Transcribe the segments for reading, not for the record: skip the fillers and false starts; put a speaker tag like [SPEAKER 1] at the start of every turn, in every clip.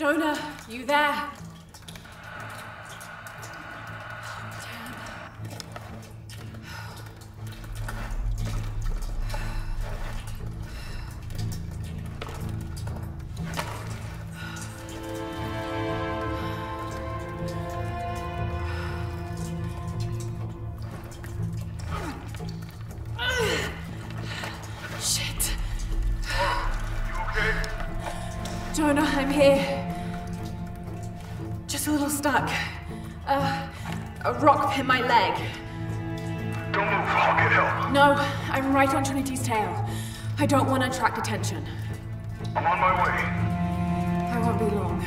[SPEAKER 1] Jonah, you there? Shit.
[SPEAKER 2] You okay?
[SPEAKER 1] Jonah, I'm here. Just a little stuck. A rock hit my leg.
[SPEAKER 2] Don't move, I'll get help.
[SPEAKER 1] No, I'm right on Trinity's tail. I don't want to attract attention.
[SPEAKER 2] I'm on my way.
[SPEAKER 1] I won't be long.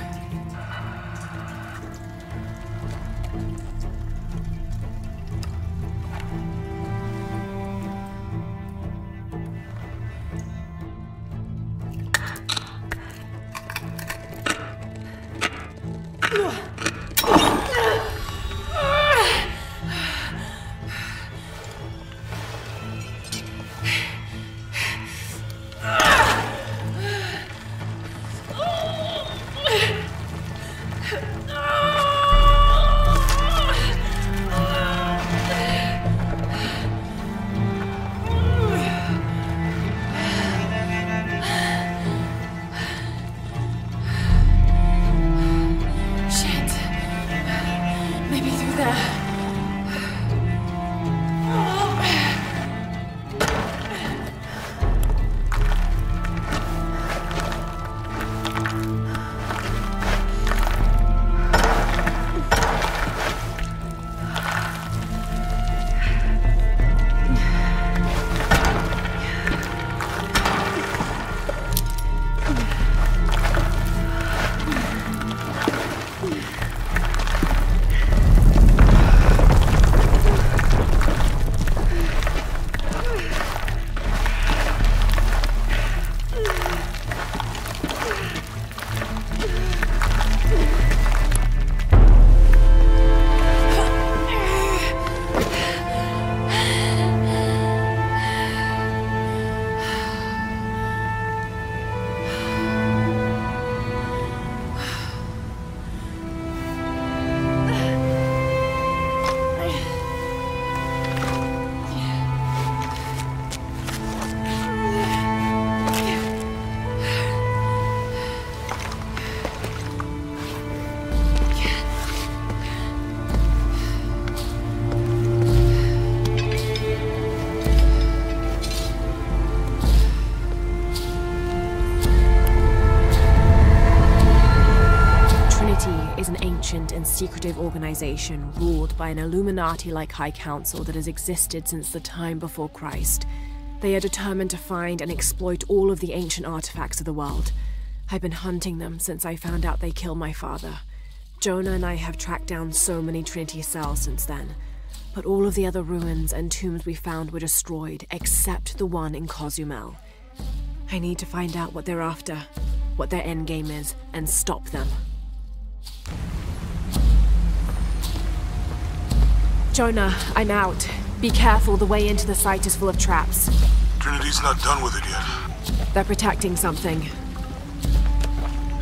[SPEAKER 1] And secretive organization ruled by an Illuminati-like High Council that has existed since the time before Christ. They are determined to find and exploit all of the ancient artifacts of the world. I've been hunting them since I found out they killed my father. Jonah and I have tracked down so many Trinity cells since then, but all of the other ruins and tombs we found were destroyed, except the one in Cozumel. I need to find out what they're after, what their endgame is, and stop them. Jonah, I'm out. Be careful, the way into the site is full of traps.
[SPEAKER 2] Trinity's not done with it yet.
[SPEAKER 1] They're protecting something.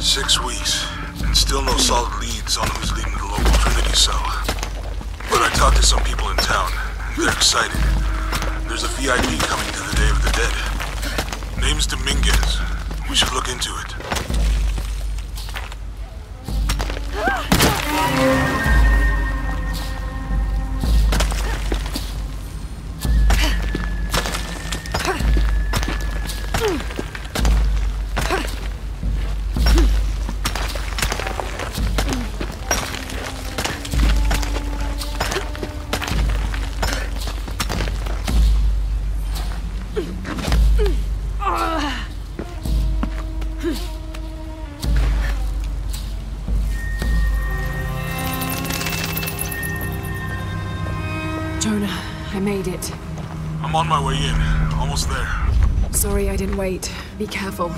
[SPEAKER 2] 6 weeks, and still no solid leads on who's leading the local Trinity cell. But I talked to some people in town, and they're excited. There's a VIP coming to the Day of the Dead. Name's Dominguez. We should look into it.
[SPEAKER 1] Jonah, I made it.
[SPEAKER 2] I'm on my way in. Almost there.
[SPEAKER 1] Sorry I didn't wait. Be careful.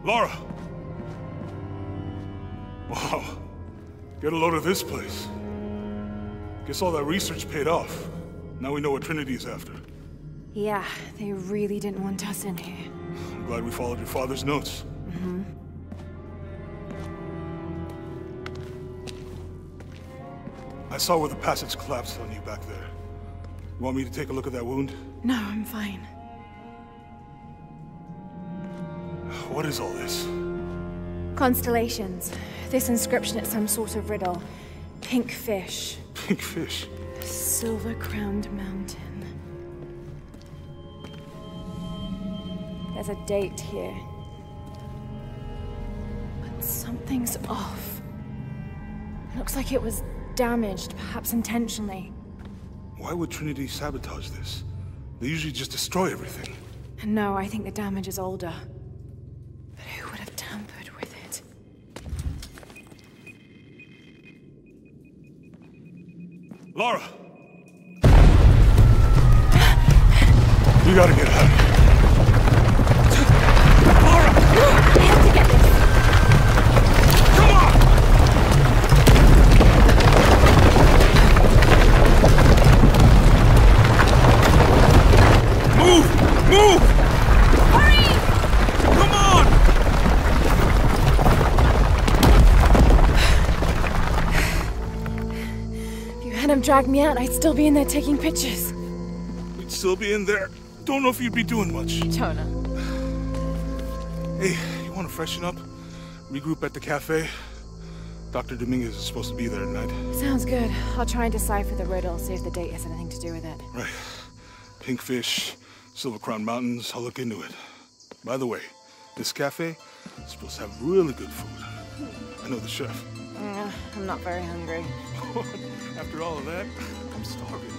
[SPEAKER 2] Laura! Wow. Get a load of this place. Guess all that research paid off. Now we know what Trinity is after.
[SPEAKER 1] Yeah, they really didn't want us in here.
[SPEAKER 2] I'm glad we followed your father's notes.
[SPEAKER 1] Mm-hmm.
[SPEAKER 2] I saw where the passage collapsed on you back there. You want me to take a look at that wound?
[SPEAKER 1] No, I'm fine.
[SPEAKER 2] What is all this?
[SPEAKER 1] Constellations. This inscription is some sort of riddle. Pink fish.
[SPEAKER 2] Pink fish?
[SPEAKER 1] Silver-crowned mountain. There's a date here. But something's off. It looks like it was damaged, perhaps intentionally.
[SPEAKER 2] Why would Trinity sabotage this? They usually just destroy everything.
[SPEAKER 1] No, I think the damage is older. But who would have tampered with it?
[SPEAKER 2] Laura! You gotta get out of here. Laura!
[SPEAKER 1] I have to get this.
[SPEAKER 2] Come on! Move! Move!
[SPEAKER 1] Hurry!
[SPEAKER 2] Come on!
[SPEAKER 1] If you hadn't dragged me out, I'd still be in there taking pictures.
[SPEAKER 2] We'd still be in there. Don't know if you'd be doing much.
[SPEAKER 1] Jonah.
[SPEAKER 2] Hey, you want to freshen up? Regroup at the cafe? Dr. Dominguez is supposed to be there tonight.
[SPEAKER 1] Sounds good. I'll try and decipher the riddle, see if the date has anything to do with it.
[SPEAKER 2] Right. Pink fish, Silver Crown Mountains, I'll look into it. By the way, this cafe is supposed to have really good food. I know the chef.
[SPEAKER 1] I'm not very hungry.
[SPEAKER 2] After all of that, I'm starving.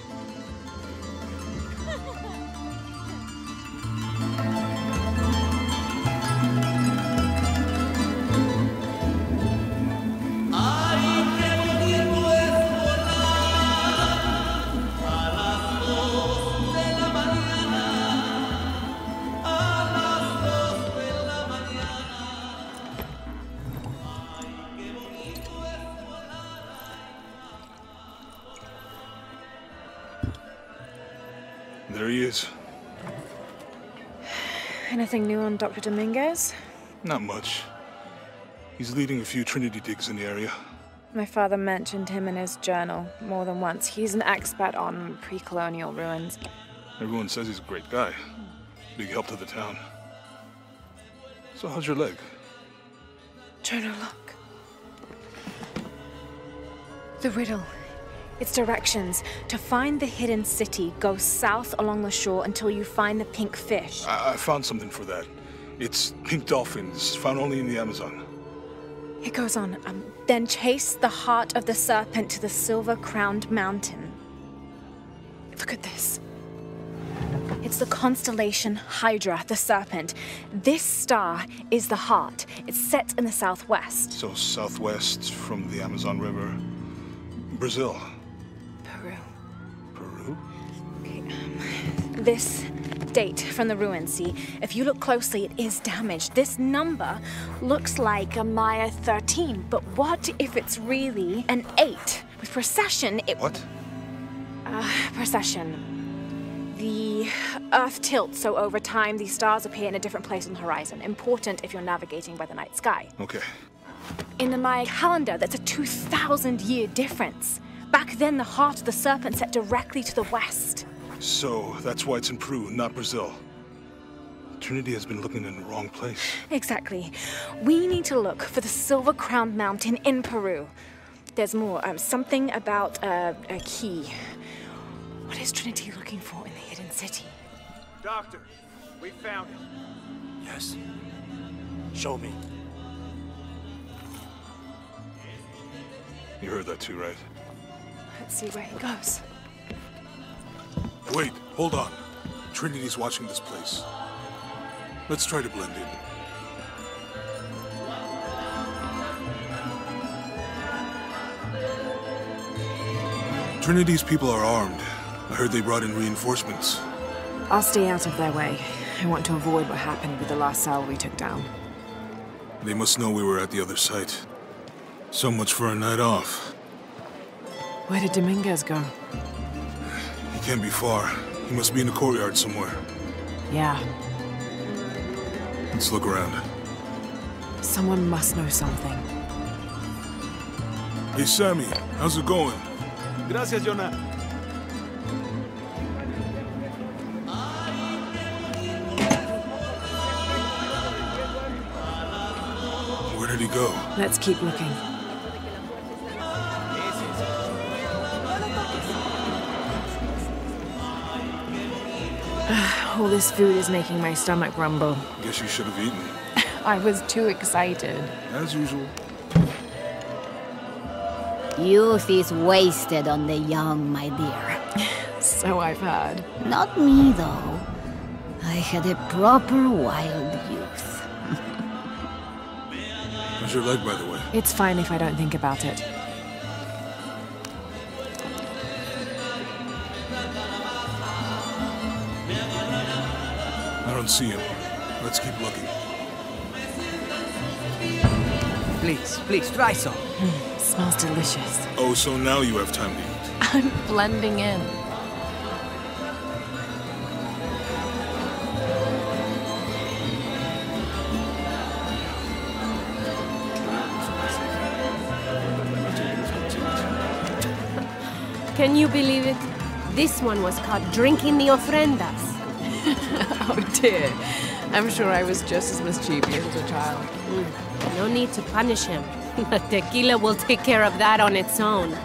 [SPEAKER 2] There he is.
[SPEAKER 1] Anything new on Dr. Dominguez?
[SPEAKER 2] Not much. He's leading a few Trinity digs in the area.
[SPEAKER 1] My father mentioned him in his journal more than once. He's an expert on pre-colonial ruins.
[SPEAKER 2] Everyone says he's a great guy. Big help to the town. So how's your leg?
[SPEAKER 1] Jonah, look. The riddle. Its directions. To find the hidden city, go south along the shore until you find the pink fish.
[SPEAKER 2] I found something for that. It's pink dolphins, found only in the Amazon.
[SPEAKER 1] It goes on. Then chase the heart of the serpent to the silver-crowned mountain. Look at this. It's the constellation Hydra, the serpent. This star is the heart. It's set in the southwest.
[SPEAKER 2] So southwest from the Amazon River. Brazil.
[SPEAKER 1] Peru.
[SPEAKER 2] Peru?
[SPEAKER 1] Okay, this date from the ruins, see? If you look closely, it is damaged. This number looks like a Maya 13, but what if it's really an 8? With precession, it...
[SPEAKER 2] What?
[SPEAKER 1] Precession. The Earth tilts, so over time, these stars appear in a different place on the horizon. Important if you're navigating by the night sky.
[SPEAKER 2] Okay.
[SPEAKER 1] In the Maya calendar, that's a 2,000-year difference. Back then, the heart of the serpent set directly to the west.
[SPEAKER 2] So that's why it's in Peru, not Brazil. Trinity has been looking in the wrong place.
[SPEAKER 1] Exactly. We need to look for the silver-crowned mountain in Peru. There's more. Something about a key. What is Trinity looking for in the hidden city?
[SPEAKER 3] Doctor, we found it.
[SPEAKER 4] Yes. Show me.
[SPEAKER 2] You heard that too, right?
[SPEAKER 1] Let's see where he goes.
[SPEAKER 2] Wait, hold on. Trinity's watching this place. Let's try to blend in. Trinity's people are armed. I heard they brought in reinforcements.
[SPEAKER 1] I'll stay out of their way. I want to avoid what happened with the last cell we took down.
[SPEAKER 2] They must know we were at the other site. So much for a night off.
[SPEAKER 1] Where did Dominguez go?
[SPEAKER 2] He can't be far. He must be in the courtyard somewhere.
[SPEAKER 1] Yeah.
[SPEAKER 2] Let's look around.
[SPEAKER 1] Someone must know something.
[SPEAKER 2] Hey, Sammy, how's it going?
[SPEAKER 3] Gracias, Jonah.
[SPEAKER 2] Where did he go?
[SPEAKER 1] Let's keep looking. All this food is making my stomach rumble.
[SPEAKER 2] Guess you should have eaten.
[SPEAKER 1] I was too excited.
[SPEAKER 2] As usual.
[SPEAKER 5] Youth is wasted on the young, my dear.
[SPEAKER 1] So I've heard.
[SPEAKER 5] Not me, though. I had a proper wild youth.
[SPEAKER 2] How's your leg, by the way?
[SPEAKER 1] It's fine if I don't think about it.
[SPEAKER 2] I don't see him. Let's keep looking.
[SPEAKER 6] Please, try some.
[SPEAKER 1] Smells delicious.
[SPEAKER 2] Oh, so now you have time to eat.
[SPEAKER 1] I'm blending in.
[SPEAKER 7] Can you believe it? This one was caught drinking the ofrendas.
[SPEAKER 1] Oh dear. I'm sure I was just as mischievous as a child.
[SPEAKER 7] No need to punish him. The tequila will take care of that on its own.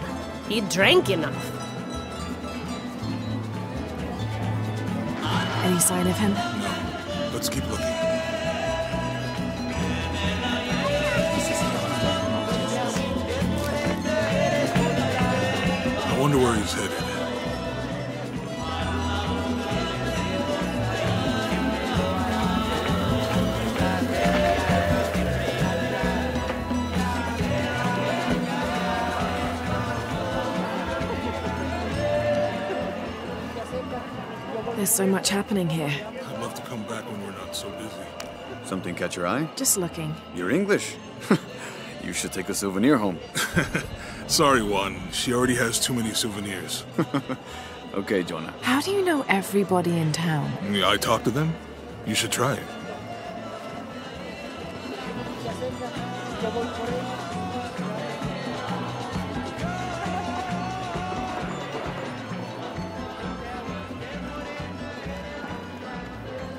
[SPEAKER 7] He drank enough.
[SPEAKER 1] Any sign of him?
[SPEAKER 2] No. Let's keep looking. I wonder where he's headed.
[SPEAKER 1] There's so much happening here.
[SPEAKER 2] I'd love to come back when we're not so busy.
[SPEAKER 8] Something catch your eye?
[SPEAKER 1] Just looking.
[SPEAKER 8] You're English. You should take a souvenir home.
[SPEAKER 2] Sorry, Juan. She already has too many souvenirs.
[SPEAKER 8] Okay, Jonah.
[SPEAKER 1] How do you know everybody in town?
[SPEAKER 2] Yeah, I talked to them. You should try it.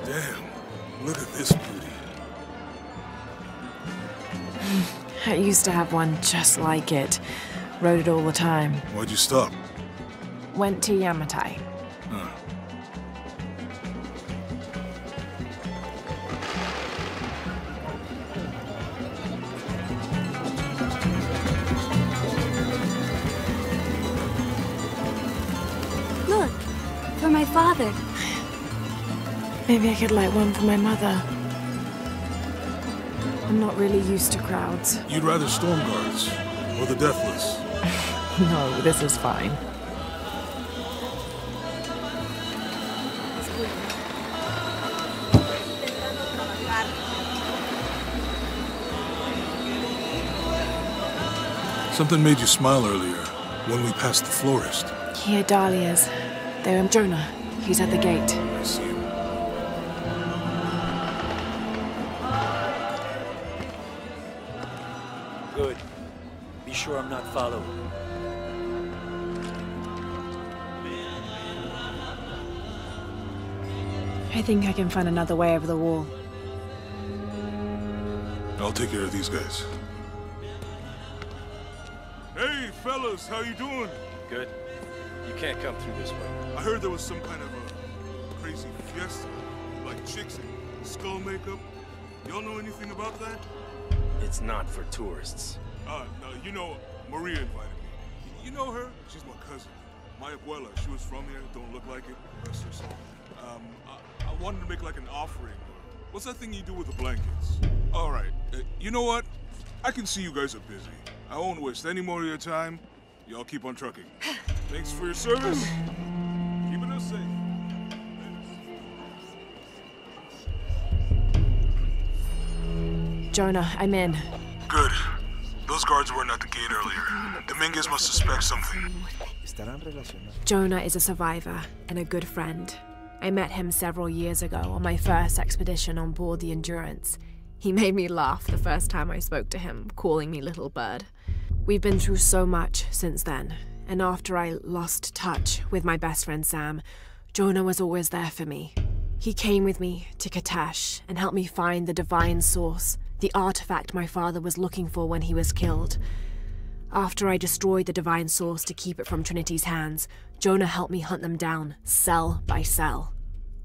[SPEAKER 2] Damn, look at this beauty.
[SPEAKER 1] I used to have one just like it. Rode it all the time.
[SPEAKER 2] Why'd you stop?
[SPEAKER 1] Went to Yamatai.
[SPEAKER 2] Huh.
[SPEAKER 5] Look, for my father.
[SPEAKER 1] Maybe I could light one for my mother. I'm not really used to crowds.
[SPEAKER 2] You'd rather storm guards or the deathless?
[SPEAKER 1] No, this is fine.
[SPEAKER 2] Something made you smile earlier when we passed the florist.
[SPEAKER 1] He had dahlias. They were Jonah. He's at the gate.
[SPEAKER 2] I see him.
[SPEAKER 4] Good. Be sure I'm not followed.
[SPEAKER 1] I think I can find another way over the wall.
[SPEAKER 2] I'll take care of these guys. Hey, fellas, how you doing?
[SPEAKER 3] Good. You can't come through this way.
[SPEAKER 2] I heard there was some kind of a crazy fiesta, like chicks in skull makeup. Y'all know anything about that?
[SPEAKER 3] It's not for tourists.
[SPEAKER 2] No, you know, Maria invited me. You know her? She's my cousin. My abuela, she was from here, don't look like it. Rest her soul. I wanted to make like an offering. What's that thing you do with the blankets? All right, you know what? I can see you guys are busy. I won't waste any more of your time. Y'all keep on trucking. Thanks for your service. Keeping us safe.
[SPEAKER 1] Jonah, I'm in.
[SPEAKER 2] Good. Those guards weren't at the gate earlier. Dominguez must suspect something.
[SPEAKER 1] Jonah is a survivor and a good friend. I met him several years ago on my first expedition on board the Endurance. He made me laugh the first time I spoke to him, calling me Little Bird. We've been through so much since then, and after I lost touch with my best friend Sam, Jonah was always there for me. He came with me to Katesh and helped me find the divine source, the artifact my father was looking for when he was killed. After I destroyed the divine source to keep it from Trinity's hands, Jonah helped me hunt them down, cell by cell.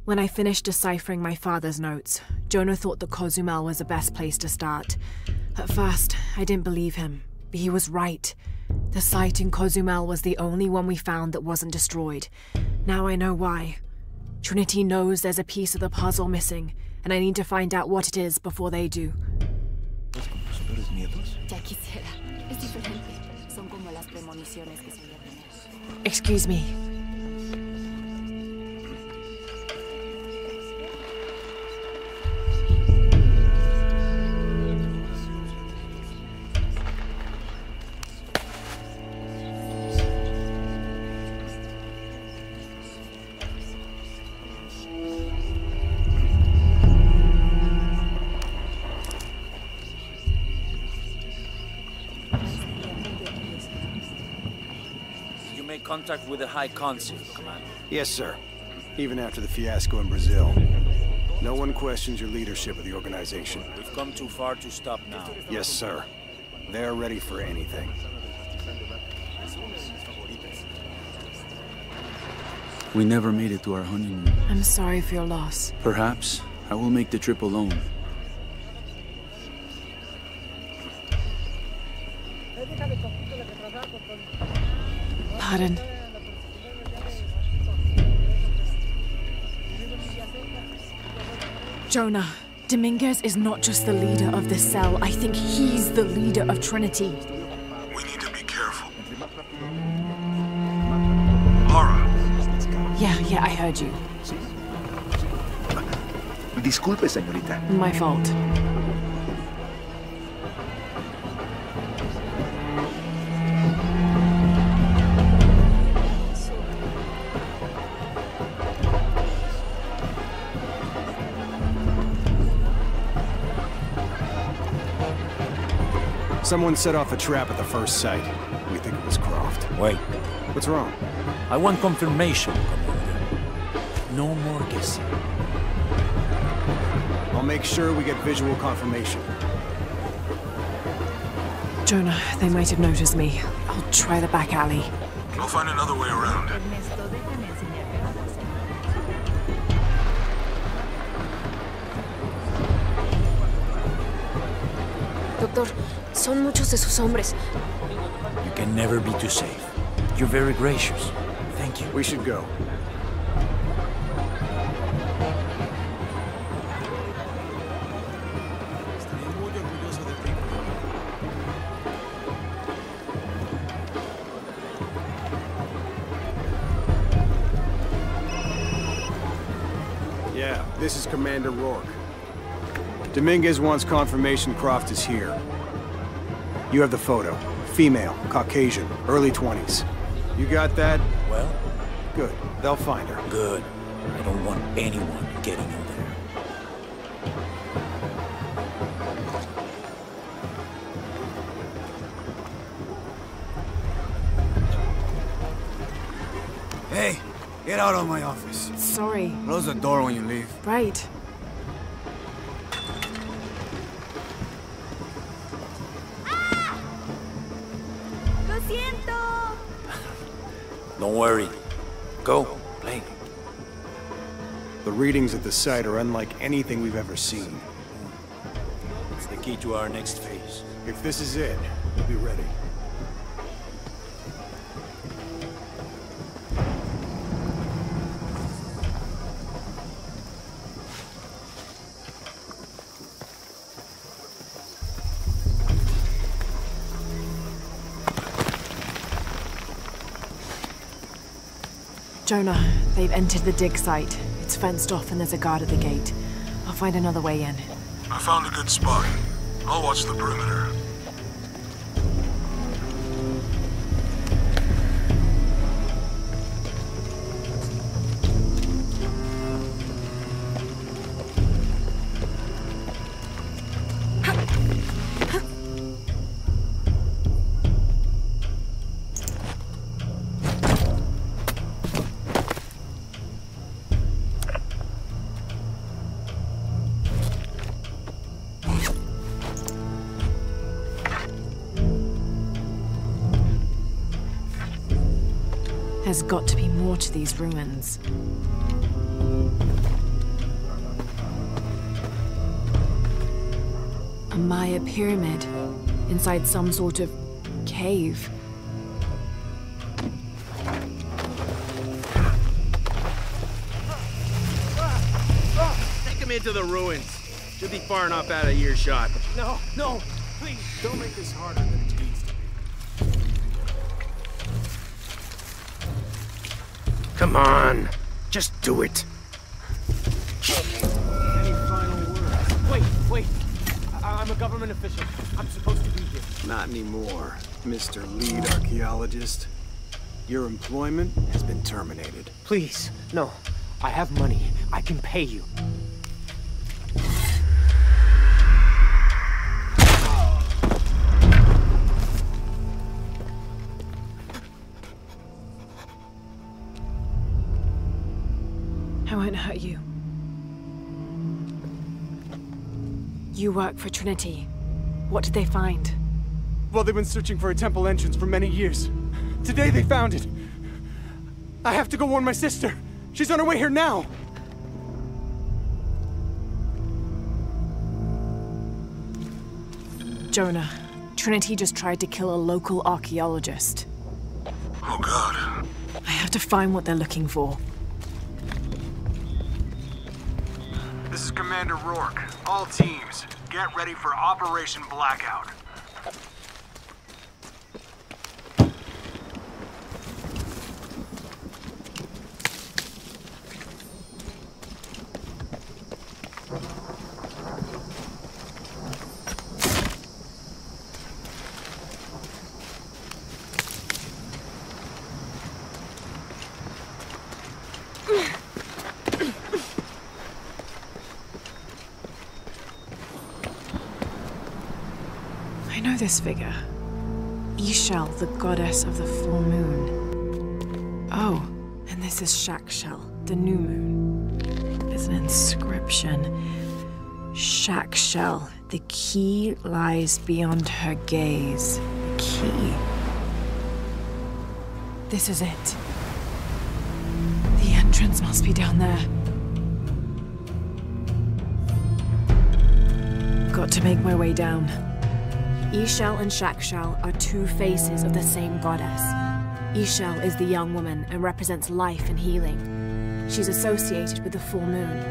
[SPEAKER 1] When I finished deciphering my father's notes, Jonah thought that Cozumel was the best place to start. At first, I didn't believe him, but he was right. The site in Cozumel was the only one we found that wasn't destroyed. Now I know why. Trinity knows there's a piece of the puzzle missing, and I need to find out what it is before they do. Excuse me.
[SPEAKER 4] Contact with the High Consul, Commander.
[SPEAKER 9] Yes, sir. Even after the fiasco in Brazil. No one questions your leadership of the organization.
[SPEAKER 4] We've come too far to stop now.
[SPEAKER 9] Yes, sir. They're ready for anything.
[SPEAKER 8] We never made it to our honeymoon.
[SPEAKER 1] I'm sorry for your loss.
[SPEAKER 8] Perhaps I will make the trip alone.
[SPEAKER 1] Pardon. Jonah, Dominguez is not just the leader of this cell. I think he's the leader of Trinity.
[SPEAKER 2] We need to be careful. Lara.
[SPEAKER 1] Yeah, I heard you.
[SPEAKER 10] Disculpe, señorita.
[SPEAKER 1] My fault.
[SPEAKER 9] Someone set off a trap at the first site. We think it was Croft.
[SPEAKER 4] Wait.
[SPEAKER 9] What's wrong?
[SPEAKER 4] I want confirmation, Commander. No more guessing.
[SPEAKER 9] I'll make sure we get visual confirmation.
[SPEAKER 1] Jonah, they might have noticed me. I'll try the back alley.
[SPEAKER 2] I'll find another way around.
[SPEAKER 11] Doctor, son muchos de sus hombres.
[SPEAKER 4] You can never be too safe. You're very gracious. Thank you.
[SPEAKER 9] We should go. Yeah, this is Commander Rourke. Dominguez wants confirmation Croft is here. You have the photo. Female, Caucasian, early 20s. You got that?
[SPEAKER 4] Well?
[SPEAKER 9] Good. They'll find her.
[SPEAKER 4] Good. I don't want anyone getting in there.
[SPEAKER 6] Hey, get out of my office.
[SPEAKER 1] Sorry.
[SPEAKER 6] Close the door when you leave.
[SPEAKER 1] Right.
[SPEAKER 4] Don't worry. Go, play.
[SPEAKER 9] The readings at the site are unlike anything we've ever seen.
[SPEAKER 4] It's the key to our next phase.
[SPEAKER 9] If this is it, we'll be ready.
[SPEAKER 1] Jonah, they've entered the dig site. It's fenced off and there's a guard at the gate. I'll find another way in.
[SPEAKER 2] I found a good spot. I'll watch the perimeter.
[SPEAKER 1] There's got to be more to these ruins. A Maya pyramid inside some sort of cave.
[SPEAKER 3] Take him into the ruins. Should be far enough out of earshot.
[SPEAKER 9] No, no, please, don't make this harder than it needs to be.
[SPEAKER 3] Come on, just do it.
[SPEAKER 9] Any final words? Wait. I'm a government official. I'm supposed to be here. Not anymore, Mr. Lead Archaeologist. Your employment has been terminated. Please, no. I have money. I can pay you.
[SPEAKER 1] I won't hurt you. You work for Trinity. What did they find?
[SPEAKER 9] Well, they've been searching for a temple entrance for many years. Today they found it. I have to go warn my sister. She's on her way here now.
[SPEAKER 1] Jonah, Trinity just tried to kill a local archaeologist.
[SPEAKER 2] Oh, God.
[SPEAKER 1] I have to find what they're looking for.
[SPEAKER 9] This is Commander Rourke. All teams, get ready for Operation Blackout.
[SPEAKER 1] I know this figure. Ishel, the goddess of the full moon. Oh, and this is Shakshel, the new moon. There's an inscription. Shakshel, the key lies beyond her gaze. The key. This is it. The entrance must be down there. Got to make my way down. Ishel and Shakshel are two faces of the same goddess. Ishel is the young woman and represents life and healing. She's associated with the full moon.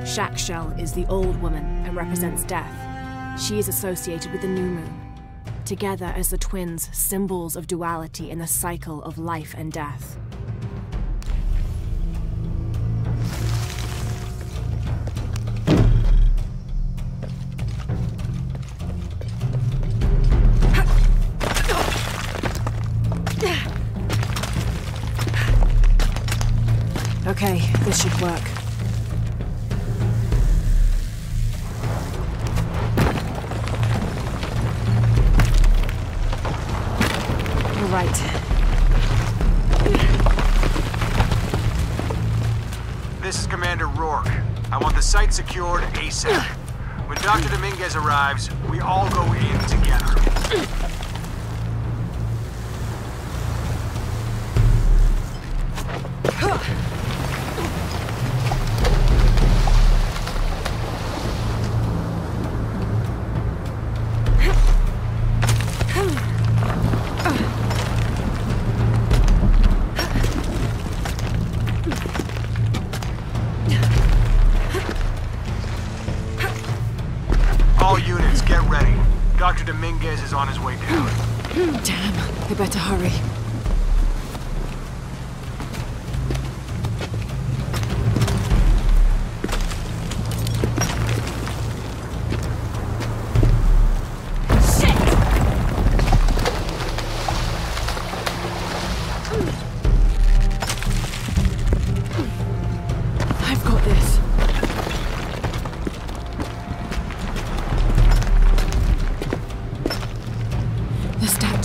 [SPEAKER 1] Shakshel is the old woman and represents death. She is associated with the new moon. Together as the twins, symbols of duality in the cycle of life and death. Okay, this should work. You're right.
[SPEAKER 9] This is Commander Rourke. I want the site secured ASAP. When Dr. Dominguez arrives, we all go in together. All units, get ready. Dr. Dominguez is on his way down.
[SPEAKER 1] Damn, I better hurry.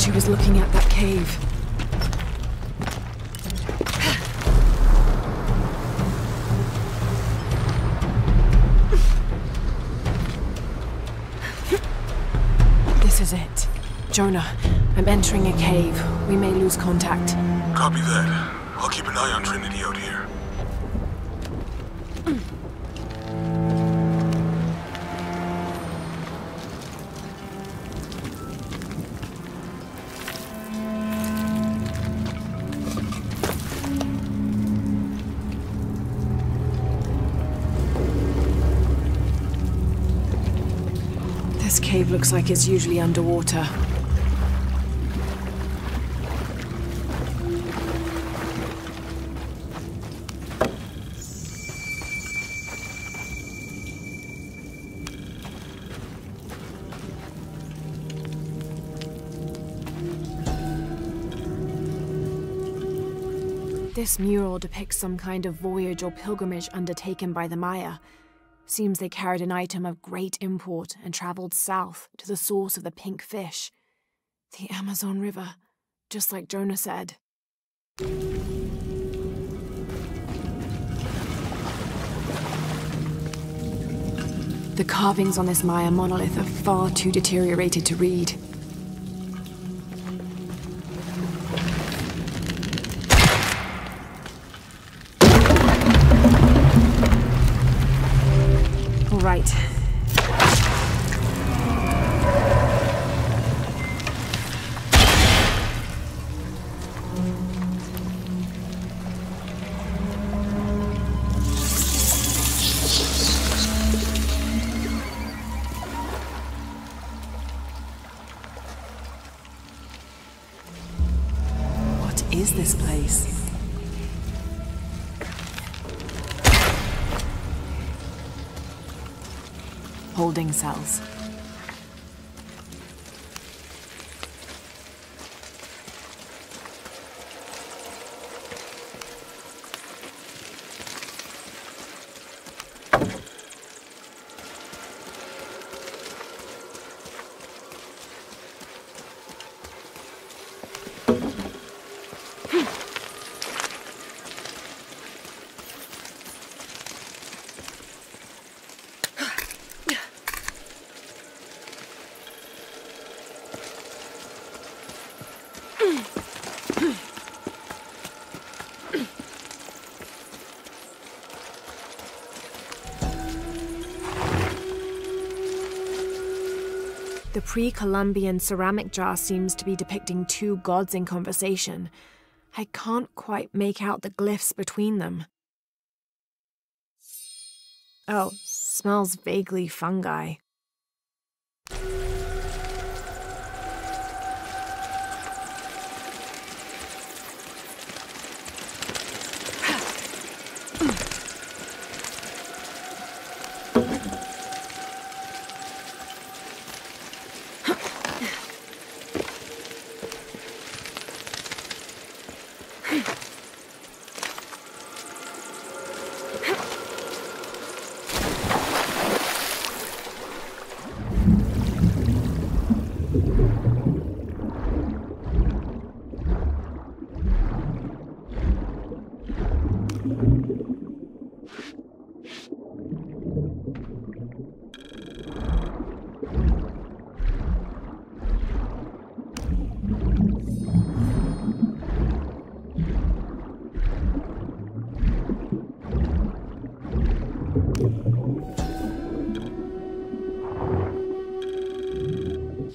[SPEAKER 1] she was looking at that cave. This is it. Jonah, I'm entering a cave. We may lose contact.
[SPEAKER 2] Copy that. I'll keep an eye on Trinity out here.
[SPEAKER 1] This cave looks like it's usually underwater. This mural depicts some kind of voyage or pilgrimage undertaken by the Maya. Seems they carried an item of great import and traveled south to the source of the pink fish. The Amazon River, just like Jonah said. The carvings on this Maya monolith are far too deteriorated to read. Right. What is this place? Holding cells. The pre-Columbian ceramic jar seems to be depicting two gods in conversation. I can't quite make out the glyphs between them. Oh, smells vaguely fungi.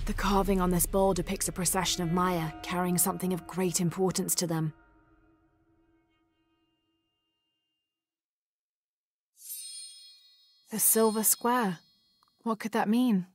[SPEAKER 1] The carving on this bowl depicts a procession of Maya carrying something of great importance to them. A silver square. What could that mean?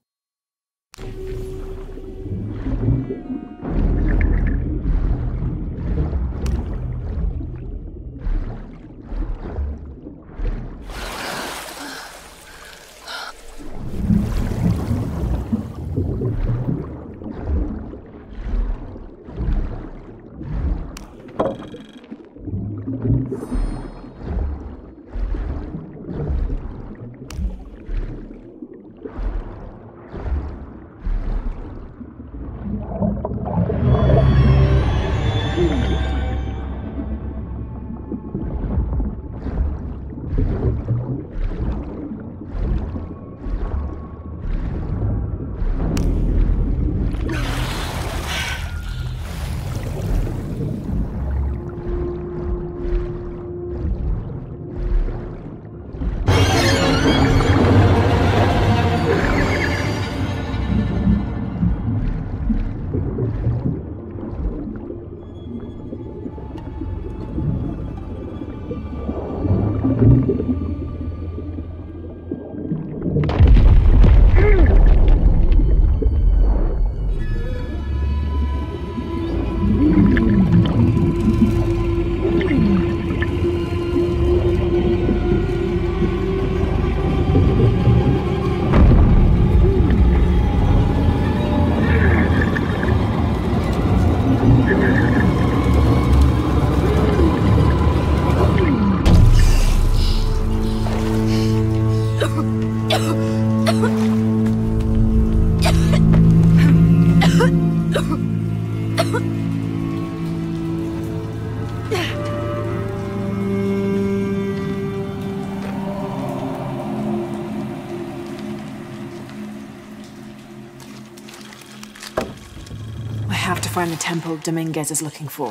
[SPEAKER 1] have to find the temple Dominguez is looking for.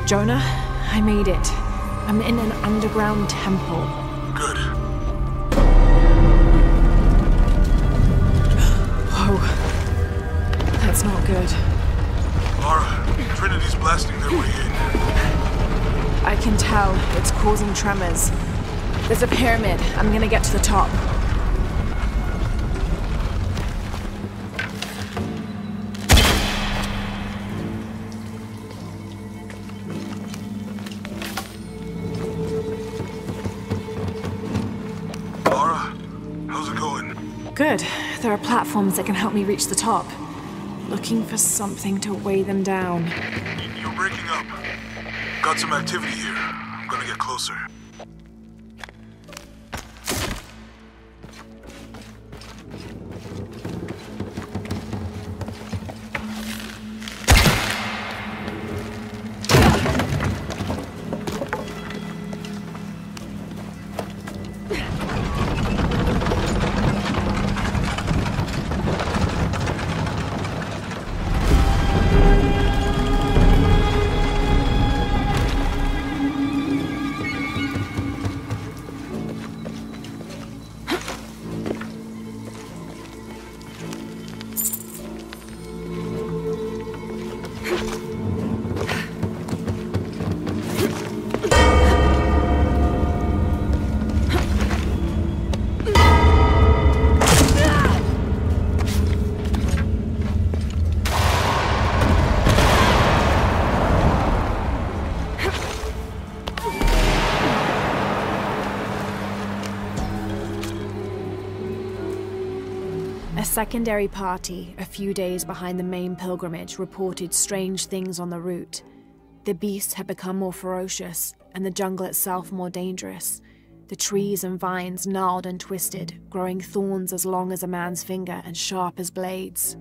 [SPEAKER 1] Jonah, I made it. I'm in an underground temple.
[SPEAKER 2] Good.
[SPEAKER 1] Whoa. That's not good.
[SPEAKER 2] Lara, Trinity's blasting their way in.
[SPEAKER 1] I can tell. It's causing tremors. There's a pyramid. I'm gonna get to the top. Good. There are platforms that can help me reach the top. Looking for something to weigh them down.
[SPEAKER 2] You're breaking up. Got some activity here. I'm gonna get closer.
[SPEAKER 1] A secondary party, a few days behind the main pilgrimage, reported strange things on the route. The beasts had become more ferocious, and the jungle itself more dangerous. The trees and vines gnarled and twisted, growing thorns as long as a man's finger and sharp as blades.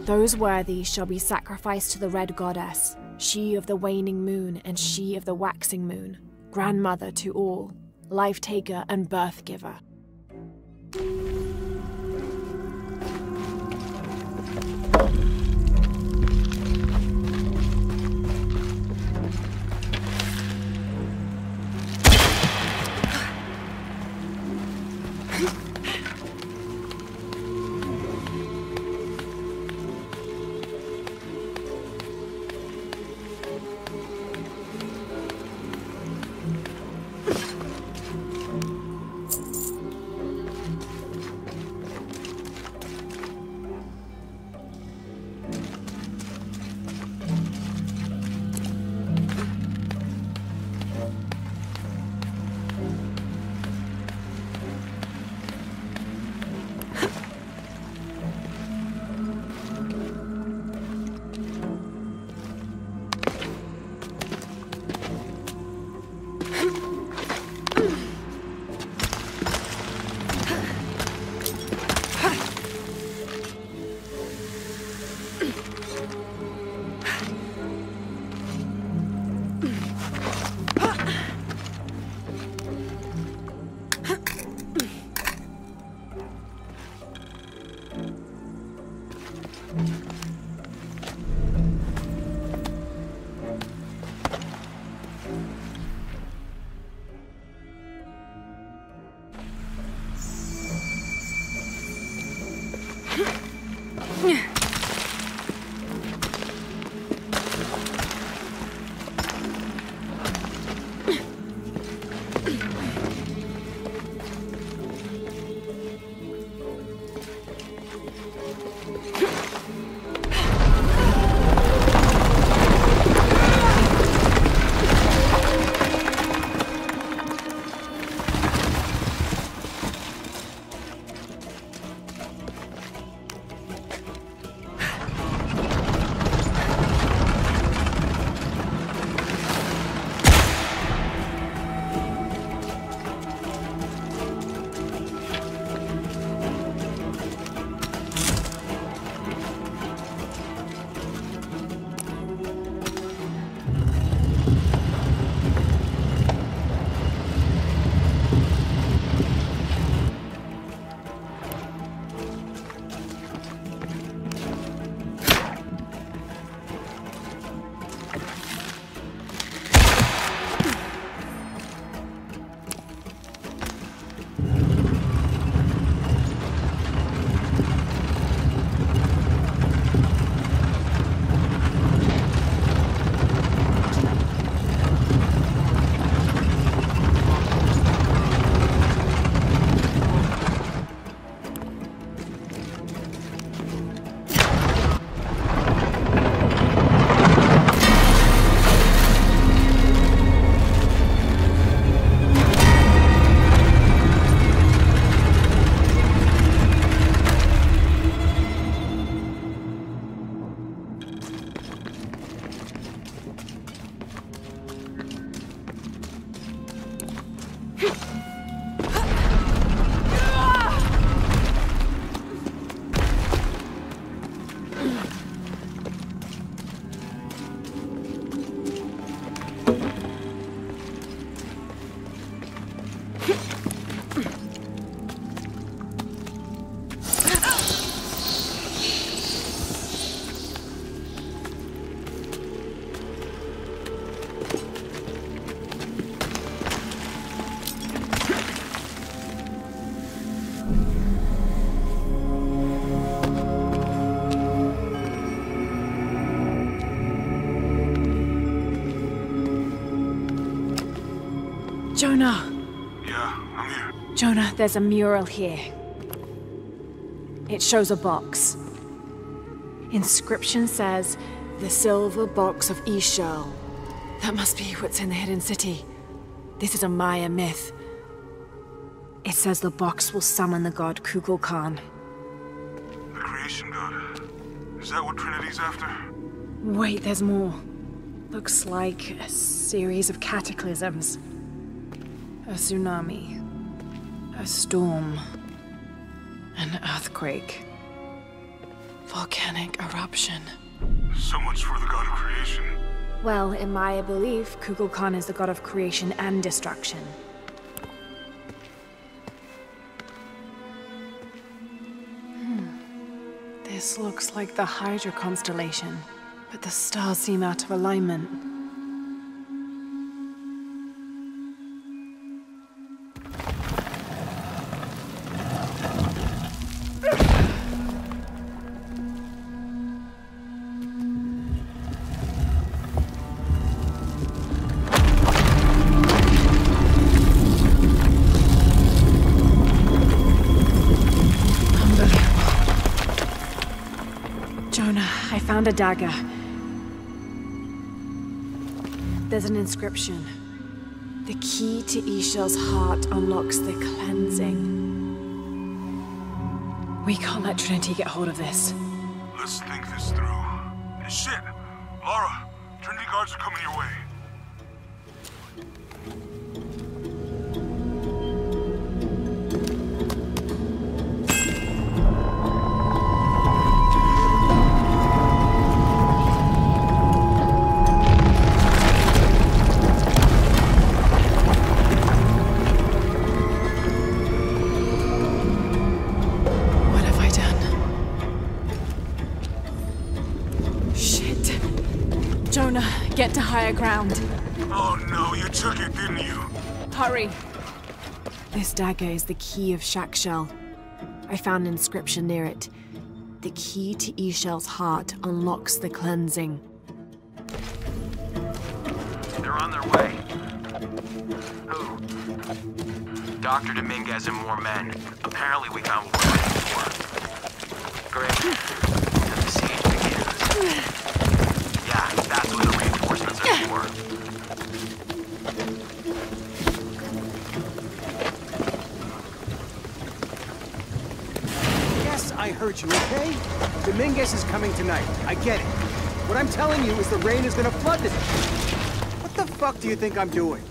[SPEAKER 1] Those worthy shall be sacrificed to the Red Goddess, she of the waning moon and she of the waxing moon, grandmother to all, life-taker and birth-giver. Jonah!
[SPEAKER 2] Yeah, I'm here.
[SPEAKER 1] Jonah, there's a mural here. It shows a box. Inscription says, "The Silver Box of Ishal." That must be what's in the hidden city. This is a Maya myth. It says the box will summon the god Kukulkan.
[SPEAKER 2] The creation god. Is that what Trinity's after?
[SPEAKER 1] Wait, there's more. Looks like a series of cataclysms. A tsunami. A storm. An earthquake. Volcanic eruption.
[SPEAKER 2] So much for the god of creation.
[SPEAKER 1] Well, in Maya belief, Kukulkan is the god of creation and destruction. This looks like the Hydra constellation, but the stars seem out of alignment. I found a dagger. There's an inscription. The key to Ishal's heart unlocks the cleansing. We can't let Trinity get hold of this.
[SPEAKER 2] Let's think this through. Hey, shit! Lara, Trinity guards are coming your way.
[SPEAKER 1] Get to higher ground.
[SPEAKER 2] Oh no, you took it, didn't you?
[SPEAKER 1] Hurry. This dagger is the key of Shakshal. I found an inscription near it. The key to Ishel's heart unlocks the cleansing.
[SPEAKER 12] They're on their way. Who? Dr. Dominguez and more men. Apparently we found what we're looking for. Great. Then the siege begins. Yeah, that's what the reinforcements are for.
[SPEAKER 9] Yes, I heard you, okay? Dominguez is coming tonight. I get it. What I'm telling you is the rain is gonna flood this. What the fuck do you think I'm doing?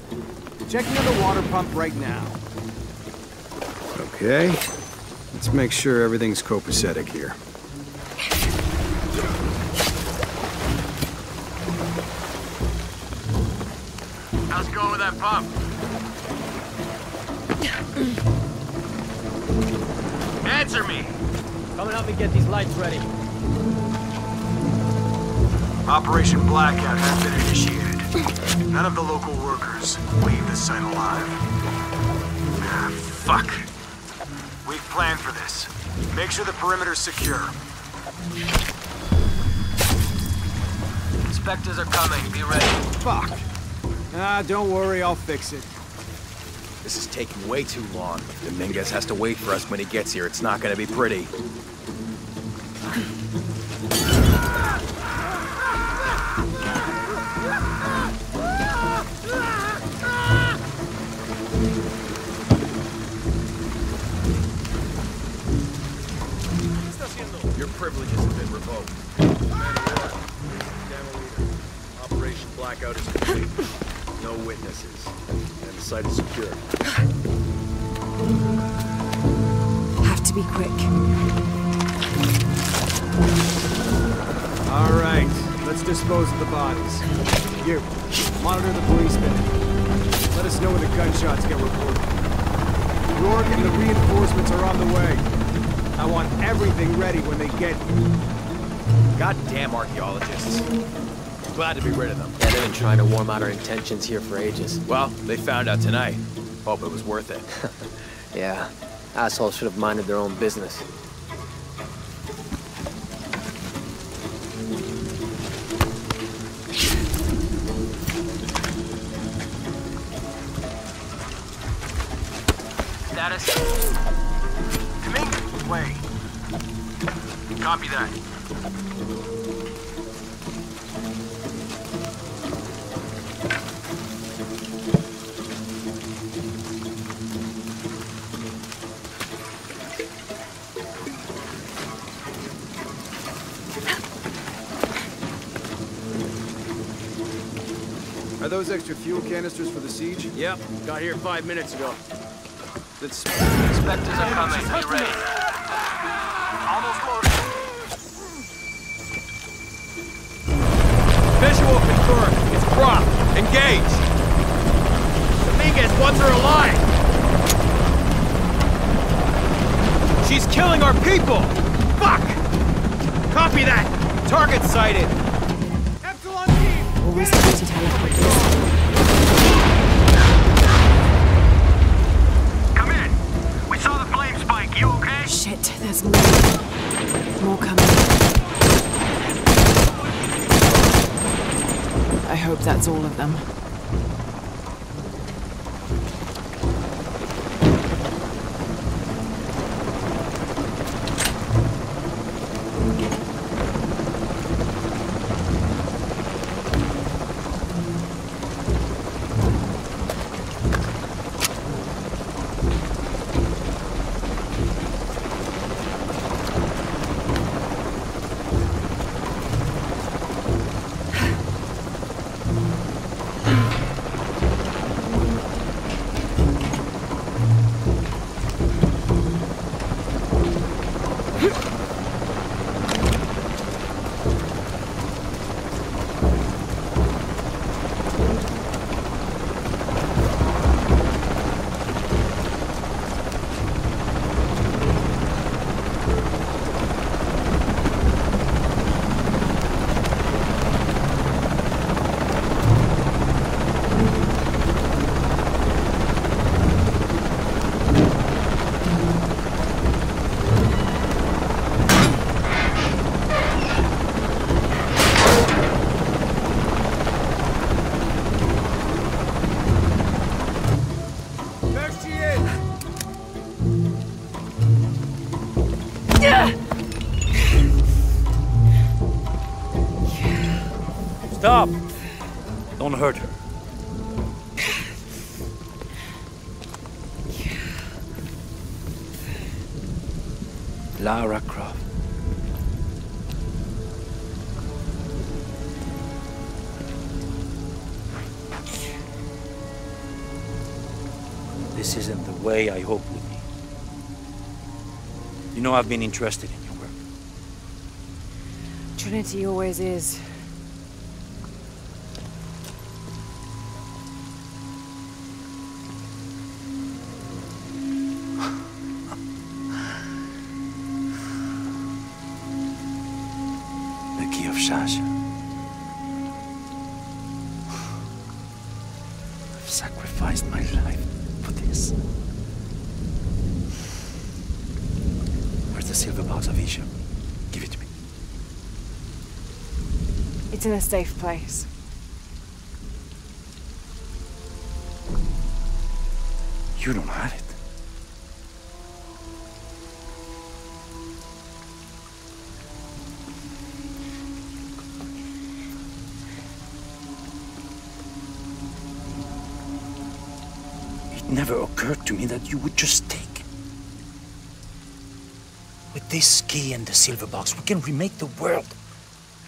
[SPEAKER 9] Checking on the water pump right now. Okay. Let's make sure everything's copacetic here.
[SPEAKER 12] How's it going with that pump? Answer me!
[SPEAKER 3] Come and help me get these lights ready.
[SPEAKER 2] Operation Blackout has been initiated. None of the local workers leave the site alive. Ah, fuck. We've planned for this. Make sure the perimeter's secure.
[SPEAKER 12] Inspectors are coming. Be ready.
[SPEAKER 9] Fuck. Ah, don't worry, I'll fix it.
[SPEAKER 8] This is taking way too long. If Dominguez has to wait for us when he gets here, it's not gonna be pretty.
[SPEAKER 12] Your privileges have been revoked.
[SPEAKER 3] Operation Blackout is complete. No witnesses. And the site is secure.
[SPEAKER 1] Have to be quick.
[SPEAKER 9] All right, let's dispose of the bodies. You, monitor the policemen. Let us know when the gunshots get reported. Rourke and the reinforcements are on the way. I want everything ready when they get here.
[SPEAKER 8] Goddamn archaeologists. Glad to be rid of them.
[SPEAKER 3] Yeah, they've been trying to warm out our intentions here for ages.
[SPEAKER 8] Well, they found out tonight. Hope it was worth it.
[SPEAKER 3] Yeah, assholes should have minded their own business.
[SPEAKER 12] Status? Dominguez, wait. Copy that.
[SPEAKER 9] Are those extra fuel canisters for the siege?
[SPEAKER 3] Yep, got here 5 minutes ago.
[SPEAKER 12] Inspectors are coming. Be ready. Almost close.
[SPEAKER 8] Visual confirmed. It's Brock. Engaged.
[SPEAKER 3] Dominguez wants her alive!
[SPEAKER 8] She's killing our people!
[SPEAKER 3] Fuck! Copy that!
[SPEAKER 8] Target sighted!
[SPEAKER 9] Epsilon team!
[SPEAKER 1] Always need to teleport.
[SPEAKER 12] Come in. We saw the flame spike. You okay?
[SPEAKER 1] Shit, there's more. More coming. I hope that's all of them.
[SPEAKER 4] Stop! Don't hurt her. Lara Croft. This isn't the way I hoped would be. You know I've been interested in your work.
[SPEAKER 1] Trinity always is.
[SPEAKER 4] The key of Sasha. I've sacrificed my life for this. Where's the silver box of Isha? Give it to me.
[SPEAKER 1] It's in a safe place.
[SPEAKER 4] You don't have it. It never occurred to me that you would just take it. With this key and the silver box, we can remake the world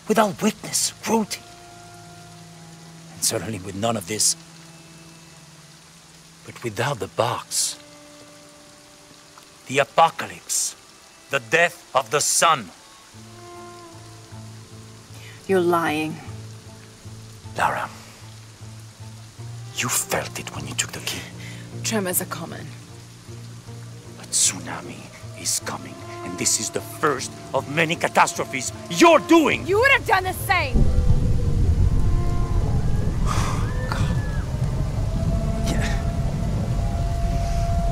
[SPEAKER 4] without weakness, cruelty. And certainly with none of this. But without the box, the apocalypse, the death of the sun.
[SPEAKER 1] You're lying.
[SPEAKER 4] Lara, you felt it when you took the key.
[SPEAKER 1] Tremors are common.
[SPEAKER 4] A tsunami is coming, and this is the first of many catastrophes you're doing!
[SPEAKER 1] You would have done the same!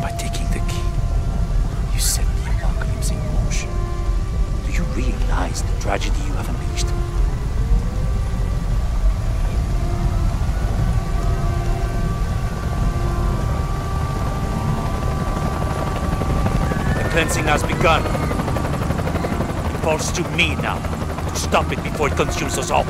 [SPEAKER 4] By taking the key, you set the apocalypse in motion. Do you realize the tragedy you have unleashed? The cleansing has begun. It falls to me now to stop it before it consumes us all.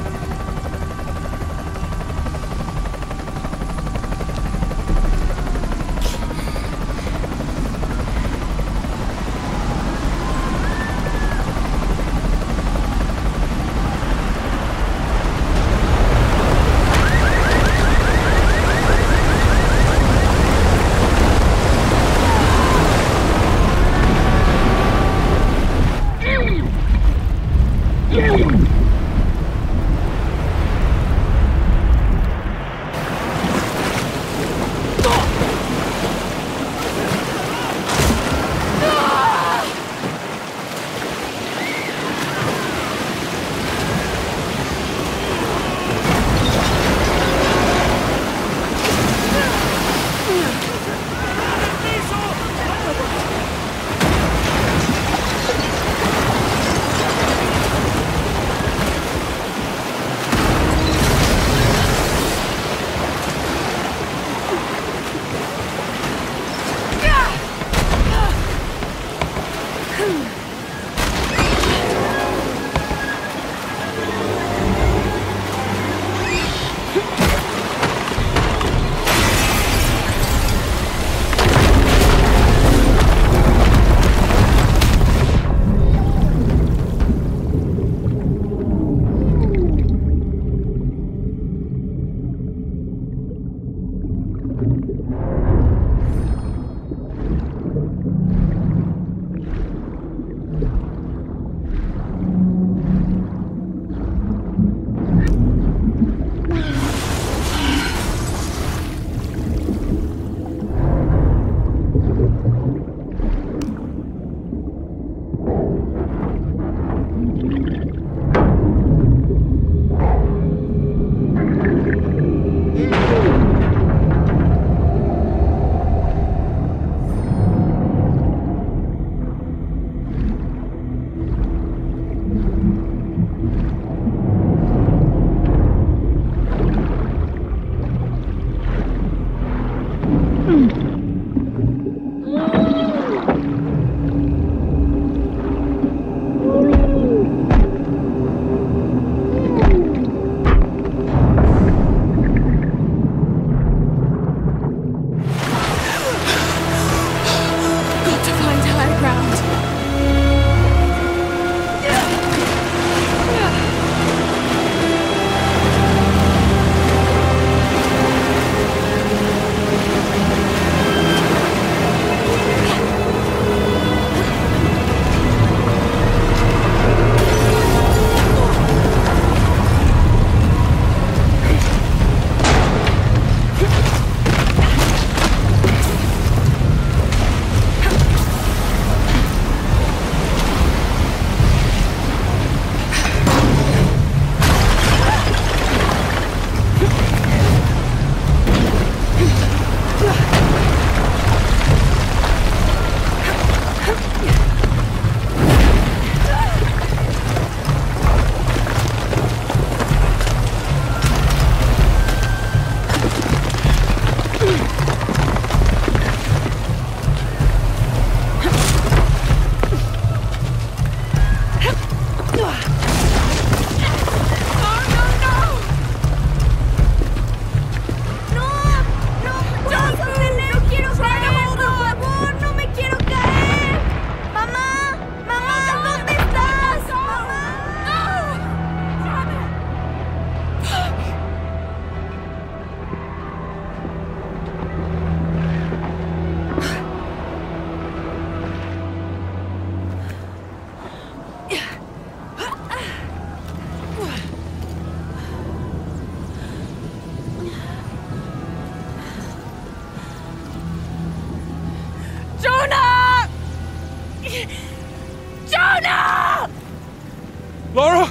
[SPEAKER 2] Lara?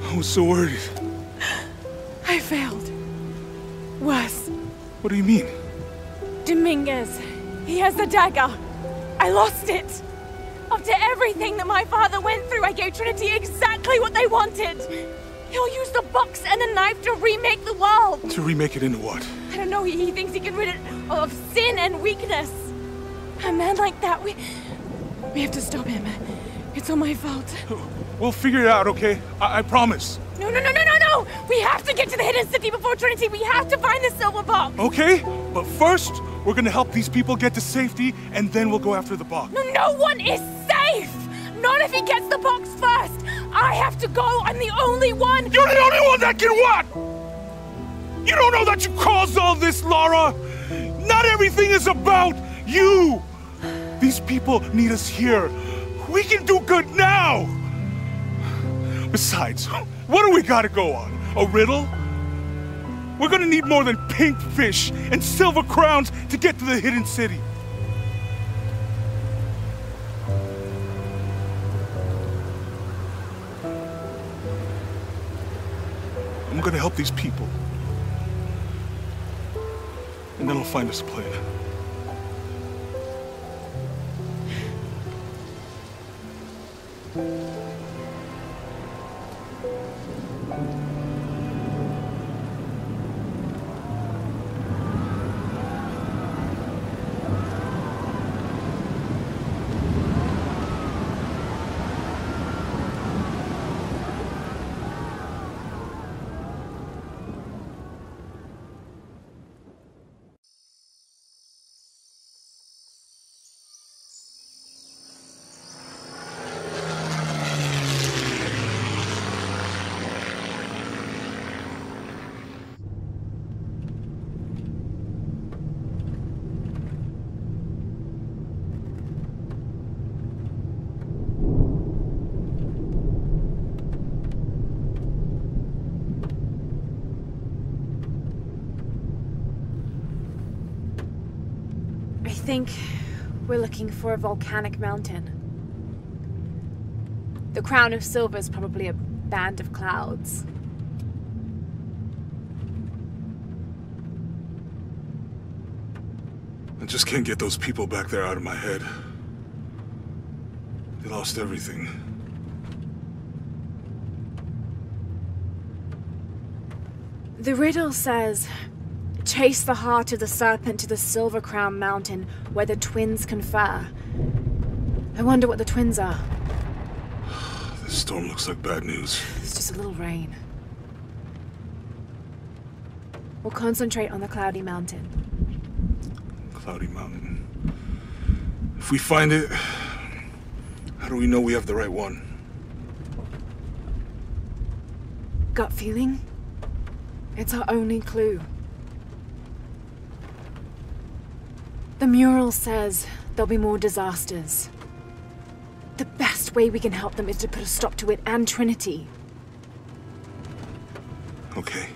[SPEAKER 2] I was so worried.
[SPEAKER 1] I failed. Worse.
[SPEAKER 2] What do you mean?
[SPEAKER 1] Dominguez. He has the dagger. I lost it. After everything that my father went through, I gave Trinity exactly what they wanted. He'll use the box and the knife to remake the world.
[SPEAKER 2] To remake it into what?
[SPEAKER 1] I don't know. He thinks he can rid it of sin and weakness. A man like that, we have to stop him. It's all my fault.
[SPEAKER 2] We'll figure it out, okay? I promise.
[SPEAKER 1] No! We have to get to the hidden city before Trinity. We have to find the silver box.
[SPEAKER 2] Okay, but first, we're gonna help these people get to safety, and then we'll go after the box.
[SPEAKER 1] No one is safe! Not if he gets the box first! I have to go! I'm the only one!
[SPEAKER 2] You're the only one that can what? You don't know that you caused all this, Lara! Not everything is about you! These people need us here. We can do good now! Besides, what do we gotta go on? A riddle? We're gonna need more than pink fish and silver crowns to get to the hidden city. I'm gonna help these people. And then I'll find us a plan.
[SPEAKER 1] I think we're looking for a volcanic mountain. The crown of silver is probably a band of clouds.
[SPEAKER 2] I just can't get those people back there out of my head. They lost everything.
[SPEAKER 1] The riddle says, chase the heart of the serpent to the Silver Crown Mountain where the twins confer. I wonder what the twins are.
[SPEAKER 2] This storm looks like bad news.
[SPEAKER 1] It's just a little rain. We'll concentrate on the Cloudy Mountain.
[SPEAKER 2] Cloudy Mountain. If we find it, how do we know we have the right one?
[SPEAKER 1] Gut feeling? It's our only clue. The mural says there'll be more disasters. The best way we can help them is to put a stop to it and Trinity.
[SPEAKER 2] Okay.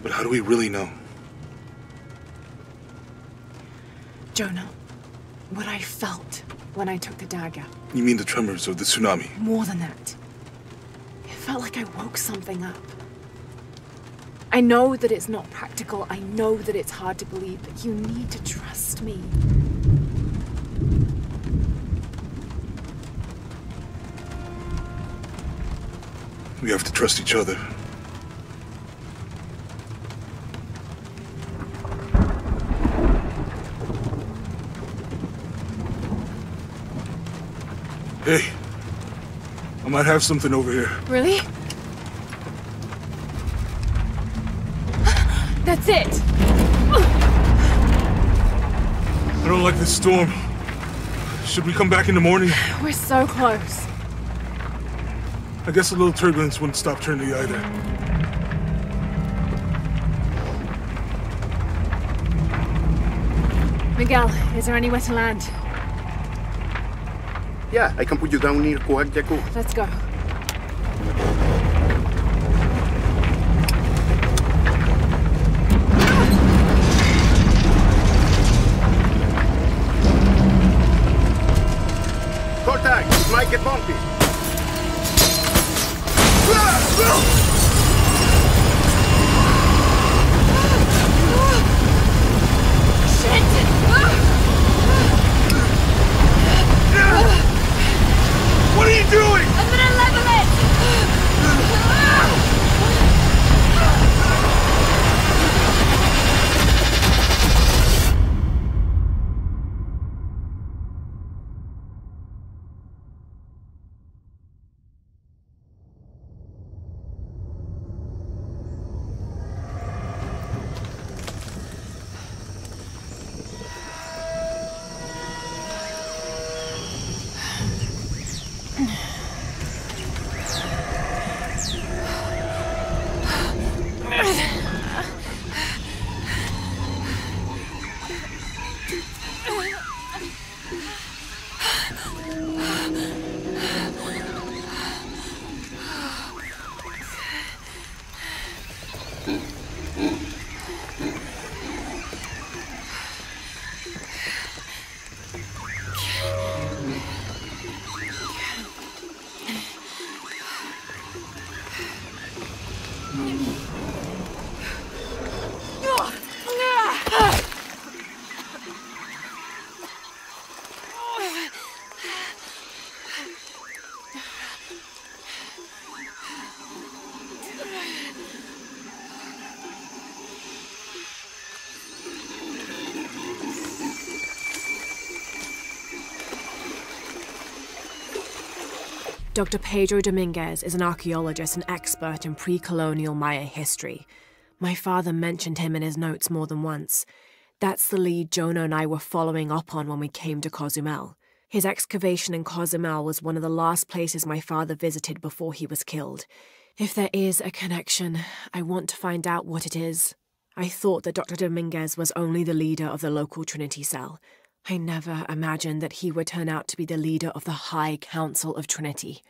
[SPEAKER 2] But how do we really know?
[SPEAKER 1] Jonah, what I felt when I took the dagger.
[SPEAKER 2] You mean the tremors of the tsunami?
[SPEAKER 1] More than that. It felt like I woke something up. I know that it's not practical. I know that it's hard to believe, but you need to trust me.
[SPEAKER 2] We have to trust each other. Hey, I might have something over here.
[SPEAKER 1] Really? That's it!
[SPEAKER 2] I don't like this storm. Should we come back in the morning?
[SPEAKER 1] We're so close.
[SPEAKER 2] I guess a little turbulence wouldn't stop Trinity either.
[SPEAKER 1] Miguel, is there anywhere to land?
[SPEAKER 10] Yeah, I can put you down near Coac.
[SPEAKER 1] Let's go. Dr. Pedro Dominguez is an archaeologist and expert in pre-colonial Maya history. My father mentioned him in his notes more than once. That's the lead Jonah and I were following up on when we came to Cozumel. His excavation in Cozumel was one of the last places my father visited before he was killed. If there is a connection, I want to find out what it is. I thought that Dr. Dominguez was only the leader of the local Trinity cell. I never imagined that he would turn out to be the leader of the High Council of Trinity.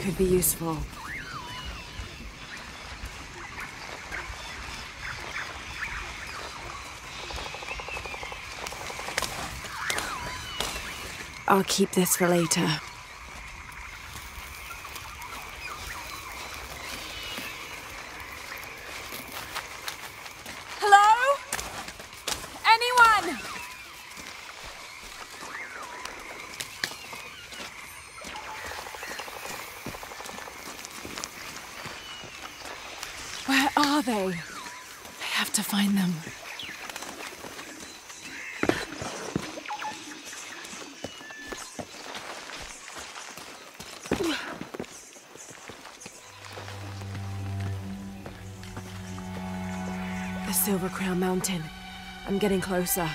[SPEAKER 1] Could be useful. I'll keep this for later.
[SPEAKER 11] Hello? Anyone?
[SPEAKER 1] Where are they? I have to find them. The Silver Crown Mountain. I'm getting closer.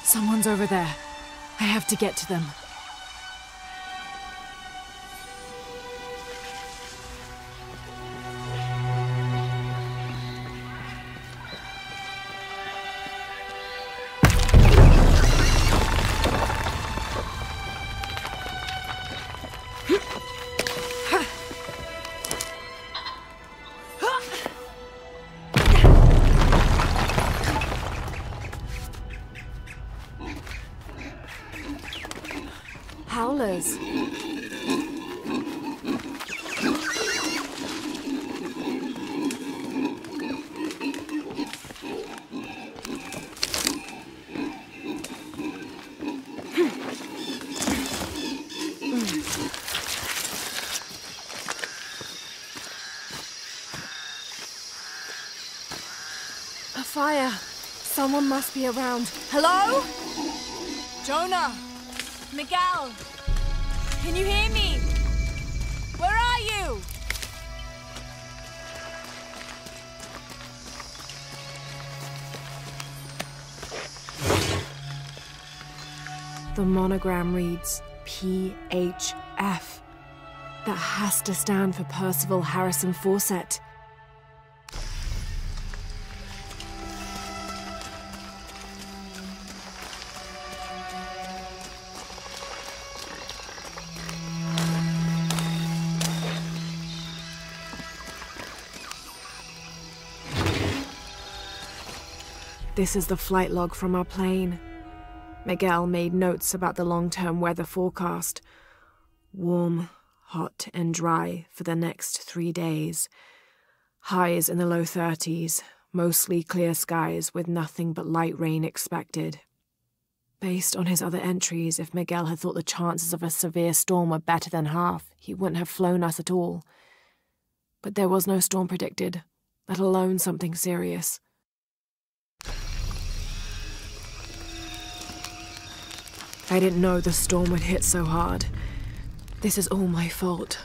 [SPEAKER 1] Someone's over there. I have to get to them. Howlers. A fire. Someone must be around.
[SPEAKER 11] Hello? Jonah? Miguel? Can you hear me? Where are you?
[SPEAKER 1] The monogram reads PHF. That has to stand for Percival Harrison Fawcett. This is the flight log from our plane. Miguel made notes about the long-term weather forecast. Warm, hot, and dry for the next 3 days. Highs in the low 30s, mostly clear skies with nothing but light rain expected. Based on his other entries, if Miguel had thought the chances of a severe storm were better than half, he wouldn't have flown us at all. But there was no storm predicted, let alone something serious. I didn't know the storm would hit so hard. This is all my fault.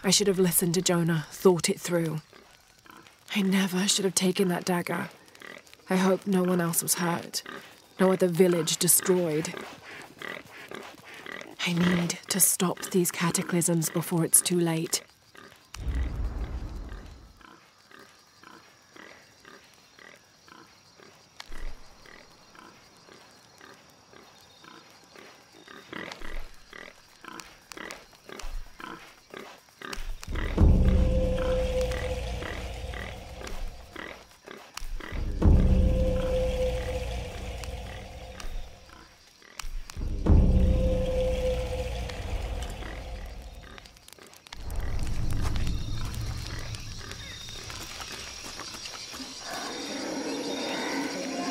[SPEAKER 1] I should have listened to Jonah, thought it through. I never should have taken that dagger. I hope no one else was hurt. No other village destroyed. I need to stop these cataclysms before it's too late.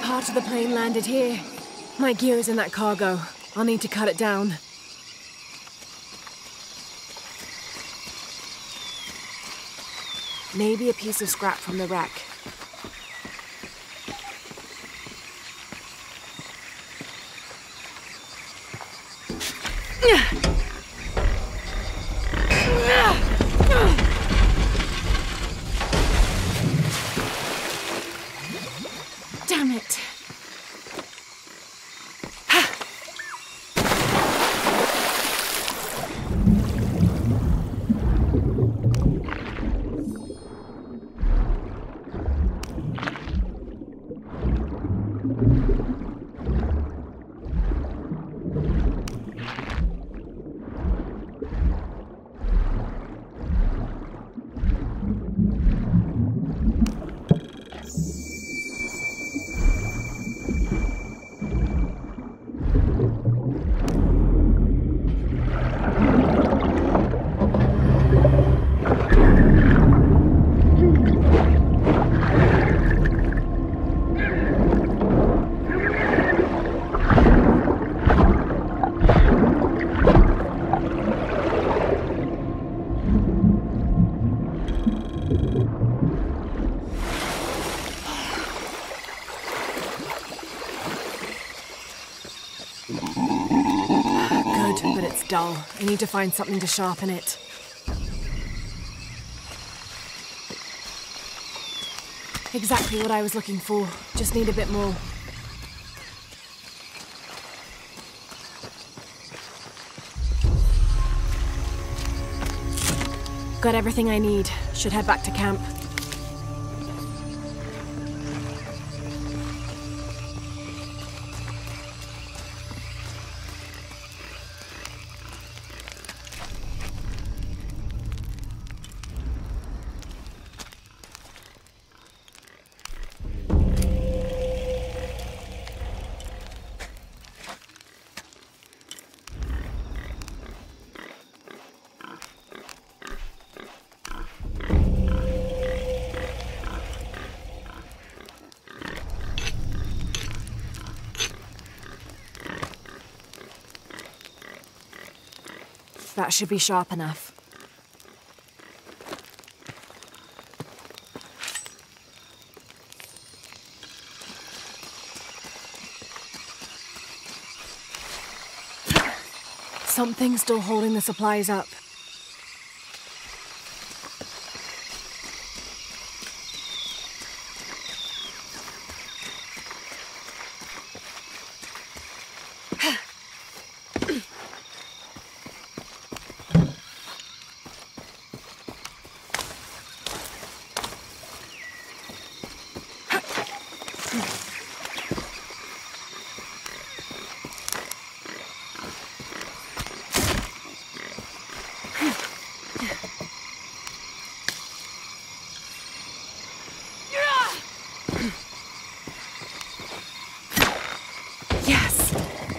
[SPEAKER 1] part of the plane landed here. My gear's in that cargo. I'll need to cut it down. Maybe a piece of scrap from the wreck. Damn it. But it's dull. I need to find something to sharpen it. Exactly what I was looking for. Just need a bit more. Got everything I need. Should head back to camp. That should be sharp enough. Something's still holding the supplies up.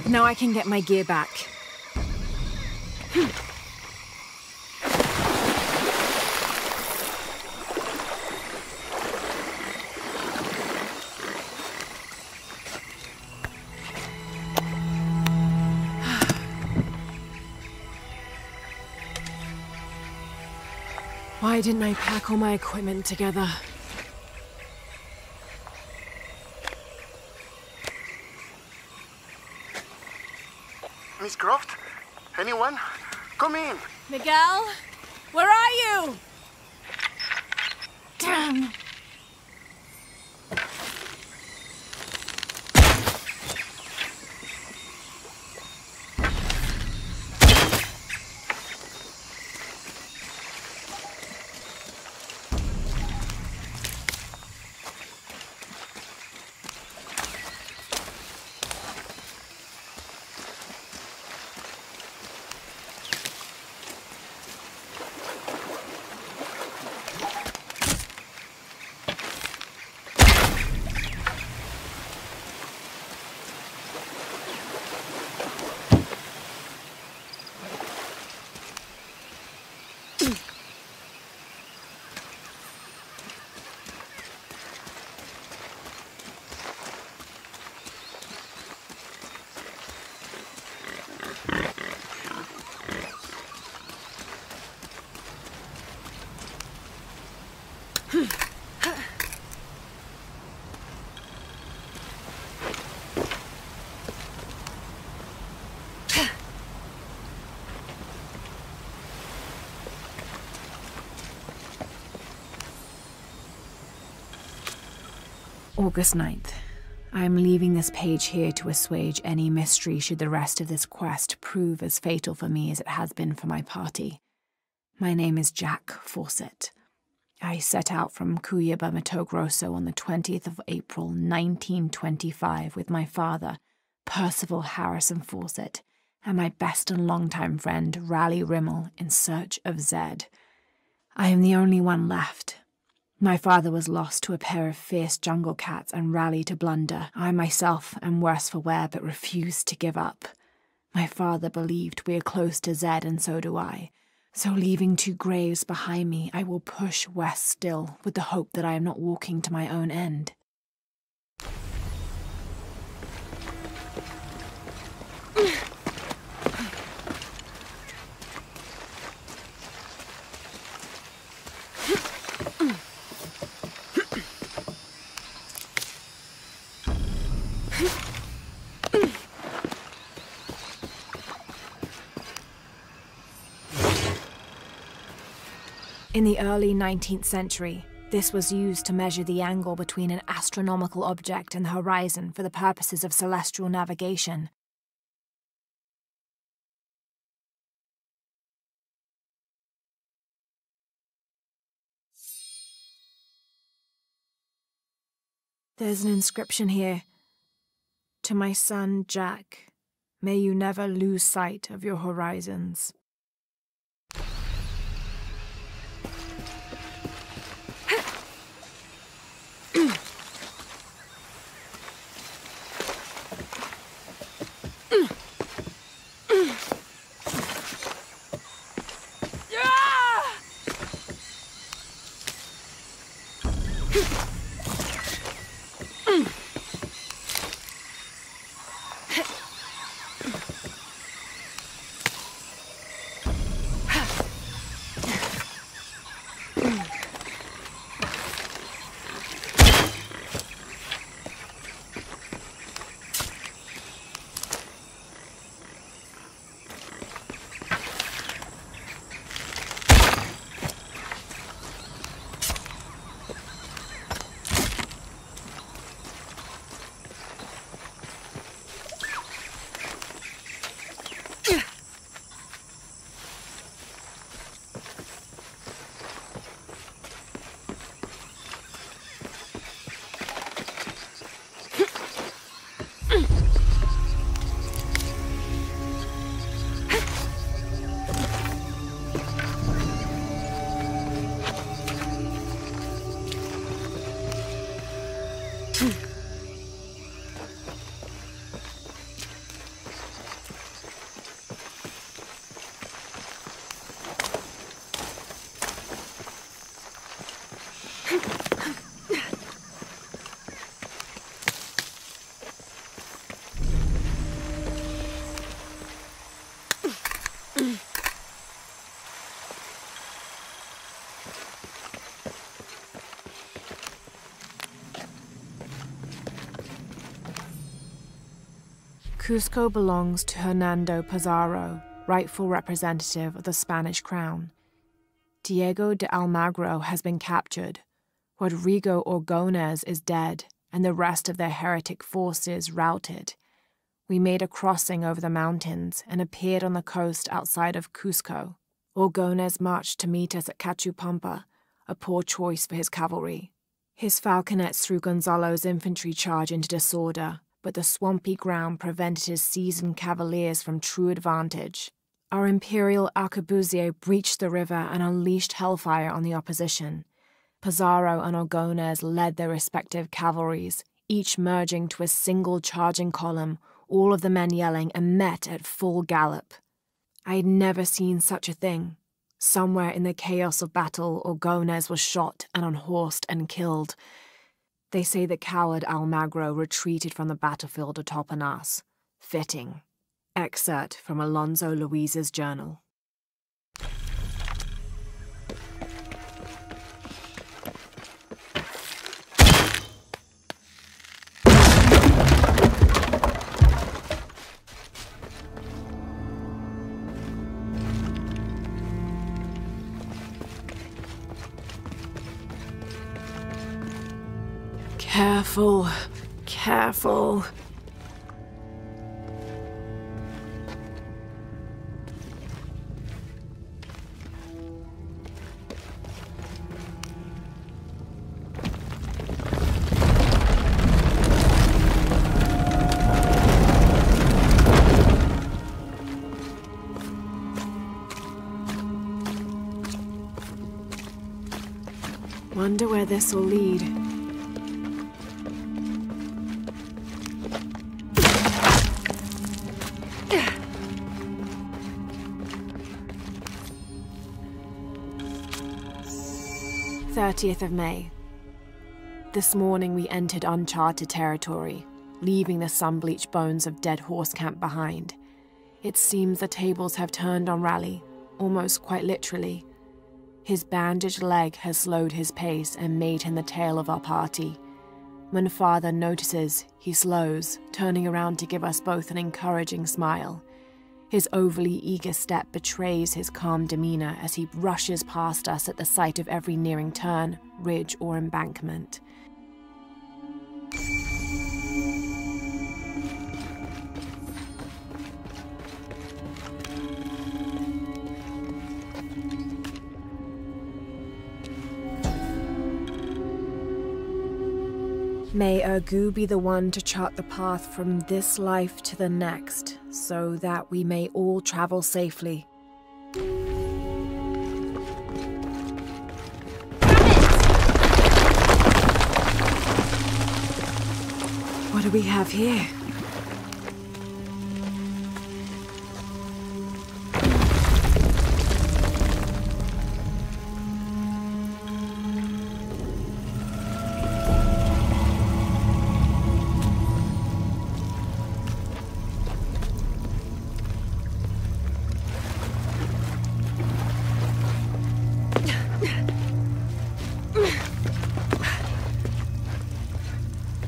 [SPEAKER 1] Now I can get my gear back. Why didn't I pack all my equipment together?
[SPEAKER 10] Miss Croft? Anyone? Come in!
[SPEAKER 11] Miguel? Where are you? Damn!
[SPEAKER 1] August 9th. I am leaving this page here to assuage any mystery should the rest of this quest prove as fatal for me as it has been for my party. My name is Jack Fawcett. I set out from Cuyaba, Mato Grosso on the 20th of April, 1925 with my father, Percival Harrison Fawcett, and my best and longtime friend, Raleigh Rimmel, in search of Zed. I am the only one left. My father was lost to a pair of fierce jungle cats and Raleigh to blunder. I myself am worse for wear but refuse to give up. My father believed we are close to Zed, and so do I. So leaving 2 graves behind me, I will push west still, with the hope that I am not walking to my own end. In the early 19th century, this was used to measure the angle between an astronomical object and the horizon for the purposes of celestial navigation. There's an inscription here. To my son, Jack, may you never lose sight of your horizons. Cusco belongs to Hernando Pizarro, rightful representative of the Spanish crown. Diego de Almagro has been captured, Rodrigo Orgones is dead, and the rest of their heretic forces routed. We made a crossing over the mountains and appeared on the coast outside of Cusco. Orgones marched to meet us at Cachupampa, a poor choice for his cavalry. His falconets threw Gonzalo's infantry charge into disorder, but the swampy ground prevented his seasoned cavaliers from true advantage. Our imperial arquebusier breached the river and unleashed hellfire on the opposition. Pizarro and Orgones led their respective cavalries, each merging to a single charging column, all of the men yelling, and met at full gallop. I had never seen such a thing. Somewhere in the chaos of battle, Orgones was shot and unhorsed and killed. They say the coward Almagro retreated from the battlefield atop an ass. Fitting. Excerpt from Alonso Luiz's journal. Careful. Careful. Wonder where this will lead. "30th of May. This morning we entered uncharted territory, leaving the sun-bleached bones of dead horse camp behind. It seems the tables have turned on Raleigh, almost quite literally. His bandaged leg has slowed his pace and made him the tail of our party. When Father notices, he slows, turning around to give us both an encouraging smile. His overly eager step betrays his calm demeanor as he rushes past us at the sight of every nearing turn, ridge, or embankment. May Ergu be the one to chart the path from this life to the next, so that we may all travel safely. What do we have here?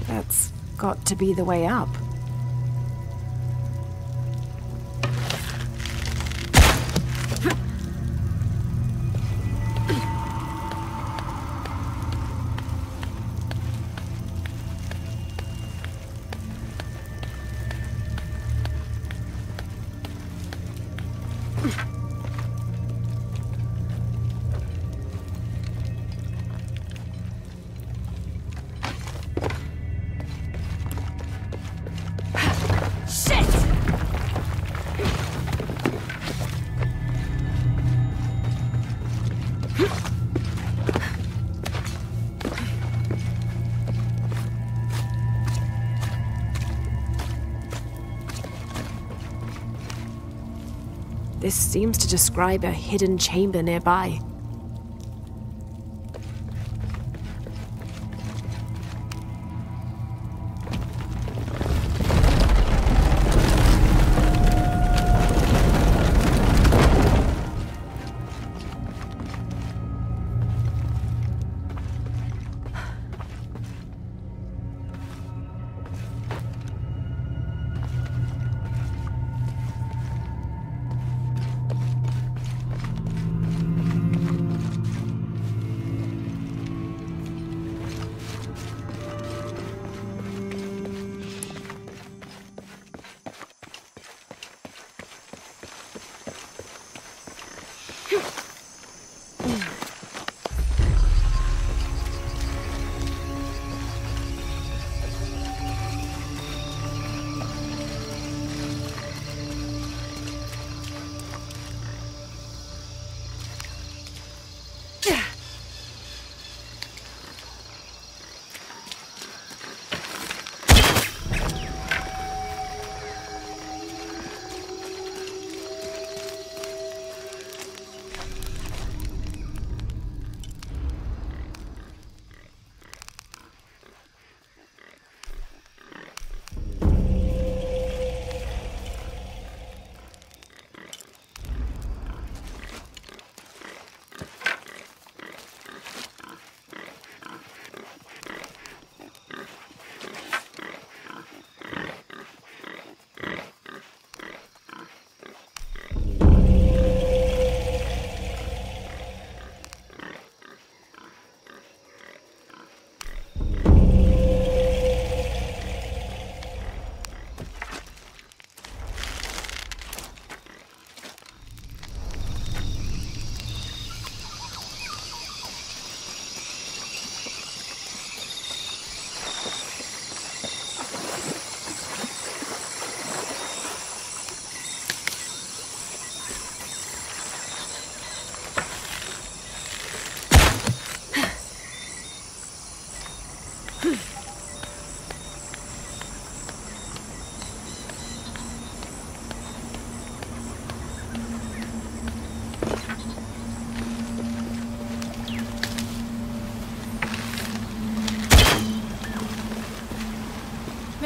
[SPEAKER 1] That's got to be the way up. This seems to describe a hidden chamber nearby.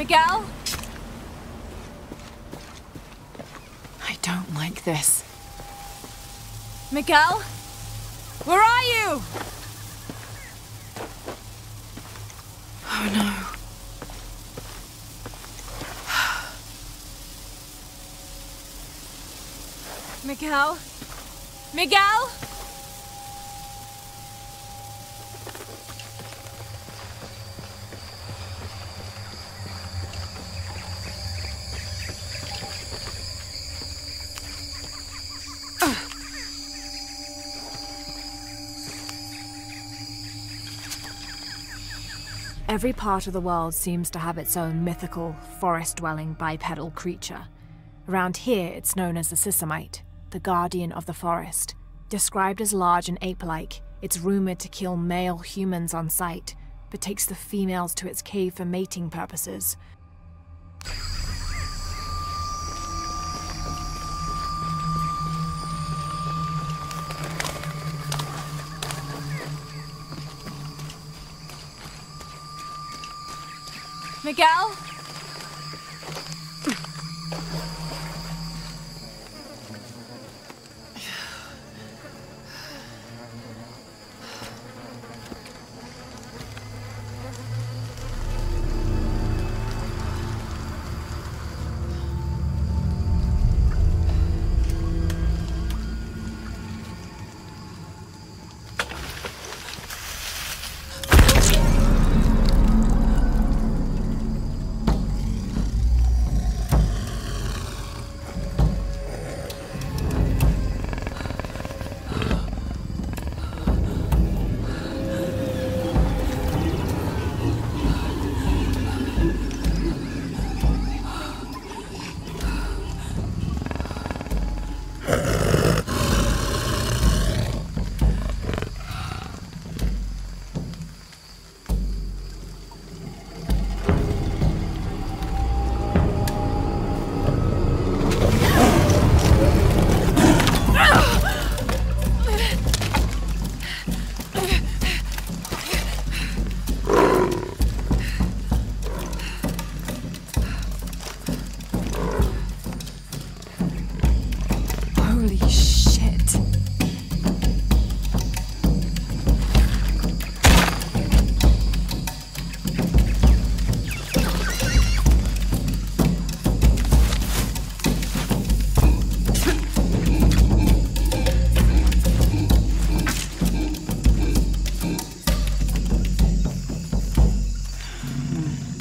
[SPEAKER 11] Miguel?
[SPEAKER 1] I don't like this.
[SPEAKER 11] Miguel? Where are you?
[SPEAKER 1] Oh no.
[SPEAKER 11] Miguel? Miguel?
[SPEAKER 1] Every part of the world seems to have its own mythical, forest-dwelling bipedal creature. Around here, it's known as the Sisamite, the guardian of the forest. Described as large and ape-like, it's rumored to kill male humans on sight, but takes the females to its cave for mating purposes.
[SPEAKER 11] Miguel?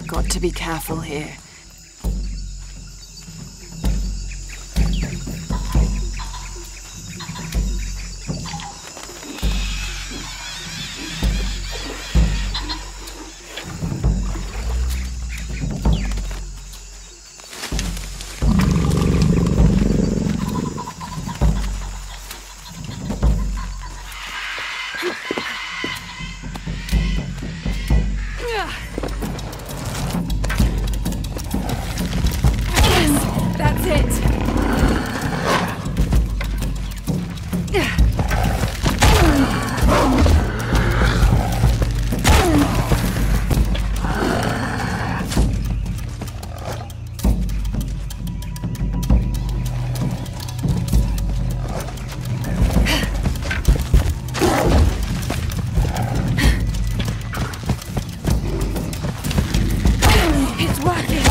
[SPEAKER 1] Got to be careful here.
[SPEAKER 11] That's it. It's working.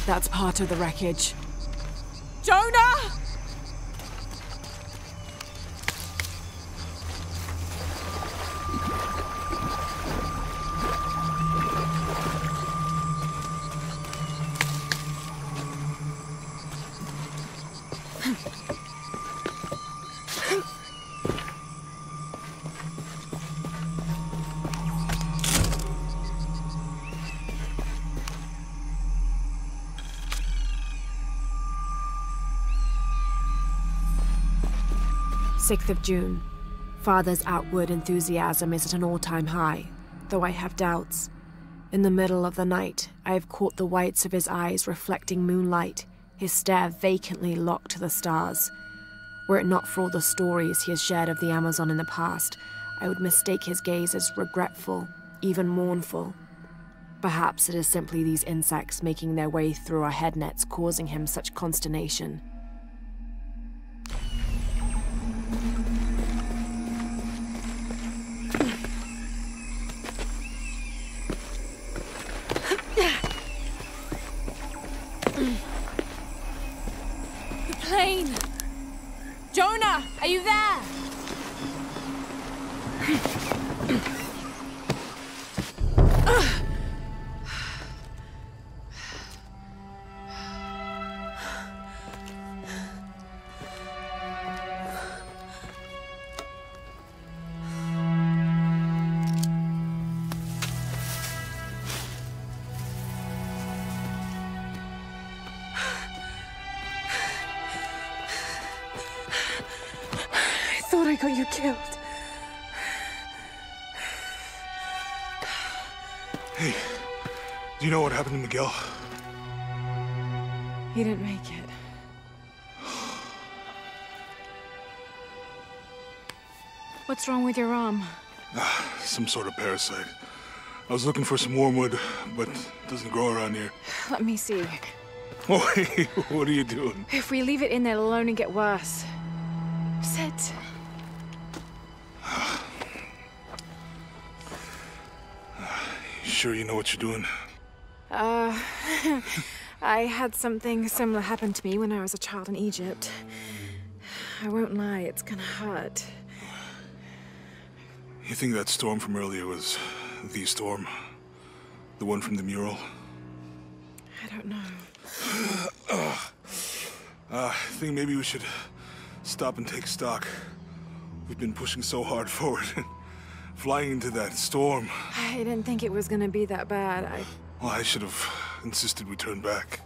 [SPEAKER 1] That's part of the wreckage.
[SPEAKER 11] Jonah!
[SPEAKER 1] June. Father's outward enthusiasm is at an all-time high, though I have doubts. In the middle of the night, I have caught the whites of his eyes reflecting moonlight, his stare vacantly locked to the stars. Were it not for all the stories he has shared of the Amazon in the past, I would mistake his gaze as regretful, even mournful. Perhaps it is simply these insects making their way through our head nets causing him such consternation.
[SPEAKER 11] Jonah, are you there?
[SPEAKER 1] I got you killed.
[SPEAKER 2] Hey, do you know what happened to Miguel?
[SPEAKER 1] He didn't make it. What's wrong with your arm?
[SPEAKER 2] Some sort of parasite. I was looking for some wormwood, but it doesn't grow around here.
[SPEAKER 1] Let me see.
[SPEAKER 2] Oh, hey, what are you doing?
[SPEAKER 1] If we leave it in there, it'll only get worse. Sit.
[SPEAKER 2] Sure you know what you're doing?
[SPEAKER 1] I had something similar happen to me when I was a child in Egypt. I won't lie, it's gonna hurt.
[SPEAKER 2] You think that storm from earlier was the storm? The one from the mural?
[SPEAKER 1] I don't know.
[SPEAKER 2] I think maybe we should stop and take stock. We've been pushing so hard forward. Flying into that storm.
[SPEAKER 1] I didn't think it was gonna be that bad.
[SPEAKER 2] Well, I should have insisted we turn back.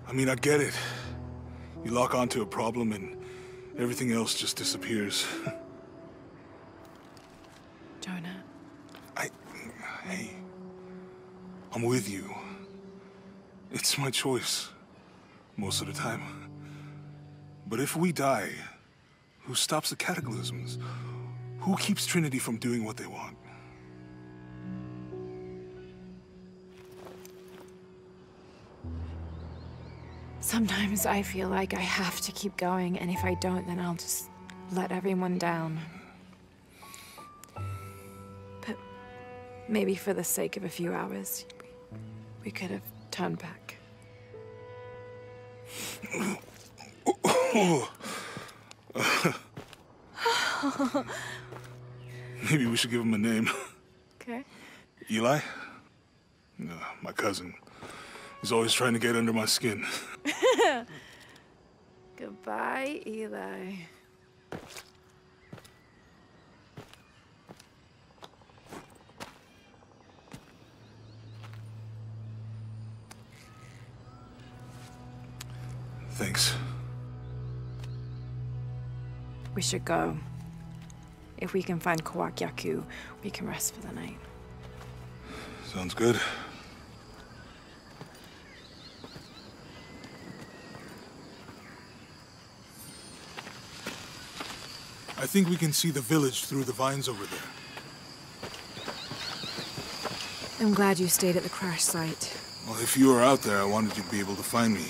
[SPEAKER 2] I mean, I get it. You lock onto a problem and everything else just disappears.
[SPEAKER 1] Jonah.
[SPEAKER 2] Hey. I'm with you. It's my choice. Most of the time. But if we die, who stops the cataclysms? Who keeps Trinity from doing what they want?
[SPEAKER 1] Sometimes I feel like I have to keep going, and if I don't, then I'll just let everyone down. But maybe for the sake of a few hours, we could have turned back.
[SPEAKER 2] Maybe we should give him a name.
[SPEAKER 1] Okay.
[SPEAKER 2] Eli? My cousin. He's always trying to get under my skin.
[SPEAKER 1] Goodbye, Eli.
[SPEAKER 2] Thanks.
[SPEAKER 1] We should go. If we can find Kawakyaku, we can rest for the night.
[SPEAKER 2] Sounds good. I think we can see the village through the vines over there.
[SPEAKER 1] I'm glad you stayed at the crash site.
[SPEAKER 2] Well, if you were out there, I wanted you to be able to find me.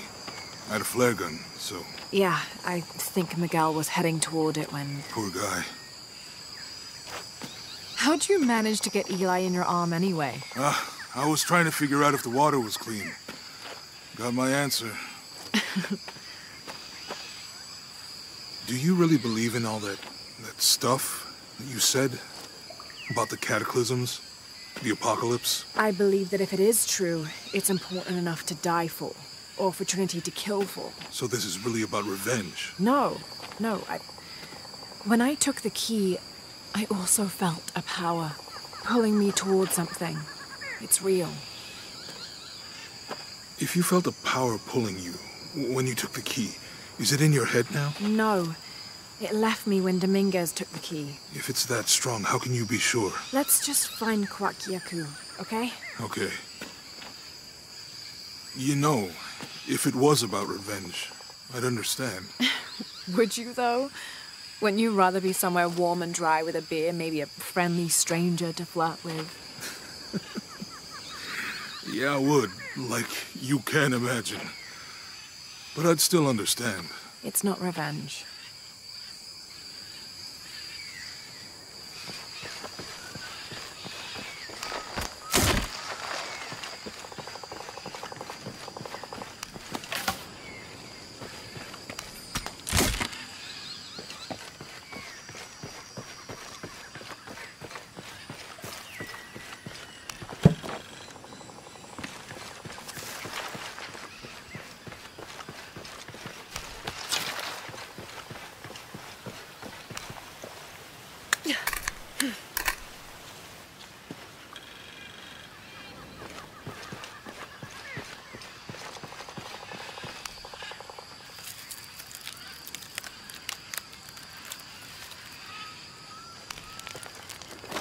[SPEAKER 2] I had a flare gun, so...
[SPEAKER 1] Yeah, I think Miguel was heading toward it when...
[SPEAKER 2] Poor guy.
[SPEAKER 1] How'd you manage to get Eli in your arm anyway?
[SPEAKER 2] I was trying to figure out if the water was clean. Got my answer. Do you really believe in all that stuff that you said? About the cataclysms? The apocalypse?
[SPEAKER 1] I believe that if it is true, it's important enough to die for. Or for Trinity to kill for.
[SPEAKER 2] So this is really about revenge?
[SPEAKER 1] No. When I took the key, I also felt a power pulling me towards something. It's real.
[SPEAKER 2] If you felt a power pulling you when you took the key, is it in your head now?
[SPEAKER 1] No. It left me when Dominguez took the key.
[SPEAKER 2] If it's that strong, how can you be sure?
[SPEAKER 1] Let's just find Kwakyaku, okay?
[SPEAKER 2] Okay. You know, if it was about revenge, I'd understand.
[SPEAKER 1] Would you, though? Wouldn't you rather be somewhere warm and dry with a beer, maybe a friendly stranger to flirt with?
[SPEAKER 2] Yeah, I would. Like, you can imagine. But I'd still understand.
[SPEAKER 1] It's not revenge.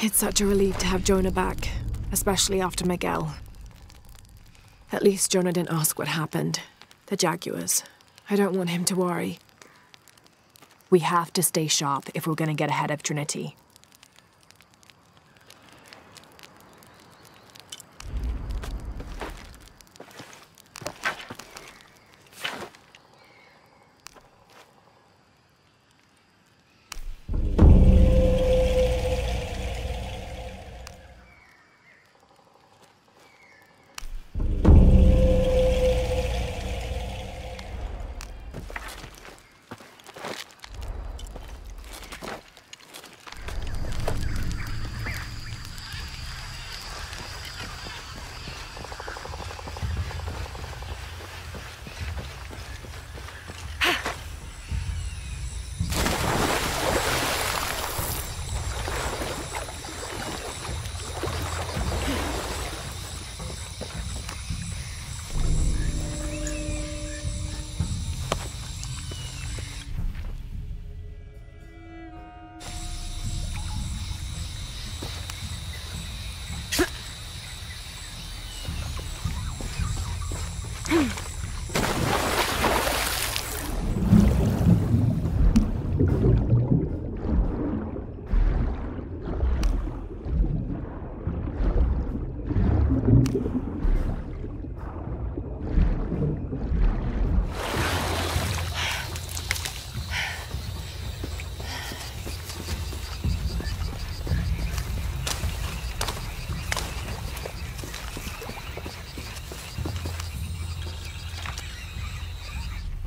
[SPEAKER 1] It's such a relief to have Jonah back, especially after Miguel. At least Jonah didn't ask what happened. The Jaguars. I don't want him to worry. We have to stay sharp if we're going to get ahead of Trinity.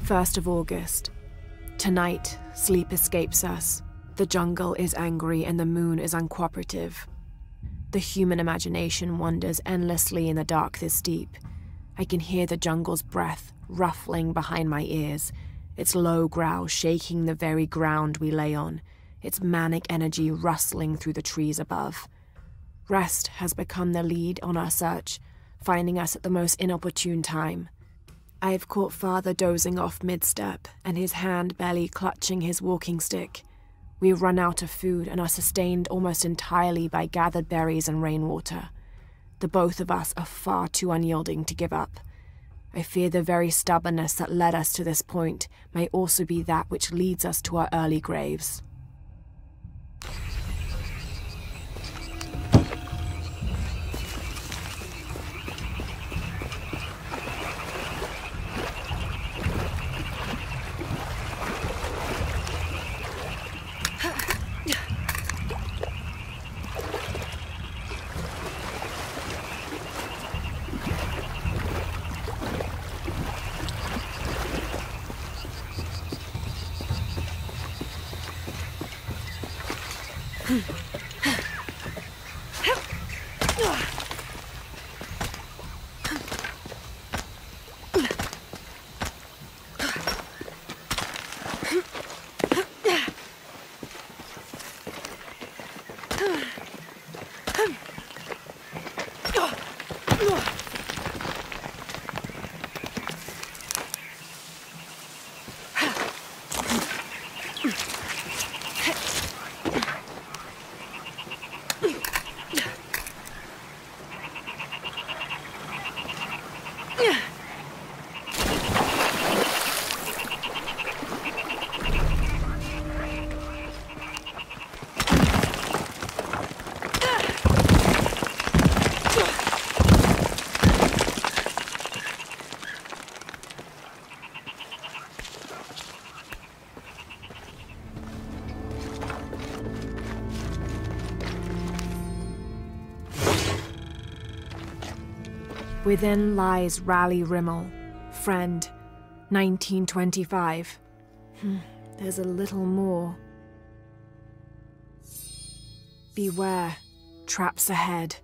[SPEAKER 1] First of August. Tonight, sleep escapes us. The jungle is angry and the moon is uncooperative. The human imagination wanders endlessly in the dark this deep. I can hear the jungle's breath ruffling behind my ears, its low growl shaking the very ground we lay on, its manic energy rustling through the trees above. Rest has become the lead on our search, finding us at the most inopportune time. I've caught Father dozing off mid-step, and his hand barely clutching his walking stick. We've run out of food and are sustained almost entirely by gathered berries and rainwater. The both of us are far too unyielding to give up. I fear the very stubbornness that led us to this point may also be that which leads us to our early graves. Within lies Raleigh Rimmel, friend, 1925. There's a little more. Beware, traps ahead.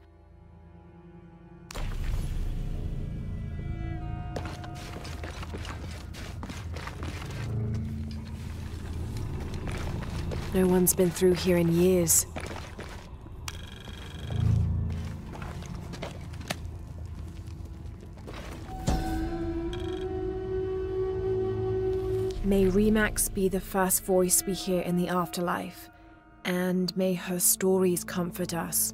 [SPEAKER 1] No one's been through here in years. May Remax be the first voice we hear in the afterlife, and may her stories comfort us.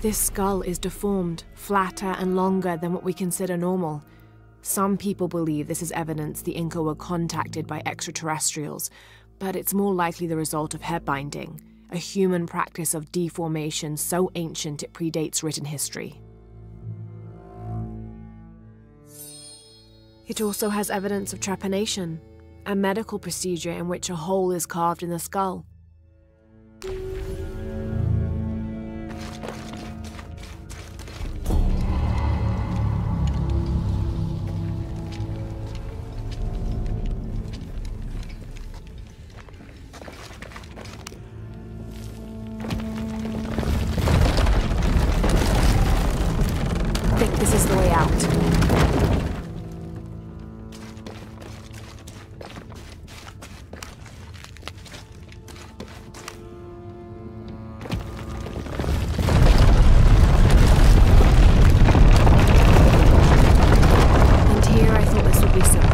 [SPEAKER 1] This skull is deformed, flatter and longer than what we consider normal. Some people believe this is evidence the Inca were contacted by extraterrestrials, but it's more likely the result of head binding, a human practice of deformation so ancient it predates written history. It also has evidence of trepanation, a medical procedure in which a hole is carved in the skull. I think this is the way out. And here I thought this would be simple.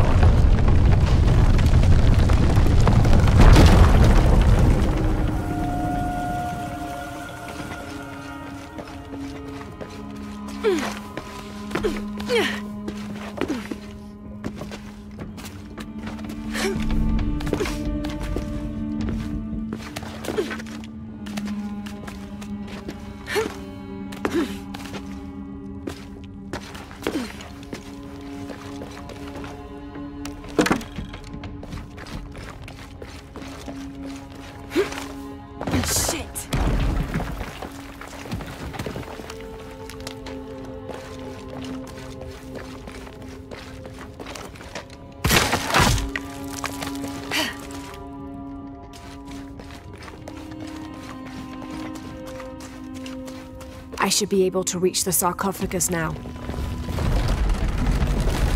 [SPEAKER 1] I should be able to reach the sarcophagus now.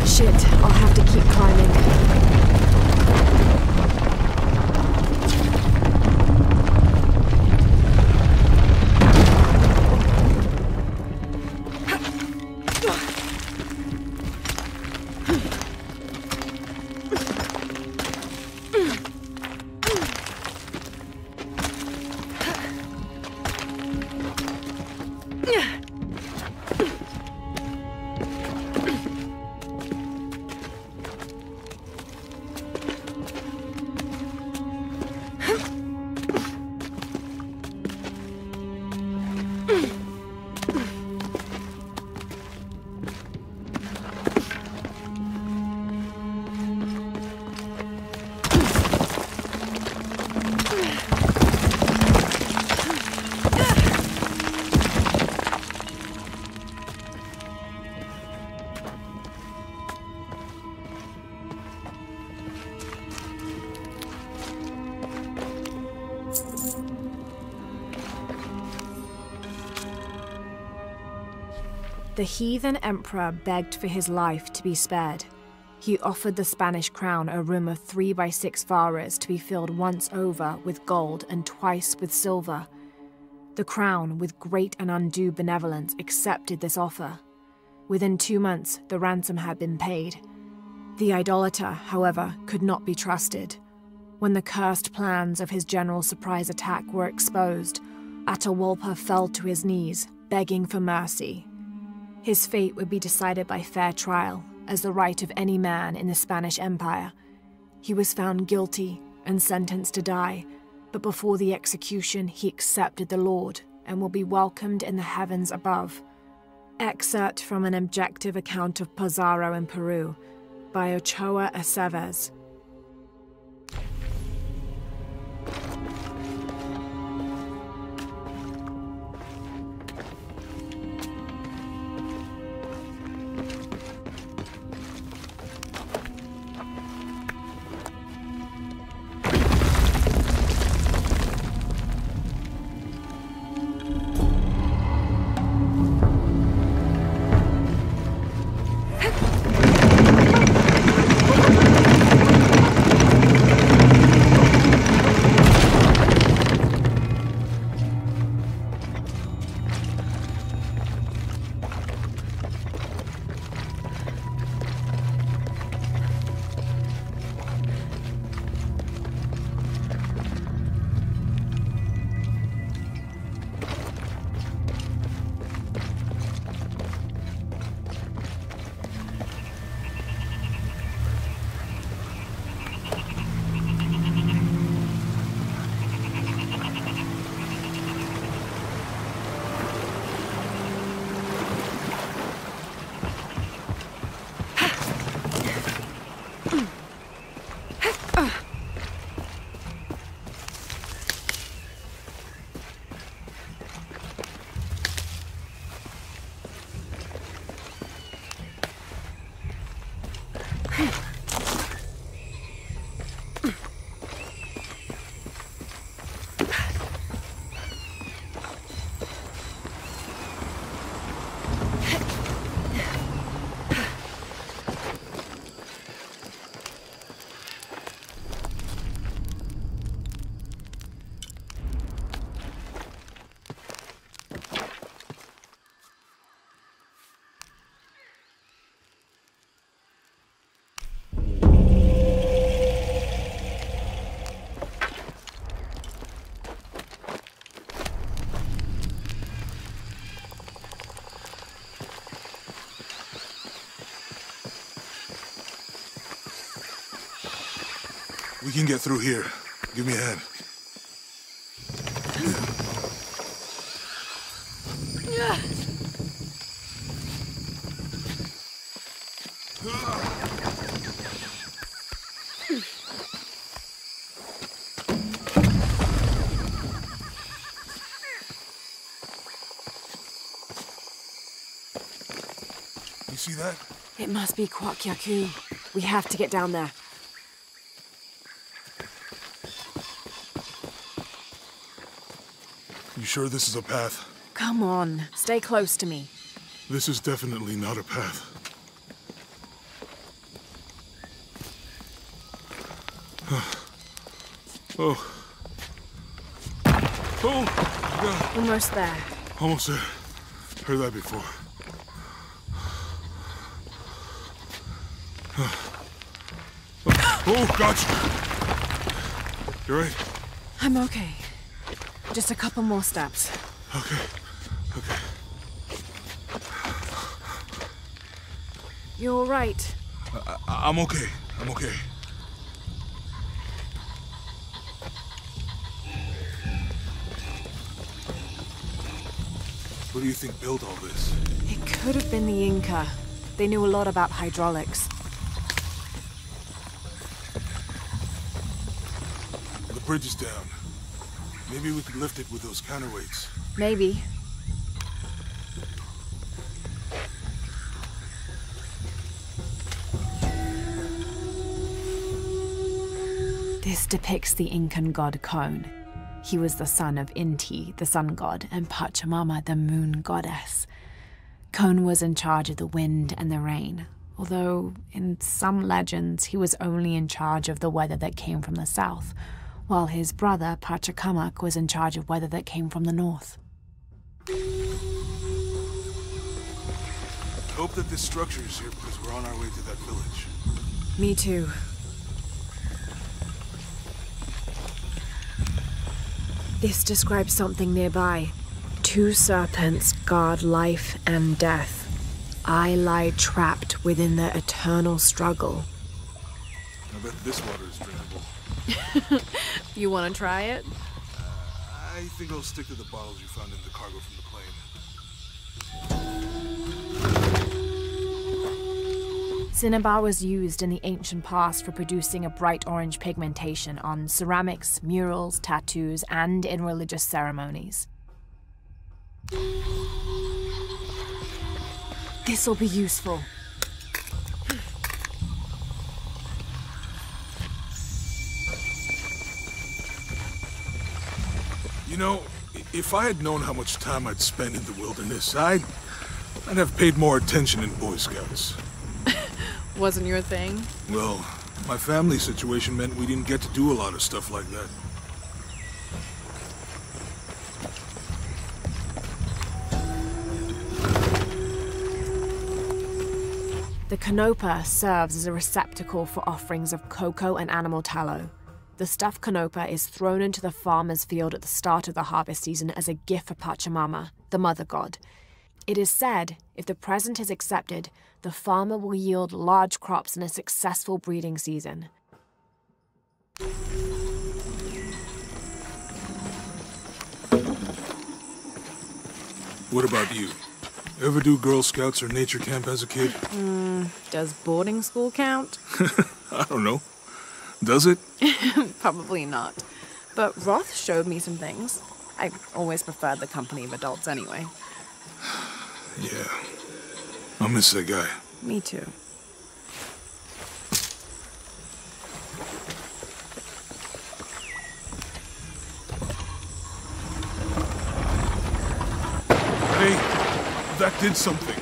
[SPEAKER 1] Shit, I'll have to keep climbing. The heathen emperor begged for his life to be spared. He offered the Spanish crown a room of 3 by 6 varas to be filled once over with gold and twice with silver. The crown, with great and undue benevolence, accepted this offer. Within 2 months, the ransom had been paid. The idolater, however, could not be trusted. When the cursed plans of his general surprise attack were exposed, Atahualpa fell to his knees, begging for mercy. His fate would be decided by fair trial, as the right of any man in the Spanish Empire. He was found guilty and sentenced to die, but before the execution he accepted the Lord and will be welcomed in the heavens above. Excerpt from an objective account of Pizarro in Peru by Ochoa Aceves.
[SPEAKER 2] We can get through here. Give me a hand. You see that?
[SPEAKER 1] It must be Kwakyaku. We have to get down there.
[SPEAKER 2] You sure this is a path?
[SPEAKER 1] Come on, stay close to me.
[SPEAKER 2] This is definitely not a path. Oh. Oh, God.
[SPEAKER 1] Almost there.
[SPEAKER 2] Almost there. Heard that before. Oh, gotcha. You right?
[SPEAKER 1] I'm okay. Just a couple more steps.
[SPEAKER 2] Okay. Okay.
[SPEAKER 1] You're all right.
[SPEAKER 2] I'm okay. I'm okay. What do you think built all this?
[SPEAKER 1] It could have been the Inca. They knew a lot about hydraulics.
[SPEAKER 2] The bridge is down. Maybe we could lift it with those counterweights.
[SPEAKER 1] Maybe. This depicts the Incan god Kon. He was the son of Inti, the sun god, and Pachamama, the moon goddess. Kon was in charge of the wind and the rain, although in some legends he was only in charge of the weather that came from the south, while his brother Pachacamac was in charge of weather that came from the north.
[SPEAKER 2] I hope that this structure is here because we're on our way to that village.
[SPEAKER 1] Me too. This describes something nearby. 2 serpents guard life and death. I lie trapped within their eternal struggle.
[SPEAKER 2] I bet this water is drinkable.
[SPEAKER 11] You want to try it?
[SPEAKER 2] I think I'll stick to the bottles you found in the cargo from the plane.
[SPEAKER 1] Cinnabar was used in the ancient past for producing a bright orange pigmentation on ceramics, murals, tattoos, and in religious ceremonies. This'll be useful.
[SPEAKER 2] You know, if I had known how much time I'd spend in the wilderness, I'd have paid more attention in Boy Scouts.
[SPEAKER 11] Wasn't your thing?
[SPEAKER 2] Well, my family situation meant we didn't get to do a lot of stuff like that.
[SPEAKER 1] The canopa serves as a receptacle for offerings of cocoa and animal tallow. The stuffed canopa is thrown into the farmer's field at the start of the harvest season as a gift for Pachamama, the mother god. It is said, if the present is accepted, the farmer will yield large crops in a successful breeding season.
[SPEAKER 2] What about you? Ever do Girl Scouts or nature camp as a kid?
[SPEAKER 11] Does boarding school count?
[SPEAKER 2] I don't know. Does it?
[SPEAKER 11] Probably not. But Roth showed me some things. I always preferred the company of adults anyway.
[SPEAKER 2] Yeah. I'll miss that guy.
[SPEAKER 11] Me too.
[SPEAKER 2] Hey, that did something.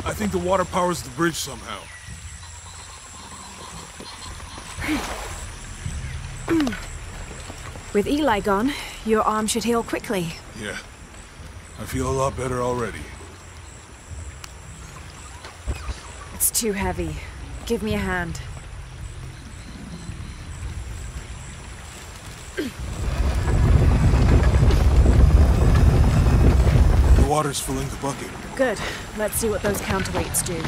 [SPEAKER 2] I think the water powers the bridge somehow.
[SPEAKER 1] With Eli gone, your arm should heal quickly.
[SPEAKER 2] Yeah. I feel a lot better already.
[SPEAKER 1] It's too heavy. Give me a hand.
[SPEAKER 2] The water's filling the bucket.
[SPEAKER 1] Good. Let's see what those counterweights do.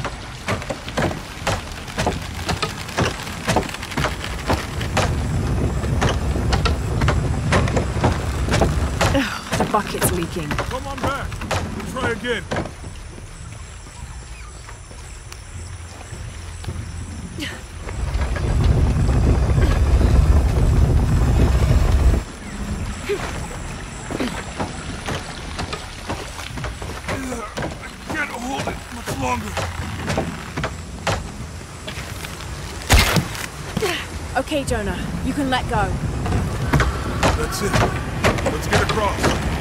[SPEAKER 1] Ugh, the bucket's leaking.
[SPEAKER 2] Come on back. We'll try again.
[SPEAKER 1] Okay, Jonah, you can let go.
[SPEAKER 2] That's it. Let's get across.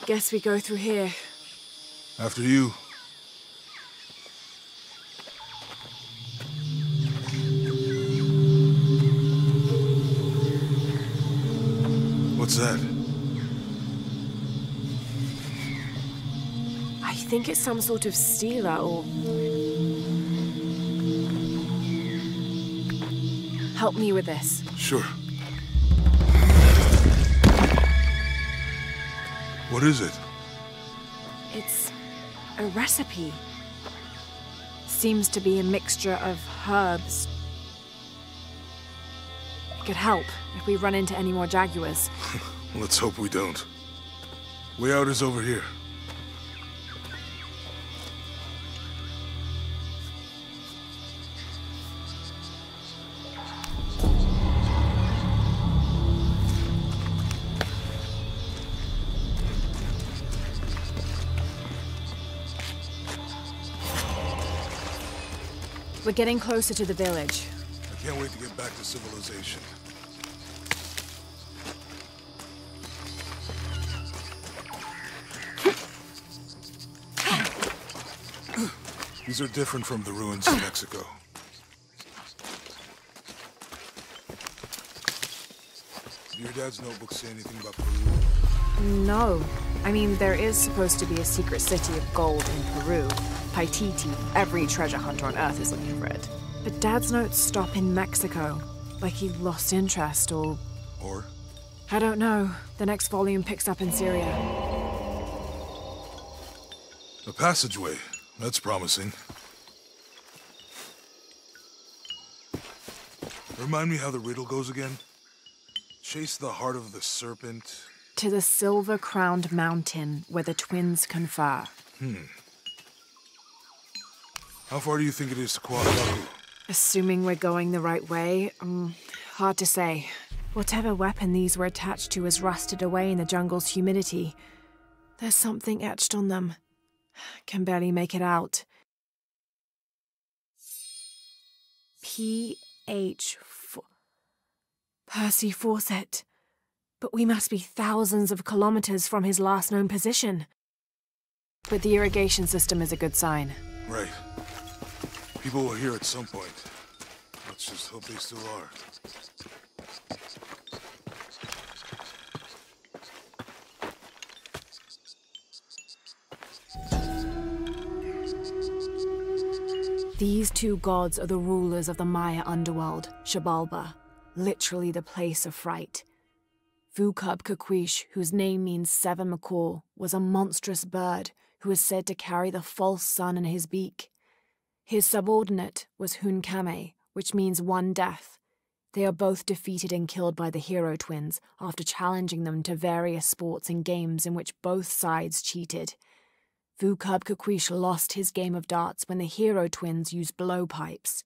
[SPEAKER 1] Guess we go through here.
[SPEAKER 2] After you. What's that?
[SPEAKER 1] I think it's some sort of stela or... Help me with this.
[SPEAKER 2] Sure. What is it?
[SPEAKER 1] It's A recipe. Seems to be a mixture of herbs. It could help if we run into any more jaguars.
[SPEAKER 2] Let's hope we don't. Way out is over here.
[SPEAKER 1] We're getting closer to the village.
[SPEAKER 2] I can't wait to get back to civilization. These are different from the ruins in Mexico. Do your dad's notebook say anything about Peru?
[SPEAKER 1] No. I mean, there is supposed to be a secret city of gold in Peru. Paititi. Every treasure hunter on Earth is looking for it. But Dad's notes stop in Mexico. Like he lost interest or...
[SPEAKER 2] Or?
[SPEAKER 1] I don't know. The next volume picks up in Syria.
[SPEAKER 2] A passageway. That's promising. Remind me how the riddle goes again? Chase the heart of the serpent...
[SPEAKER 1] To the silver-crowned mountain where the twins confer.
[SPEAKER 2] How far do you think it is to Kuala?
[SPEAKER 1] Assuming we're going the right way, hard to say. Whatever weapon these were attached to has rusted away in the jungle's humidity. There's something etched on them. Can barely make it out. P.H. Percy Fawcett. But we must be thousands of kilometers from his last known position. But the irrigation system is a good sign.
[SPEAKER 2] Right. People were here at some point. Let's just hope they still are.
[SPEAKER 1] These two gods are the rulers of the Maya underworld, Xibalba, literally the place of fright. Vucub-Kakwish, whose name means seven macaw, was a monstrous bird who is said to carry the false sun in his beak. His subordinate was Hunkame, which means one death. They are both defeated and killed by the hero twins after challenging them to various sports and games in which both sides cheated. Vucub-Kakwish lost his game of darts when the hero twins used blowpipes.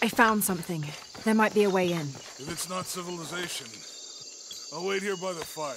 [SPEAKER 1] I found something. There might be a way in.
[SPEAKER 2] If it's not civilization, I'll wait here by the fire.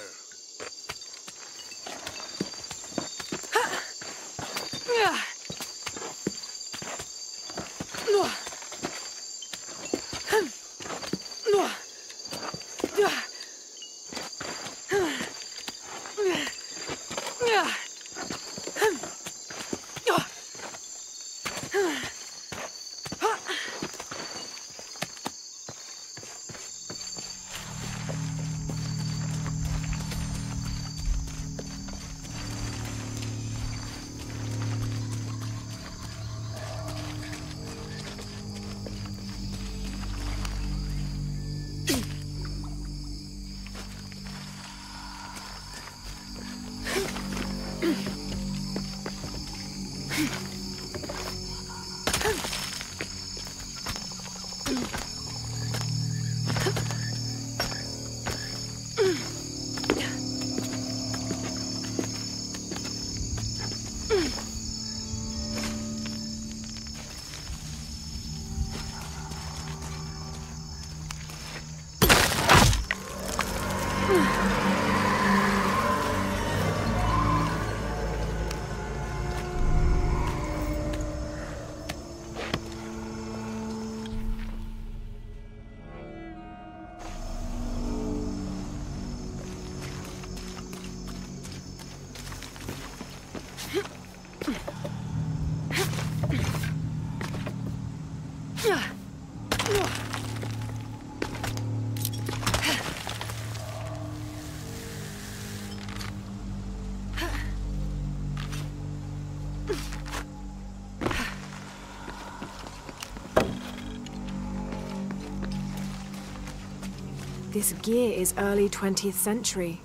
[SPEAKER 1] This gear is early 20th century.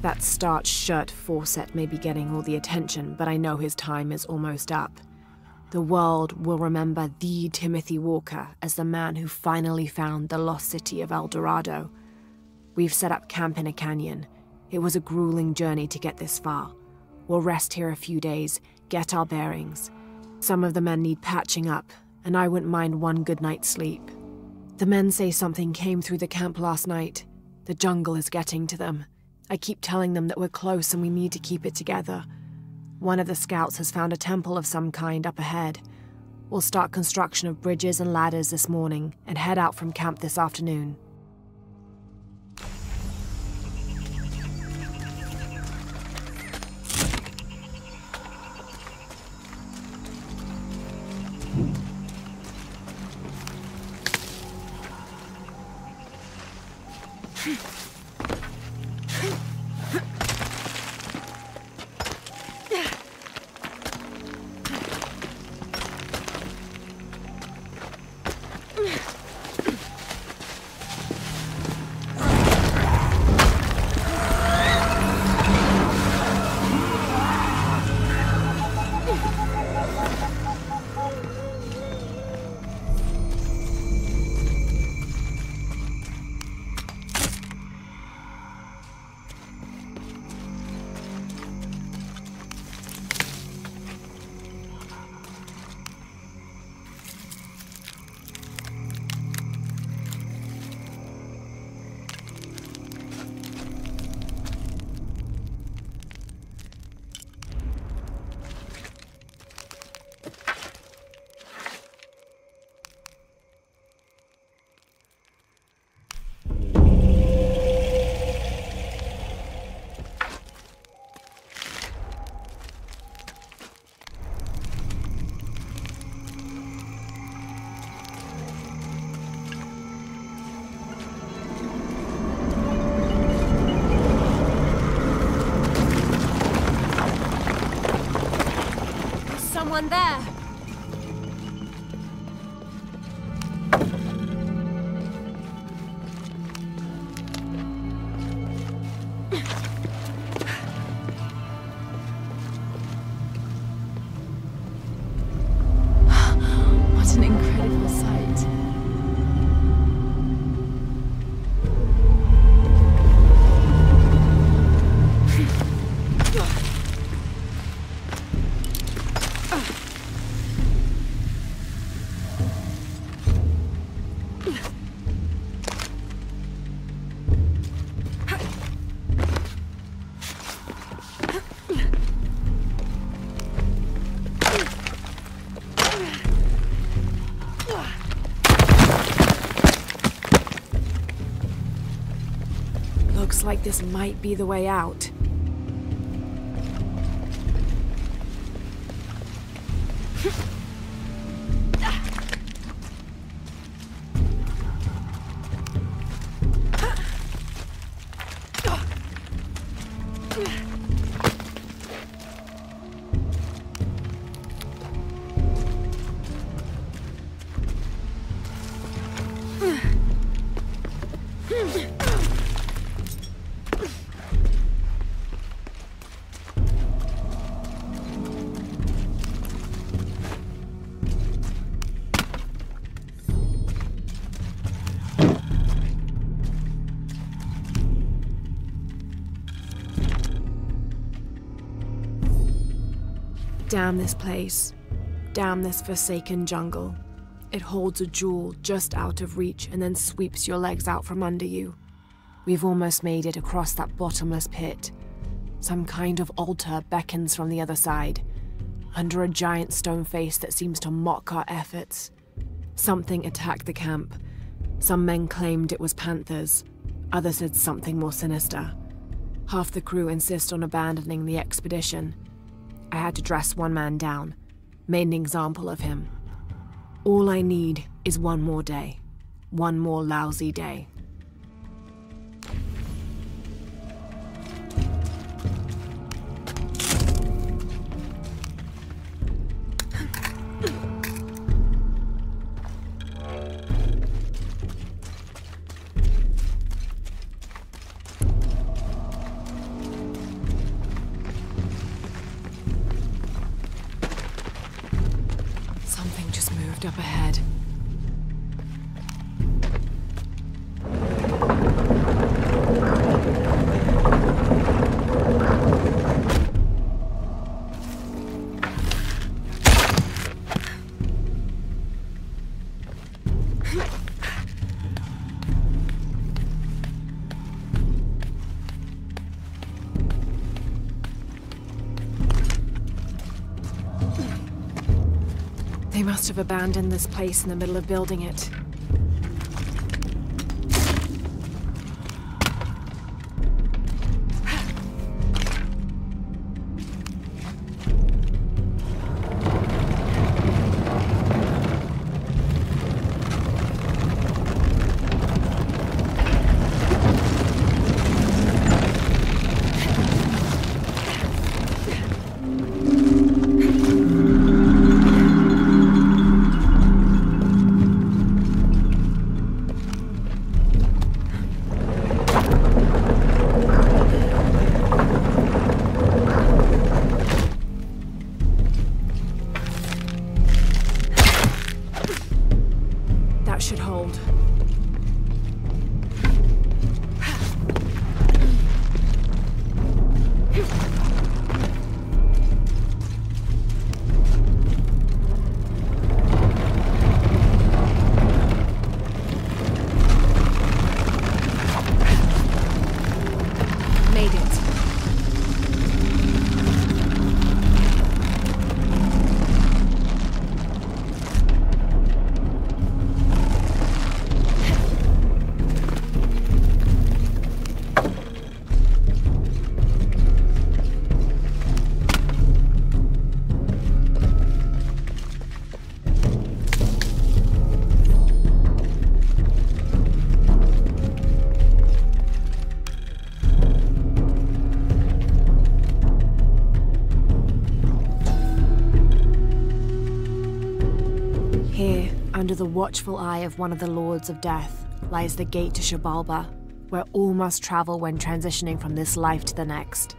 [SPEAKER 1] That starched shirt Fawcett may be getting all the attention, but I know his time is almost up. The world will remember the Timothy Walker as the man who finally found the lost city of El Dorado. We've set up camp in a canyon. It was a grueling journey to get this far. We'll rest here a few days, get our bearings. Some of the men need patching up, and I wouldn't mind one good night's sleep. The men say something came through the camp last night. The jungle is getting to them. I keep telling them that we're close and we need to keep it together. One of the scouts has found a temple of some kind up ahead. We'll start construction of bridges and ladders this morning and head out from camp this afternoon.
[SPEAKER 7] Someone there.
[SPEAKER 11] What an incredible sight.
[SPEAKER 1] Looks like this might be the way out. Damn this place. Damn this forsaken jungle. It holds a jewel just out of reach and then sweeps your legs out from under you. We've almost made it across that bottomless pit. Some kind of altar beckons from the other side, under a giant stone face that seems to mock our efforts. Something attacked the camp. Some men claimed it was panthers. Others said something more sinister. Half the crew insist on abandoning the expedition. I had to dress one man down, made an example of him. All I need is one more day. One more lousy day. Up ahead. They must have abandoned this place in the middle of building it. Should hold. Made it. Under the watchful eye of one of the Lords of Death lies the gate to Xibalba, where all must travel when transitioning from this life to the next.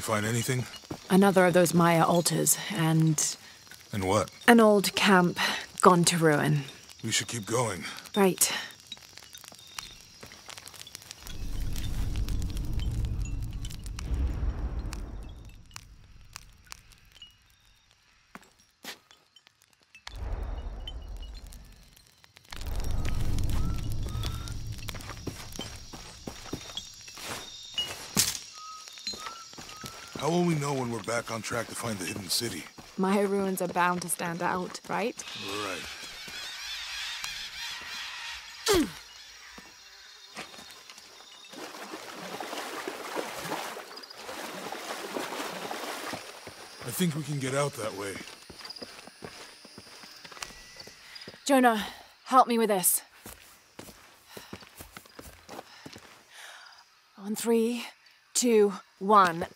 [SPEAKER 2] You find anything?
[SPEAKER 1] Another of those Maya altars, and...
[SPEAKER 2] And what?
[SPEAKER 1] An old camp gone to ruin.
[SPEAKER 2] We should keep going.
[SPEAKER 1] Right.
[SPEAKER 2] How will we know when we're back on track to find the hidden city?
[SPEAKER 1] Maya ruins are bound to stand out, right?
[SPEAKER 2] Right. I think we can get out that way.
[SPEAKER 1] Jonah, help me with this. On 3, 2, 1.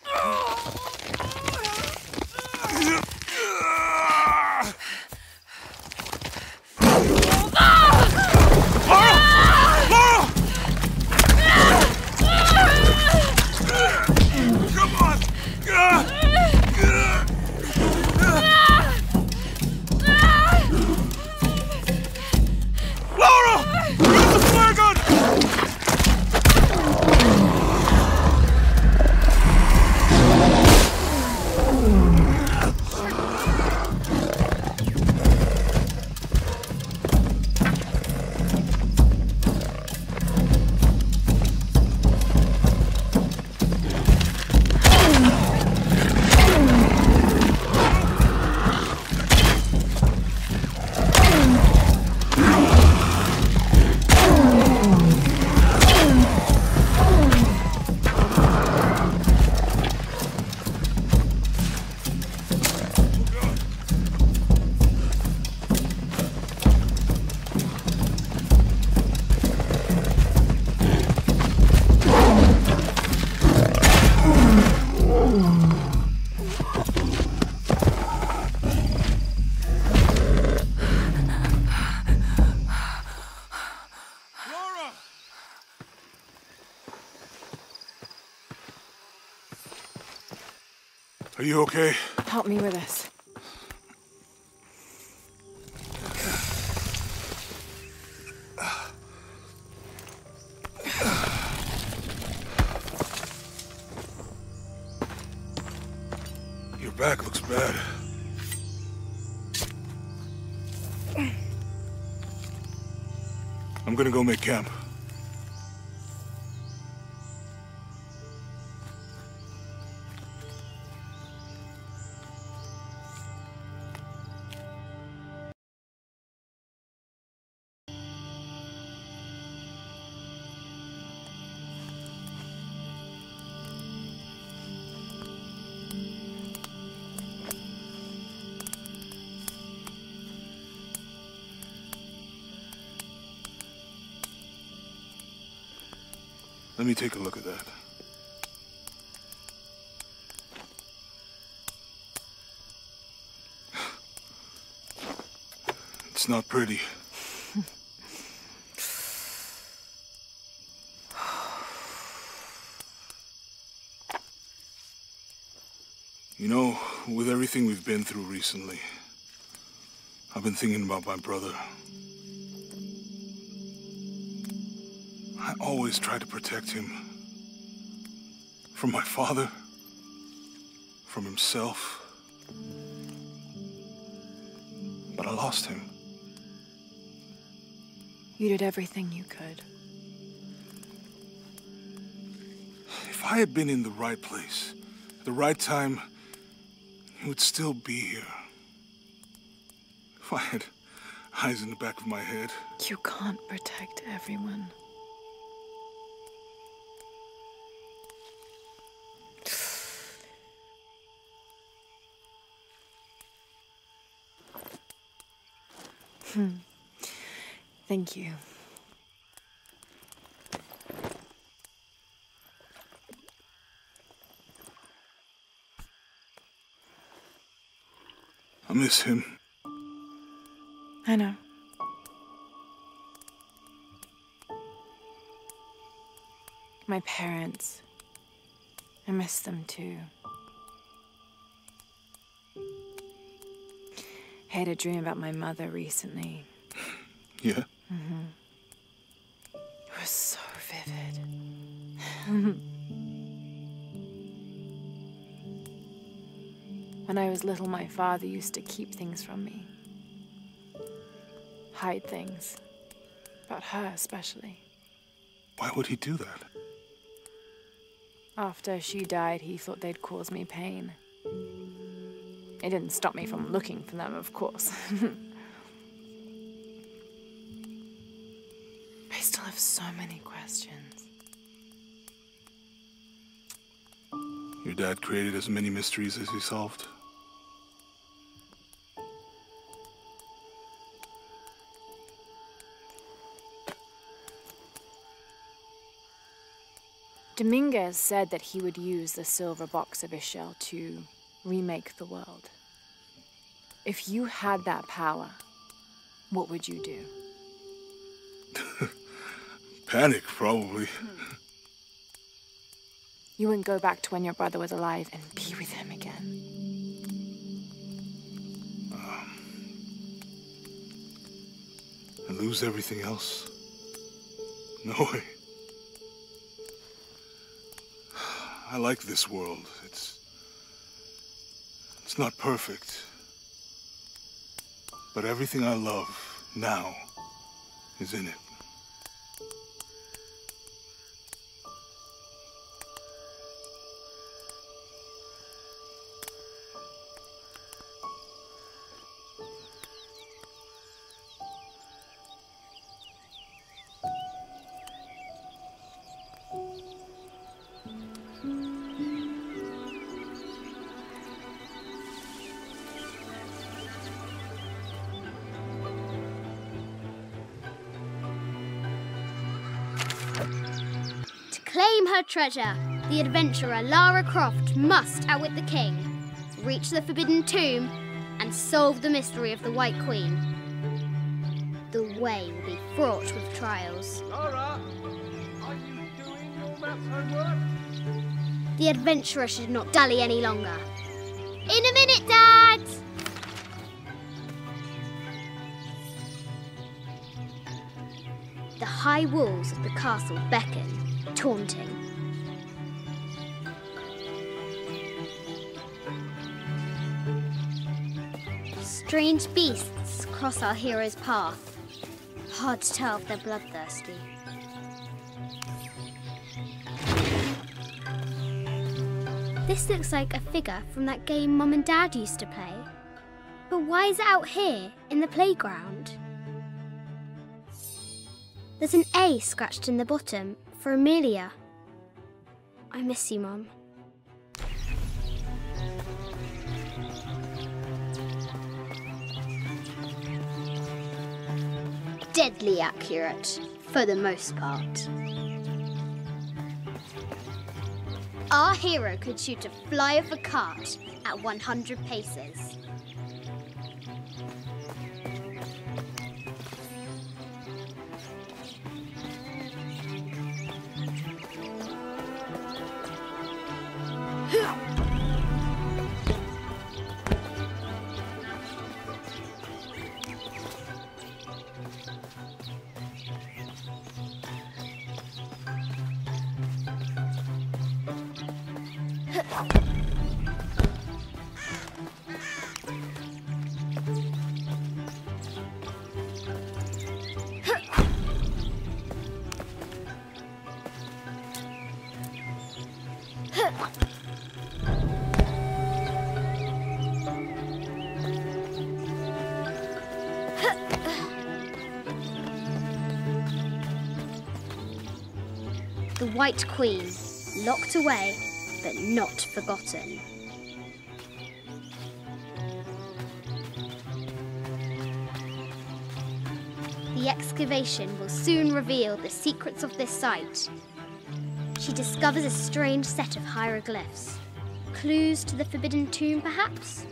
[SPEAKER 2] Are you okay?
[SPEAKER 1] Help me with this.
[SPEAKER 2] Your back looks bad. I'm gonna go make camp. Let me take a look at that. It's not pretty. You know, with everything we've been through recently, I've been thinking about my brother. I always tried to protect him. From my father. From himself. But I lost him.
[SPEAKER 1] You did everything you could.
[SPEAKER 2] If I had been in the right place, at the right time, he would still be here. If I had eyes in the back of my head.
[SPEAKER 1] You can't protect everyone. Thank you.
[SPEAKER 2] I miss him.
[SPEAKER 1] I know. My parents. I miss them too. had a dream about my mother recently.
[SPEAKER 2] Yeah?
[SPEAKER 1] It was so vivid. When I was little, my father used to keep things from me. Hide things. About her, especially.
[SPEAKER 2] Why would he do that?
[SPEAKER 1] After she died, he thought they'd cause me pain. It didn't stop me from looking for them, of course. I still have so many questions.
[SPEAKER 2] Your dad created as many mysteries as he solved.
[SPEAKER 1] Dominguez said that he would use the silver box of Ishel to remake the world. If you had that power, what would you do?
[SPEAKER 2] Panic, probably.
[SPEAKER 1] You wouldn't go back to when your brother was alive and be with him again.
[SPEAKER 2] And lose everything else? No way. I like this world. It's not perfect. But everything I love now is in it.
[SPEAKER 13] Claim her treasure. The adventurer Lara Croft must outwit the king, reach the forbidden tomb, and solve the mystery of the White Queen. The way will be fraught with trials.
[SPEAKER 9] Lara, are you doing your maths homework?
[SPEAKER 13] The adventurer should not dally any longer. In a minute, Dad! The high walls of the castle beckon, taunting. Strange beasts cross our hero's path. Hard to tell if they're bloodthirsty. This looks like a figure from that game Mum and Dad used to play. But why is it out here, in the playground? There's an A scratched in the bottom for Amelia. I miss you, Mum. Deadly accurate, for the most part. Our hero could shoot a fly of a cart at 100 paces. The White Queen, locked away, but not forgotten. The excavation will soon reveal the secrets of this site. She discovers a strange set of hieroglyphs. Clues to the Forbidden Tomb, perhaps?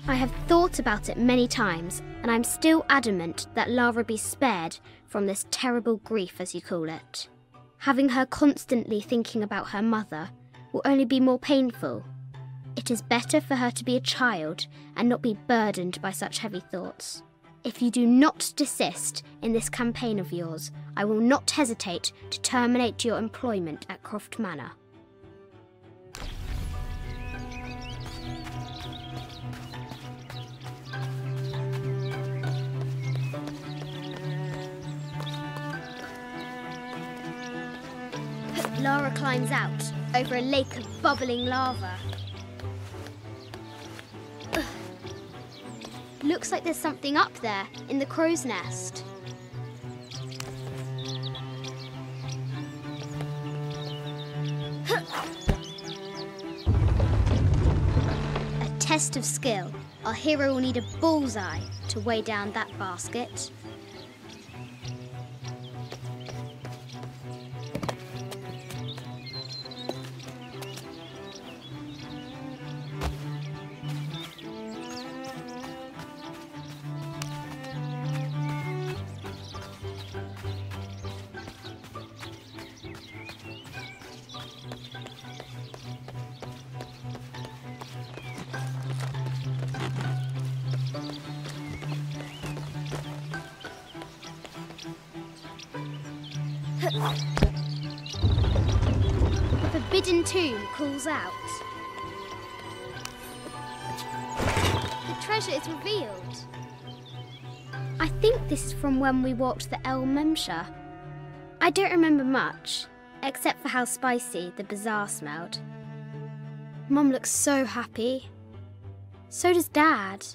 [SPEAKER 13] I have thought about it many times and I'm still adamant that Lara be spared from this terrible grief, as you call it. Having her constantly thinking about her mother will only be more painful. It is better for her to be a child and not be burdened by such heavy thoughts. If you do not desist in this campaign of yours, I will not hesitate to terminate your employment at Croft Manor. Lara climbs out over a lake of bubbling lava. Ugh. Looks like there's something up there in the crow's nest. A test of skill. Our hero will need a bullseye to weigh down that basket. The forbidden tomb calls out. The treasure is revealed. I think this is from when we walked the El Memsha. I don't remember much, except for how spicy the bazaar smelled. Mum looks so happy. So does Dad.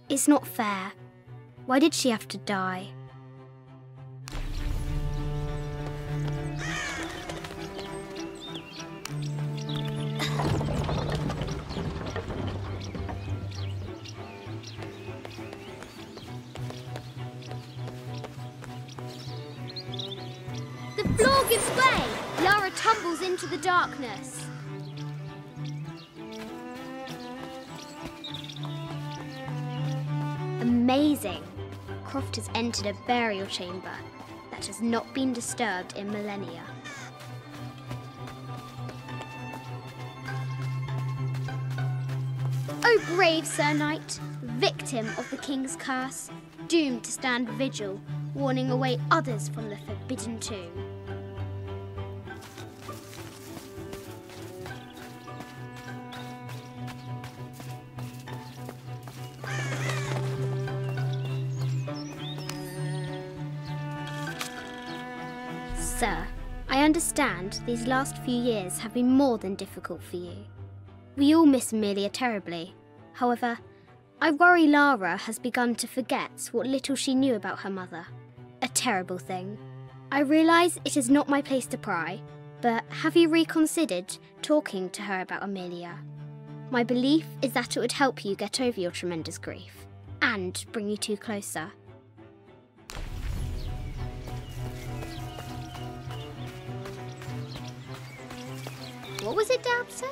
[SPEAKER 13] It's not fair. Why did she have to die? The floor gives way! Lara tumbles into the darkness. Amazing! Croft has entered a burial chamber that has not been disturbed in millennia. Oh brave Sir Knight, victim of the King's curse, doomed to stand vigil, warning away others from the forbidden tomb. Sir, I understand these last few years have been more than difficult for you. We all miss Amelia terribly. However, I worry Lara has begun to forget what little she knew about her mother. A terrible thing. I realise it is not my place to pry, but have you reconsidered talking to her about Amelia? My belief is that it would help you get over your tremendous grief, and bring you two closer. What was it Dad said?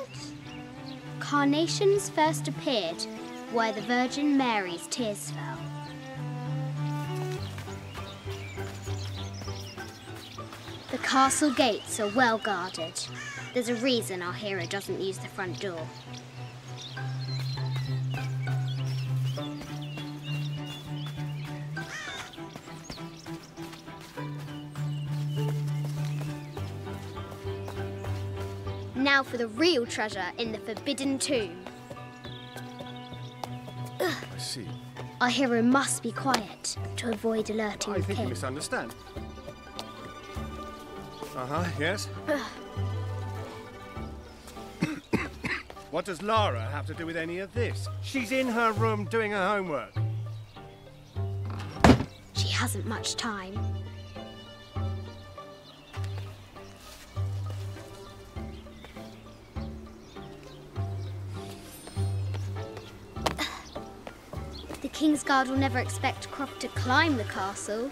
[SPEAKER 13] Carnations first appeared where the Virgin Mary's tears fell. The castle gates are well guarded. There's a reason our hero doesn't use the front door. Now for the real treasure in the forbidden tomb.
[SPEAKER 9] I see.
[SPEAKER 13] Our hero must be quiet to avoid alerting the
[SPEAKER 9] I think
[SPEAKER 13] king.
[SPEAKER 9] you misunderstand. Yes? What does Lara have to do with any of this? She's in her room doing her homework.
[SPEAKER 13] She hasn't much time. The King's Guard will never expect Croft to climb the castle.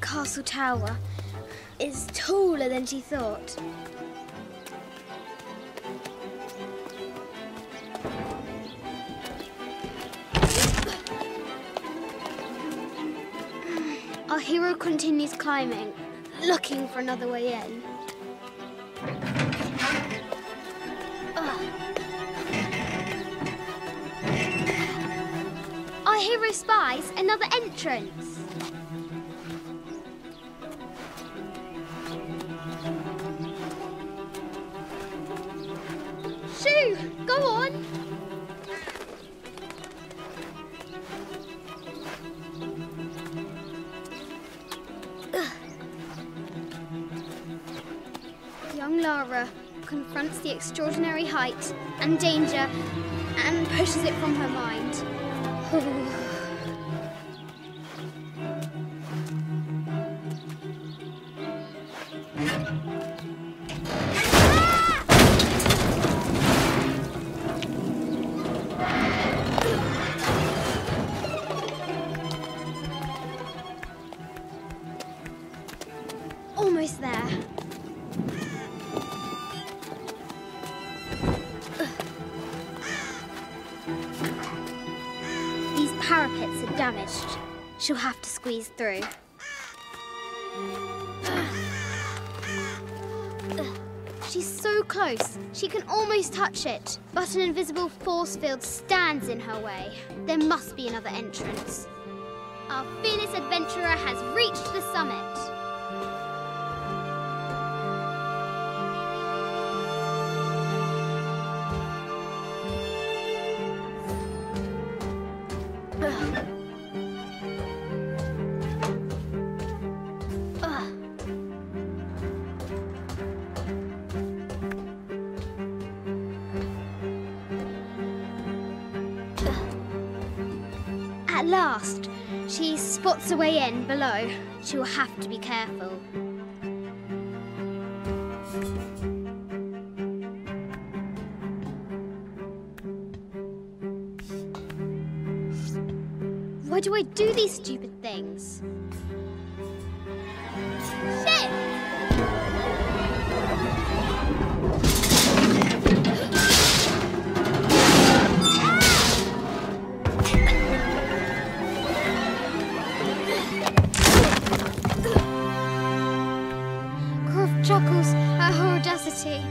[SPEAKER 13] castle tower is taller than she thought. Our hero continues climbing, looking for another way in. Our hero spies another entrance. Shoo! Go on! Young Lara confronts the extraordinary height and danger and pushes it from her mind. Almost there. These parapets are damaged. She'll have to squeeze through. She's so close, she can almost touch it, but an invisible force field stands in her way. There must be another entrance. Our fearless adventurer has reached the summit. At last, she spots a way in below. She will have to be careful. Why do I do these stupid things? Shit! Croft chuckles at her audacity.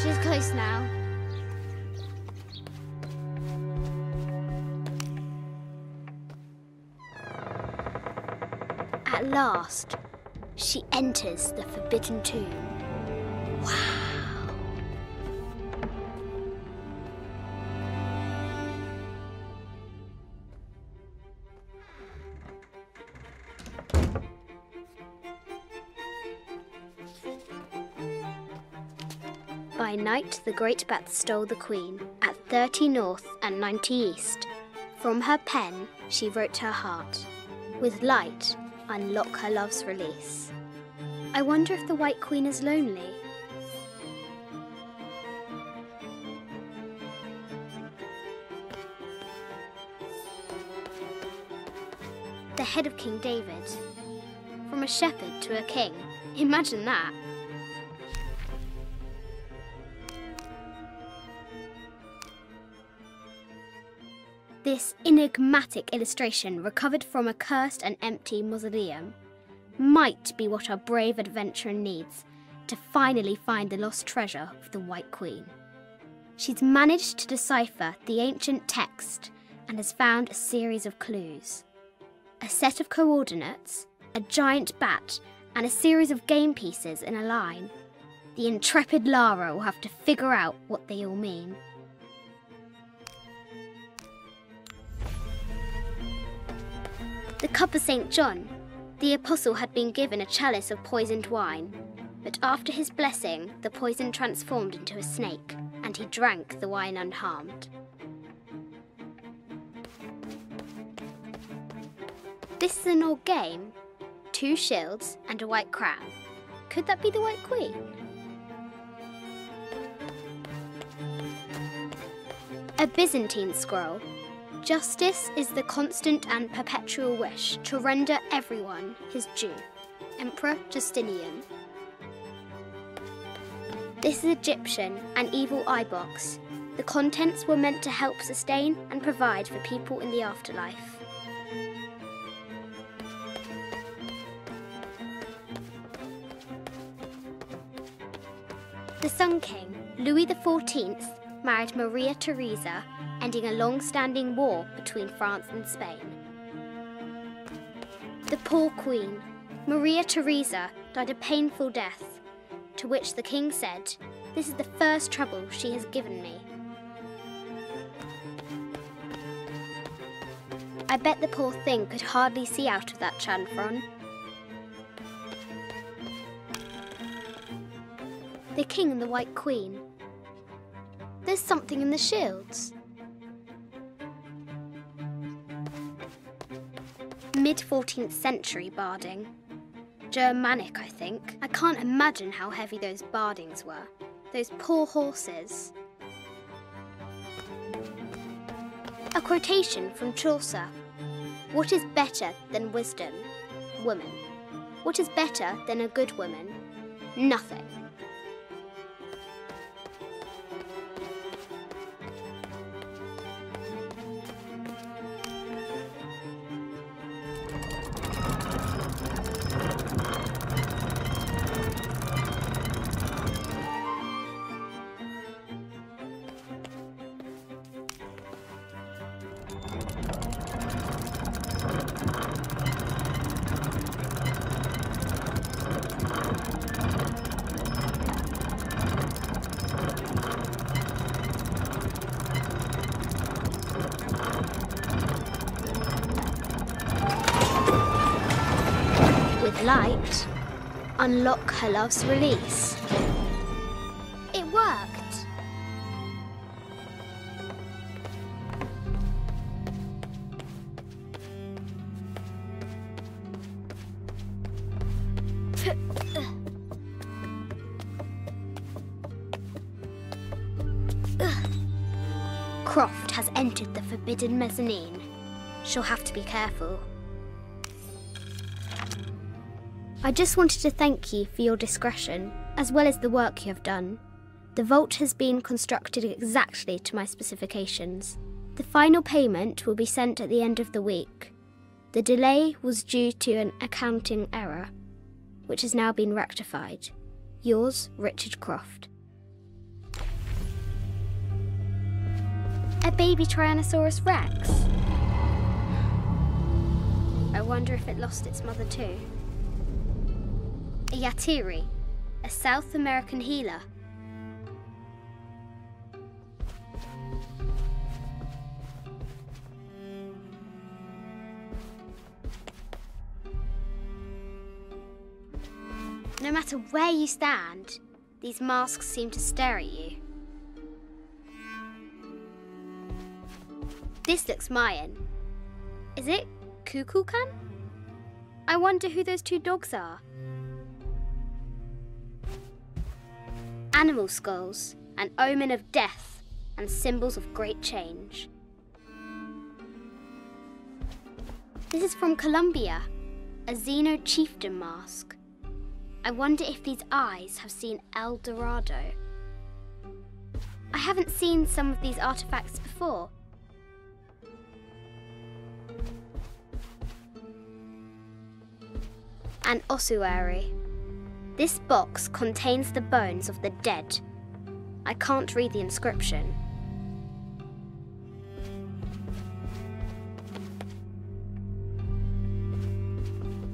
[SPEAKER 13] She's close now. At last, she enters the Forbidden Tomb. Wow! By night, the great bat stole the queen at 30 north and 90 east. From her pen, she wrote her heart. With light, unlock her love's release. I wonder if the White Queen is lonely. The head of King David. From a shepherd to a king. Imagine that. This enigmatic illustration, recovered from a cursed and empty mausoleum, might be what our brave adventurer needs to finally find the lost treasure of the White Queen. She's managed to decipher the ancient text and has found a series of clues. A set of coordinates, a giant bat, and a series of game pieces in a line. The intrepid Lara will have to figure out what they all mean. The cup of St. John. The apostle had been given a chalice of poisoned wine, but after his blessing, the poison transformed into a snake, and he drank the wine unharmed. This is an old game. 2 shields and a white crown. Could that be the White Queen? A Byzantine scroll. Justice is the constant and perpetual wish to render everyone his due. Emperor Justinian. This is Egyptian, an evil eye box. The contents were meant to help sustain and provide for people in the afterlife. The Sun King, Louis XIV, married Maria Theresa, ending a long-standing war between France and Spain. The poor Queen, Maria Theresa, died a painful death, to which the King said, "This is the first trouble she has given me." I bet the poor thing could hardly see out of that chanfron. The King and the White Queen. There's something in the shields. Mid-14th century barding. Germanic, I think. I can't imagine how heavy those bardings were. Those poor horses. A quotation from Chaucer. What is better than wisdom? Woman. What is better than a good woman? Nothing. Light, unlock her love's release. It worked. Croft has entered the forbidden mezzanine. She'll have to be careful. I just wanted to thank you for your discretion, as well as the work you have done. The vault has been constructed exactly to my specifications. The final payment will be sent at the end of the week. The delay was due to an accounting error, which has now been rectified. Yours, Richard Croft. A baby Tyrannosaurus Rex. I wonder if it lost its mother too. A Yatiri, a South American healer. No matter where you stand, these masks seem to stare at you. This looks Mayan. Is it Kukulkan? I wonder who those two dogs are. Animal skulls, an omen of death and symbols of great change. This is from Colombia, a Xeno chieftain mask. I wonder if these eyes have seen El Dorado. I haven't seen some of these artifacts before. An ossuary. This box contains the bones of the dead. I can't read the inscription.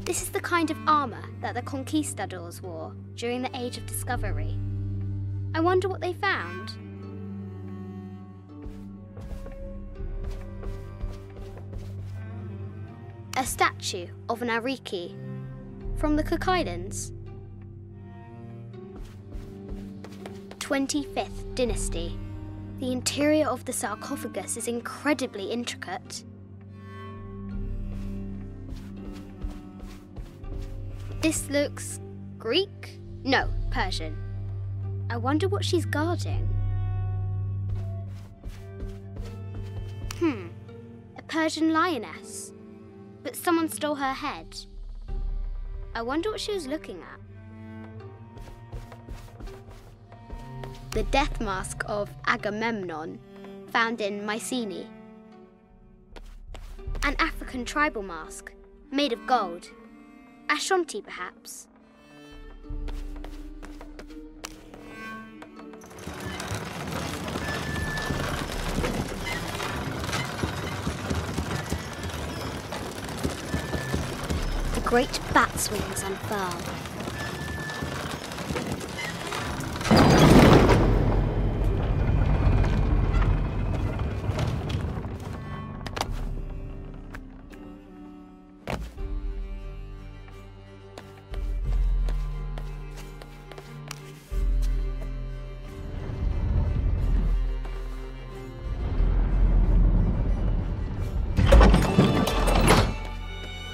[SPEAKER 13] This is the kind of armour that the conquistadors wore during the Age of Discovery. I wonder what they found. A statue of an Ariki from the Cook Islands. 25th Dynasty. The interior of the sarcophagus is incredibly intricate. This looks Greek? No, Persian. I wonder what she's guarding. Persian lioness. But someone stole her head. I wonder what she was looking at. The death mask of Agamemnon, found in Mycenae. An African tribal mask, made of gold. Ashanti, perhaps. The great bat's wings unfurl.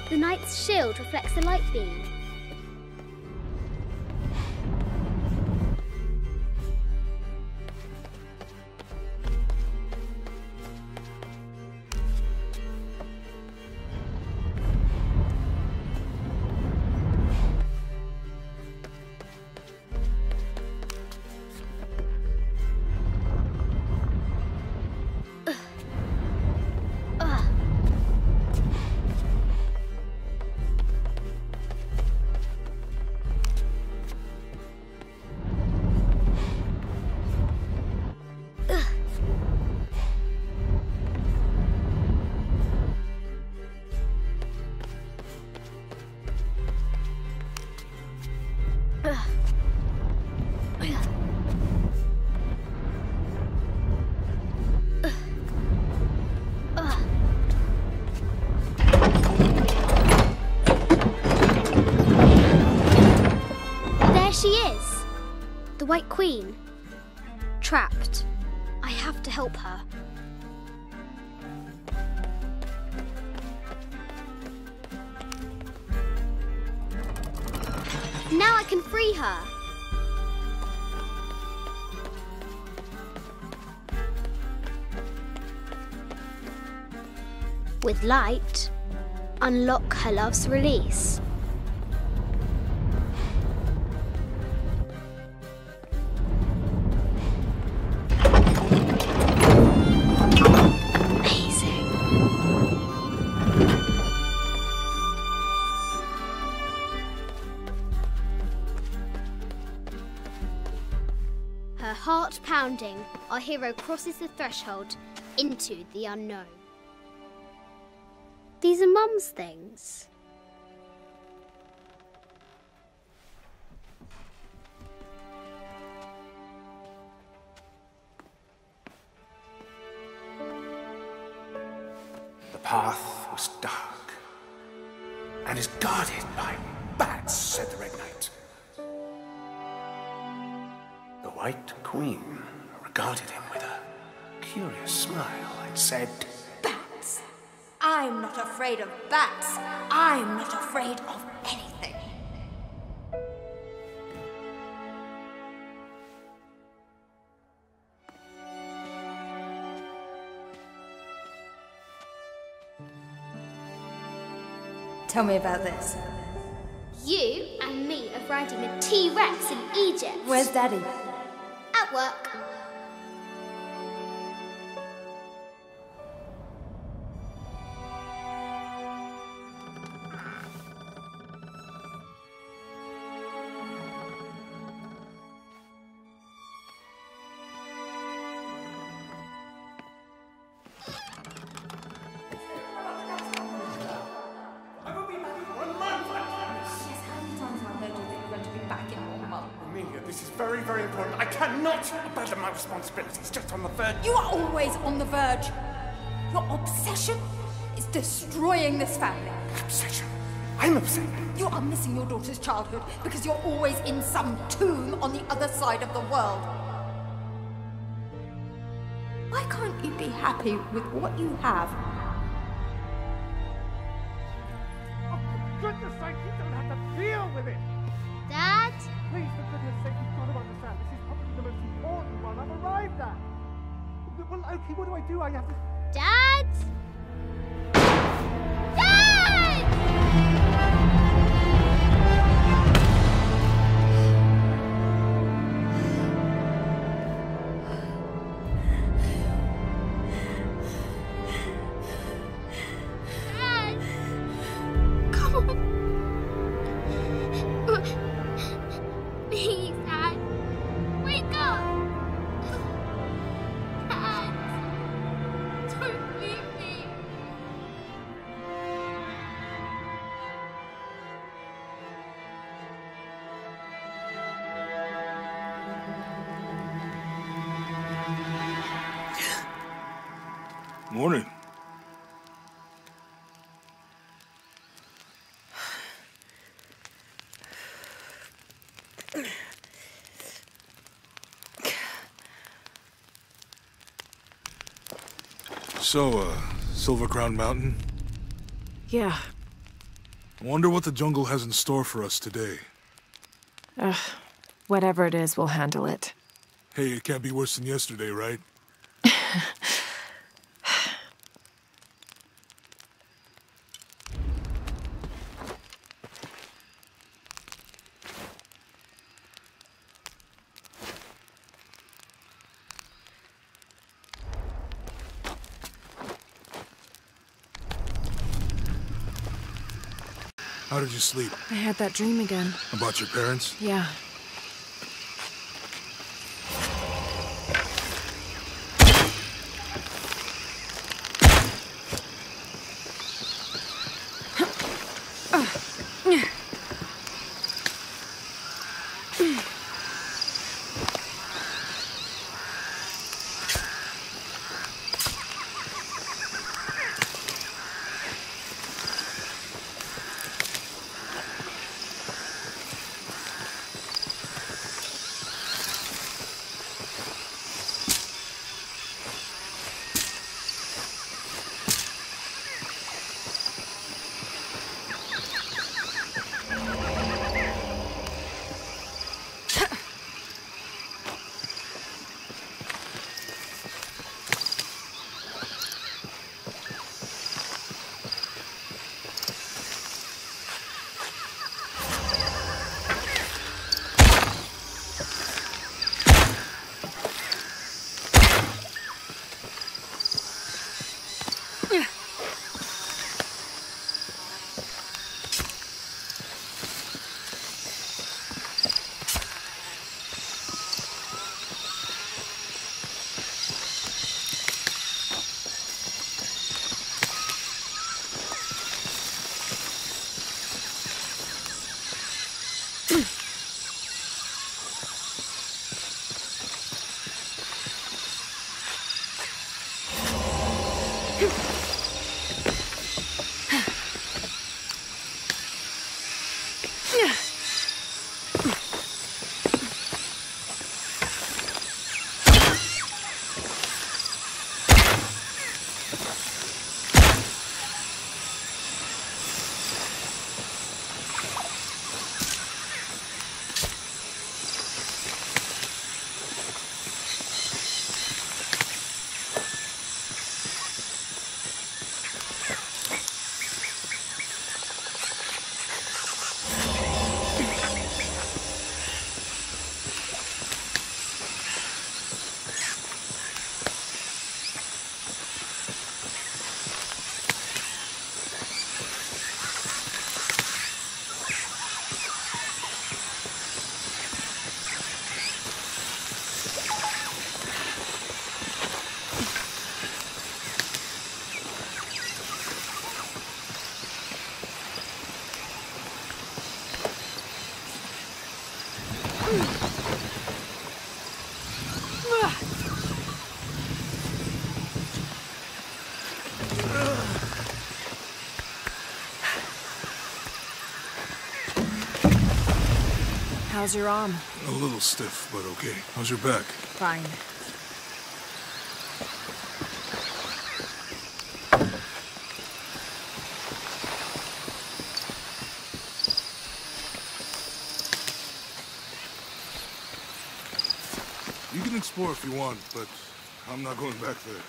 [SPEAKER 13] The knight's shield reflects the light beam. She is! The White Queen. Trapped. I have to help her. Now I can free her. With light, unlock her love's release. Her heart pounding, our hero crosses the threshold into the unknown. These are Mum's things.
[SPEAKER 14] The path was dark and is guarded by bats, said the Red Knight. The White Queen regarded him with a curious smile and said,
[SPEAKER 15] Bats? I'm not afraid of bats. I'm not afraid of anything. Tell me about this.
[SPEAKER 13] You and me are riding a T-Rex in Egypt.
[SPEAKER 15] Where's Daddy?
[SPEAKER 13] At work.
[SPEAKER 14] This is very, very important. I cannot abandon my responsibilities just on the verge.
[SPEAKER 15] You are always on the verge. Your obsession is destroying this family.
[SPEAKER 14] Obsession? I'm upset.
[SPEAKER 15] You are missing your daughter's childhood because you're always in some tomb on the other side of the world. Why can't you be happy with what you have?
[SPEAKER 14] Oh, for goodness sake, you don't have to deal with it.
[SPEAKER 13] Dad?
[SPEAKER 14] Please, for goodness sake, you've got to understand. This is probably the most important one I've arrived at. Well, okay, what do? I have to...
[SPEAKER 13] Dad?
[SPEAKER 2] Morning. So, Silver Crown Mountain?
[SPEAKER 1] Yeah.
[SPEAKER 2] I wonder what the jungle has in store for us today.
[SPEAKER 1] Whatever it is, we'll handle it.
[SPEAKER 2] Hey, it can't be worse than yesterday, right? How did you sleep?
[SPEAKER 1] I had that dream again.
[SPEAKER 2] About your parents?
[SPEAKER 1] Yeah. How's your arm?
[SPEAKER 2] A little stiff, but okay. How's your back?
[SPEAKER 1] Fine.
[SPEAKER 2] You can explore if you want, but I'm not going back there.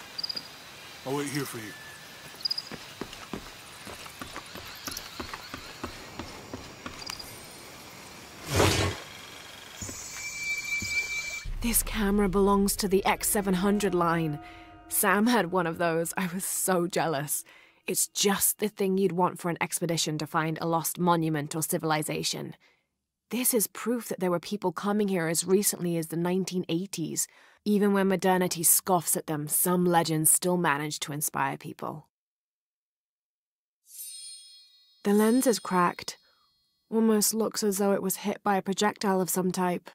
[SPEAKER 2] I'll wait here for you.
[SPEAKER 1] This camera belongs to the X700 line. Sam had one of those. I was so jealous. It's just the thing you'd want for an expedition to find a lost monument or civilization. This is proof that there were people coming here as recently as the 1980s. Even when modernity scoffs at them, some legends still manage to inspire people. The lens is cracked. Almost looks as though it was hit by a projectile of some type.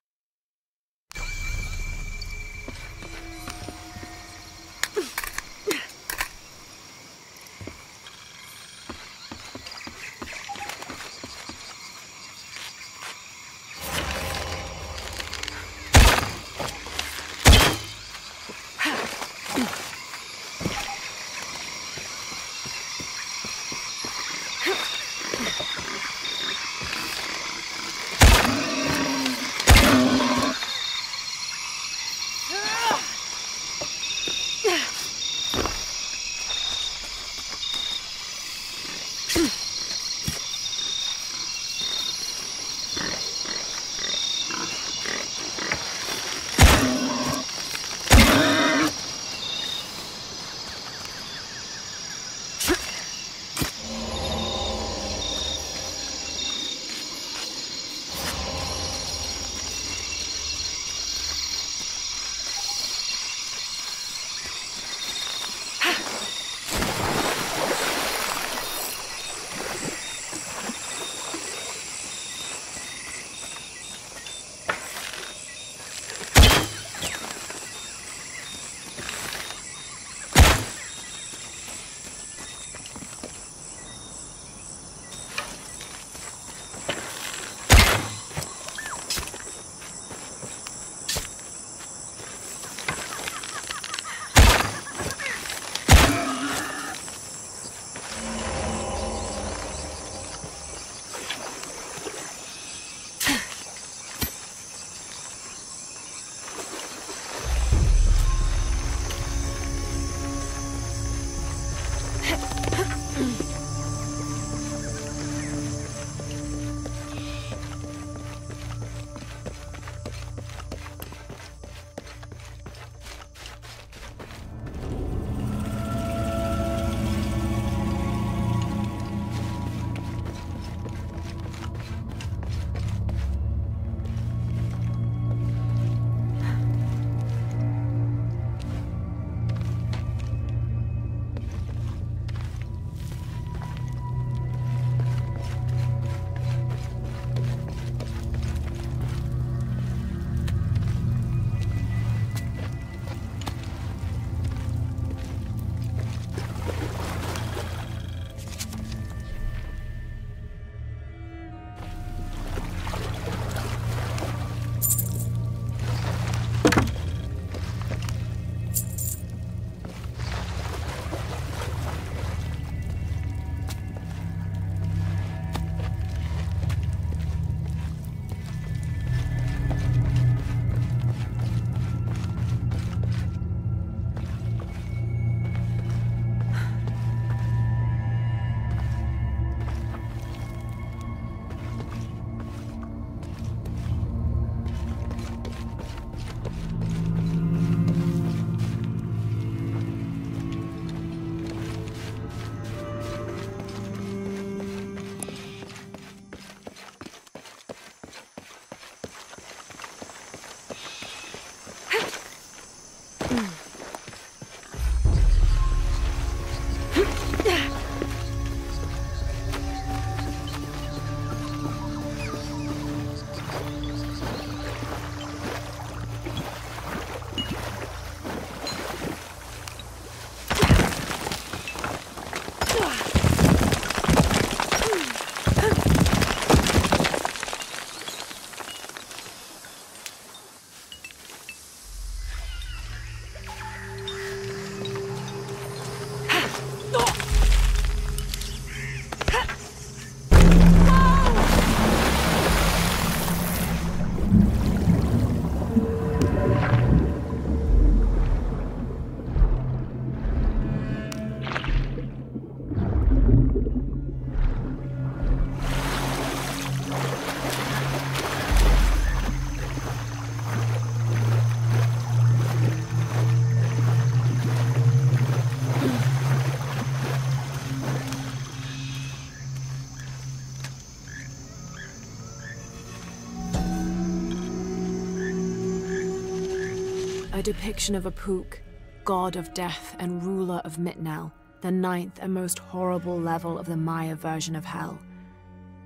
[SPEAKER 1] A depiction of Apuk, god of death and ruler of Mitnel, the ninth and most horrible level of the Maya version of hell.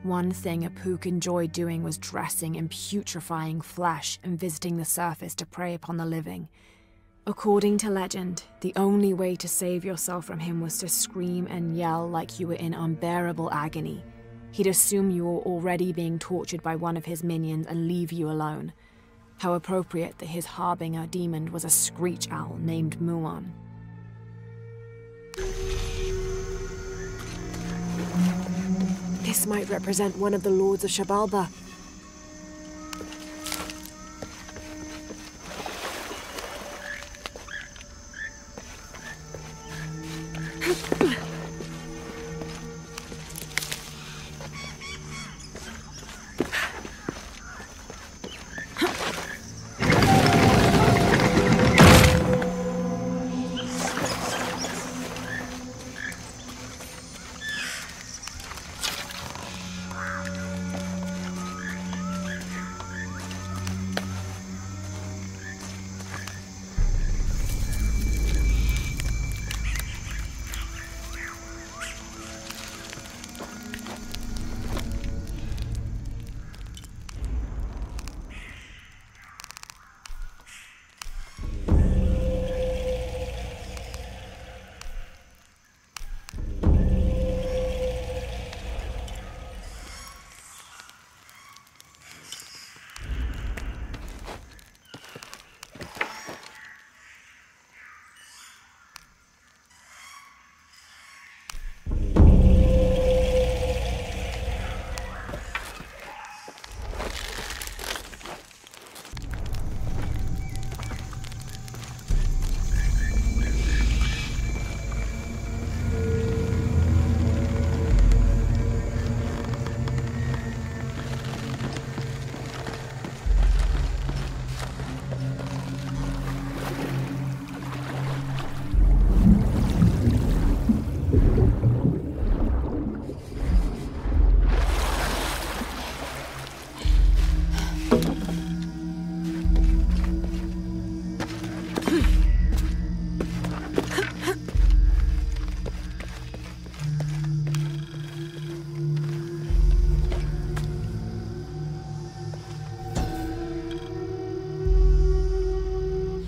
[SPEAKER 1] One thing Apuk enjoyed doing was dressing in putrefying flesh and visiting the surface to prey upon the living. According to legend, the only way to save yourself from him was to scream and yell like you were in unbearable agony. He'd assume you were already being tortured by one of his minions and leave you alone. How appropriate that his harbinger demon was a screech owl named Muon. This might represent one of the lords of Shabalba.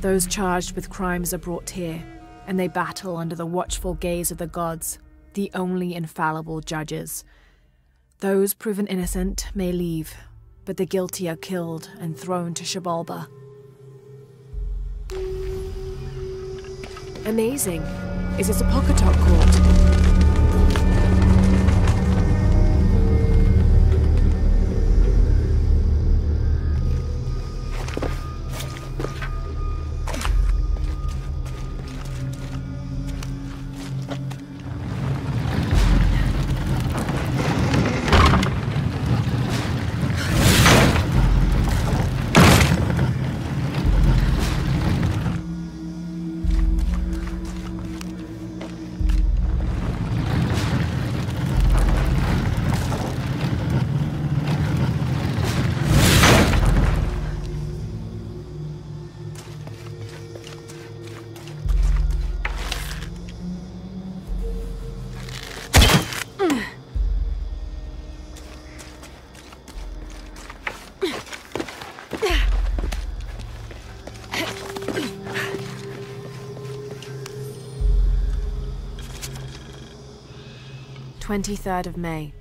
[SPEAKER 1] Those charged with crimes are brought here, and they battle under the watchful gaze of the gods, the only infallible judges. Those proven innocent may leave, but the guilty are killed and thrown to Shabalba. Amazing. Is it a Pocketok court? 23rd of May.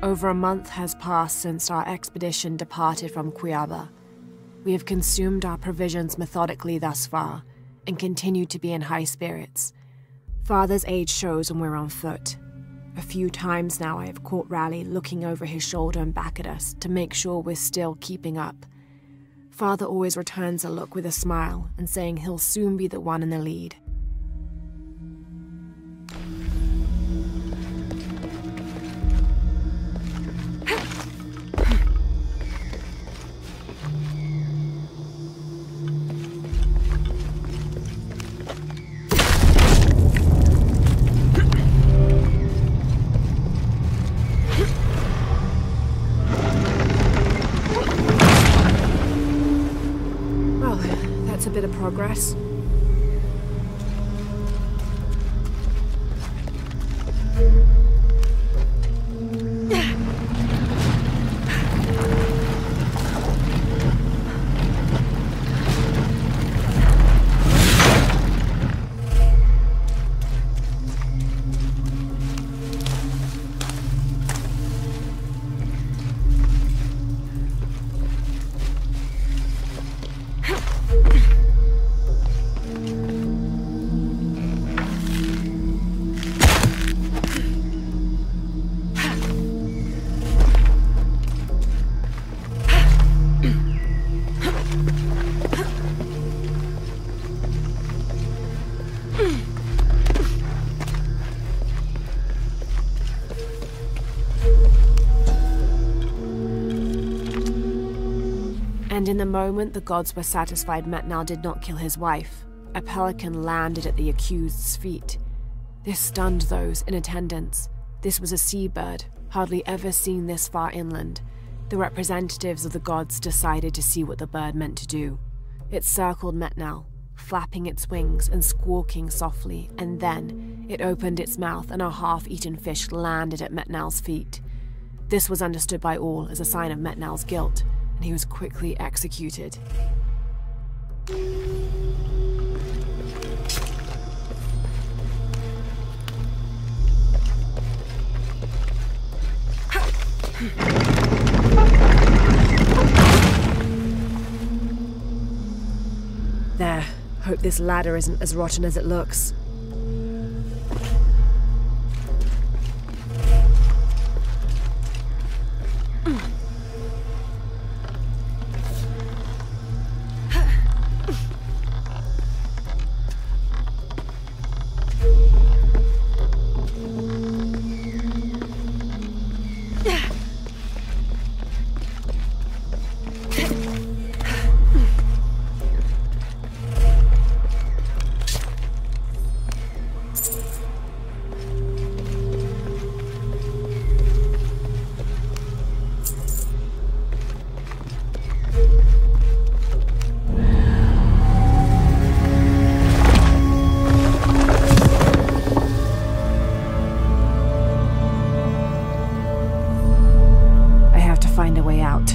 [SPEAKER 1] Over a month has passed since our expedition departed from Cuiaba. We have consumed our provisions methodically thus far, and continue to be in high spirits. Father's age shows when we're on foot. A few times now I have caught Raleigh looking over his shoulder and back at us to make sure we're still keeping up. Father always returns a look with a smile and saying he'll soon be the one in the lead. A bit of progress. And in the moment the gods were satisfied Metnal did not kill his wife, a pelican landed at the accused's feet. This stunned those in attendance. This was a seabird, hardly ever seen this far inland. The representatives of the gods decided to see what the bird meant to do. It circled Metnal, flapping its wings and squawking softly, and then it opened its mouth and a half-eaten fish landed at Metnal's feet. This was understood by all as a sign of Metnal's guilt, and he was quickly executed. There. Hope this ladder isn't as rotten as it looks. Find a way out.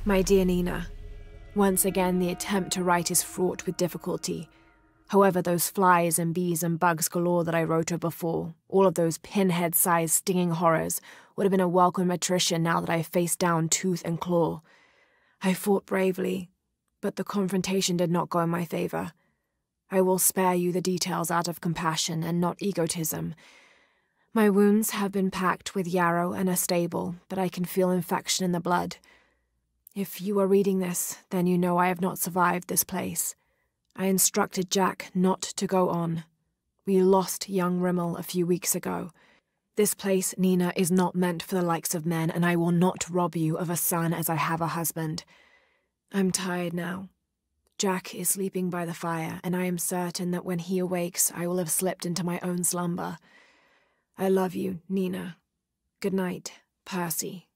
[SPEAKER 1] My dear Nina, once again the attempt to write is fraught with difficulty. However, those flies and bees and bugs galore that I wrote of before, all of those pinhead-sized stinging horrors, would have been a welcome attrition now that I faced down tooth and claw. I fought bravely, but the confrontation did not go in my favor. I will spare you the details out of compassion and not egotism. My wounds have been packed with yarrow and are stable, but I can feel infection in the blood. If you are reading this, then you know I have not survived this place. I instructed Jack not to go on. We lost young Rimmel a few weeks ago. This place, Nina, is not meant for the likes of men, and I will not rob you of a son as I have a husband. I'm tired now. Jack is sleeping by the fire, and I am certain that when he awakes, I will have slipped into my own slumber. I love you, Nina. Good night, Percy.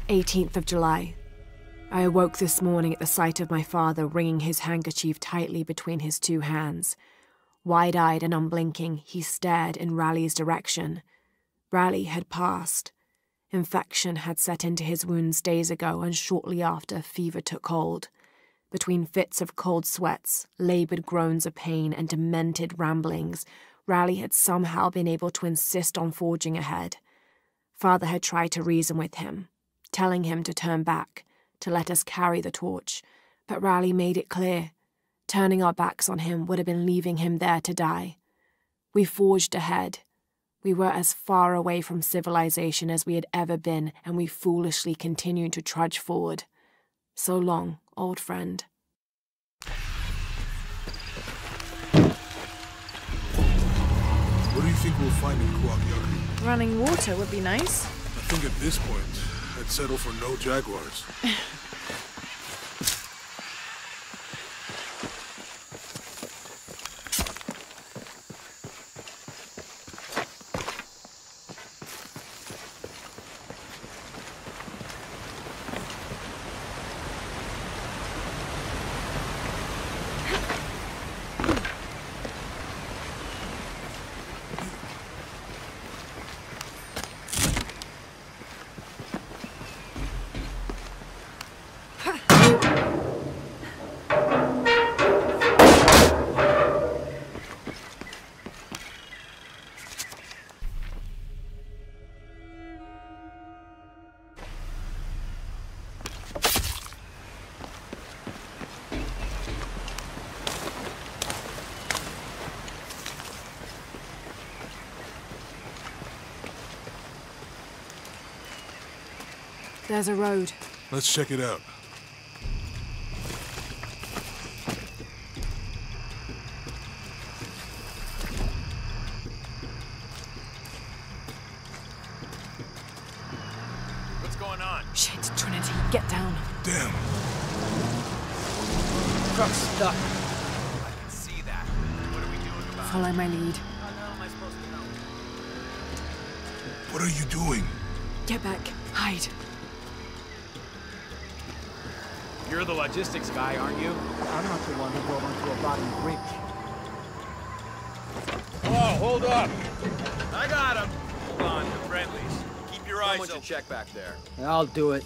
[SPEAKER 1] July 18th. I awoke this morning at the sight of my father wringing his handkerchief tightly between his two hands. Wide-eyed and unblinking, he stared in Raleigh's direction. Raleigh had passed. Infection had set into his wounds days ago, and shortly after, fever took hold. Between fits of cold sweats, laboured groans of pain, and demented ramblings, Raleigh had somehow been able to insist on forging ahead. Father had tried to reason with him, telling him to turn back, to let us carry the torch, but Raleigh made it clear. Turning our backs on him would have been leaving him there to die. We forged ahead. We were as far away from civilization as we had ever been, and we foolishly continued to trudge forward. So long, old friend.
[SPEAKER 2] What do you think we'll find in Kuakyaki?
[SPEAKER 11] Running water would be nice.
[SPEAKER 2] I think at this point, I'd settle for no jaguars.
[SPEAKER 1] There's a road.
[SPEAKER 2] Let's check it out.
[SPEAKER 8] What's going on?
[SPEAKER 1] Shit, Trinity, get down.
[SPEAKER 2] Damn.
[SPEAKER 8] Truck's stuck. I can see that. What are we doing about it?
[SPEAKER 1] Follow my lead.
[SPEAKER 8] How the hell am I supposed to know?
[SPEAKER 2] What are you doing?
[SPEAKER 1] Get back. Hide.
[SPEAKER 8] You're the logistics guy, aren't you?
[SPEAKER 16] I'm not the one who drove onto a bottom bridge.
[SPEAKER 8] Oh, hold up! I got him! Hold on, you're friendlies. Keep your eyes open. Check back there.
[SPEAKER 16] I'll do it.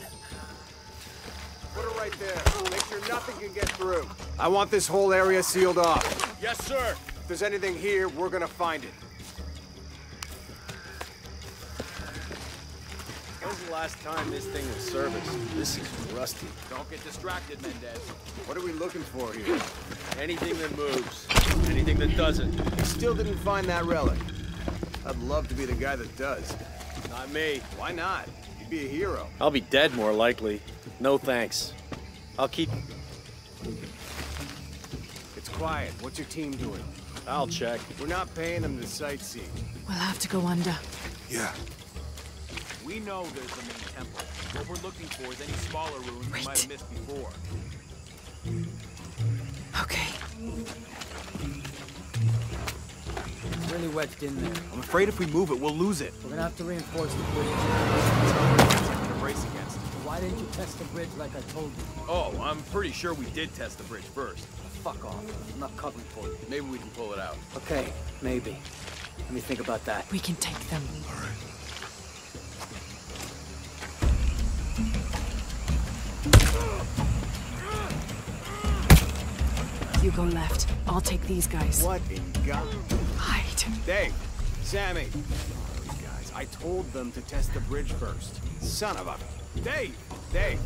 [SPEAKER 9] Put it right there. Make sure nothing can get through. I want this whole area sealed off.
[SPEAKER 8] Yes, sir!
[SPEAKER 9] If there's anything here, we're gonna find it. When's the last time this thing was serviced? This is rusty.
[SPEAKER 8] Don't get distracted, Mendez.
[SPEAKER 9] What are we looking for here?
[SPEAKER 8] Anything that moves. Anything that doesn't.
[SPEAKER 9] You still didn't find that relic. I'd love to be the guy that does.
[SPEAKER 8] Not me.
[SPEAKER 9] Why not? You'd be a hero.
[SPEAKER 3] I'll be dead more likely. No thanks. I'll keep...
[SPEAKER 9] It's quiet. What's your team doing?
[SPEAKER 3] I'll check.
[SPEAKER 9] We're not paying them to sightsee.
[SPEAKER 1] We'll have to go under.
[SPEAKER 2] Yeah.
[SPEAKER 8] We know there's the main temple. What we're looking for is any smaller ruins we might have missed before.
[SPEAKER 1] Okay.
[SPEAKER 16] It's really wedged in there.
[SPEAKER 8] I'm afraid if we move it, we'll lose it.
[SPEAKER 16] We're gonna have to reinforce the bridge.
[SPEAKER 8] Something to brace against.
[SPEAKER 16] Why didn't you test the bridge like I told you?
[SPEAKER 8] Oh, I'm pretty sure we did test the bridge first.
[SPEAKER 16] Fuck off. I'm not covering for you.
[SPEAKER 8] Maybe we can pull it out.
[SPEAKER 16] Okay, maybe. Let me think about that.
[SPEAKER 1] We can take them.
[SPEAKER 2] All right.
[SPEAKER 1] You go left. I'll take these guys.
[SPEAKER 9] What in God?
[SPEAKER 1] Hide.
[SPEAKER 9] Dave, Sammy. These guys, I told them to test the bridge first. Son of a... Dave! Dave!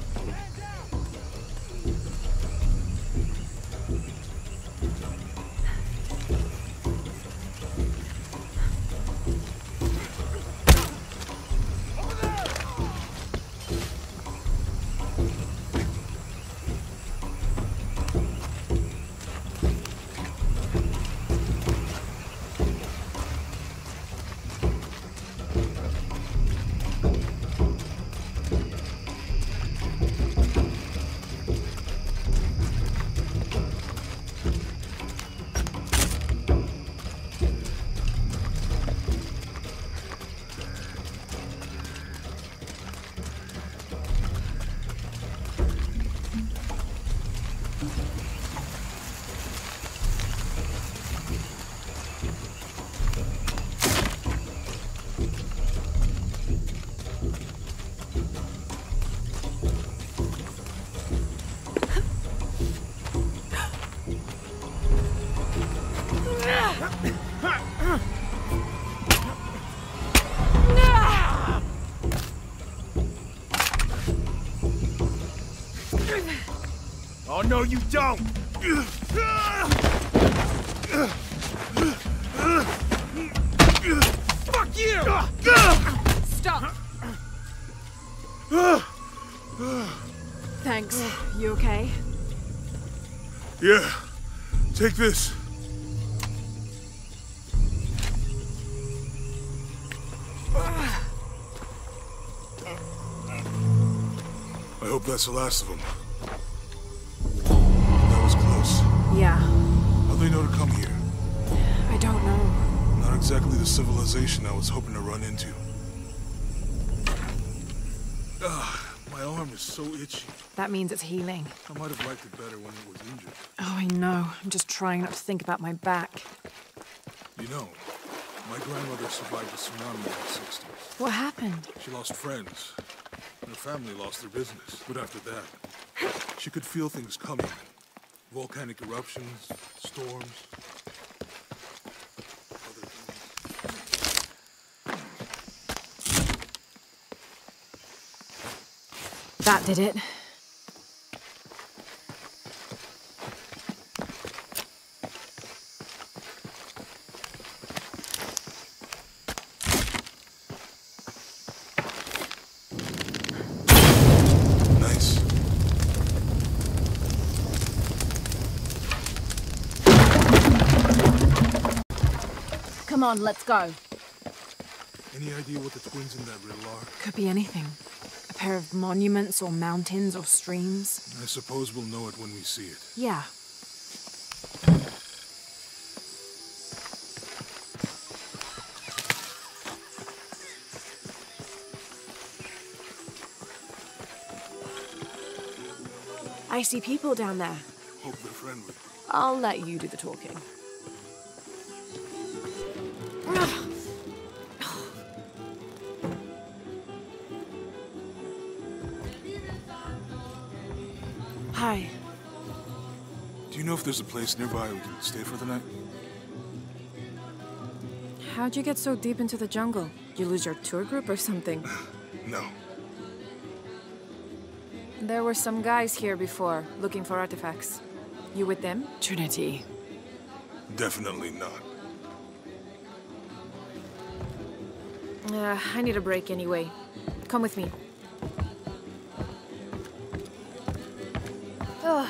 [SPEAKER 8] Oh, no, you don't! Fuck you!
[SPEAKER 1] Stop! Thanks. You okay?
[SPEAKER 2] Yeah. Take this. I hope that's the last of them. That was close.
[SPEAKER 1] Yeah.
[SPEAKER 2] How'd they know to come here?
[SPEAKER 1] I don't know.
[SPEAKER 2] Not exactly the civilization I was hoping to run into. My arm is so itchy.
[SPEAKER 1] That means it's healing.
[SPEAKER 2] I might have liked it better when it was injured.
[SPEAKER 1] Oh, I know. I'm just trying not to think about my back.
[SPEAKER 2] You know, my grandmother survived a tsunami in the 60s.
[SPEAKER 1] What happened?
[SPEAKER 2] She lost friends, and her family lost their business. But after that, she could feel things coming. Volcanic eruptions, storms.
[SPEAKER 1] That did it.
[SPEAKER 11] on, let's go.
[SPEAKER 2] Any idea what the twins in that riddle are?
[SPEAKER 1] Could be anything. A pair of monuments or mountains or streams.
[SPEAKER 2] I suppose we'll know it when we see it.
[SPEAKER 1] Yeah. I see people down there.
[SPEAKER 2] Hope they're friendly.
[SPEAKER 1] I'll let you do the talking. Hi.
[SPEAKER 2] Do you know if there's a place nearby we can stay for the night?
[SPEAKER 1] How'd you get so deep into the jungle? You lose your tour group or something?
[SPEAKER 2] No.
[SPEAKER 1] There were some guys here before, looking for artifacts. You with them? Trinity.
[SPEAKER 2] Definitely not.
[SPEAKER 1] I need a break anyway. Come with me.
[SPEAKER 11] Oh.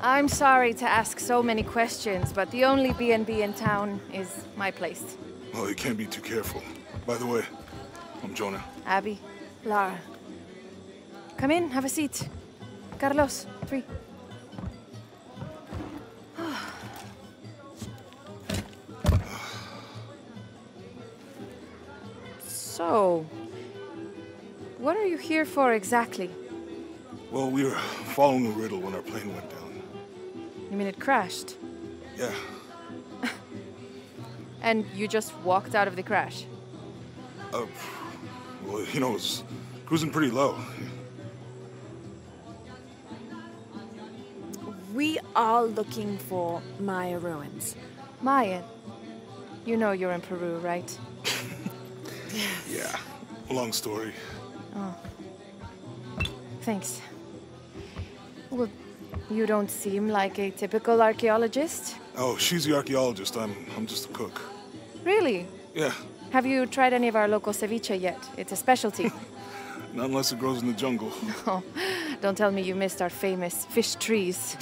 [SPEAKER 11] I'm sorry to ask so many questions, but the only B&B in town is my place.
[SPEAKER 2] Well, you can't be too careful. By the way, I'm Jonah.
[SPEAKER 11] Abby. Lara. Come in, have a seat. Carlos, 3. So, what are you here for exactly?
[SPEAKER 2] Well, we were following a riddle when our plane went down.
[SPEAKER 11] You mean it crashed?
[SPEAKER 2] Yeah.
[SPEAKER 11] And you just walked out of the crash?
[SPEAKER 2] Well, you know, it was cruising pretty low.
[SPEAKER 1] We are looking for Maya ruins.
[SPEAKER 11] Mayan? You know you're in Peru, right?
[SPEAKER 2] Yeah. Long story.
[SPEAKER 11] Oh. Thanks. Well, you don't seem like a typical archaeologist.
[SPEAKER 2] Oh, she's the archaeologist. I'm just a cook.
[SPEAKER 11] Really?
[SPEAKER 2] Yeah.
[SPEAKER 11] Have you tried any of our local ceviche yet? It's a specialty.
[SPEAKER 2] Not unless it grows in the jungle.
[SPEAKER 11] No. Don't tell me you missed our famous fish trees.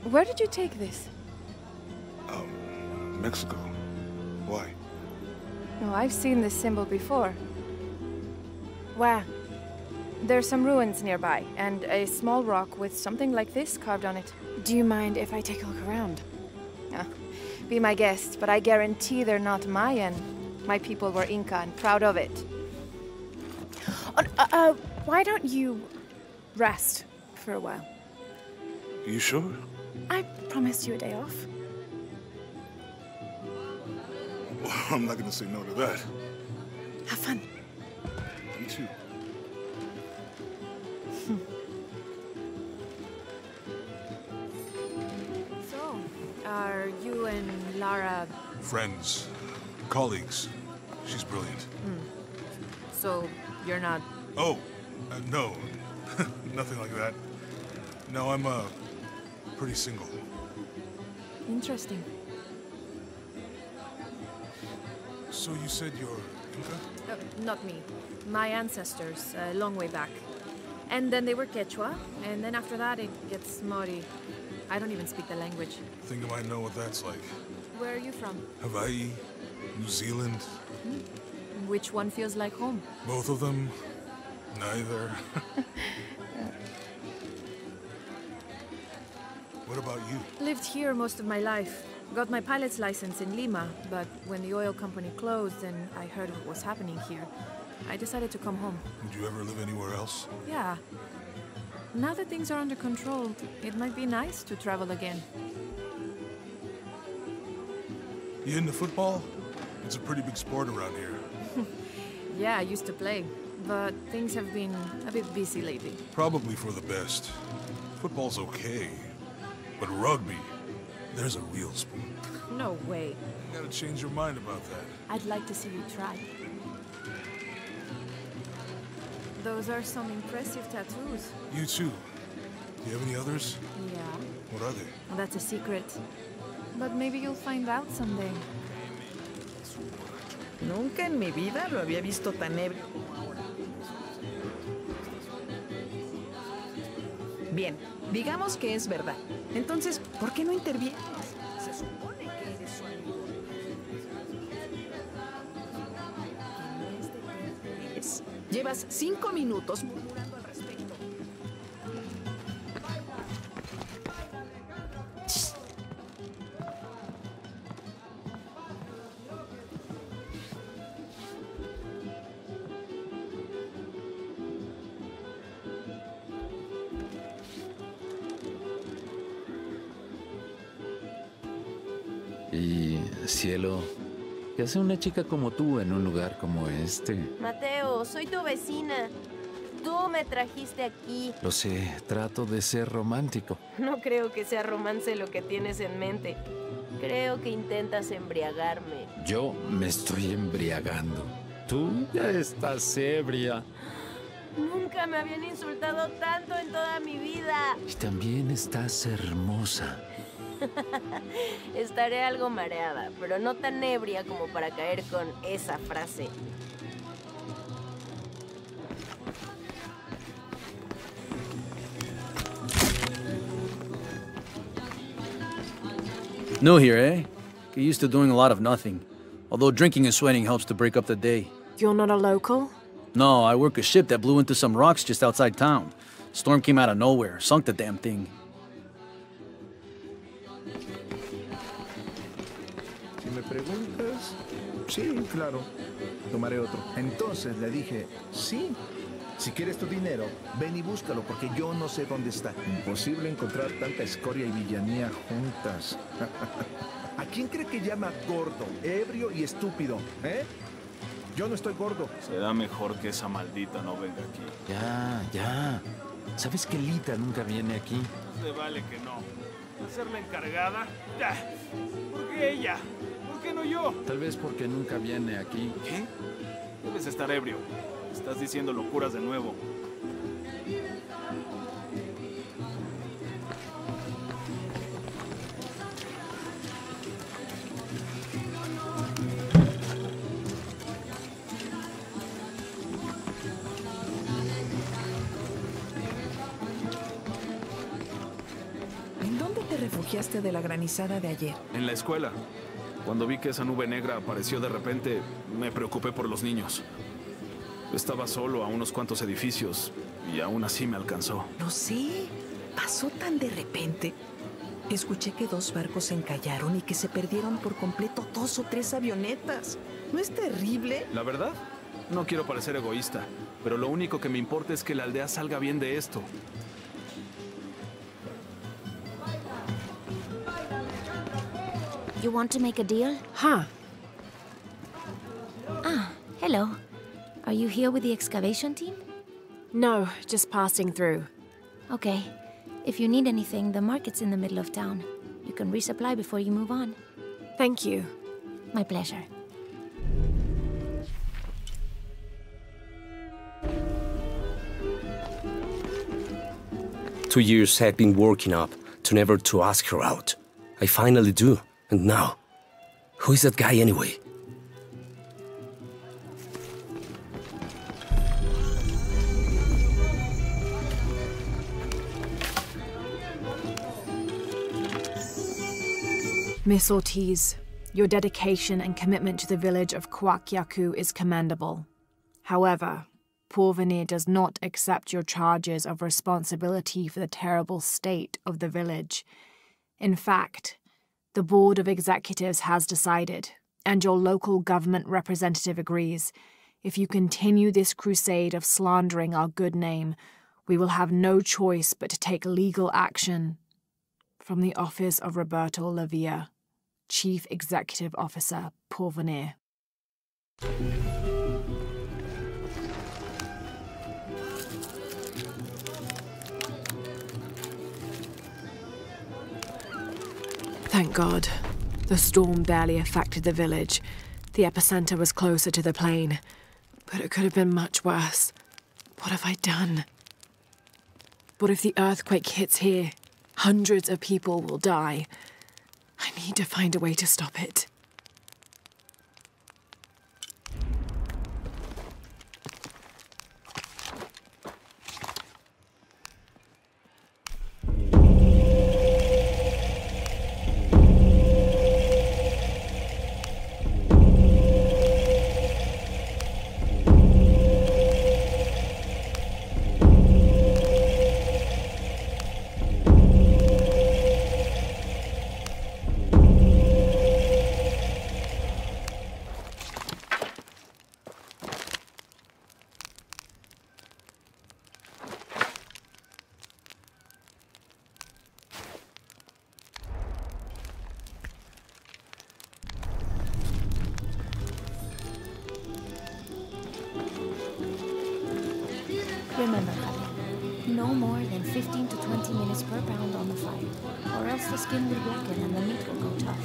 [SPEAKER 11] Where did you take this?
[SPEAKER 2] Mexico. Why?
[SPEAKER 11] No, I've seen this symbol before.
[SPEAKER 1] Where?
[SPEAKER 11] There's some ruins nearby, and a small rock with something like this carved on it.
[SPEAKER 1] Do you mind if I take a look around?
[SPEAKER 11] Be my guest, but I guarantee they're not Mayan. My people were Inca and proud of it.
[SPEAKER 1] Why don't you rest for a while?
[SPEAKER 2] You sure?
[SPEAKER 1] I promised you a day off.
[SPEAKER 2] Well, I'm not gonna say no to that.
[SPEAKER 1] Have fun.
[SPEAKER 2] You too.
[SPEAKER 1] So, are you and Lara...
[SPEAKER 2] Friends. Colleagues. She's brilliant.
[SPEAKER 1] So, you're not...
[SPEAKER 2] Oh, no. Nothing like that. No, I'm, pretty single.
[SPEAKER 1] Interesting.
[SPEAKER 2] So you said you're Inca?
[SPEAKER 1] Not me. My ancestors, a long way back. And then they were Quechua, and then after that it gets Mori. I don't even speak the language.
[SPEAKER 2] Think I might know what that's like.
[SPEAKER 1] Where are you from?
[SPEAKER 2] Hawaii? New Zealand?
[SPEAKER 1] Which one feels like home?
[SPEAKER 2] Both of them? Neither. What about you?
[SPEAKER 1] Lived here most of my life. Got my pilot's license in Lima, but when the oil company closed and I heard what was happening here, I decided to come home.
[SPEAKER 2] Would you ever live anywhere else?
[SPEAKER 1] Yeah. Now that things are under control, it might be nice to travel again.
[SPEAKER 2] You into football? It's a pretty big sport around here.
[SPEAKER 1] Yeah, I used to play, but things have been a bit busy lately.
[SPEAKER 2] Probably for the best. Football's okay, but rugby, there's a real sport.
[SPEAKER 1] No way.
[SPEAKER 2] You gotta change your mind about that.
[SPEAKER 1] I'd like to see you try. Those are some impressive tattoos.
[SPEAKER 2] You too. Do you have any others?
[SPEAKER 1] Yeah.
[SPEAKER 2] What are they?
[SPEAKER 1] Well, that's a secret. But maybe you'll find out someday.
[SPEAKER 17] Nunca en mi vida lo había visto tan ebrio. Bien, digamos que es verdad. Entonces, ¿por qué no intervienes? Se supone que eres su amigo. Llevas 5 minutos murmurando al respecto.
[SPEAKER 18] Y, cielo, ¿qué hace una chica como tú en un lugar como este?
[SPEAKER 19] Mateo, soy tu vecina. Tú me trajiste aquí.
[SPEAKER 18] Lo sé, trato de ser romántico.
[SPEAKER 19] No creo que sea romance lo que tienes en mente. Creo que intentas embriagarme.
[SPEAKER 18] Yo me estoy embriagando. Tú ya estás ebria.
[SPEAKER 19] Nunca me habían insultado tanto en toda mi vida.
[SPEAKER 18] Y también estás hermosa.
[SPEAKER 19] Estaré algo mareada, pero no tan ebria como para caer con esa frase.
[SPEAKER 9] New here, eh? Get used to doing a lot of nothing. Although drinking and sweating helps to break up the day.
[SPEAKER 1] You're not a local?
[SPEAKER 9] No, I work a ship that blew into some rocks just outside town. Storm came out of nowhere, sunk the damn thing.
[SPEAKER 14] Si me preguntas, sí, claro, tomaré otro. Entonces le dije, sí, si quieres tu dinero, ven y búscalo, porque yo no sé dónde está. Imposible encontrar tanta escoria y villanía juntas. ¿A quién cree que llama gordo, ebrio y estúpido, eh? Yo no estoy gordo.
[SPEAKER 3] Será mejor que esa maldita no venga aquí.
[SPEAKER 18] Ya. ¿Sabes que Lita nunca viene aquí?
[SPEAKER 3] Se vale que no. ¿Ser la encargada? Ya. ¿Por qué ella? ¿Por qué no yo?
[SPEAKER 18] Tal vez porque nunca viene aquí.
[SPEAKER 3] ¿Qué? Debes estar ebrio. Estás diciendo locuras de nuevo.
[SPEAKER 17] ¿En dónde te refugiaste de la granizada de ayer?
[SPEAKER 3] En la escuela. Cuando vi que esa nube negra apareció de repente, me preocupé por los niños. Estaba solo a unos cuantos edificios y aún así me alcanzó.
[SPEAKER 17] No sé, pasó tan de repente. Escuché que 2 barcos se encallaron y que se perdieron por completo 2 o 3 avionetas. ¿No es terrible?
[SPEAKER 3] La verdad, no quiero parecer egoísta, pero lo único que me importa es que la aldea salga bien de esto.
[SPEAKER 5] You want to make a deal?
[SPEAKER 1] Huh.
[SPEAKER 5] Ah, hello. Are you here with the excavation team?
[SPEAKER 1] No, just passing through.
[SPEAKER 5] Okay. If you need anything, the market's in the middle of town. You can resupply before you move on.
[SPEAKER 1] Thank you.
[SPEAKER 5] My pleasure.
[SPEAKER 20] Two years I've been working up to never to ask her out. I finally do. And now, who is that guy anyway?
[SPEAKER 1] Miss Ortiz, your dedication and commitment to the village of Kwakyaku is commendable. However, Porvenir does not accept your charges of responsibility for the terrible state of the village. In fact, the Board of Executives has decided, and your local government representative agrees, if you continue this crusade of slandering our good name, we will have no choice but to take legal action. From the office of Roberto Lavia, Chief Executive Officer, Porvenir. Thank God. The storm barely affected the village. The epicenter was closer to the plain. But it could have been much worse. What have I done? What if the earthquake hits here? Hundreds of people will die. I need to find a way to stop it.
[SPEAKER 5] no more than 15 to 20 minutes per pound on the fire, or else the skin will blacken and the meat will go tough.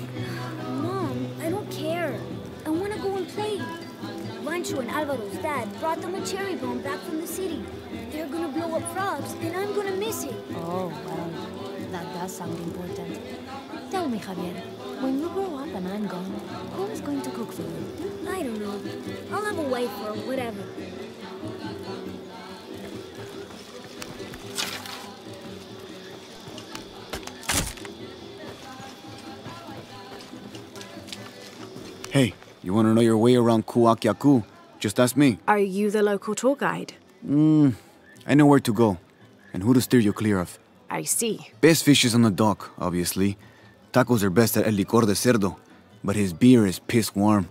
[SPEAKER 15] Mom, I don't care. I want to go and play. Rancho and Alvaro's dad brought them a cherry bomb back from the city. They're gonna blow up frogs, and I'm gonna miss it.
[SPEAKER 5] Oh, well, that does sound important. Tell me, Javier, when you grow up and I'm gone, who is going to cook for you?
[SPEAKER 15] I don't know. I'll have a wife or whatever.
[SPEAKER 6] Hey, you want to know your way around Kuakyaku? Just ask me.
[SPEAKER 1] Are you the local tour guide?
[SPEAKER 6] I know where to go, and who to steer you clear of.
[SPEAKER 1] I see.
[SPEAKER 6] Best fish is on the dock, obviously. Tacos are best at El Licor de Cerdo, but his beer is piss warm.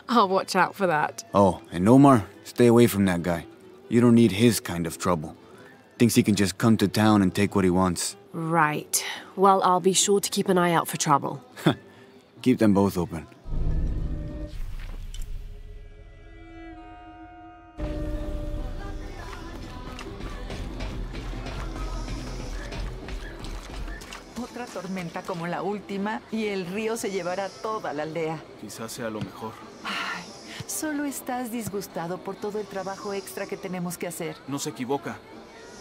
[SPEAKER 1] I'll watch out for that.
[SPEAKER 6] Oh, and Omar, stay away from that guy. You don't need his kind of trouble. Thinks he can just come to town and take what he wants.
[SPEAKER 1] Right. Well, I'll be sure to keep an eye out for trouble.
[SPEAKER 6] Keep them both open.
[SPEAKER 17] Otra tormenta como la última y el río se llevará toda la aldea.
[SPEAKER 3] Quizás sea lo mejor.
[SPEAKER 17] Ay, solo estás disgustado por todo el trabajo extra que tenemos que hacer.
[SPEAKER 3] No se equivoca.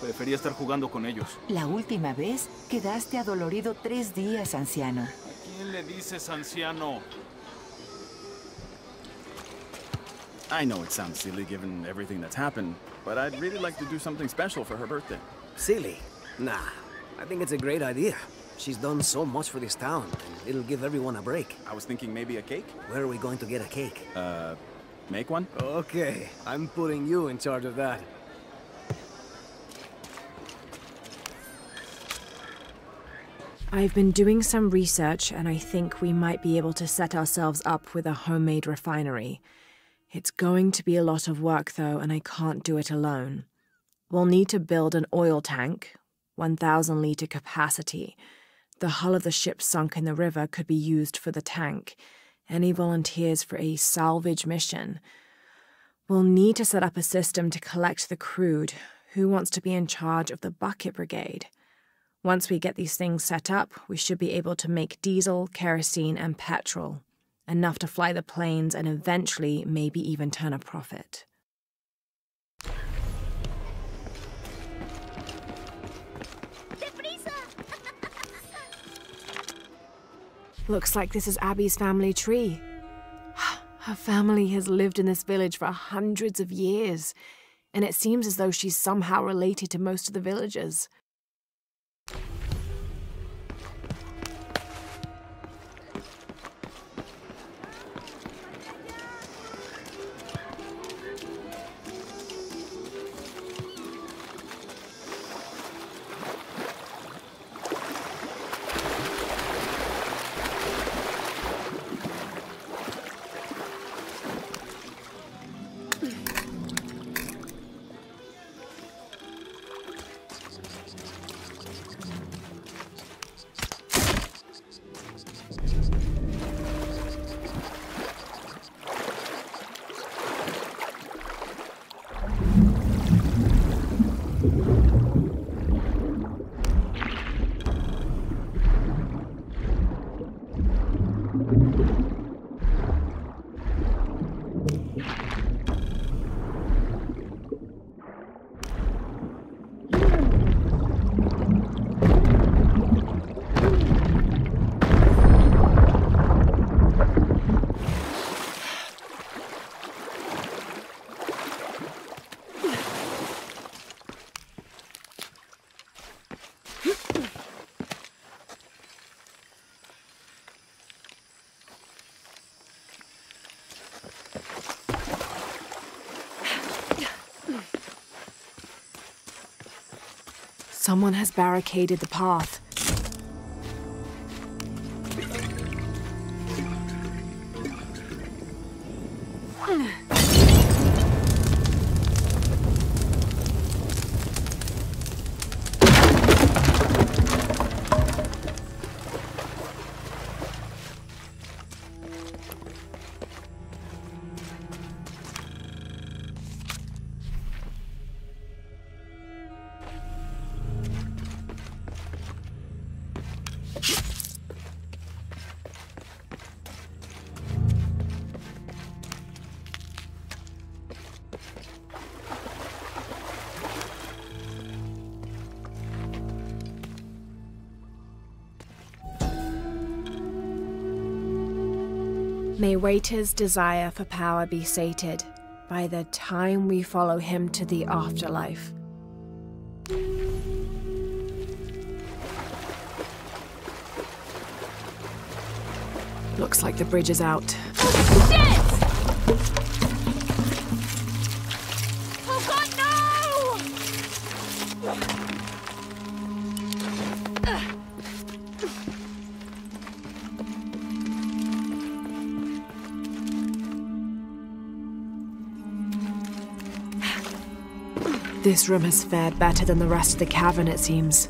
[SPEAKER 3] Prefería estar jugando con ellos.
[SPEAKER 17] La última vez quedaste adolorido 3 días, anciano.
[SPEAKER 3] ¿A quién le dices anciano?
[SPEAKER 21] I know it sounds silly given everything that's happened, but I'd really like to do something special for her birthday.
[SPEAKER 22] Silly? Nah, I think it's a great idea. She's done so much for this town, and it'll give everyone a break.
[SPEAKER 21] I was thinking maybe a cake?
[SPEAKER 22] Where are we going to get a cake?
[SPEAKER 21] Make one?
[SPEAKER 22] Okay, I'm putting you in charge of that.
[SPEAKER 1] I've been doing some research, and I think we might be able to set ourselves up with a homemade refinery. It's going to be a lot of work, though, and I can't do it alone. We'll need to build an oil tank, 1,000-liter capacity. The hull of the ship sunk in the river could be used for the tank. Any volunteers for a salvage mission? We'll need to set up a system to collect the crude. Who wants to be in charge of the bucket brigade? Once we get these things set up, we should be able to make diesel, kerosene, and petrol. Enough to fly the planes and eventually maybe even turn a profit. Looks like this is Abby's family tree. Her family has lived in this village for hundreds of years, and it seems as though she's somehow related to most of the villagers. Someone has barricaded the path. May Waiter's desire for power be sated by the time we follow him to the afterlife. Looks like the bridge is out.
[SPEAKER 15] Shit! Oh god, no!
[SPEAKER 1] This room has fared better than the rest of the cavern, it seems.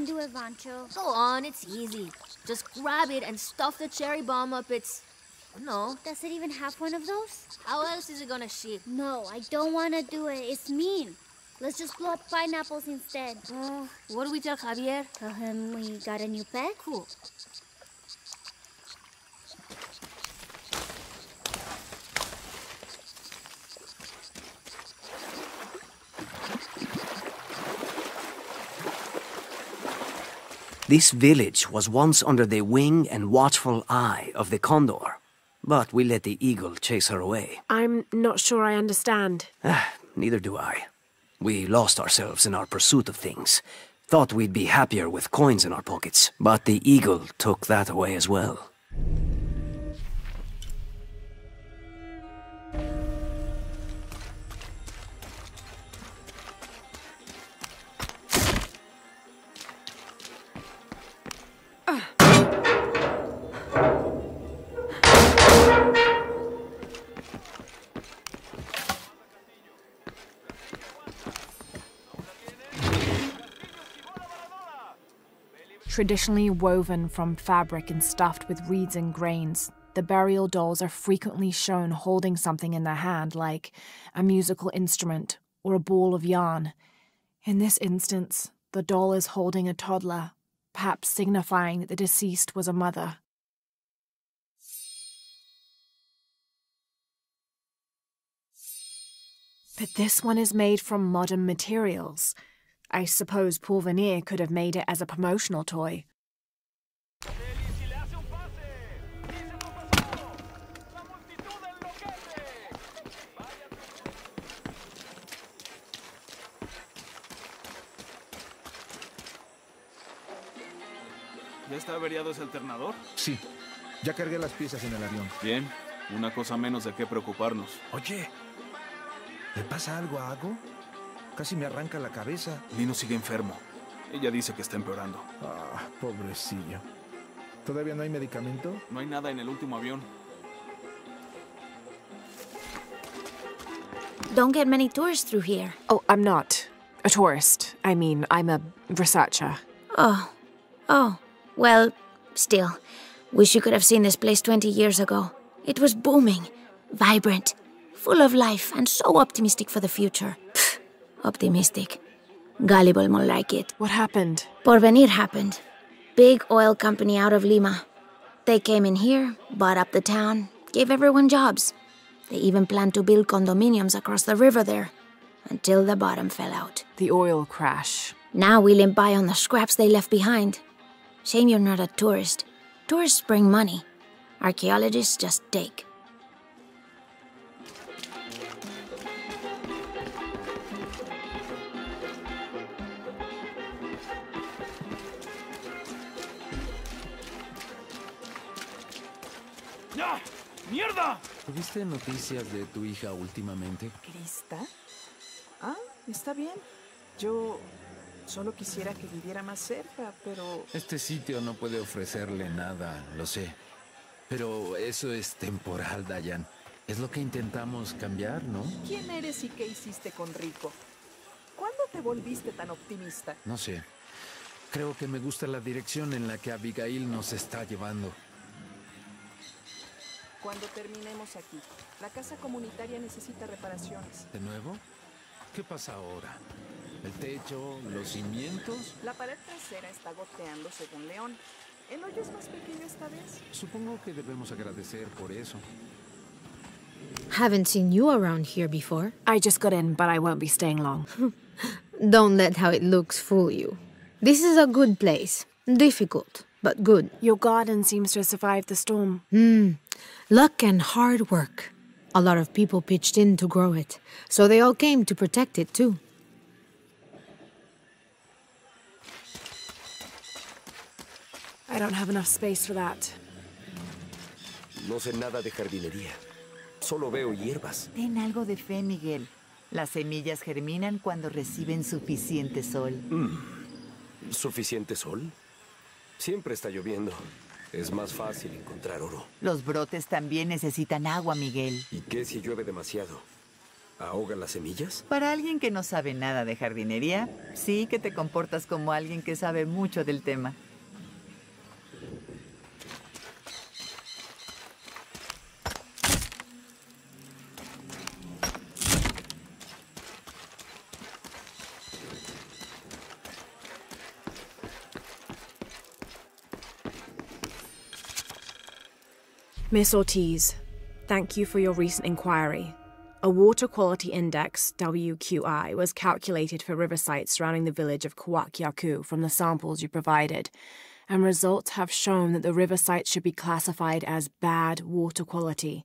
[SPEAKER 15] Do it, Vancho.
[SPEAKER 5] Go on, it's easy. Just grab it and stuff the cherry bomb up its... No.
[SPEAKER 15] Does it even have one of those?
[SPEAKER 5] How else is it gonna ship?
[SPEAKER 15] No, I don't want to do it. It's mean. Let's just blow up pineapples instead.
[SPEAKER 5] What do we tell Javier?
[SPEAKER 15] Tell him we got a new pet?
[SPEAKER 5] Cool.
[SPEAKER 22] This village was once under the wing and watchful eye of the condor, but we let the eagle chase her away.
[SPEAKER 1] I'm not sure I understand.
[SPEAKER 22] Neither do I. We lost ourselves in our pursuit of things. Thought we'd be happier with coins in our pockets, but the eagle took that away as well.
[SPEAKER 1] Traditionally woven from fabric and stuffed with reeds and grains, the burial dolls are frequently shown holding something in their hand, like a musical instrument or a ball of yarn. In this instance, the doll is holding a toddler, perhaps signifying that the deceased was a mother. But this one is made from modern materials. I suppose Pourvenir could have made it as a promotional toy.
[SPEAKER 3] ¿Ya está averiado ese alternador?
[SPEAKER 14] Sí. Ya cargué las piezas en el avión.
[SPEAKER 3] Bien. Una cosa menos de qué preocuparnos.
[SPEAKER 14] Oye, ¿le pasa algo a Ago? Casi me arranca la cabeza.
[SPEAKER 3] Lino sigue enfermo. Ella dice que está empeorando.
[SPEAKER 14] Ah, pobrecillo. ¿Todavía no hay medicamento?
[SPEAKER 3] No hay nada en el último avión.
[SPEAKER 15] Don't get many tourists through here.
[SPEAKER 1] Oh, I'm not a tourist. I mean, I'm a researcher.
[SPEAKER 15] Oh. Well, still. Wish you could have seen this place 20 years ago. It was booming, vibrant, full of life, and so optimistic for the future. Pfft, optimistic. Gullible more like it.
[SPEAKER 1] What happened?
[SPEAKER 15] Porvenir happened. Big oil company out of Lima. They came in here, bought up the town, gave everyone jobs. They even planned to build condominiums across the river there, until the bottom fell out.
[SPEAKER 1] The oil crash.
[SPEAKER 15] Now we limp by on the scraps they left behind. Shame you're not a tourist. Tourists bring money. Archaeologists just take.
[SPEAKER 3] ¡Ya! ¡Mierda!
[SPEAKER 18] ¿Tuviste noticias de tu hija últimamente?
[SPEAKER 17] ¿Krista? Ah, está bien. Yo solo quisiera que viviera más cerca, pero...
[SPEAKER 18] Este sitio no puede ofrecerle nada, lo sé. Pero eso es temporal, Dayan. Es lo que intentamos cambiar, ¿no?
[SPEAKER 17] ¿Quién eres y qué hiciste con Rico? ¿Cuándo te volviste tan optimista?
[SPEAKER 18] No sé. Creo que me gusta la dirección en la que Abigail nos está llevando.
[SPEAKER 17] Cuando terminemos aquí, la casa comunitaria necesita reparaciones.
[SPEAKER 18] ¿De nuevo? ¿Qué pasa ahora? ¿El techo? ¿Los cimientos?
[SPEAKER 17] La pared trasera está goteando según León. ¿El hoyo es más pequeño esta vez?
[SPEAKER 18] Supongo que debemos agradecer por eso.
[SPEAKER 5] Haven't seen you around here before.
[SPEAKER 1] I just got in, but I won't be staying long.
[SPEAKER 5] Don't let how it looks fool you. This is a good place. Difficult, but good.
[SPEAKER 1] Your garden seems to have survived the storm.
[SPEAKER 5] Luck and hard work. A lot of people pitched in to grow it, so they all came to protect it too.
[SPEAKER 1] I don't have enough space for that.
[SPEAKER 8] No sé nada de jardinería. Solo veo hierbas.
[SPEAKER 4] Ten algo de fe, Miguel. Las semillas germinan cuando reciben suficiente sol.
[SPEAKER 8] ¿Suficiente sol? Siempre está lloviendo. Es más fácil encontrar oro.
[SPEAKER 4] Los brotes también necesitan agua, Miguel.
[SPEAKER 8] ¿Y qué si llueve demasiado? ¿Ahoga las semillas?
[SPEAKER 4] Para alguien que no sabe nada de jardinería, sí que te comportas como alguien que sabe mucho del tema.
[SPEAKER 1] Miss Ortiz, thank you for your recent inquiry. A water quality index, WQI, was calculated for river sites surrounding the village of Kuwakyaku from the samples you provided, and results have shown that the river sites should be classified as bad water quality.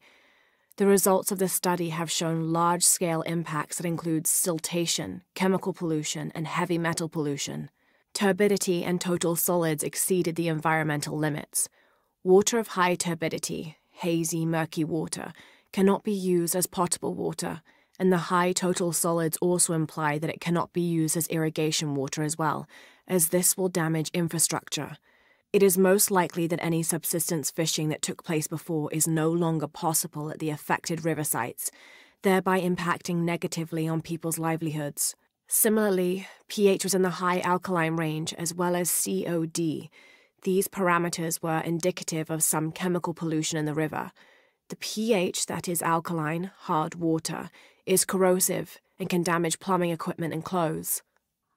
[SPEAKER 1] The results of this study have shown large-scale impacts that include siltation, chemical pollution, and heavy metal pollution. Turbidity and total solids exceeded the environmental limits. Water of high turbidity, hazy, murky water, cannot be used as potable water, and the high total solids also imply that it cannot be used as irrigation water as well, as this will damage infrastructure. It is most likely that any subsistence fishing that took place before is no longer possible at the affected river sites, thereby impacting negatively on people's livelihoods. Similarly, pH was in the high alkaline range as well as COD. These parameters were indicative of some chemical pollution in the river. The pH, that is alkaline, hard water, is corrosive and can damage plumbing equipment and clothes.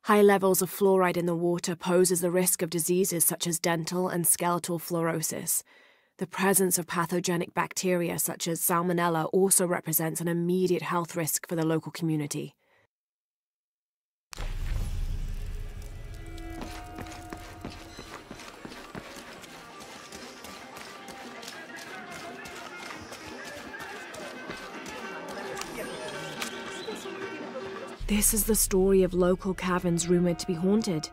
[SPEAKER 1] High levels of fluoride in the water poses the risk of diseases such as dental and skeletal fluorosis. The presence of pathogenic bacteria such as Salmonella also represents an immediate health risk for the local community. This is the story of local caverns rumored to be haunted.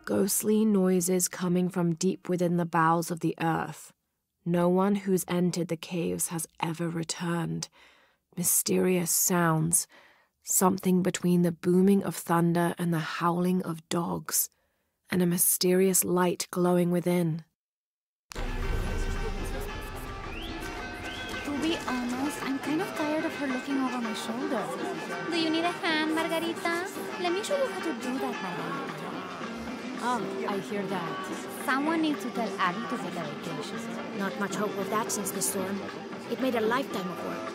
[SPEAKER 1] Ghostly noises coming from deep within the bowels of the earth. No one who's entered the caves has ever returned. Mysterious sounds. Something between the booming of thunder and the howling of dogs. And a mysterious light glowing within.
[SPEAKER 5] To be honest, I'm kind of tired of her looking over my shoulder. Do you need a hand, Margarita? Let me show you how to do that, Margarita.
[SPEAKER 15] Oh, I hear that.
[SPEAKER 5] Someone needs to tell Abby to take a vacation.
[SPEAKER 15] Not much hope of that since the storm. It made a lifetime of work.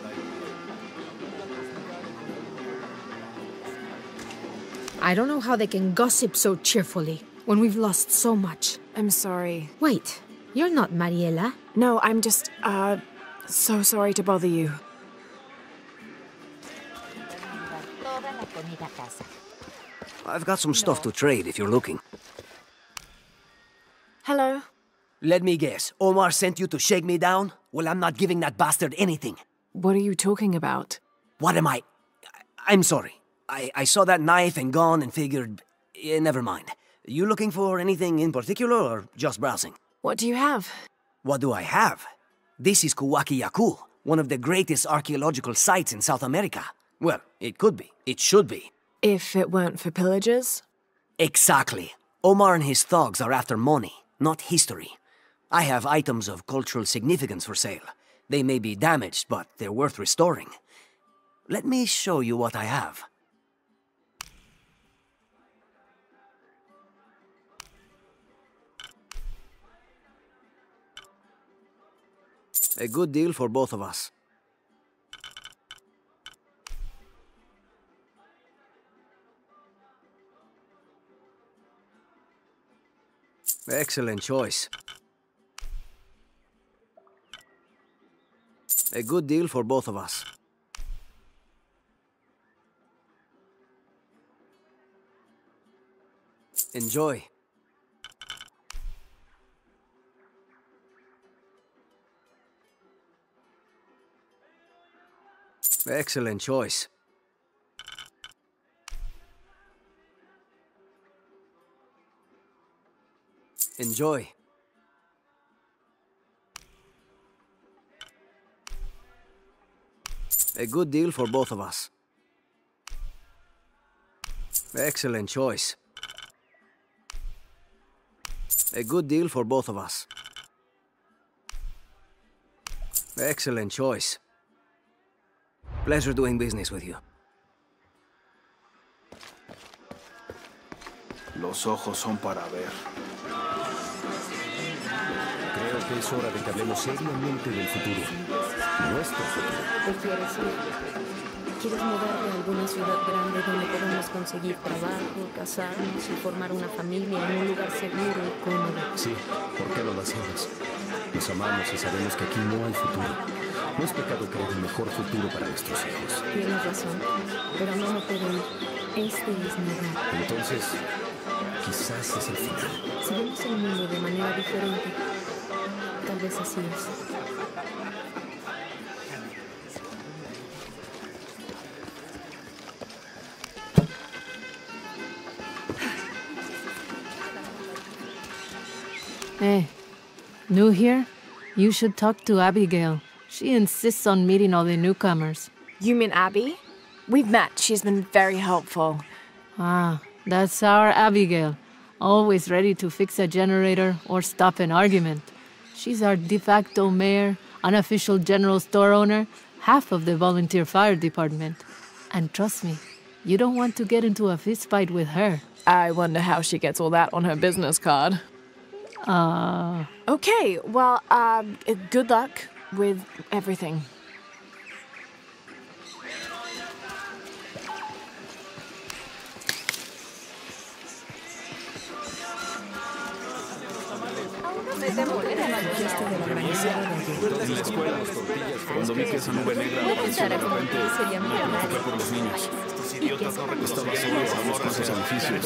[SPEAKER 15] I don't know how they can gossip so cheerfully when we've lost so much.
[SPEAKER 1] I'm sorry.
[SPEAKER 15] Wait, you're not Mariela.
[SPEAKER 1] No, I'm just, so sorry to bother you.
[SPEAKER 22] I've got some stuff to trade if you're looking.
[SPEAKER 1] Hello?
[SPEAKER 22] Let me guess. Omar sent you to shake me down? Well, I'm not giving that bastard anything.
[SPEAKER 1] What are you talking about?
[SPEAKER 22] What am I? I'm sorry. I saw that knife and gun and figured... never mind. You looking for anything in particular or just browsing?
[SPEAKER 1] What do you have?
[SPEAKER 22] What do I have? This is Kuwaki-Yaku, one of the greatest archaeological sites in South America. Well, it could be. It should be.
[SPEAKER 1] If it weren't for pillagers?
[SPEAKER 22] Exactly. Omar and his thugs are after money, not history. I have items of cultural significance for sale. They may be damaged, but they're worth restoring. Let me show you what I have. A good deal for both of us. Excellent choice. A good deal for both of us. Enjoy. Excellent choice. Enjoy. A good deal for both of us. Excellent choice. A good deal for both of us. Excellent choice. Pleasure doing business with you.
[SPEAKER 3] Los ojos son para ver.
[SPEAKER 8] Creo que es hora de que hablemos seriamente del futuro. Nuestro futuro.
[SPEAKER 15] ¿Prefieres ir? ¿Quieres mudarte a alguna ciudad grande donde podamos conseguir trabajo, casarnos y formar una familia en un lugar seguro y cómodo?
[SPEAKER 8] Sí, ¿por qué no lo hacemos? Nos amamos y sabemos que aquí no hay futuro. No es pecado crear un mejor futuro para nuestros hijos.
[SPEAKER 15] Tienes razón, pero no me puedo ir. Este es mi hogar.
[SPEAKER 8] Entonces, quizás es el final.
[SPEAKER 15] Si vemos el mundo de manera diferente, tal vez así es.
[SPEAKER 10] Hey, new here? You should talk to Abigail. She insists on meeting all the newcomers.
[SPEAKER 1] You mean Abby? We've met. She's been very helpful.
[SPEAKER 10] Ah, that's our Abigail. Always ready to fix a generator or stop an argument. She's our de facto mayor, unofficial general store owner, half of the volunteer fire department. And trust me, you don't want to get into a fist fight with her.
[SPEAKER 1] I wonder how she gets all that on her business card. Okay, well, good luck with everything.
[SPEAKER 3] En la escuela, cuando vi que esa nube negra apareció de repente, me preocupé por los niños. idiotas no reconocían unos cuantos edificios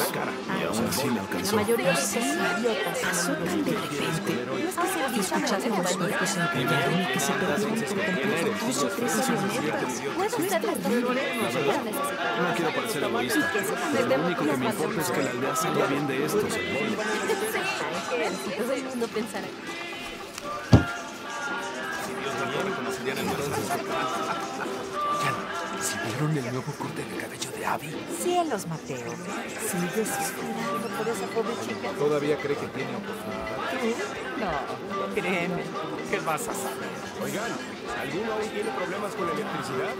[SPEAKER 3] y aún así me alcanzó.
[SPEAKER 17] La mayoría son idiotas. Pasó tan de repente. Escuchar que los barcos se encallaron y que se perdieron por completo 2 o 3 avionetas.
[SPEAKER 19] Puedo ser las dos.
[SPEAKER 3] No quiero parecer egoísta. Lo único que me importa es que la aldea salga bien de esto.
[SPEAKER 19] Sí, todo el mundo pensará.
[SPEAKER 9] ¿Sí vieron el nuevo corte de cabello de Abby?
[SPEAKER 4] Cielos, Mateo. ¿Sigues esperando por esa pobre chica?
[SPEAKER 14] ¿Todavía cree que tiene oportunidad?
[SPEAKER 4] No, créeme.
[SPEAKER 9] ¿Qué vas a saber?
[SPEAKER 14] Oigan, ¿alguno aún tiene problemas con la electricidad?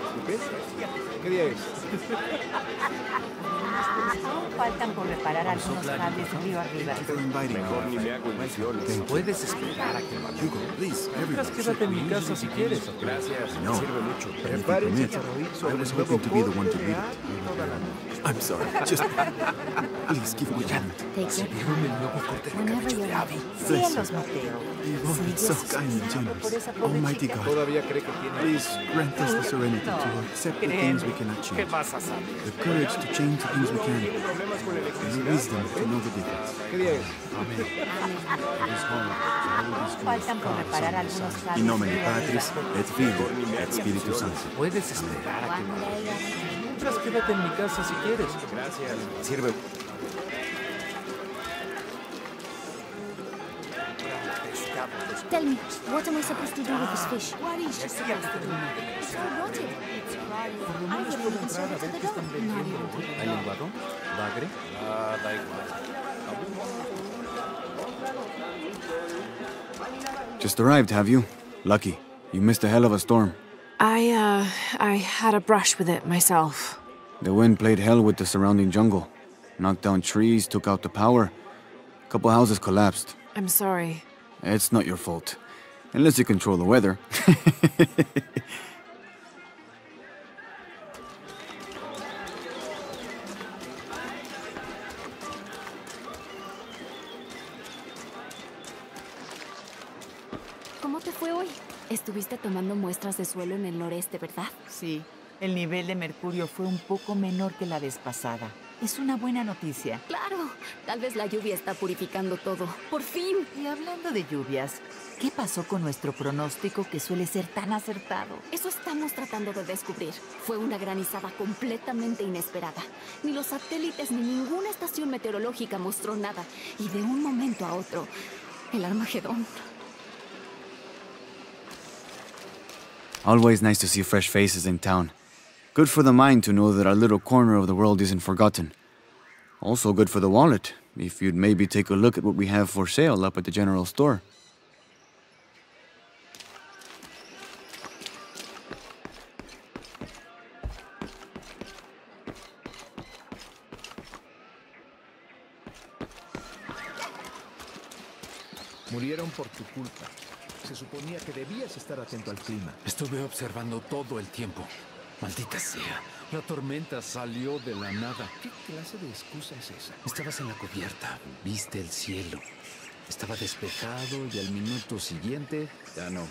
[SPEAKER 14] ¿Qué día es?
[SPEAKER 4] Aún faltan por reparar algunos cables río arriba.
[SPEAKER 14] Mejor ni me hago ilusiones.
[SPEAKER 9] Puedes esperar a que
[SPEAKER 14] Hugo, please, everyone.
[SPEAKER 9] quédate en mi casa si quieres.
[SPEAKER 14] Gracias.
[SPEAKER 9] No.
[SPEAKER 14] Sirve mucho. Prepárense para oír sobre el nuevo corte de I'm sorry. Just please give me a hand.
[SPEAKER 9] ¿Sí vieron el nuevo corte de cabello de Abby?
[SPEAKER 4] Cielos, Mateo.
[SPEAKER 6] You've all been so kind and generous. Almighty God,
[SPEAKER 14] ¿Todavía cree que tiene?
[SPEAKER 6] please grant us the serenity to accept the things we cannot
[SPEAKER 9] ¿Qué
[SPEAKER 6] change,
[SPEAKER 9] vas a saber?
[SPEAKER 6] the courage to change the things we can,
[SPEAKER 14] ¿Problemas con la
[SPEAKER 6] and the
[SPEAKER 14] electricidad?
[SPEAKER 6] wisdom to know the difference.
[SPEAKER 14] ¿Qué día es?
[SPEAKER 4] Faltan por reparar algunos
[SPEAKER 6] In
[SPEAKER 4] cables
[SPEAKER 6] nomine
[SPEAKER 4] río
[SPEAKER 6] Patris,
[SPEAKER 4] arriba.
[SPEAKER 6] et Filii, et Spiritus Sancti.
[SPEAKER 9] Puedes esperar a que mientras quédate en mi casa si quieres. Gracias. Sirve.
[SPEAKER 5] Tell me, what am I supposed to do with this fish? What is she supposed to do? It's all rotted. It's rotted. I wouldn't even serve it to the dog. Not even.
[SPEAKER 9] ¿Hay lenguado? ¿Bagre? Ah, da igual.
[SPEAKER 6] Just arrived, have you? Lucky. You missed a hell of a storm.
[SPEAKER 1] I had a brush with it myself.
[SPEAKER 6] The wind played hell with the surrounding jungle. Knocked down trees, took out the power. A couple houses collapsed.
[SPEAKER 1] I'm sorry.
[SPEAKER 6] It's not your fault. Unless you control the weather.
[SPEAKER 5] ¿Cómo te fue hoy? Estuviste tomando muestras de suelo en el noreste, ¿verdad?
[SPEAKER 4] Sí, el nivel de mercurio fue un poco menor que la vez pasada. Es una buena noticia.
[SPEAKER 5] Claro, tal vez la lluvia está purificando todo. ¡Por fin!
[SPEAKER 4] Y hablando de lluvias, ¿qué pasó con nuestro pronóstico que suele ser tan acertado?
[SPEAKER 5] Eso estamos tratando de descubrir. Fue una granizada completamente inesperada. Ni los satélites ni ninguna estación meteorológica mostró nada. Y de un momento a otro, el Armagedón.
[SPEAKER 6] Always nice to see fresh faces in town. Good for the mind to know that our little corner of the world isn't forgotten. Also good for the wallet, if you'd maybe take a look at what we have for sale up at the general store.
[SPEAKER 14] Murieron por tu culpa. Se suponía que debías estar atento al clima.
[SPEAKER 18] Estuve observando todo el tiempo. Maldita sea, la tormenta salió de la nada.
[SPEAKER 14] ¿Qué clase de excusa es esa?
[SPEAKER 18] Estabas en la cubierta, viste el cielo. Estaba despejado y al minuto siguiente, ya no.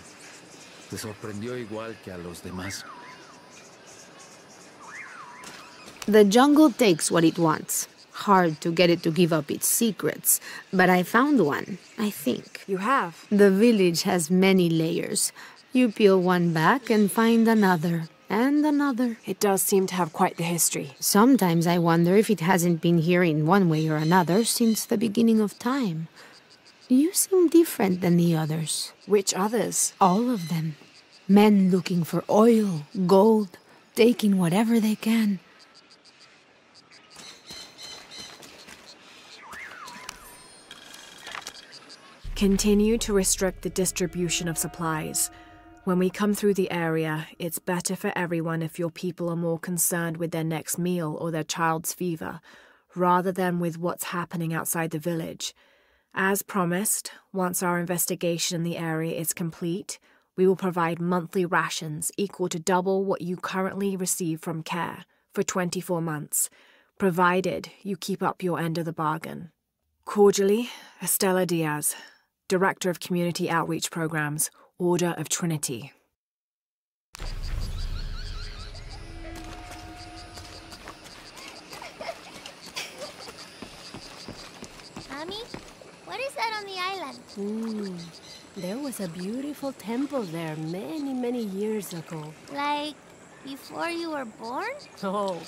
[SPEAKER 18] Te sorprendió igual que a los demás.
[SPEAKER 10] The jungle takes what it wants. Hard to get it to give up its secrets, but I found one, I think.
[SPEAKER 1] You have?
[SPEAKER 10] The village has many layers. You peel one back and find another, and another.
[SPEAKER 1] It does seem to have quite the history.
[SPEAKER 10] Sometimes I wonder if it hasn't been here in one way or another since the beginning of time. You seem different than the others.
[SPEAKER 1] Which others?
[SPEAKER 10] All of them. Men looking for oil, gold, taking whatever they can.
[SPEAKER 1] Continue to restrict the distribution of supplies. When we come through the area, it's better for everyone if your people are more concerned with their next meal or their child's fever, rather than with what's happening outside the village. As promised, once our investigation in the area is complete, we will provide monthly rations equal to double what you currently receive from CARE for 24 months, provided you keep up your end of the bargain. Cordially, Estella Diaz, Director of Community Outreach Programs, Order of Trinity.
[SPEAKER 13] Mommy, what is that on the island?
[SPEAKER 7] There was a beautiful temple there many, many years ago.
[SPEAKER 13] Like, before you were born?
[SPEAKER 7] Oh,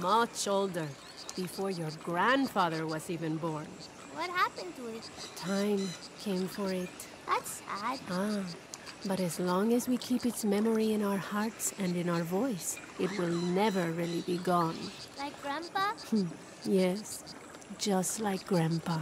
[SPEAKER 7] much older. Before your grandfather was even born.
[SPEAKER 13] What happened to it?
[SPEAKER 7] Time came for it.
[SPEAKER 13] That's sad.
[SPEAKER 7] But as long as we keep its memory in our hearts and in our voice, it will never really be gone.
[SPEAKER 13] Like Grandpa?
[SPEAKER 7] Yes, just like Grandpa.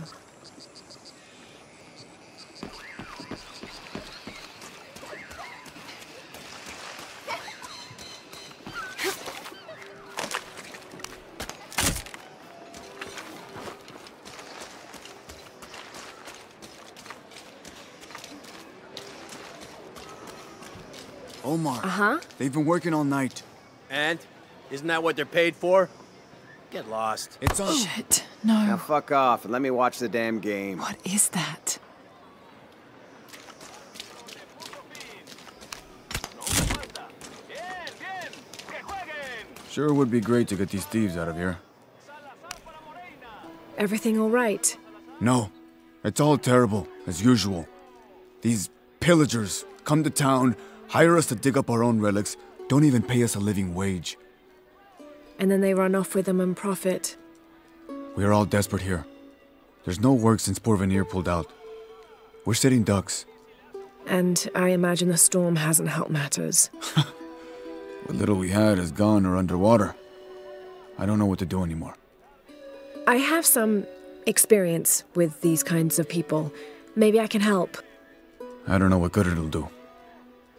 [SPEAKER 6] Omar.
[SPEAKER 1] Uh-huh.
[SPEAKER 6] They've been working all night.
[SPEAKER 9] And? Isn't that what they're paid for? Get lost.
[SPEAKER 6] It's on.
[SPEAKER 11] Shit, no.
[SPEAKER 9] Now fuck off and let me watch the damn game.
[SPEAKER 11] What is that?
[SPEAKER 6] Sure would be great to get these thieves out of here.
[SPEAKER 1] Everything all right?
[SPEAKER 6] No. It's all terrible, as usual. These pillagers come to town, hire us to dig up our own relics, don't even pay us a living wage.
[SPEAKER 1] And then they run off with them and profit.
[SPEAKER 6] We are all desperate here. There's no work since Porvenir pulled out. We're sitting ducks.
[SPEAKER 1] And I imagine the storm hasn't helped matters.
[SPEAKER 6] What little we had is gone or underwater. I don't know what to do anymore.
[SPEAKER 1] I have some experience with these kinds of people. Maybe I can help.
[SPEAKER 6] I don't know what good it'll do.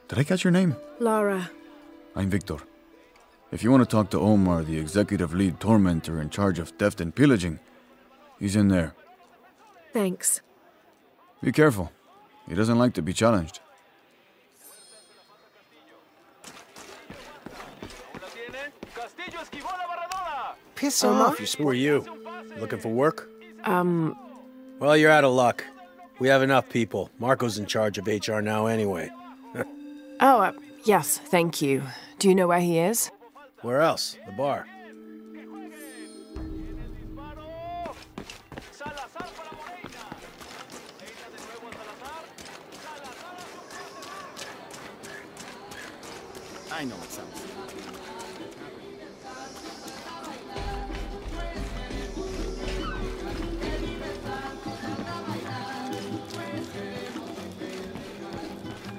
[SPEAKER 6] Did I catch your name?
[SPEAKER 1] Lara.
[SPEAKER 6] I'm Victor. If you want to talk to Omar, the executive lead tormentor in charge of theft and pillaging, he's in there.
[SPEAKER 1] Thanks.
[SPEAKER 6] Be careful. He doesn't like to be challenged.
[SPEAKER 9] Piss off, you Who are you? Looking for work? Well, you're out of luck. We have enough people. Marco's in charge of HR now anyway.
[SPEAKER 11] Yes, thank you. Do you know where he is?
[SPEAKER 9] Where else? The bar.
[SPEAKER 21] I know it sounds.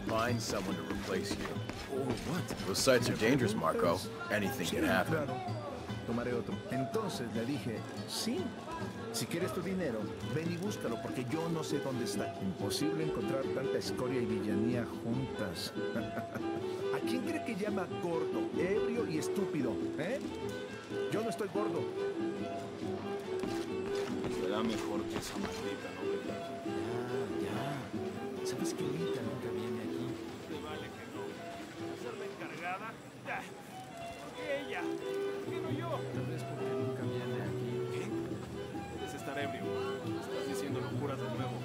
[SPEAKER 12] Find someone to replace you. Or what? Those sites are dangerous, Marco. Anything can happen.
[SPEAKER 14] Claro. Tomaré otro. Entonces le dije, sí. Si quieres tu dinero, ven y búscalo porque yo no sé dónde está. Imposible encontrar tanta escoria y villanía juntas. ¿A quién cree que llama gordo, ebrio y estúpido? Yo no estoy gordo.
[SPEAKER 3] Será mejor que esa maldita novela.
[SPEAKER 18] Ya. ¿Sabes que Lita nunca viene aquí?
[SPEAKER 3] Te vale que no. ¿Ser la encargada? ¿Por qué ella? ¿Por qué no yo?
[SPEAKER 18] Tal vez porque nunca viene aquí.
[SPEAKER 3] ¿Qué? Debes estar ebrio. Estás diciendo locuras de nuevo.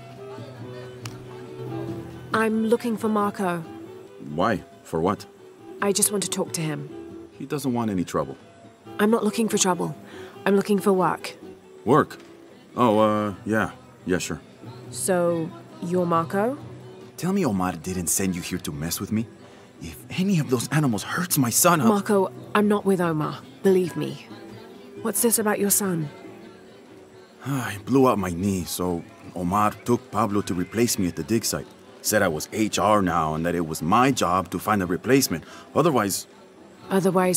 [SPEAKER 1] I'm looking for Marco.
[SPEAKER 2] Why? For what?
[SPEAKER 1] I just want to talk to him.
[SPEAKER 2] He doesn't want any trouble.
[SPEAKER 1] I'm not looking for trouble. I'm looking for work.
[SPEAKER 2] Work? Oh, yeah. Yeah, sure.
[SPEAKER 1] So, you're Marco?
[SPEAKER 2] Tell me Omar didn't send you here to mess with me? If any of those animals hurts my son,
[SPEAKER 1] Marco, I'm not with Omar. Believe me. What's this about your son?
[SPEAKER 2] I blew out my knee, so Omar took Pablo to replace me at the dig site. Said I was HR now and that it was my job to find a replacement. Otherwise,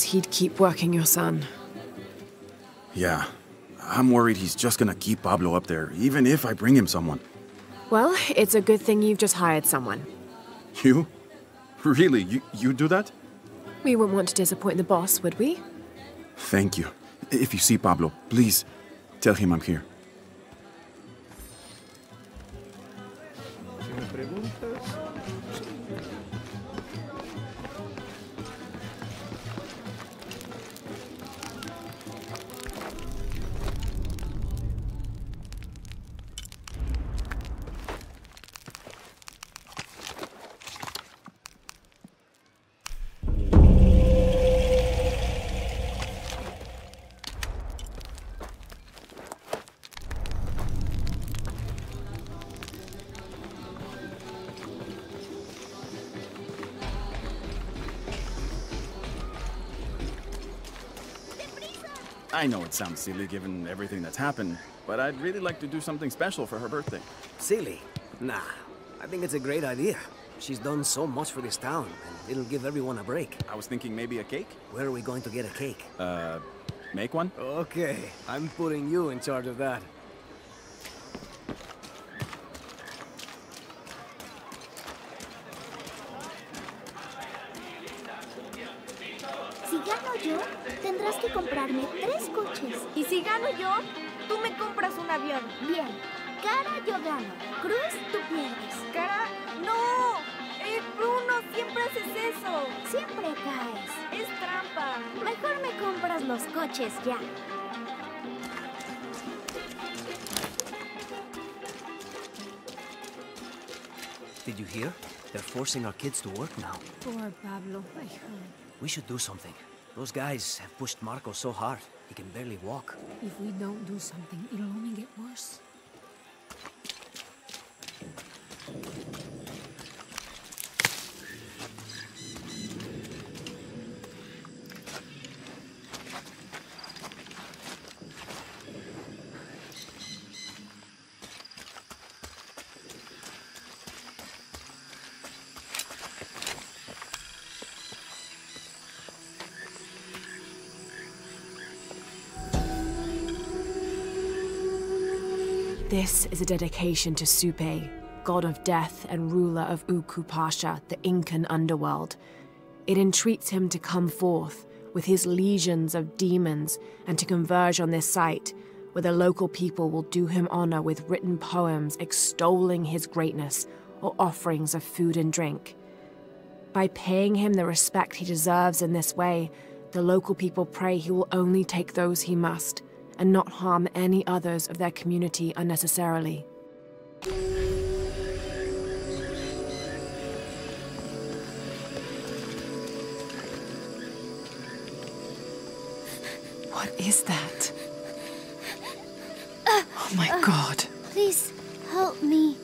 [SPEAKER 1] he'd keep working your son.
[SPEAKER 2] Yeah. I'm worried he's just gonna keep Pablo up there, even if I bring him someone.
[SPEAKER 1] Well, it's a good thing you've just hired someone.
[SPEAKER 2] You? Really? You do that?
[SPEAKER 1] We wouldn't want to disappoint the boss, would we?
[SPEAKER 2] Thank you. If you see Pablo, please tell him I'm here.
[SPEAKER 14] Si me preguntas...
[SPEAKER 21] I know it sounds silly given everything that's happened, but I'd really like to do something special for her birthday.
[SPEAKER 22] Silly? Nah, I think it's a great idea. She's done so much for this town, and it'll give everyone a break.
[SPEAKER 21] I was thinking maybe a cake?
[SPEAKER 22] Where are we going to get a cake?
[SPEAKER 21] Make one?
[SPEAKER 22] Okay, I'm putting you in charge of that.
[SPEAKER 16] Si gano yo, tendrás que comprarme 3 coches.
[SPEAKER 20] Y si gano yo, tú me compras un avión.
[SPEAKER 16] Bien. Cara, yo gano. Cruz, tú pierdes.
[SPEAKER 20] Cara, no. Bruno, siempre haces eso.
[SPEAKER 16] Siempre caes.
[SPEAKER 20] Es trampa.
[SPEAKER 16] Mejor me compras los coches ya.
[SPEAKER 22] Did you hear? They're forcing our kids to work now.
[SPEAKER 7] Poor Pablo, I heard.
[SPEAKER 22] We should do something. Those guys have pushed Marco so hard, he can barely walk.
[SPEAKER 7] If we don't do something, it'll only get worse.
[SPEAKER 1] This is a dedication to Supe, god of death and ruler of Uku Pasha, the Incan underworld. It entreats him to come forth with his legions of demons and to converge on this site, where the local people will do him honor with written poems extolling his greatness or offerings of food and drink. By paying him the respect he deserves in this way, the local people pray he will only take those he must, and not harm any others of their community unnecessarily. What is that? Oh my God.
[SPEAKER 16] Please, help me.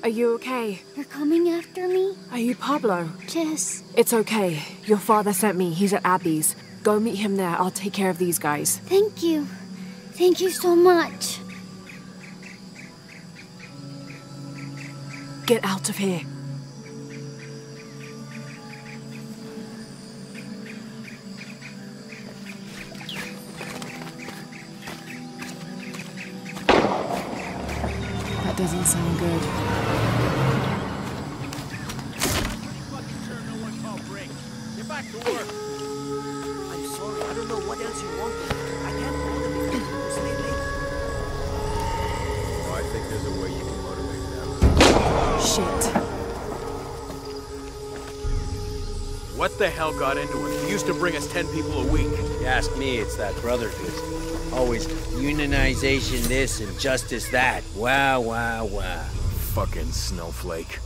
[SPEAKER 1] Are you okay?
[SPEAKER 16] You're coming after me?
[SPEAKER 1] Are you Pablo?
[SPEAKER 16] Yes.
[SPEAKER 1] It's okay. Your father sent me. He's at Abby's. Go meet him there. I'll take care of these guys.
[SPEAKER 16] Thank you. Thank you so much.
[SPEAKER 1] Get out of here. That doesn't sound good.
[SPEAKER 9] Get back to work.
[SPEAKER 22] I'm sorry, I don't know what else you want. I can't hold them if you stay late.
[SPEAKER 12] No, I think there's a way you can motivate them.
[SPEAKER 1] Shit.
[SPEAKER 9] What the hell got into it? He used to bring us 10 people a week.
[SPEAKER 23] You ask me, it's that brother business. Always unionization this and justice that. Wow, wow, wow.
[SPEAKER 9] Fucking snowflake.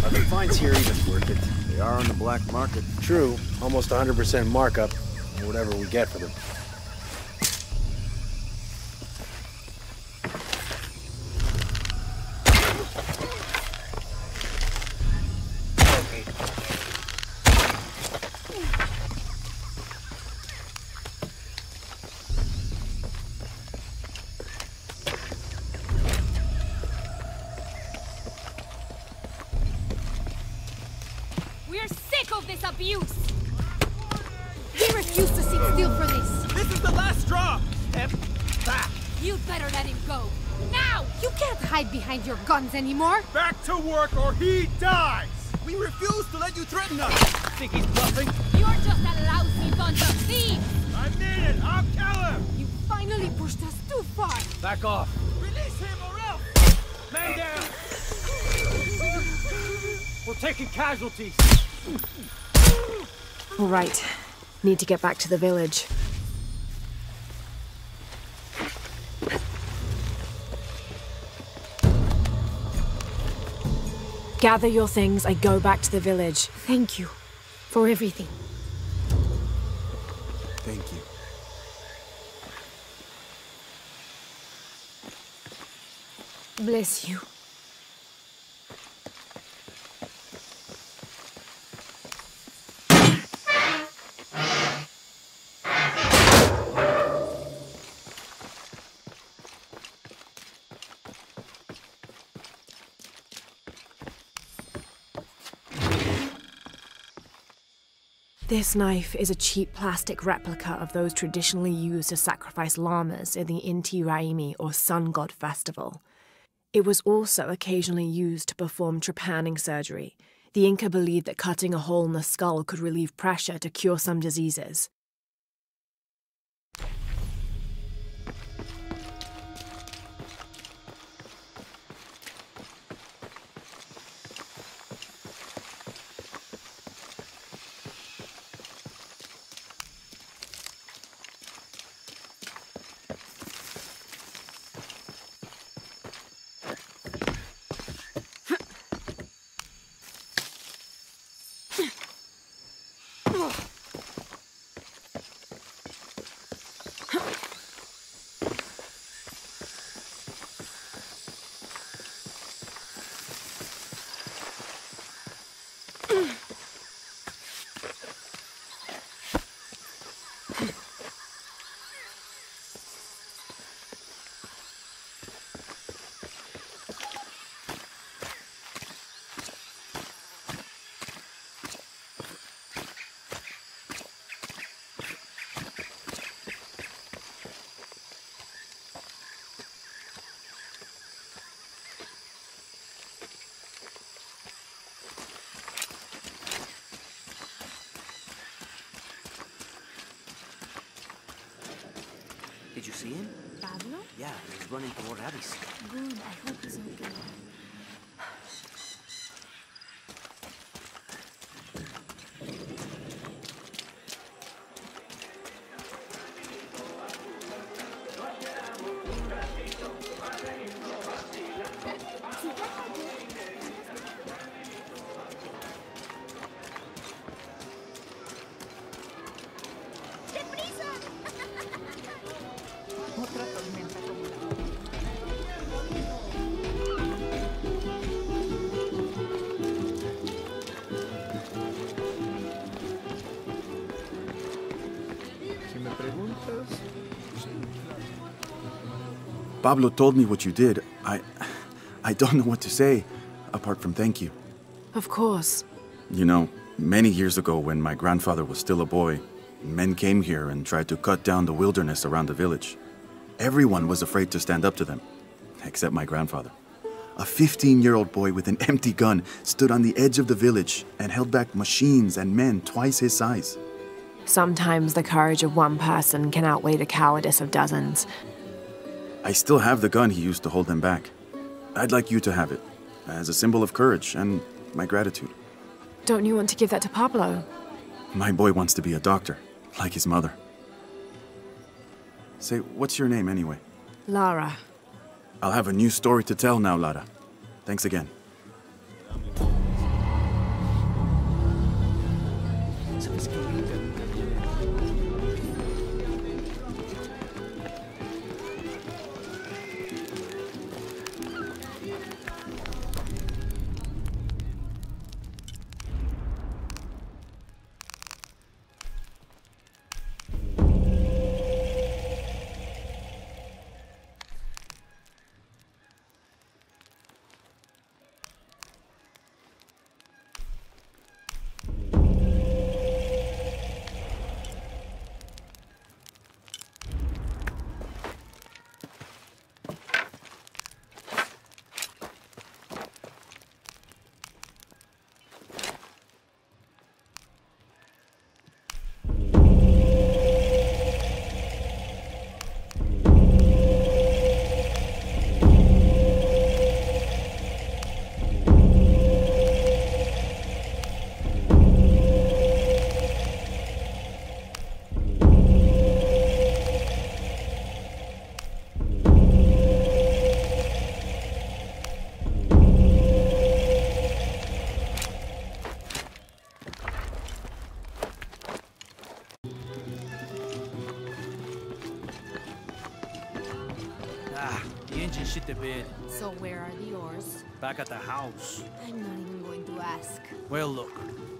[SPEAKER 12] Are the fines here even worth it? They are on the black market.
[SPEAKER 23] True, almost 100% markup on whatever we get for them.
[SPEAKER 5] We're sick of this abuse! We refuse to sit still for this!
[SPEAKER 9] This is the last straw! Back!
[SPEAKER 5] You'd better let him go! Now! You can't hide behind your guns anymore!
[SPEAKER 9] Back to work or he dies! We refuse to let you threaten us! Think he's bluffing?
[SPEAKER 5] You're just a lousy bunch of thieves!
[SPEAKER 9] I mean it! I'll kill him!
[SPEAKER 5] You finally pushed us too far!
[SPEAKER 9] Back off! Release him or else! Man down! We're taking casualties!
[SPEAKER 1] All right. Need to get back to the village. Gather your things. I go back to the village.
[SPEAKER 7] Thank you for everything.
[SPEAKER 12] Thank you.
[SPEAKER 7] Bless you.
[SPEAKER 1] This knife is a cheap plastic replica of those traditionally used to sacrifice llamas in the Inti Raymi or Sun God Festival. It was also occasionally used to perform trepanning surgery. The Inca believed that cutting a hole in the skull could relieve pressure to cure some diseases.
[SPEAKER 22] Did you see him?
[SPEAKER 7] Pablo?
[SPEAKER 22] Yeah, he's running toward Abby's.
[SPEAKER 7] Good, I hope he's okay.
[SPEAKER 21] Pablo told me what you did. I don't know what to say, apart from thank you.
[SPEAKER 1] Of course.
[SPEAKER 21] You know, many years ago when my grandfather was still a boy, men came here and tried to cut down the wilderness around the village. Everyone was afraid to stand up to them, except my grandfather. A 15-year-old boy with an empty gun stood on the edge of the village and held back machines and men twice his size.
[SPEAKER 1] Sometimes the courage of one person can outweigh the cowardice of dozens.
[SPEAKER 21] I still have the gun he used to hold them back. I'd like you to have it, as a symbol of courage and my gratitude.
[SPEAKER 1] Don't you want to give that to Pablo?
[SPEAKER 21] My boy wants to be a doctor, like his mother. Say, what's your name anyway?
[SPEAKER 1] Lara.
[SPEAKER 21] I'll have a new story to tell now, Lara. Thanks again.
[SPEAKER 8] The engine shit the bed.
[SPEAKER 7] So where are the oars?
[SPEAKER 8] Back at the house.
[SPEAKER 7] I'm not even going to ask.
[SPEAKER 8] Well, look.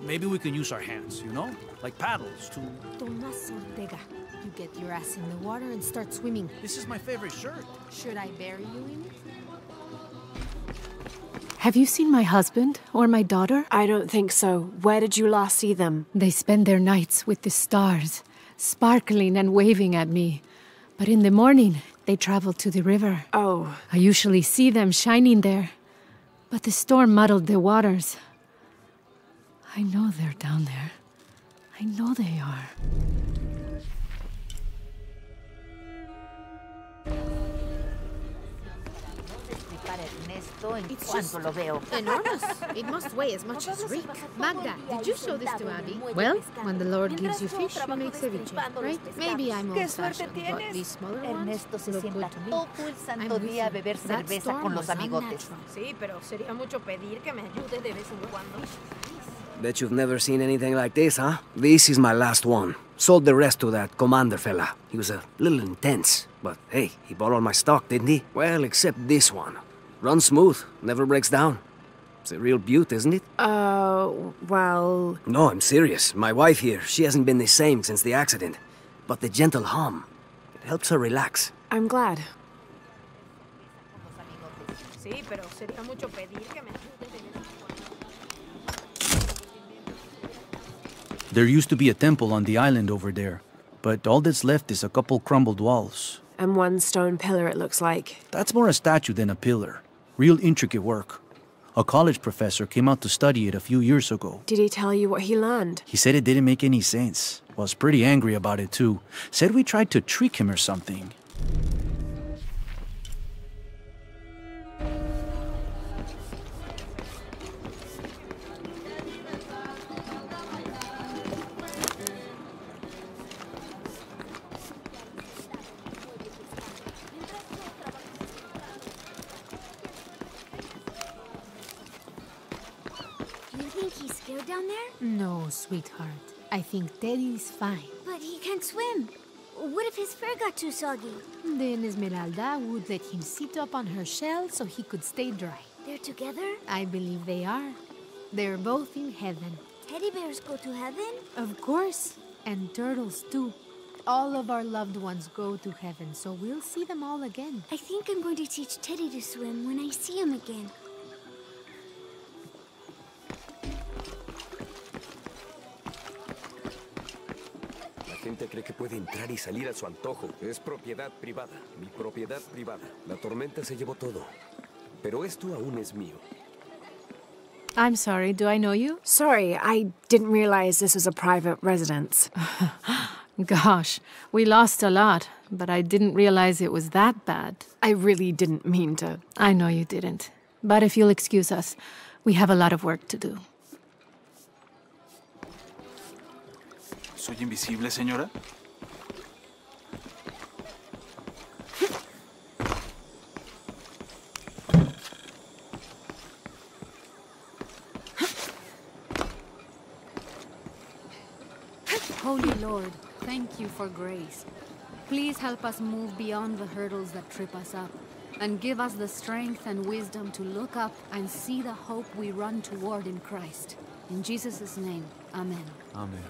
[SPEAKER 8] Maybe we can use our hands, you know? Like paddles to...
[SPEAKER 7] Tomás Ortega, You get your ass in the water and start swimming.
[SPEAKER 8] This is my favorite shirt.
[SPEAKER 7] Should I bury you in it?
[SPEAKER 10] Have you seen my husband or my daughter?
[SPEAKER 1] I don't think so. Where did you last see them?
[SPEAKER 10] They spend their nights with the stars, sparkling and waving at me. But in the morning, they travel to the river.
[SPEAKER 1] Oh.
[SPEAKER 10] I usually see them shining there. But the storm muddled the waters. I know they're down there. I know they are.
[SPEAKER 7] It's just enormous. It must weigh as much as Rick. Magda, did you show this to Abby?
[SPEAKER 10] Well, when the Lord gives you fish, you make ceviche, right?
[SPEAKER 7] Maybe I'm old-fashioned, but these smaller ones look good to me. I'm with you. That storm was unnatural.
[SPEAKER 20] Sí, pero sería mucho pedir que me ayude de vez en cuando.
[SPEAKER 22] Bet you've never seen anything like this, huh? This is my last one. Sold the rest to that commander fella. He was a little intense, but hey, he bought all my stock, didn't he? Well, except this one. Runs smooth, never breaks down. It's a real beaut, isn't it?
[SPEAKER 1] Well...
[SPEAKER 22] No, I'm serious. My wife here, she hasn't been the same since the accident. But the gentle hum, it helps her relax.
[SPEAKER 1] I'm glad.
[SPEAKER 20] Sí, pero sería mucho pedir que me ayude de vez en cuando.
[SPEAKER 15] There used to be a temple on the island over there, but all that's left is a couple crumbled walls.
[SPEAKER 1] And one stone pillar, it looks like.
[SPEAKER 15] That's more a statue than a pillar. Real intricate work. A college professor came out to study it a few years ago.
[SPEAKER 1] Did he tell you what he learned?
[SPEAKER 15] He said it didn't make any sense. Was pretty angry about it too. Said we tried to trick him or something.
[SPEAKER 16] Down there?
[SPEAKER 7] No, sweetheart. I think Teddy's fine.
[SPEAKER 16] But he can't swim. What if his fur got too soggy?
[SPEAKER 7] Then Esmeralda would let him sit up on her shell so he could stay dry.
[SPEAKER 16] They're together?
[SPEAKER 7] I believe they are. They're both in heaven.
[SPEAKER 16] Teddy bears go to heaven?
[SPEAKER 7] Of course. And turtles too. All of our loved ones go to heaven, so we'll see them all again.
[SPEAKER 16] I think I'm going to teach Teddy to swim when I see him again.
[SPEAKER 17] La gente cree que puede entrar y salir a su antojo. Es propiedad privada. Mi propiedad privada. La tormenta se llevó todo. Pero esto aún es mío.
[SPEAKER 10] I'm sorry, do I know you?
[SPEAKER 1] Sorry, I didn't realize this was a private residence.
[SPEAKER 10] Gosh, we lost a lot, but I didn't realize it was that bad.
[SPEAKER 1] I really didn't mean to.
[SPEAKER 10] I know you didn't. But if you'll excuse us, we have a lot of work to do.
[SPEAKER 3] ¿Soy invisible, señora?
[SPEAKER 5] Holy Lord, thank you for grace. Please help us move beyond the hurdles that trip us up, and give us the strength and wisdom to look up and see the hope we run toward in Christ. In Jesus' name, amen.
[SPEAKER 15] Amen.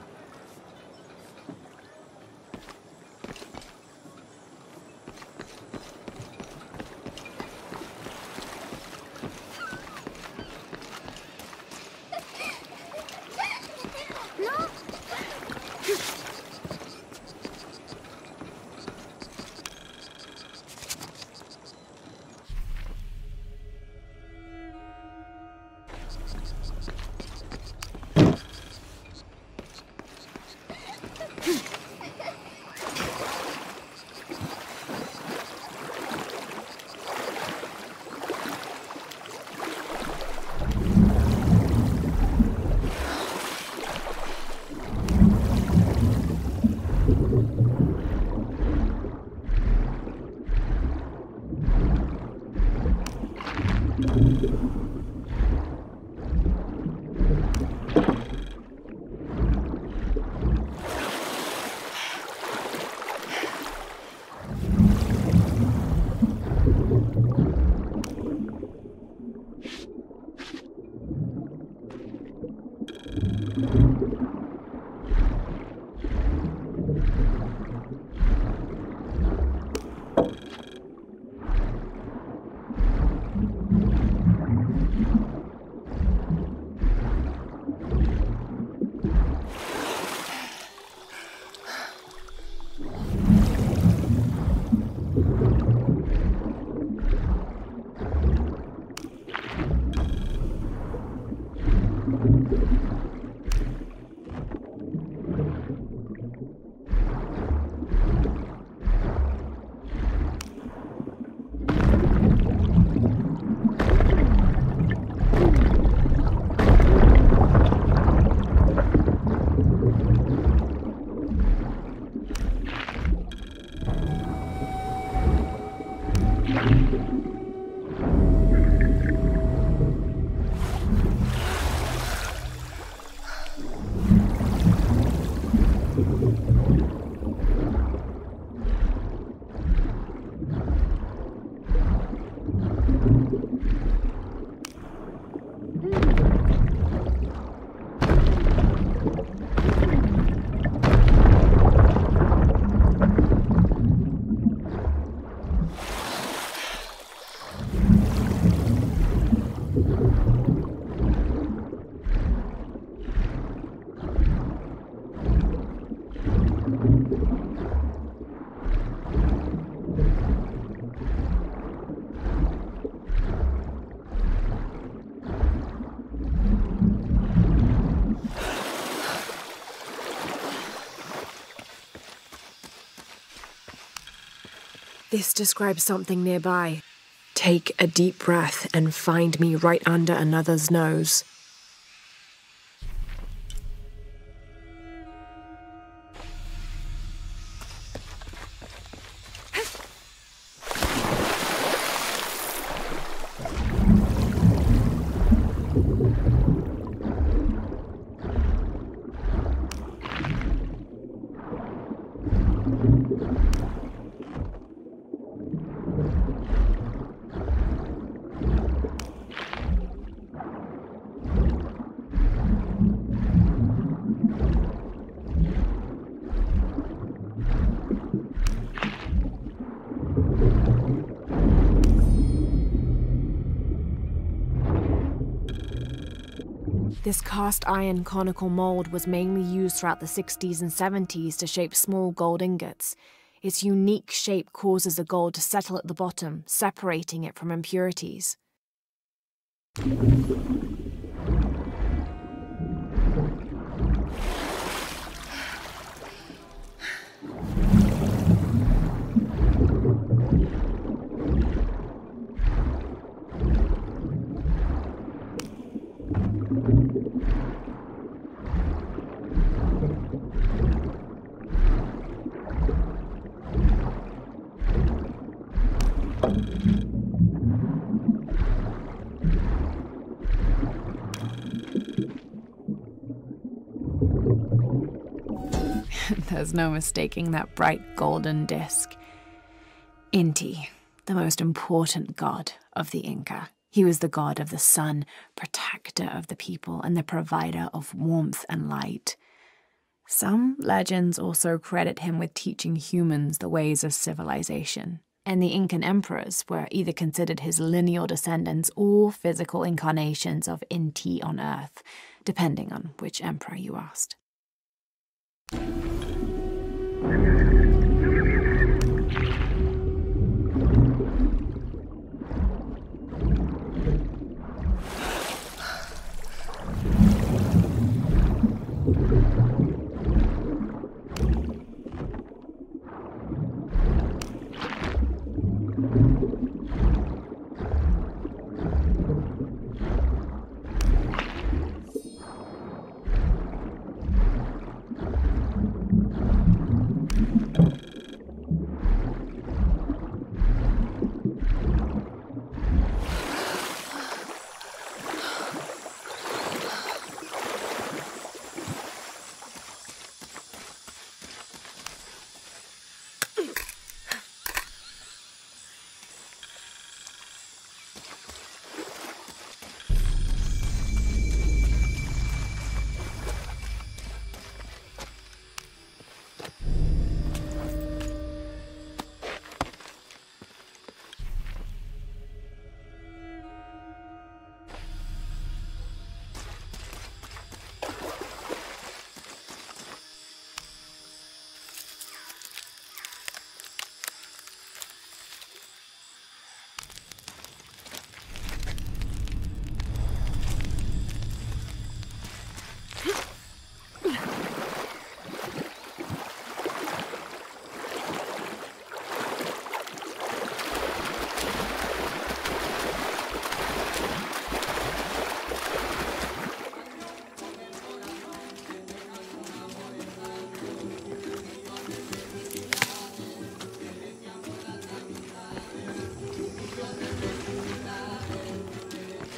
[SPEAKER 1] This describes something nearby. Take a deep breath and find me right under another's nose. This cast iron conical mold was mainly used throughout the 60s and 70s to shape small gold ingots. Its unique shape causes the gold to settle at the bottom, separating it from impurities. There's no mistaking that bright golden disc. Inti, the most important god of the Inca. He was the god of the sun, protector of the people, and the provider of warmth and light. Some legends also credit him with teaching humans the ways of civilization. And the Incan emperors were either considered his lineal descendants or physical incarnations of Inti on Earth, depending on which emperor you asked.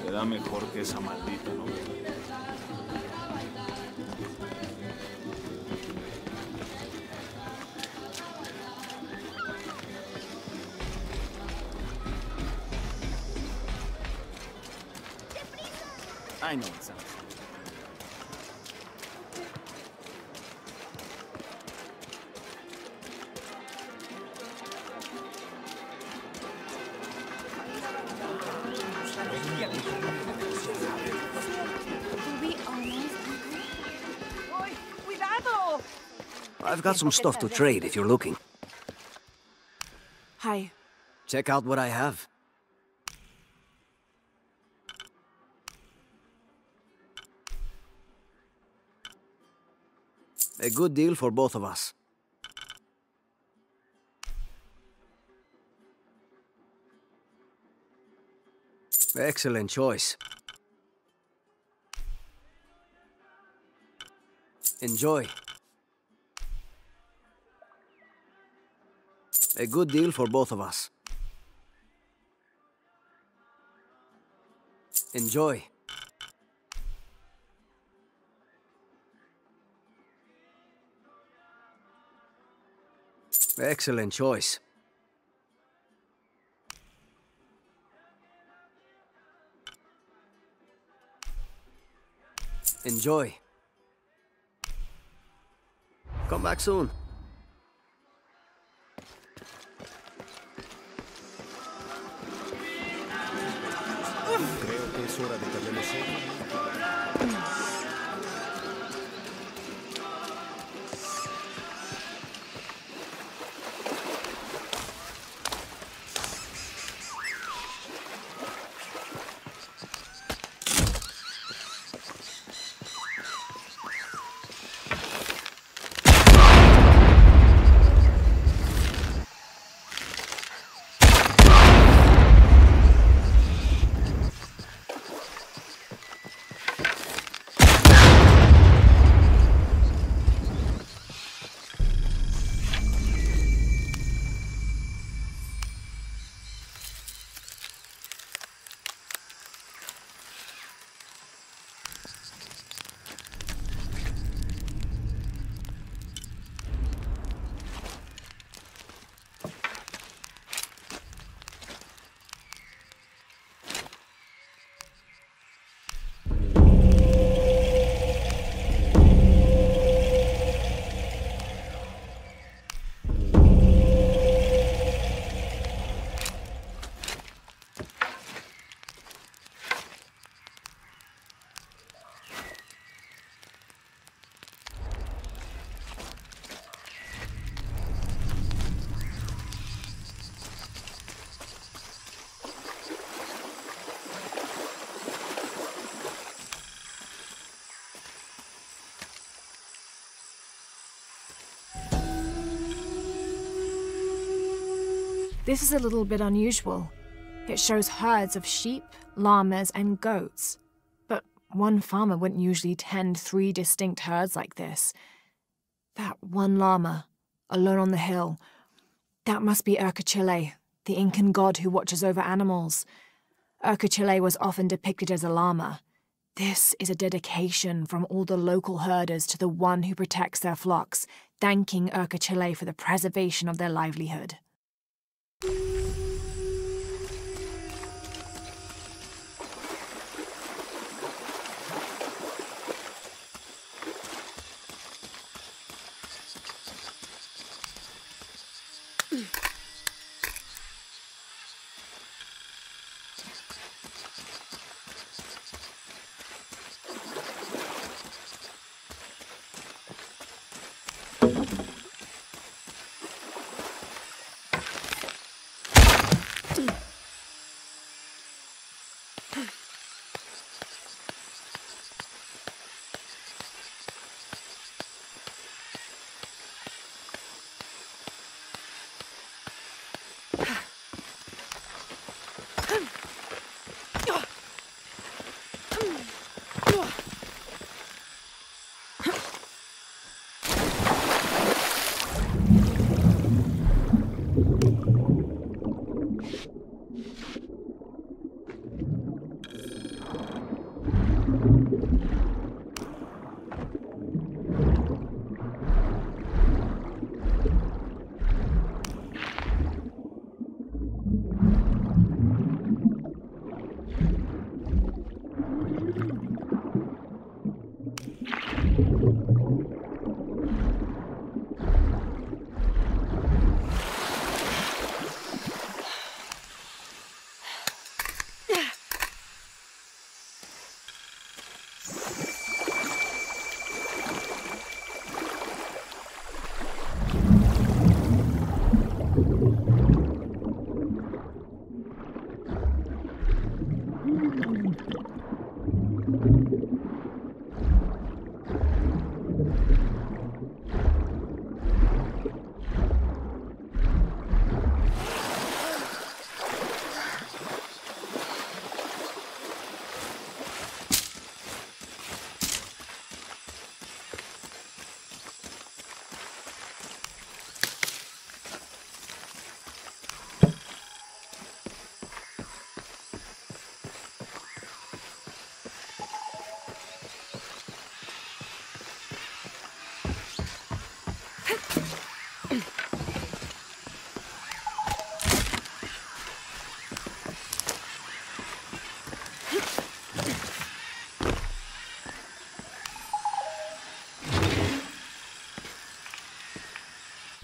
[SPEAKER 3] Será mejor que esa maldita novela.
[SPEAKER 6] I know it sounds.
[SPEAKER 22] I've got some stuff to trade if you're looking.
[SPEAKER 1] Hi.
[SPEAKER 22] Check out what I have. A good deal for both of us. Excellent choice. Enjoy. A good deal for both of us. Enjoy. Excellent choice. Enjoy. Come back soon.
[SPEAKER 17] Creo que es hora de que hablemos serio.
[SPEAKER 1] This is a little bit unusual. It shows herds of sheep, llamas, and goats. But one farmer wouldn't usually tend 3 distinct herds like this. That one llama, alone on the hill, that must be Urkachile, the Incan god who watches over animals. Urkachile was often depicted as a llama. This is a dedication from all the local herders to the one who protects their flocks, thanking Urkachile for the preservation of their livelihood.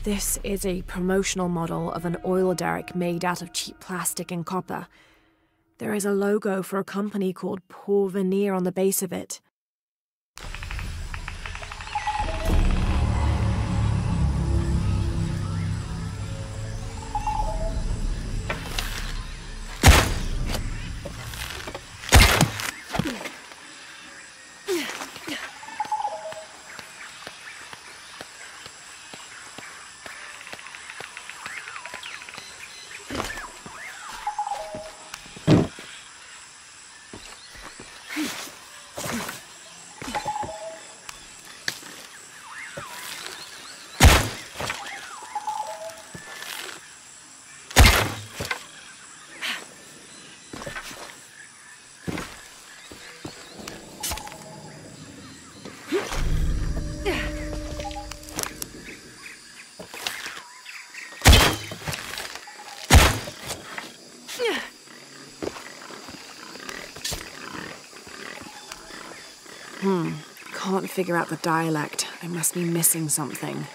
[SPEAKER 1] This is a promotional model of an oil derrick made out of cheap plastic and copper. There is a logo for a company called Porvenir on the base of it. Can't figure out the dialect. I must be missing something.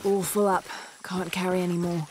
[SPEAKER 1] All full up. Can't carry any more.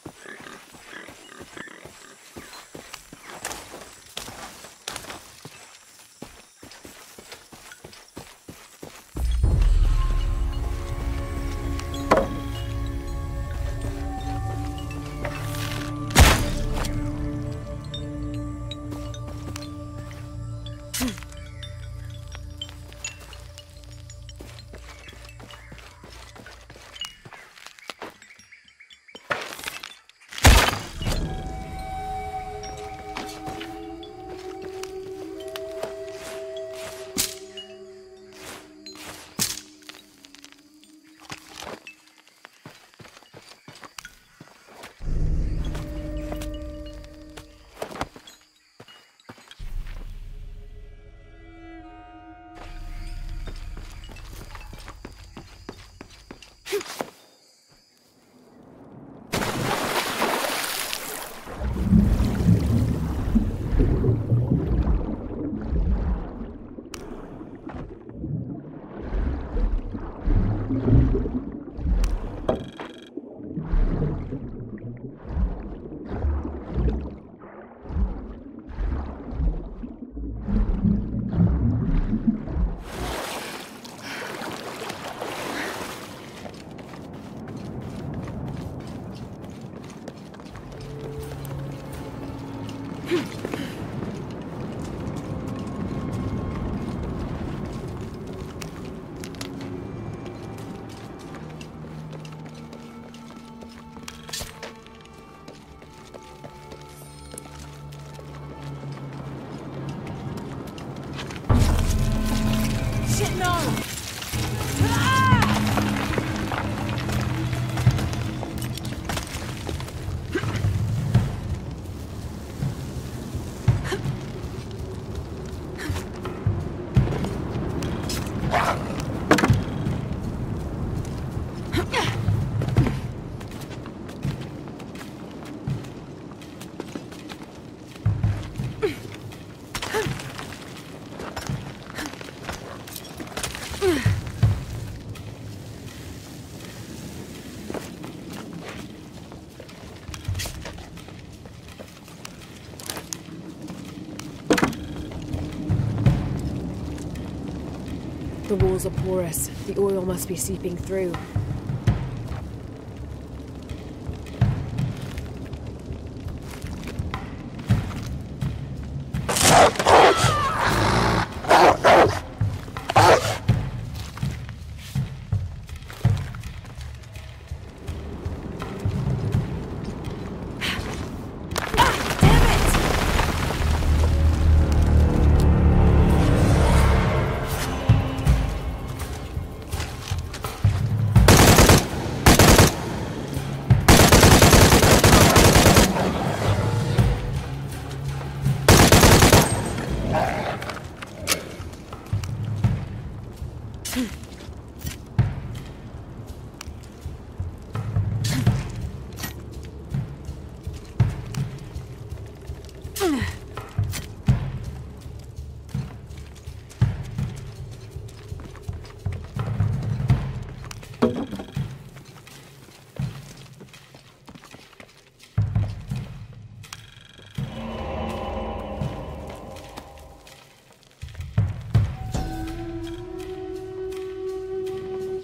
[SPEAKER 1] The walls are porous. The oil must be seeping through.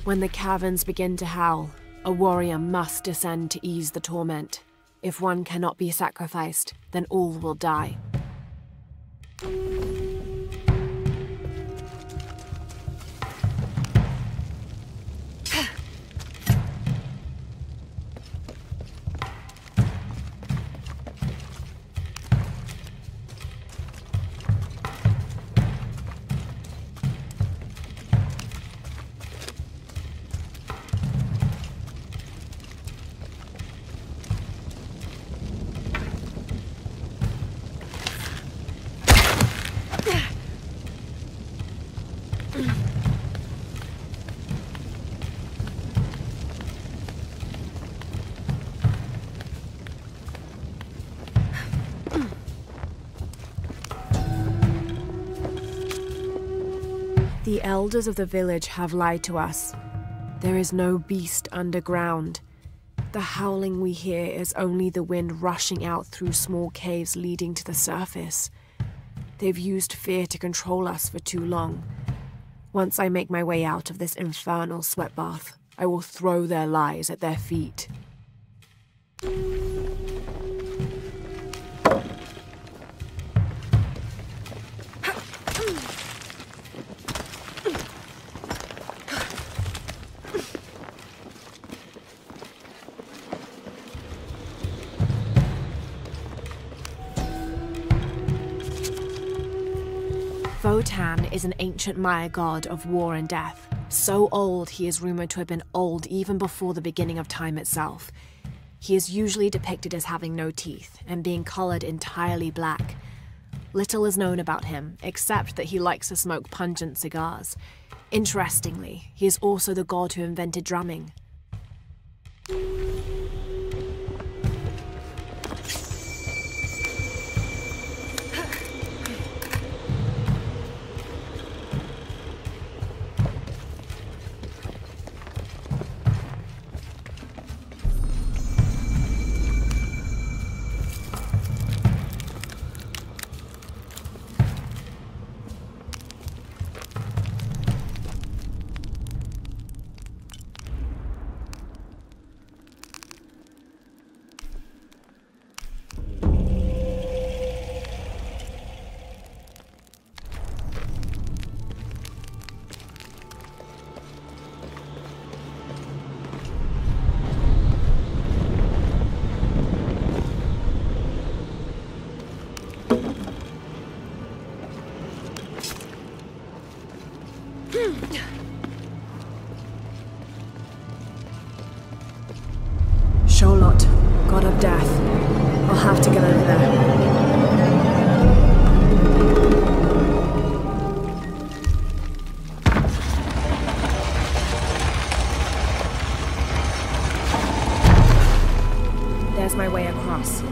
[SPEAKER 1] When the caverns begin to howl, a warrior must descend to ease the torment. If one cannot be sacrificed, then all will die. The elders of the village have lied to us. There is no beast underground. The howling we hear is only the wind rushing out through small caves leading to the surface. They've used fear to control us for too long. Once I make my way out of this infernal sweat bath, I will throw their lies at their feet. Votan is an ancient Maya god of war and death. So old, he is rumored to have been old even before the beginning of time itself. He is usually depicted as having no teeth and being colored entirely black. Little is known about him, except that he likes to smoke pungent cigars. Interestingly, he is also the god who invented drumming. Sholot, god of death. I'll have to get over there. There's my way across.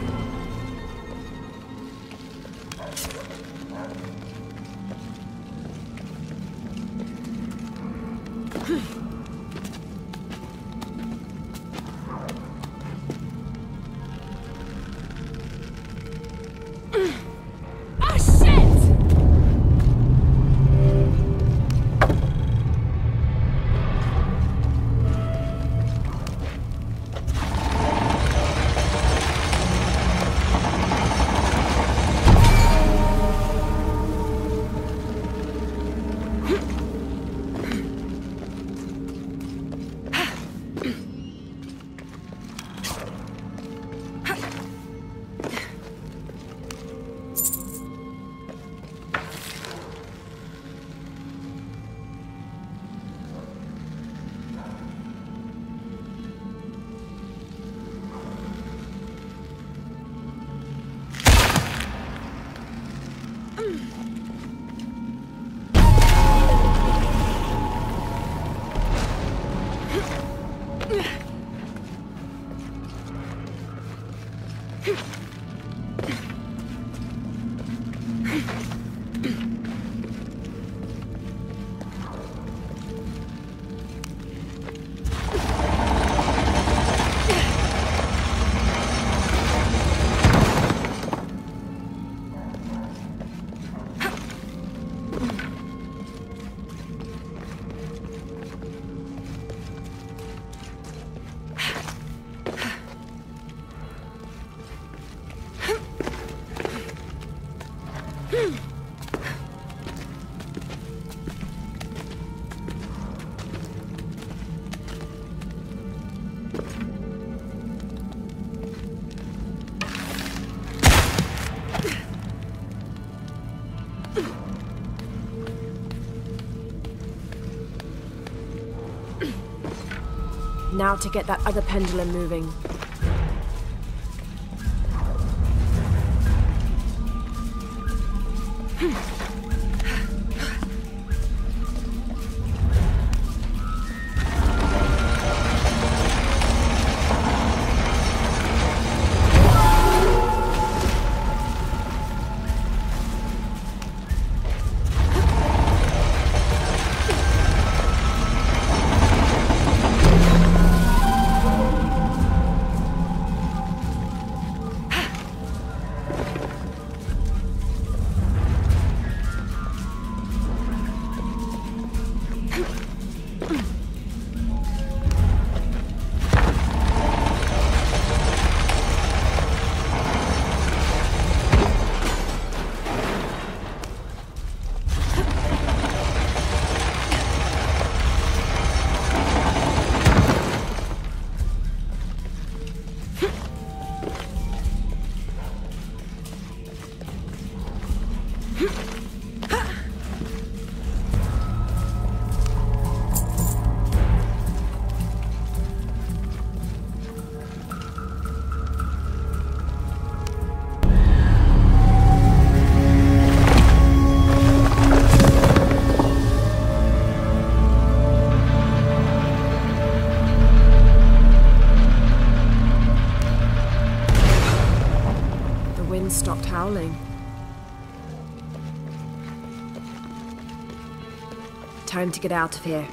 [SPEAKER 1] Now to get that other pendulum moving. Stopped howling. Time to get out of here.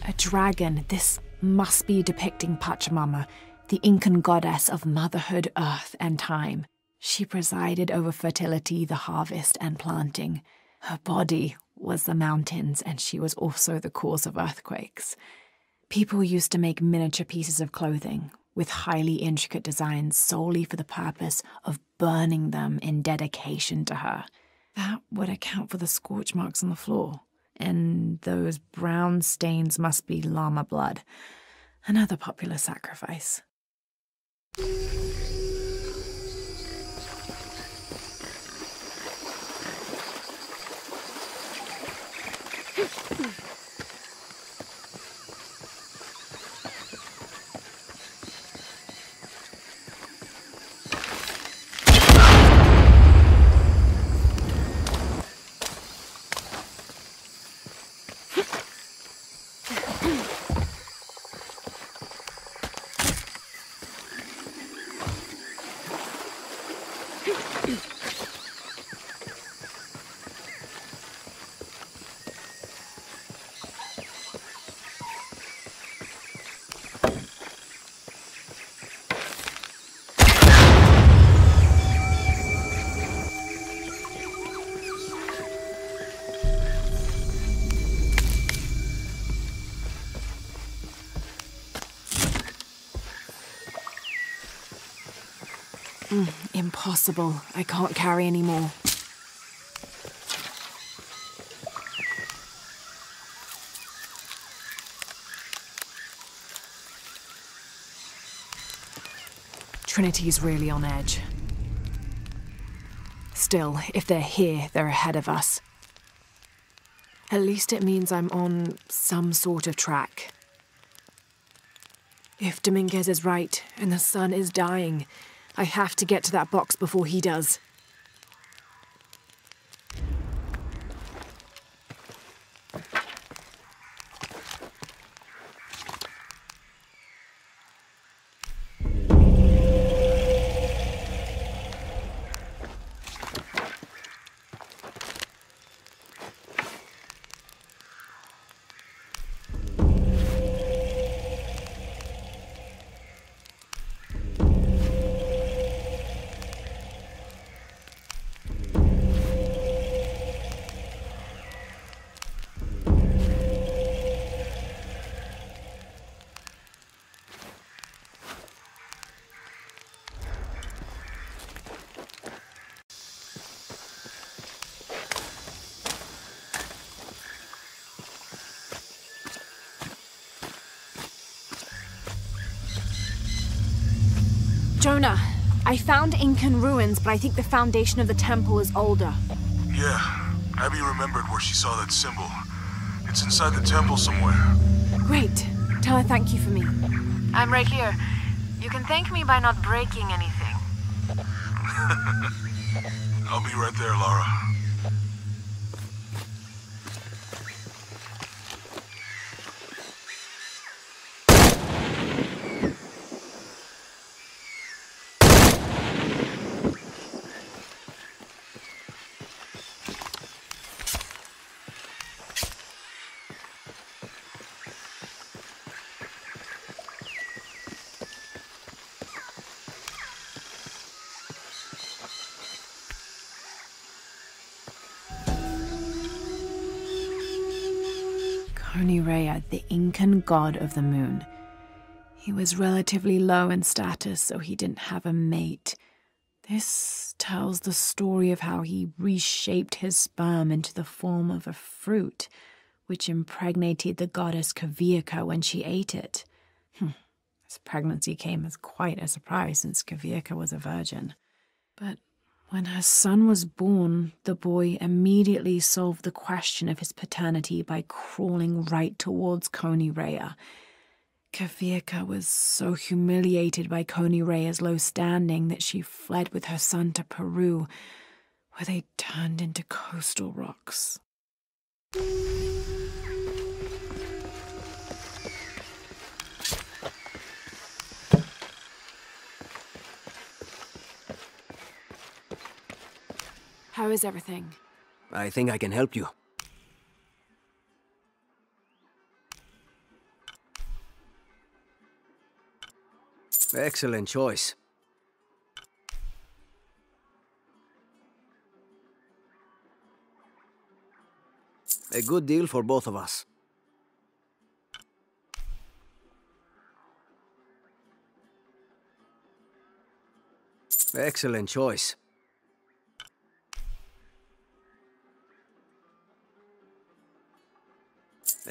[SPEAKER 1] A dragon. This must be depicting Pachamama, the Incan goddess of motherhood, earth, and time. She presided over fertility, the harvest, and planting. Her body was the mountains, and she was also the cause of earthquakes. People used to make miniature pieces of clothing with highly intricate designs solely for the purpose of burning them in dedication to her. That would account for the scorch marks on the floor. And those brown stains must be llama blood, another popular sacrifice. Impossible. I can't carry any more. Trinity's really on edge. Still, if they're here, they're ahead of us. At least it means I'm on some sort of track. If Dominguez is right, and the sun is dying, I have to get to that box before he does. Jonah, I found Incan ruins, but I think the foundation of the temple is older.
[SPEAKER 2] Yeah, Abby remembered where she saw that symbol. It's inside the temple somewhere.
[SPEAKER 1] Great. Tell her thank you for me.
[SPEAKER 4] I'm right here. You can thank me by not breaking anything.
[SPEAKER 2] I'll be right there, Lara.
[SPEAKER 1] Koni Rea, the Incan god of the moon. He was relatively low in status, so he didn't have a mate. This tells the story of how he reshaped his sperm into the form of a fruit, which impregnated the goddess Kavika when she ate it. His pregnancy came as quite a surprise since Kavika was a virgin. But when her son was born, the boy immediately solved the question of his paternity by crawling right towards Koni Rea. Kavika was so humiliated by Koni Rea's low standing that she fled with her son to Peru, where they turned into coastal rocks. How is everything?
[SPEAKER 22] I think I can help you. Excellent choice. A good deal for both of us. Excellent choice.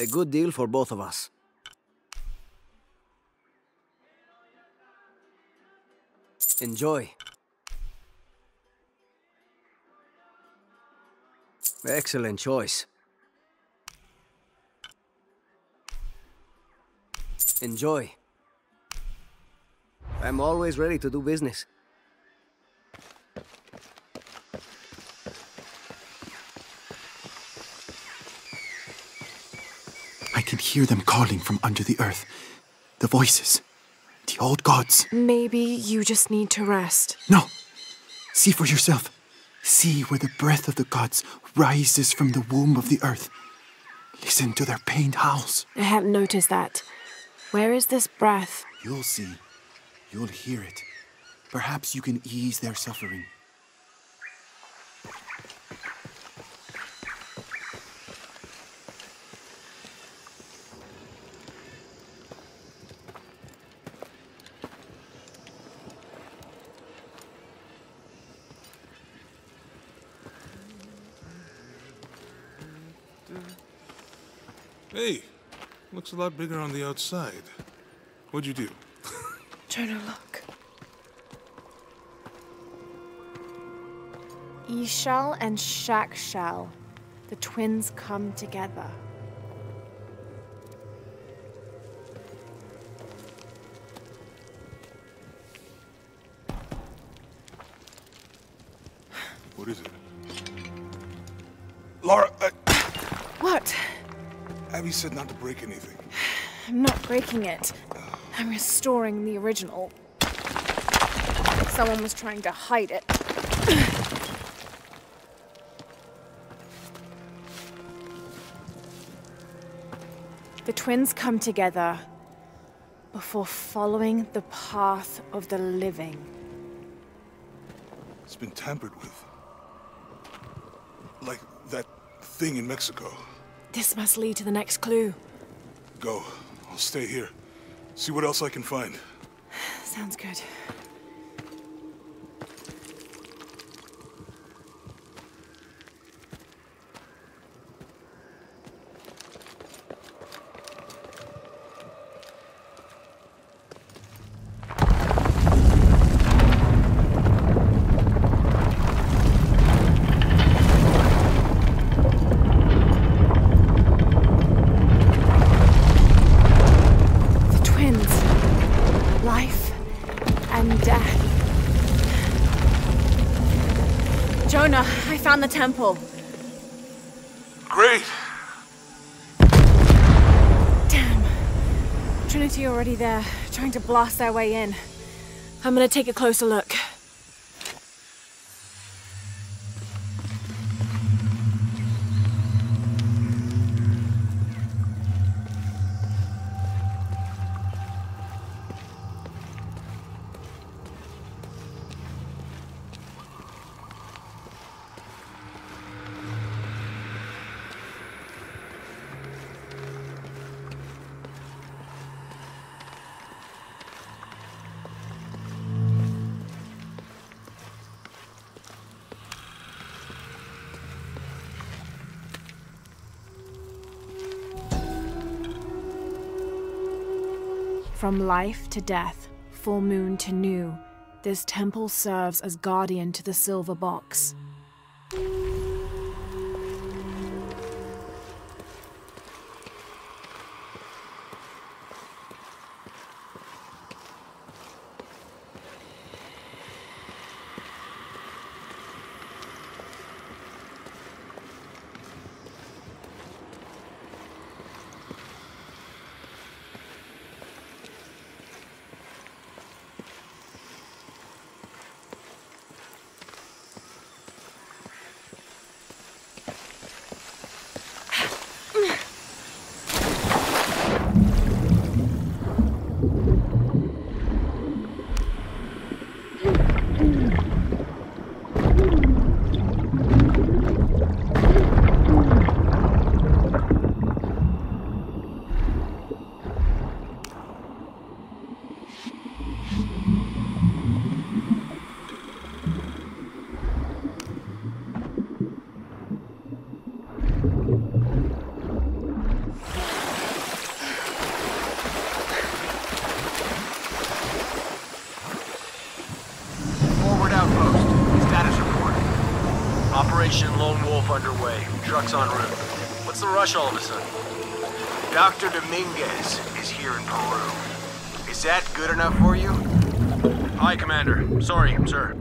[SPEAKER 22] A good deal for both of us. Enjoy. Excellent choice. Enjoy. I'm always ready to do business.
[SPEAKER 21] I can hear them calling from under the earth. The voices. The old gods.
[SPEAKER 1] Maybe you just need to rest.
[SPEAKER 21] No. See for yourself. See where the breath of the gods rises from the womb of the earth. Listen to their pained howls.
[SPEAKER 1] I hadn't noticed that. Where is this breath?
[SPEAKER 21] You'll see. You'll hear it. Perhaps you can ease their suffering.
[SPEAKER 2] Hey, looks a lot bigger on the outside. What'd you do?
[SPEAKER 1] Jonah, look. Ishal and Shakshal, the twins come together.
[SPEAKER 2] What is it? Laura,
[SPEAKER 1] What?
[SPEAKER 2] Abby said not to break anything.
[SPEAKER 1] I'm not breaking it. I'm restoring the original. Someone was trying to hide it. The twins come together before following the path of the living.
[SPEAKER 2] It's been tampered with. Like that thing in Mexico.
[SPEAKER 1] This must lead to the next clue.
[SPEAKER 2] Go. I'll stay here. See what else I can find.
[SPEAKER 1] Sounds good. Jonah, I found the temple.
[SPEAKER 2] Great!
[SPEAKER 1] Damn. Trinity already there, trying to blast their way in. I'm gonna take a closer look. From life to death, full moon to new, this temple serves as guardian to the silver box.
[SPEAKER 9] Operation Lone Wolf underway. Trucks en route. What's the rush all of a sudden? Dr. Dominguez is here in Peru. Is that good enough for you? Hi, Commander. Sorry, sir.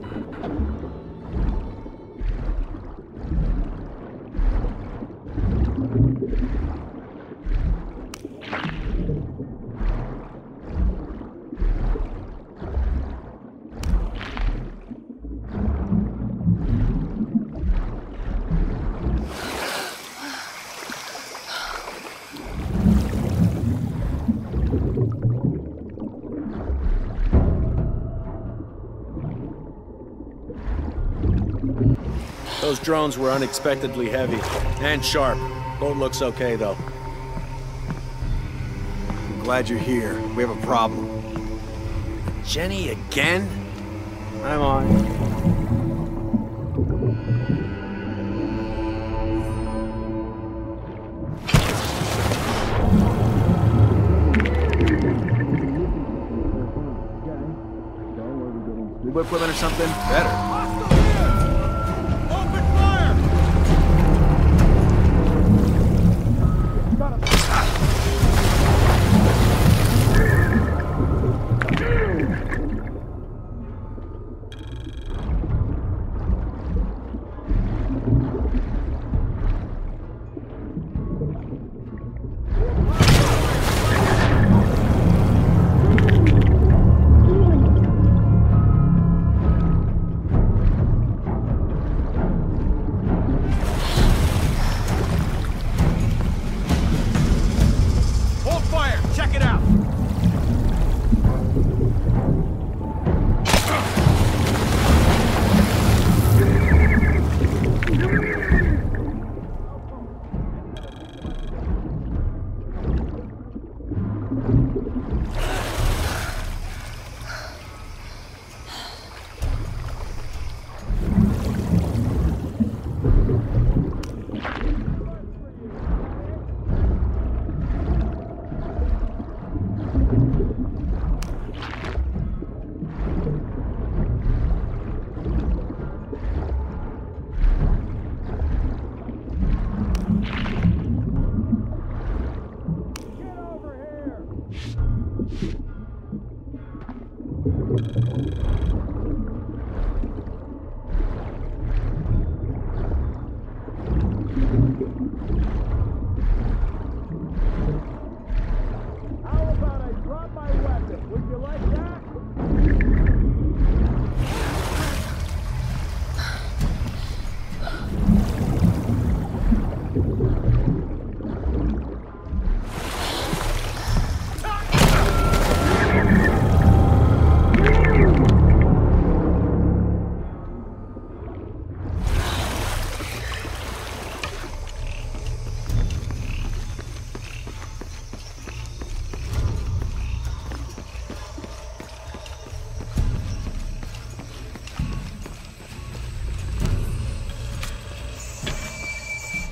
[SPEAKER 9] Those drones were unexpectedly heavy and sharp. Boat looks okay, though. I'm glad you're here. We have a problem. Jenny again? I'm on. New equipment or something? Better.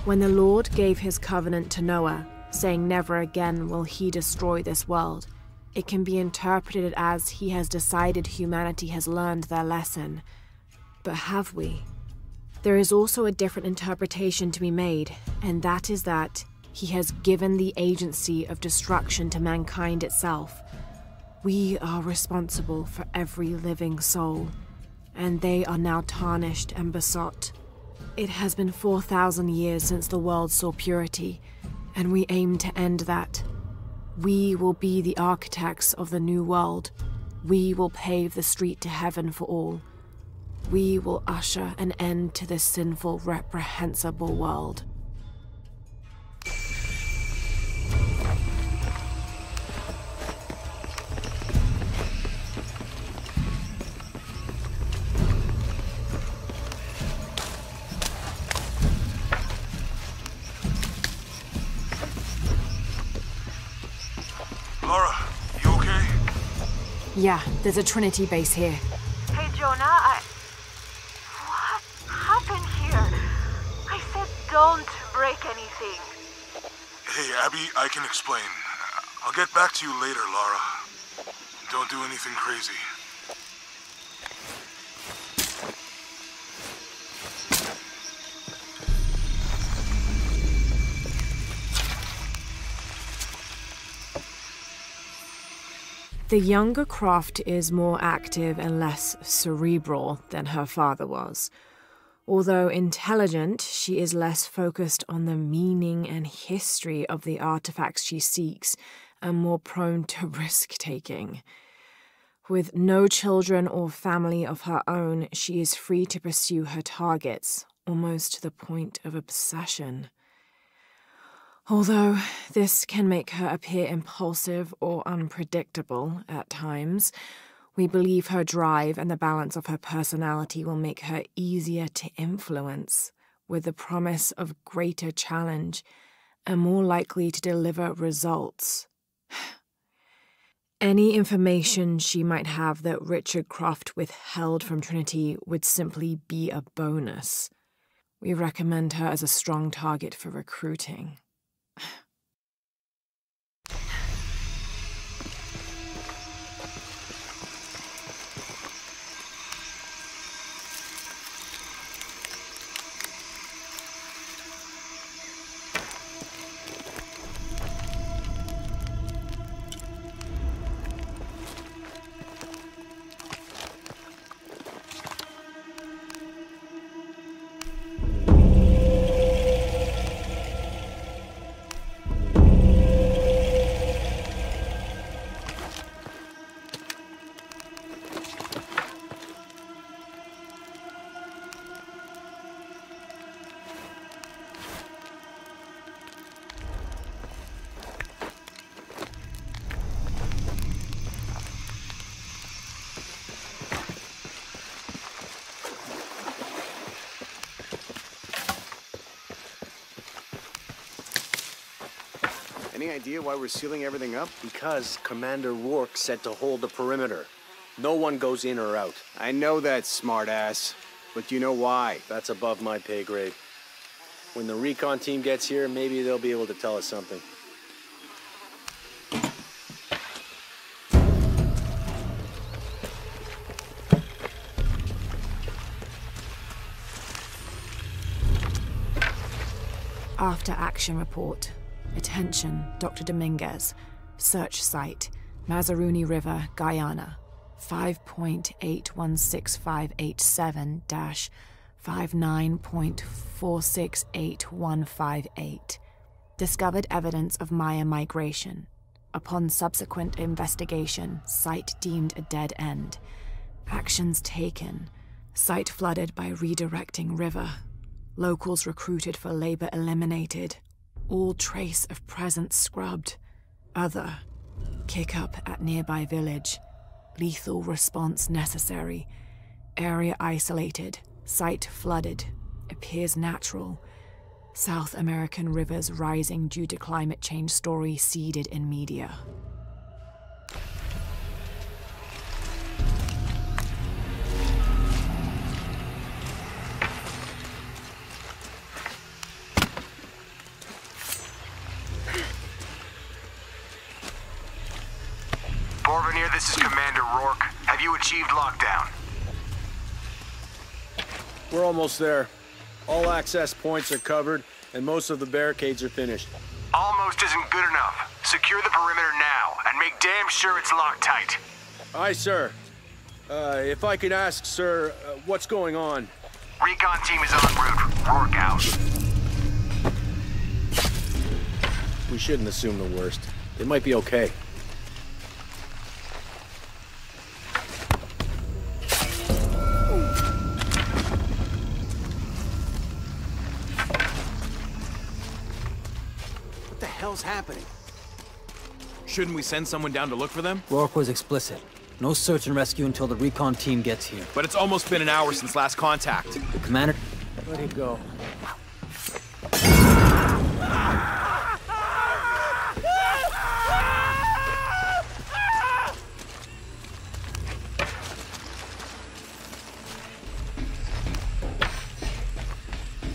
[SPEAKER 1] When the Lord gave his covenant to Noah, saying never again will he destroy this world, It can be interpreted as he has decided humanity has learned their lesson. But have we? There is also a different interpretation to be made, and that is that he has given the agency of destruction to mankind itself. We are responsible for every living soul, and they are now tarnished and besought. It has been 4,000 years since the world saw purity, and we aim to end that. We will be the architects of the new world. We will pave the street to heaven for all. We will usher an end to this sinful, reprehensible world.
[SPEAKER 2] Laura, you okay?
[SPEAKER 1] Yeah, there's a Trinity base here.
[SPEAKER 4] Hey, Jonah, What happened here? I said don't break anything.
[SPEAKER 2] Hey, Abby, I can explain. I'll get back to you later, Laura. Don't do anything crazy.
[SPEAKER 1] The younger Croft is more active and less cerebral than her father was. Although intelligent, she is less focused on the meaning and history of the artifacts she seeks and more prone to risk-taking. With no children or family of her own, she is free to pursue her targets, almost to the point of obsession. Although this can make her appear impulsive or unpredictable at times, we believe her drive and the balance of her personality will make her easier to influence, with the promise of greater challenge and more likely to deliver results. Any information she might have that Richard Croft withheld from Trinity would simply be a bonus. We recommend her as a strong target for recruiting.
[SPEAKER 9] Any idea why we're sealing everything up? Because Commander Rourke said to hold the perimeter. No one goes in or out. I know that, smartass. But you know why? That's above my pay grade. When the recon team gets here, maybe they'll be able to tell us something.
[SPEAKER 1] After action report. Attention, Dr. Dominguez. Search site, Mazaruni River, Guyana. 5.816587-59.468158. Discovered evidence of Maya migration. Upon subsequent investigation, site deemed a dead end. Actions taken. Site flooded by redirecting river. Locals recruited for labor eliminated. All trace of presence scrubbed. Other. Kick up at nearby village. Lethal response necessary. Area isolated. Site flooded. Appears natural. South American rivers rising due to climate change story seeded in media.
[SPEAKER 11] Norvenir, this is Commander Rourke. Have you achieved lockdown?
[SPEAKER 9] We're almost there. All access points are covered, and most of the barricades are finished.
[SPEAKER 11] Almost isn't good enough. Secure the perimeter now, and make damn sure it's locked tight.
[SPEAKER 9] Aye, sir. If I could ask, sir, what's going on?
[SPEAKER 11] Recon team is en route. Rourke out.
[SPEAKER 9] We shouldn't assume the worst. It might be okay.
[SPEAKER 12] What the hell's happening?
[SPEAKER 13] Shouldn't we send someone down to look for them?
[SPEAKER 19] Rourke was explicit. No search and rescue until the recon team gets here.
[SPEAKER 13] But it's almost been an hour since last contact.
[SPEAKER 19] The commander...
[SPEAKER 9] Let it go.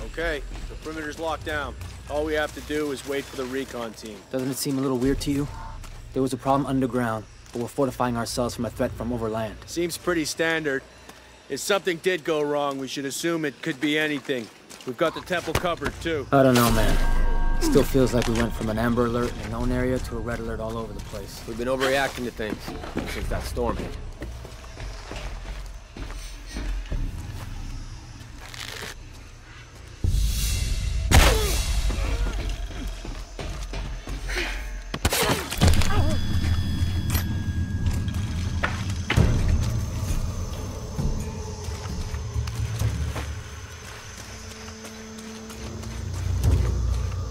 [SPEAKER 9] Okay, the perimeter's locked down. All we have to do is wait for the recon team.
[SPEAKER 19] Doesn't it seem a little weird to you? There was a problem underground, but we're fortifying ourselves from a threat from overland.
[SPEAKER 9] Seems pretty standard. If something did go wrong, we should assume it could be anything. We've got the temple covered, too.
[SPEAKER 19] I don't know, man. Still feels like we went from an Amber Alert in a known area to a Red Alert all over the place.
[SPEAKER 9] We've been overreacting to things since that storm hit.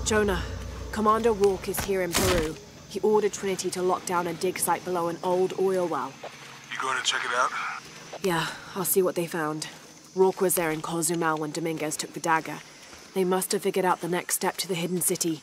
[SPEAKER 1] Jonah, Commander Rourke is here in Peru. He ordered Trinity to lock down a dig site below an old oil well.
[SPEAKER 2] You going to check it out?
[SPEAKER 1] Yeah, I'll see what they found. Rourke was there in Cozumel when Dominguez took the dagger. They must have figured out the next step to the hidden city.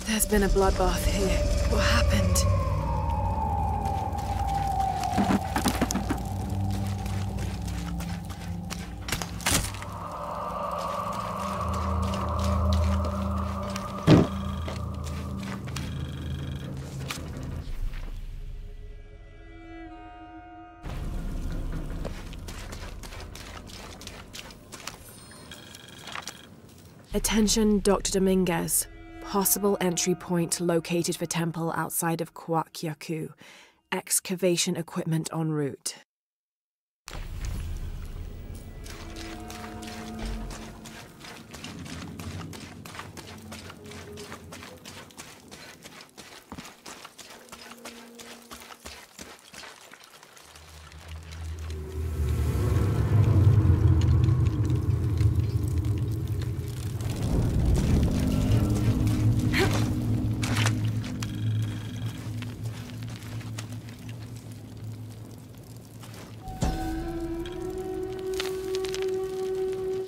[SPEAKER 1] There's been a bloodbath here. What happened? Attention, Dr. Dominguez. Possible entry point located for temple outside of Coaquiacu. Excavation equipment en route.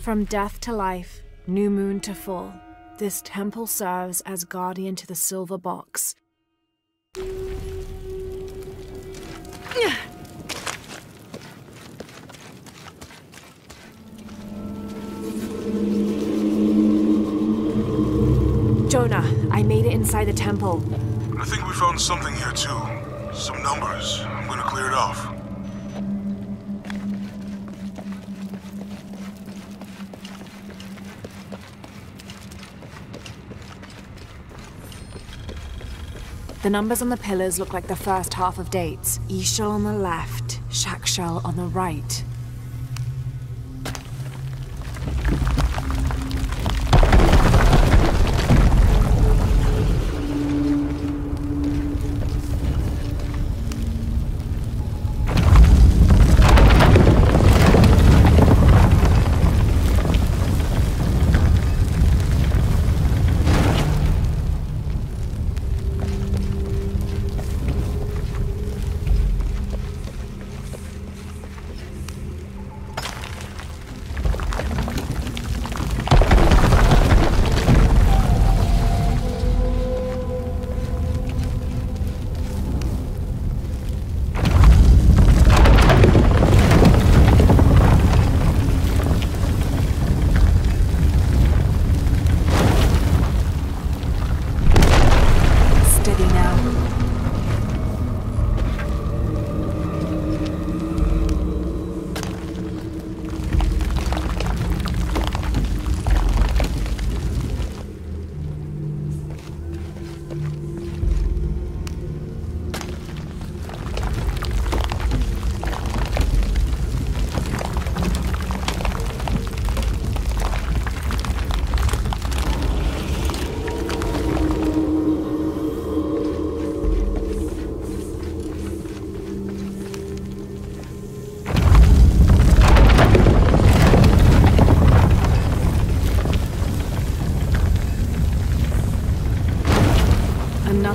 [SPEAKER 1] From death to life, new moon to full, this temple serves as guardian to the silver box. Jonah, I made it inside the temple.
[SPEAKER 2] I think we found something here too. Some numbers. I'm gonna clear it off.
[SPEAKER 1] The numbers on the pillars look like the first half of dates. Ishal on the left, Shakshal on the right.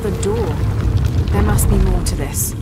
[SPEAKER 1] another door. There must be more to this.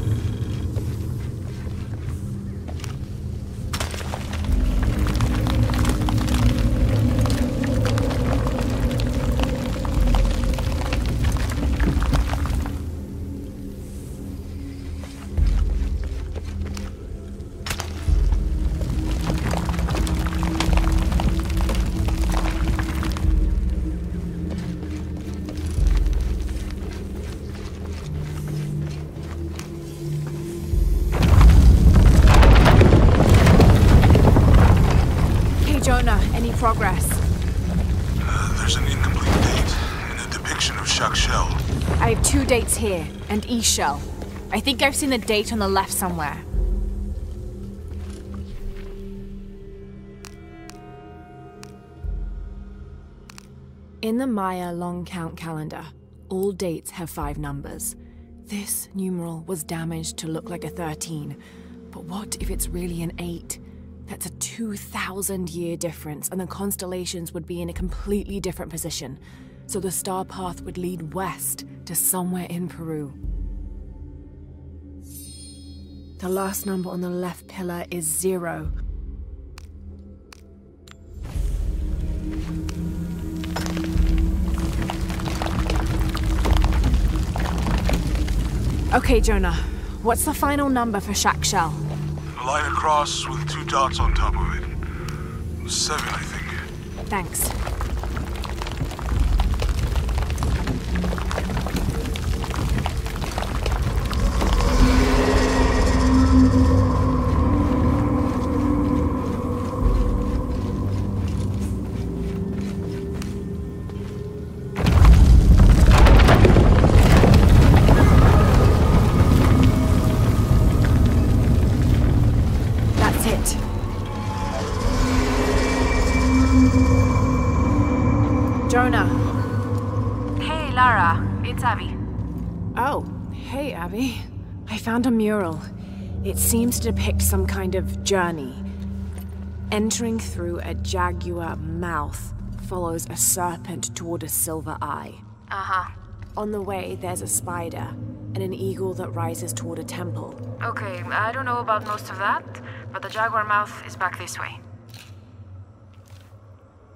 [SPEAKER 1] Progress.
[SPEAKER 2] There's an incomplete date and a depiction of Jacques Shell.
[SPEAKER 1] I have 2 dates here, and E-Shell. I think I've seen the date on the left somewhere. In the Maya long count calendar, all dates have 5 numbers. This numeral was damaged to look like a 13, but what if it's really an 8? That's a 2,000-year difference, and the constellations would be in a completely different position. So the star path would lead west to somewhere in Peru. The last number on the left pillar is 0. Okay, Jonah. What's the final number for Jacques Shell?
[SPEAKER 2] A line across with 2 dots on top of it. 7, I think.
[SPEAKER 1] Thanks. Jonah.
[SPEAKER 4] Hey, Lara. It's Abby.
[SPEAKER 1] Oh, hey, Abby. I found a mural. It seems to depict some kind of journey. Entering through a jaguar mouth follows a serpent toward a silver eye.
[SPEAKER 4] Uh-huh.
[SPEAKER 1] On the way, there's a spider and an eagle that rises toward a temple.
[SPEAKER 4] Okay, I don't know about most of that, but the jaguar mouth is back this way.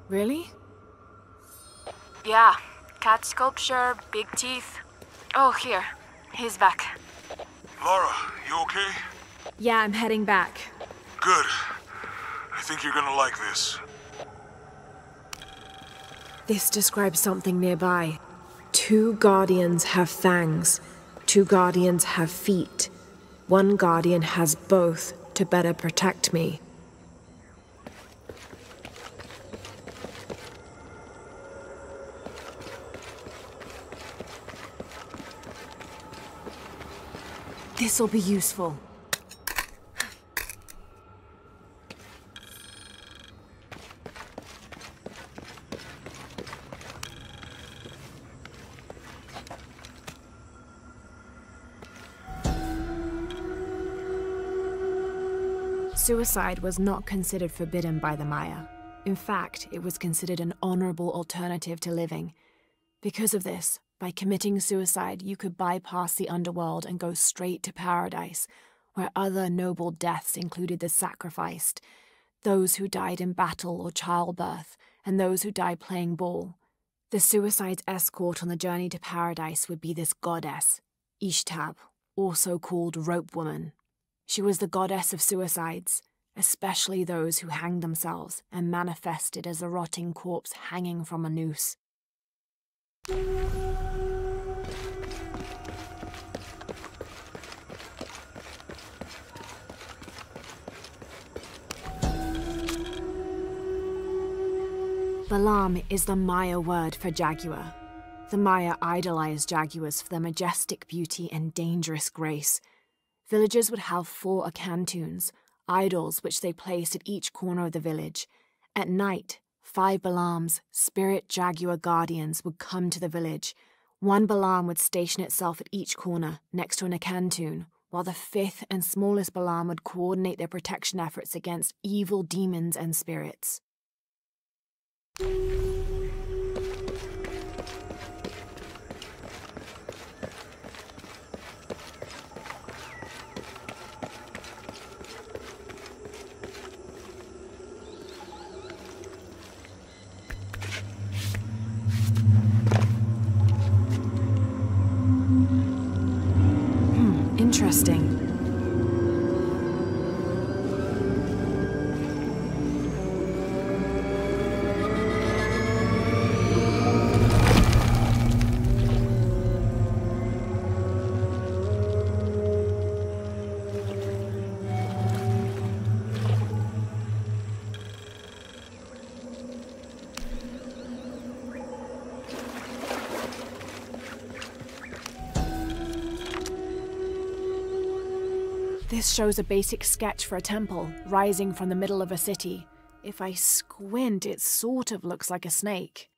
[SPEAKER 1] Really?
[SPEAKER 4] Yeah. Cat sculpture, big teeth. Oh, here. He's back.
[SPEAKER 2] Laura, you okay?
[SPEAKER 1] Yeah, I'm heading back.
[SPEAKER 2] Good. I think you're gonna like this.
[SPEAKER 1] This describes something nearby. 2 guardians have fangs. 2 guardians have feet. 1 guardian has both to better protect me. This'll be useful. Suicide was not considered forbidden by the Maya. In fact, it was considered an honorable alternative to living. Because of this, by committing suicide, you could bypass the underworld and go straight to paradise, where other noble deaths included the sacrificed, those who died in battle or childbirth, and those who died playing ball. The suicide's escort on the journey to paradise would be this goddess, Ishtab, also called Rope Woman. She was the goddess of suicides, especially those who hanged themselves and manifested as a rotting corpse hanging from a noose. Balam is the Maya word for jaguar. The Maya idolized jaguars for their majestic beauty and dangerous grace. Villagers would have 4 akantuns, idols which they placed at each corner of the village. At night, 5 Balams, spirit jaguar guardians, would come to the village. 1 Balam would station itself at each corner, next to an akantun, while the 5th and smallest Balam would coordinate their protection efforts against evil demons and spirits. This shows a basic sketch for a temple, rising from the middle of a city. If I squint, it sort of looks like a snake.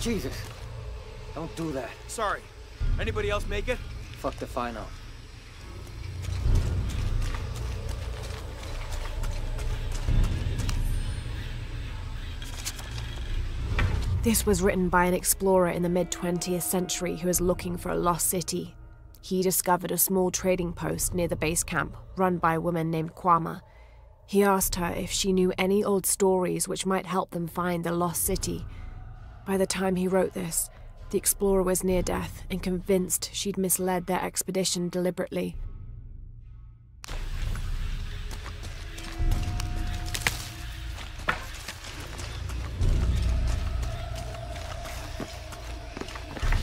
[SPEAKER 19] Jesus. Don't do that.
[SPEAKER 13] Sorry. Anybody else make it?
[SPEAKER 19] Fuck if I know.
[SPEAKER 1] This was written by an explorer in the mid-20th century who was looking for a lost city. He discovered a small trading post near the base camp, run by a woman named Kwama. He asked her if she knew any old stories which might help them find the lost city. By the time he wrote this, the explorer was near death and convinced she'd misled their expedition deliberately.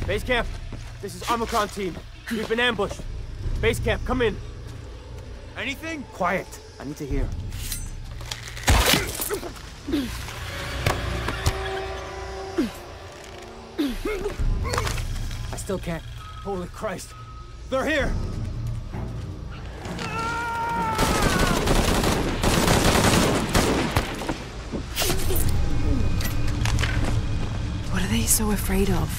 [SPEAKER 14] Base camp, this is Omicron team. We've been ambushed. Base camp, come in.
[SPEAKER 13] Anything?
[SPEAKER 19] Quiet. I need to hear.
[SPEAKER 14] I still can't. Holy Christ. They're here!
[SPEAKER 1] they so afraid of?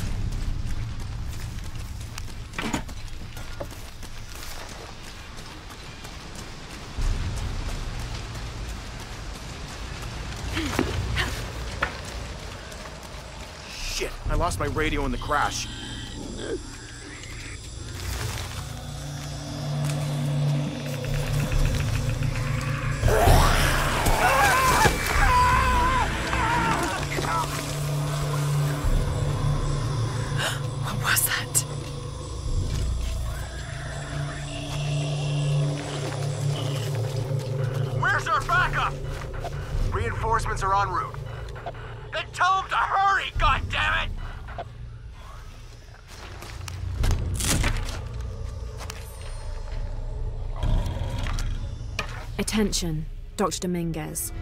[SPEAKER 13] Shit, I lost my radio in the crash.
[SPEAKER 1] What was that?
[SPEAKER 11] Where's our backup? Reinforcements are en route. Then tell them to hurry, goddammit!
[SPEAKER 1] Attention, Dr. Dominguez.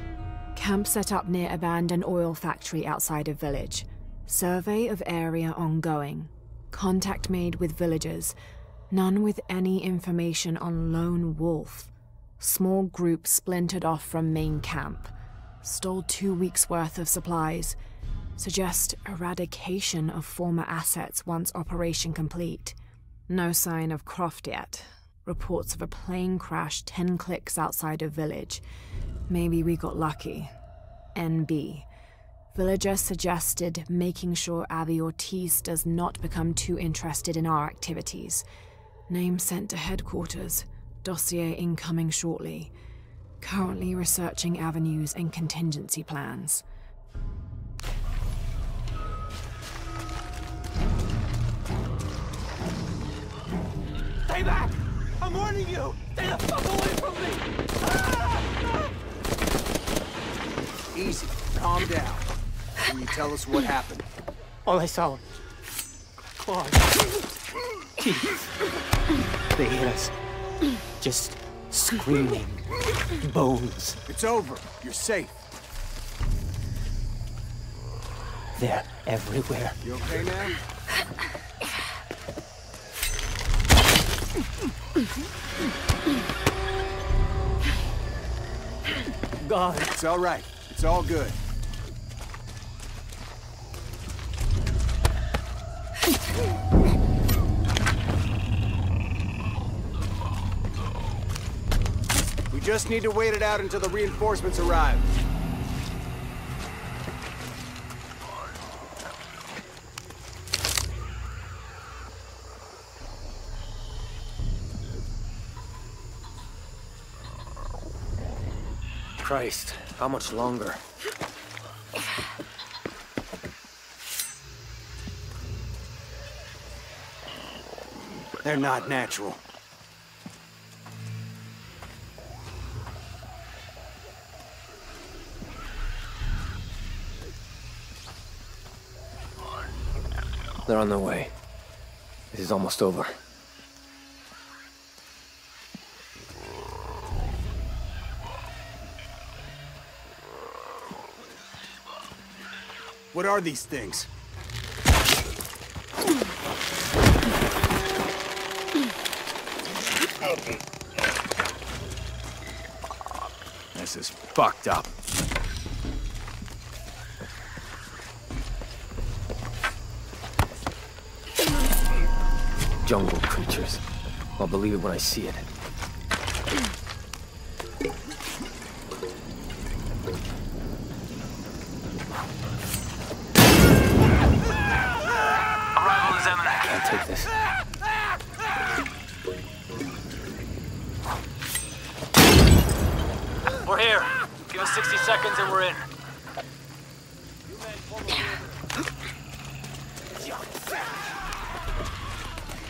[SPEAKER 1] Camp set up near abandoned oil factory outside of village. Survey of area ongoing. Contact made with villagers. None with any information on lone wolf. Small group splintered off from main camp. Stole 2 weeks' worth of supplies. Suggest eradication of former assets once operation complete. No sign of Croft yet. Reports of a plane crash 10 clicks outside of village. Maybe we got lucky. NB. Villager suggested making sure Abby Ortiz does not become too interested in our activities. Name sent to headquarters. Dossier incoming shortly. Currently researching avenues and contingency plans.
[SPEAKER 14] Stay back! I'm warning you! Stay the fuck away from me!
[SPEAKER 9] Easy. Calm down. Can you tell us what happened?
[SPEAKER 14] All I saw... claws. Teeth. They hit us. Just screaming. Bones.
[SPEAKER 9] It's over. You're safe.
[SPEAKER 14] They're everywhere.
[SPEAKER 9] You okay now?
[SPEAKER 14] God.
[SPEAKER 9] It's all right. It's all good. We just need to wait it out until the reinforcements arrive.
[SPEAKER 22] Christ, how much longer?
[SPEAKER 9] They're not natural.
[SPEAKER 22] They're on their way. This is almost over.
[SPEAKER 9] What are these things?
[SPEAKER 13] This is fucked up.
[SPEAKER 22] Jungle creatures. I'll believe it when I see it.
[SPEAKER 11] Arrival is imminent.
[SPEAKER 22] Can't take this.
[SPEAKER 14] We're here. Give us 60 seconds and we're in.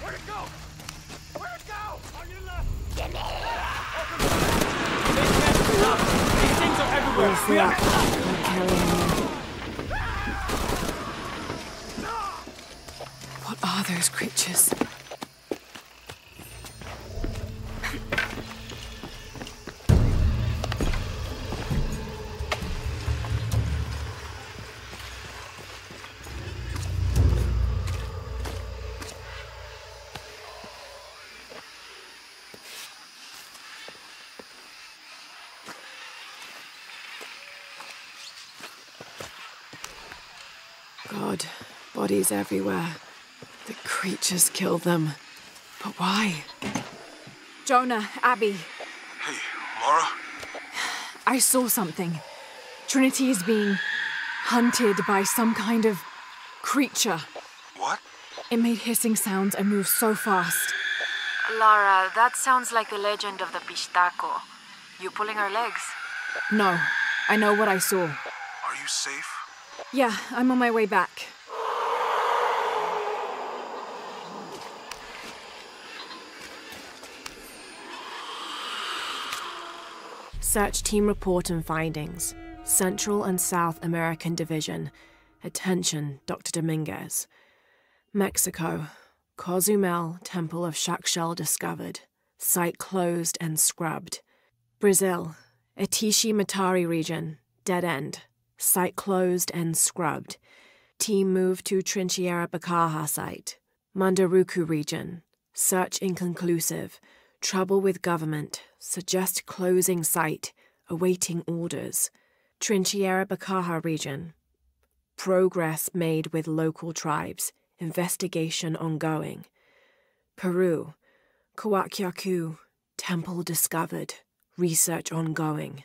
[SPEAKER 11] Where'd it go? Where'd it go? On your left.
[SPEAKER 14] These things are everywhere. We are...
[SPEAKER 1] What are those creatures? God, Bodies everywhere. The creatures kill them. But why?
[SPEAKER 4] Jonah, Abby.
[SPEAKER 2] Hey, Laura?
[SPEAKER 4] I saw something. Trinity is being hunted by some kind of creature.
[SPEAKER 2] What?
[SPEAKER 4] It made hissing sounds and moved so fast.
[SPEAKER 8] Lara, that sounds like the legend of the Pistaco. You pulling her legs?
[SPEAKER 4] No, I know what I saw.
[SPEAKER 2] Are you safe?
[SPEAKER 4] Yeah, I'm on my way back.
[SPEAKER 1] Search Team Report and Findings. Central and South American Division. Attention, Dr. Dominguez. Mexico. Cozumel, Temple of Shakshel discovered. Site closed and scrubbed. Brazil. Atishi Matari region. Dead end. Site closed and scrubbed. Team moved to Trinchera Bacaja site. Mandaruku region. Search inconclusive. Trouble with government. Suggest closing site. Awaiting orders. Trinchera Bacaja region. Progress made with local tribes. Investigation ongoing. Peru. Coaquiacu. Temple discovered. Research ongoing.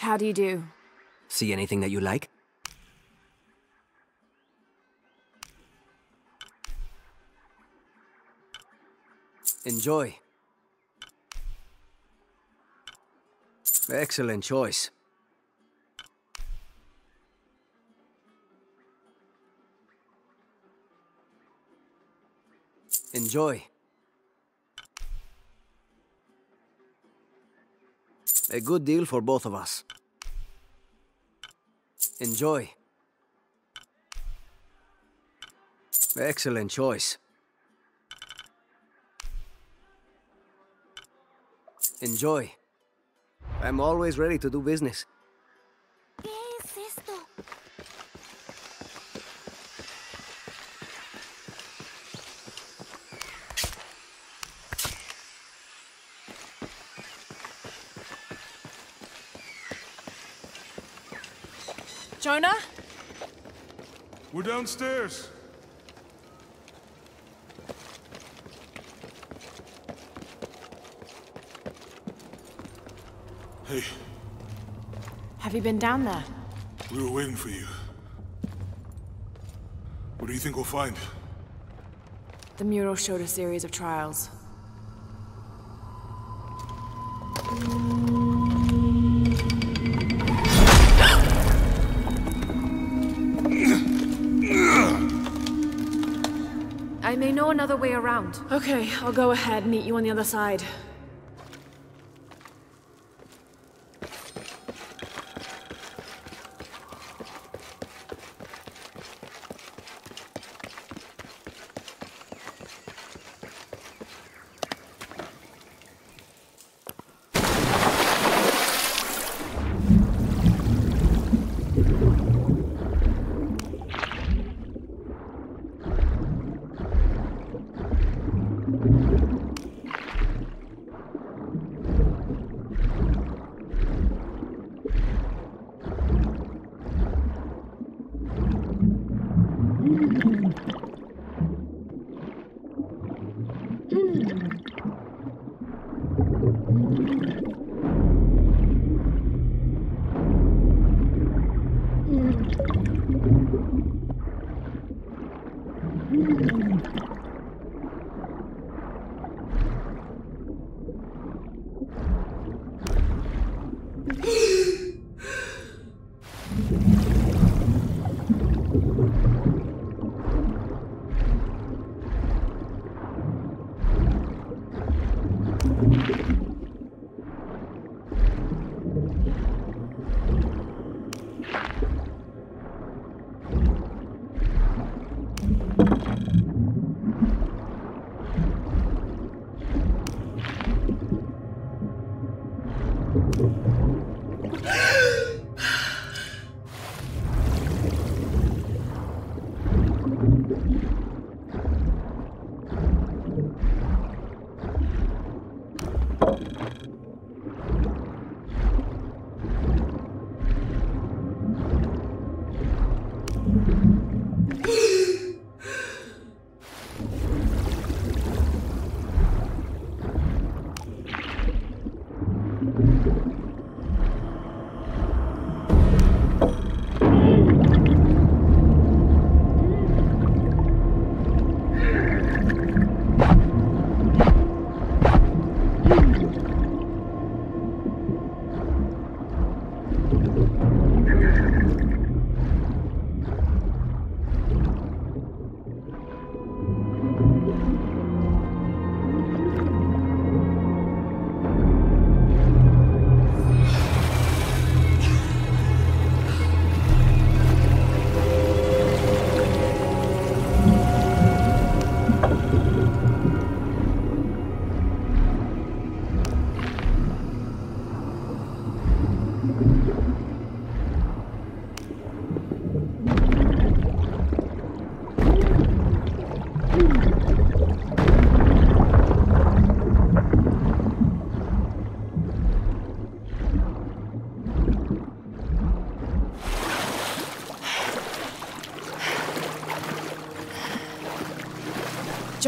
[SPEAKER 4] How do you do?
[SPEAKER 22] See anything that you like? Enjoy. Excellent choice. Enjoy. A good deal for both of us. Enjoy. Excellent choice. Enjoy. I'm always ready to do business.
[SPEAKER 16] ¿Qué es esto?
[SPEAKER 4] Jonah?
[SPEAKER 2] We're downstairs. Hey.
[SPEAKER 4] Have you been down there?
[SPEAKER 2] We were waiting for you. What do you think we'll find?
[SPEAKER 1] The mural showed a series of trials. I may know another way around. Okay, I'll go ahead and meet you on the other side.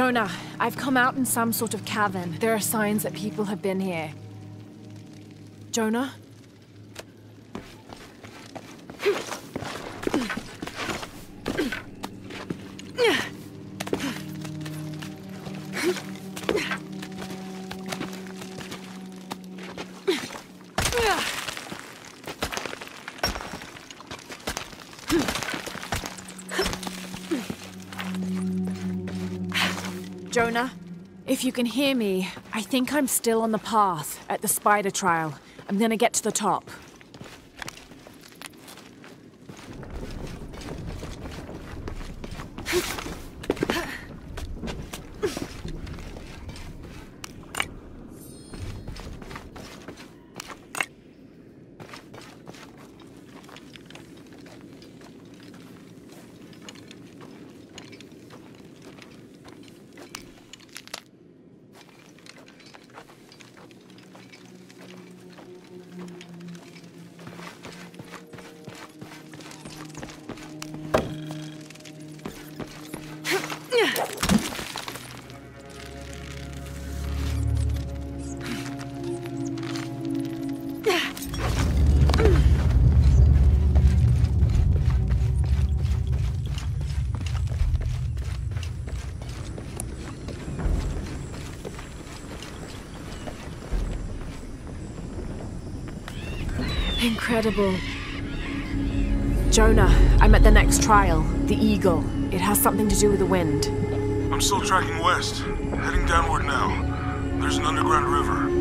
[SPEAKER 1] Jonah, I've come out in some sort of cavern. There are signs that people have been here. Jonah? Jonah, if you can hear me, I think I'm still on the path at the spider trial. I'm gonna get to the top. Incredible. Jonah, I'm at the next trial, the Eagle. It has something to do with the wind.
[SPEAKER 2] I'm still tracking west, heading downward now. There's an underground river.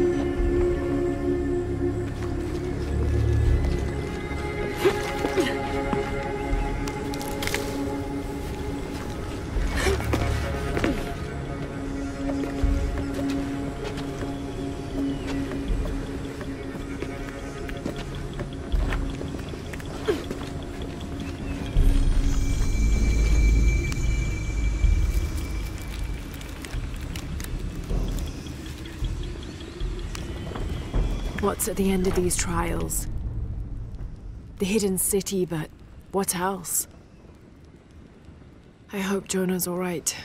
[SPEAKER 1] What's at the end of these trials? The hidden city, but what else? I hope Jonah's all right.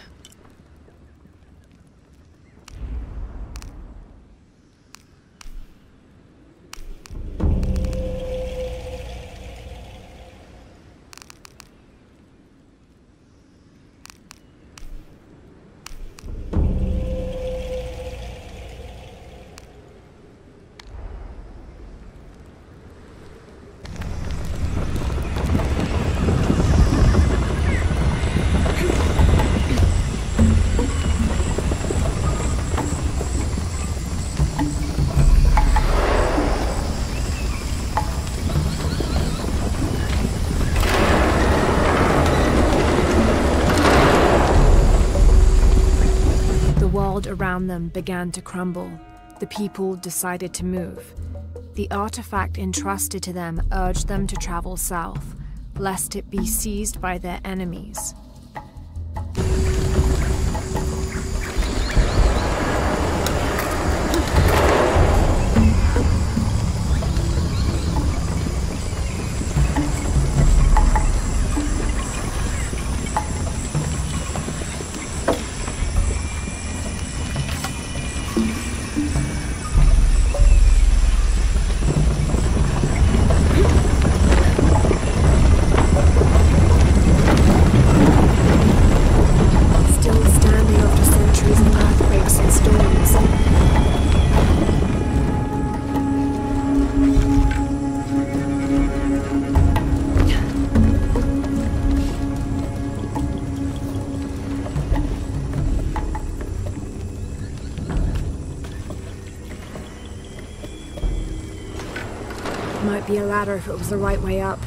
[SPEAKER 1] Around them began to crumble. The people decided to move. The artifact entrusted to them urged them to travel south, lest it be seized by their enemies. Might be a ladder if it was the right way up.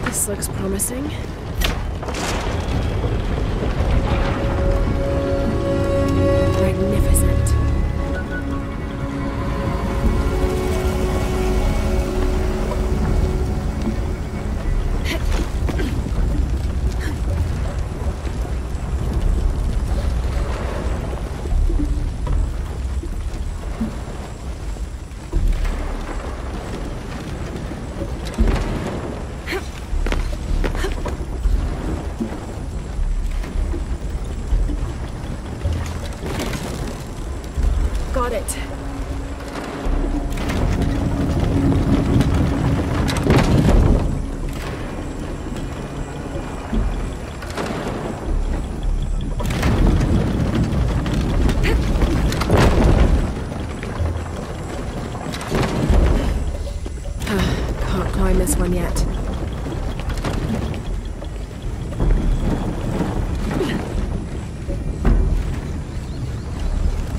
[SPEAKER 1] This looks promising. Magnificent. Got it. Can't climb this one yet.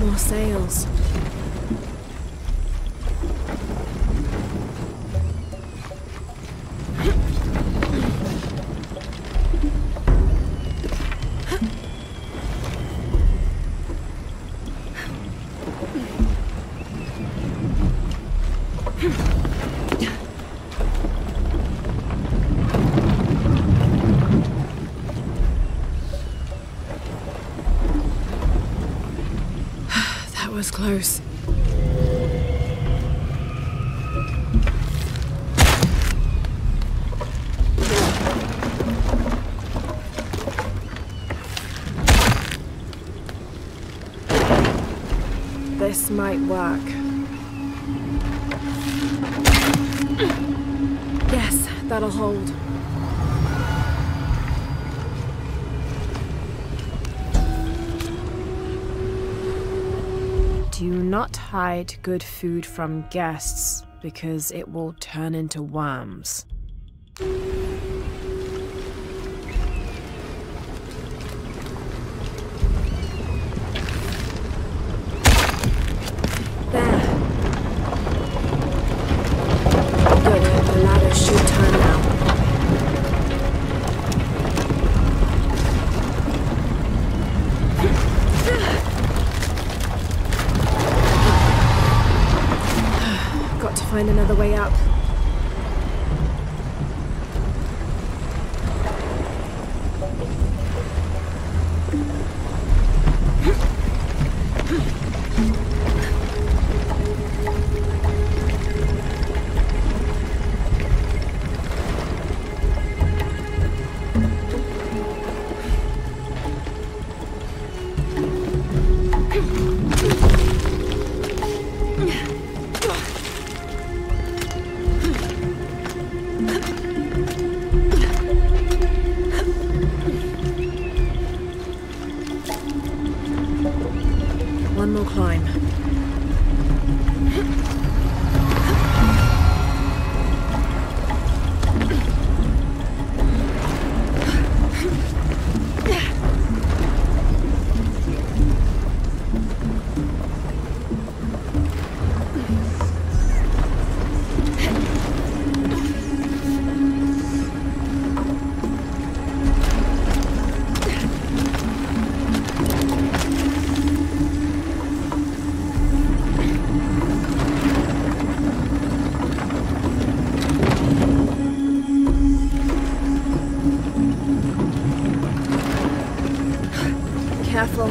[SPEAKER 1] More sails. That was close. This might work. Yes, that'll hold. Do not hide good food from guests, because it will turn into worms. Find another way up. One more climb. Careful.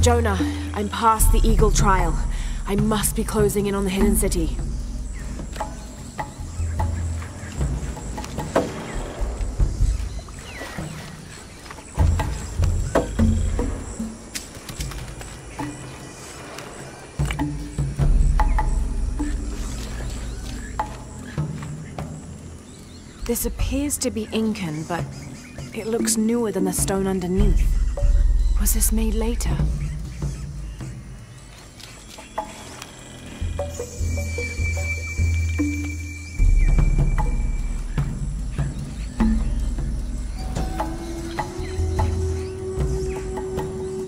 [SPEAKER 1] Jonah, I'm past the Eagle Trial. I must be closing in on the hidden city. This appears to be Incan, but it looks newer than the stone underneath. Was this made later?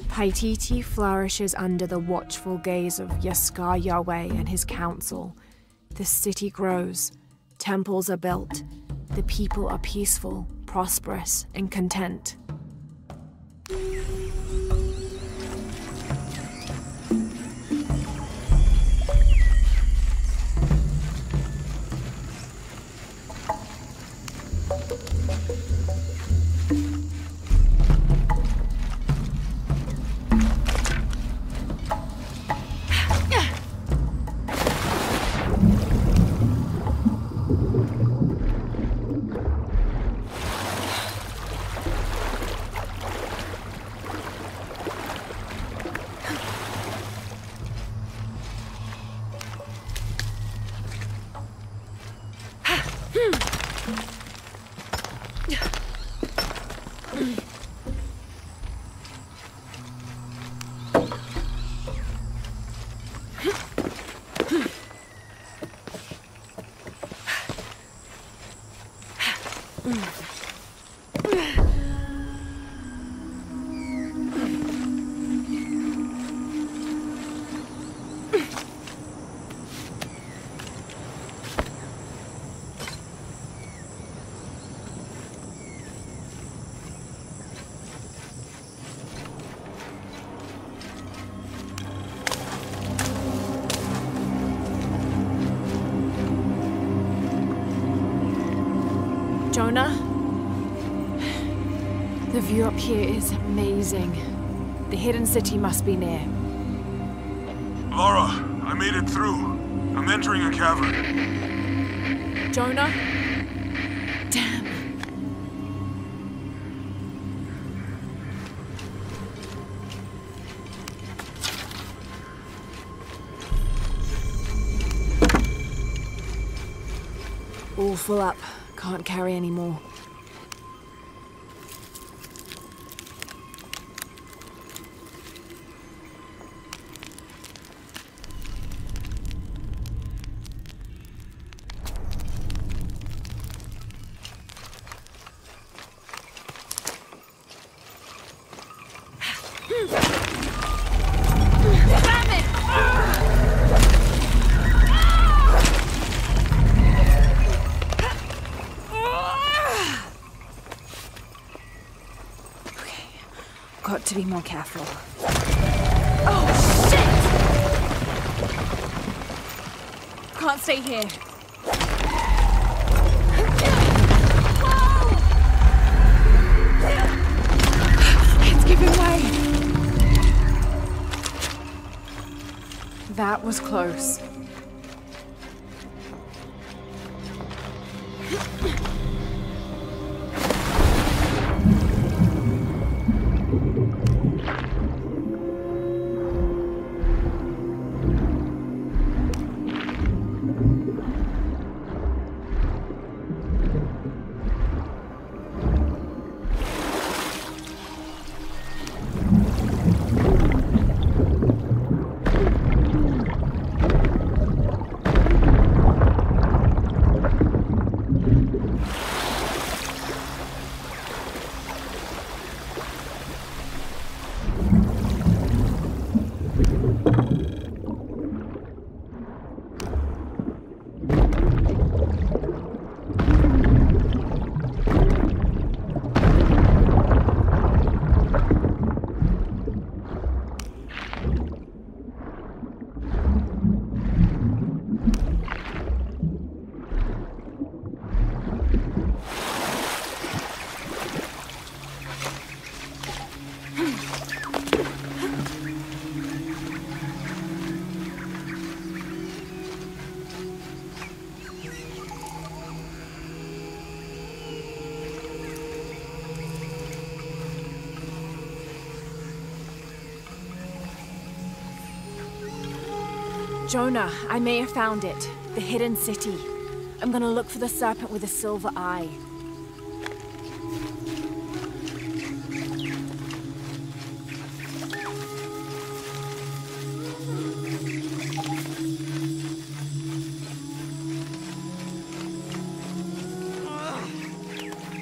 [SPEAKER 1] Paititi flourishes under the watchful gaze of Yaskar Yahweh and his council. The city grows, temples are built, the people are peaceful, prosperous, and content. Jonah? The view up here is amazing. The hidden city must be near.
[SPEAKER 2] Laura, I made it through. I'm entering a cavern.
[SPEAKER 1] Jonah? Damn. All full up. Can't carry any more. Got to be more careful. Oh, shit! Can't stay here. It's giving way. That was close. Jonah, I may have found it. The hidden city. I'm gonna look for the serpent with a silver eye.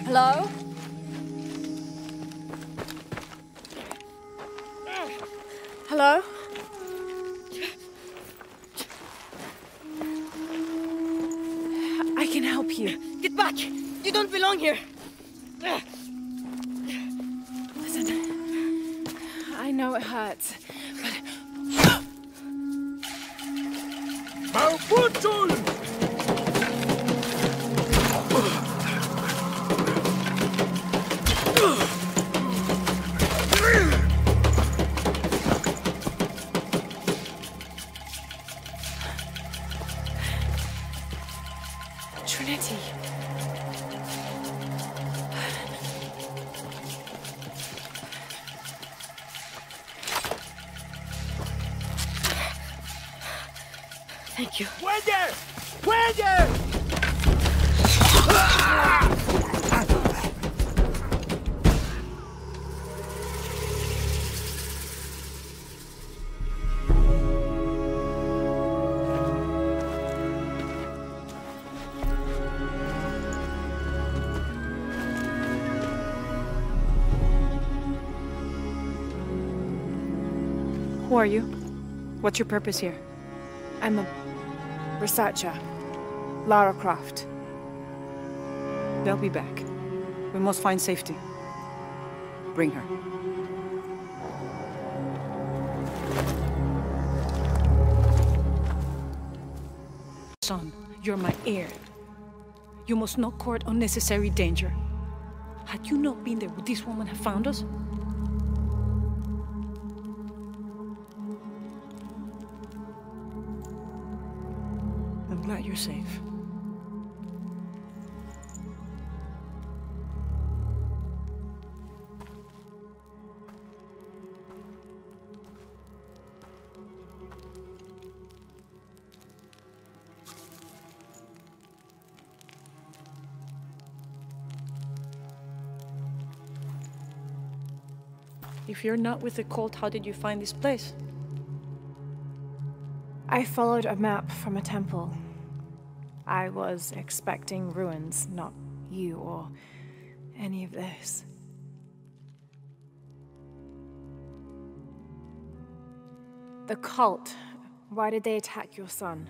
[SPEAKER 1] Hello? Hello? I can help you.
[SPEAKER 18] Get back! You don't belong here!
[SPEAKER 1] Listen, I know it hurts, but... Trinity.
[SPEAKER 18] Thank you.
[SPEAKER 14] Wender! Wender!
[SPEAKER 7] Who are you? What's your purpose here?
[SPEAKER 1] I'm a researcher. Lara Croft.
[SPEAKER 7] They'll be back. We must find safety. Bring her. Son, you're my heir. You must not court unnecessary danger. Had you not been there, would this woman have found us? I'm glad you're safe. If you're not with the cult, how did you find this place?
[SPEAKER 1] I followed a map from a temple. I was expecting ruins, not you or any of this. The cult, why did they attack your son?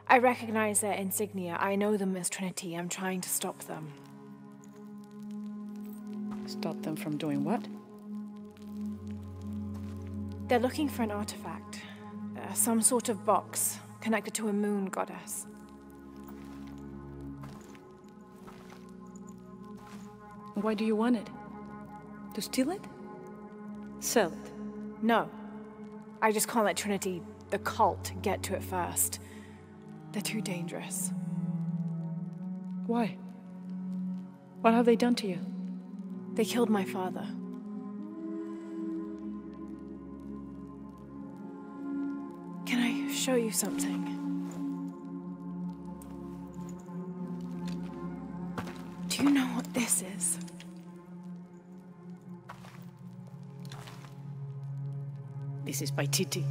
[SPEAKER 1] I recognize their insignia. I know them as Trinity. I'm trying to stop them.
[SPEAKER 7] Stop them from doing what?
[SPEAKER 1] They're looking for an artifact. Some sort of box connected to a moon goddess.
[SPEAKER 7] Why do you want it? To steal it? Sell it?
[SPEAKER 1] No. I just can't let Trinity, the cult, get to it first. They're too dangerous.
[SPEAKER 7] Why? What have they done to you?
[SPEAKER 1] They killed my father. Can I show you something? Do you know what this is?
[SPEAKER 7] This is Paititi.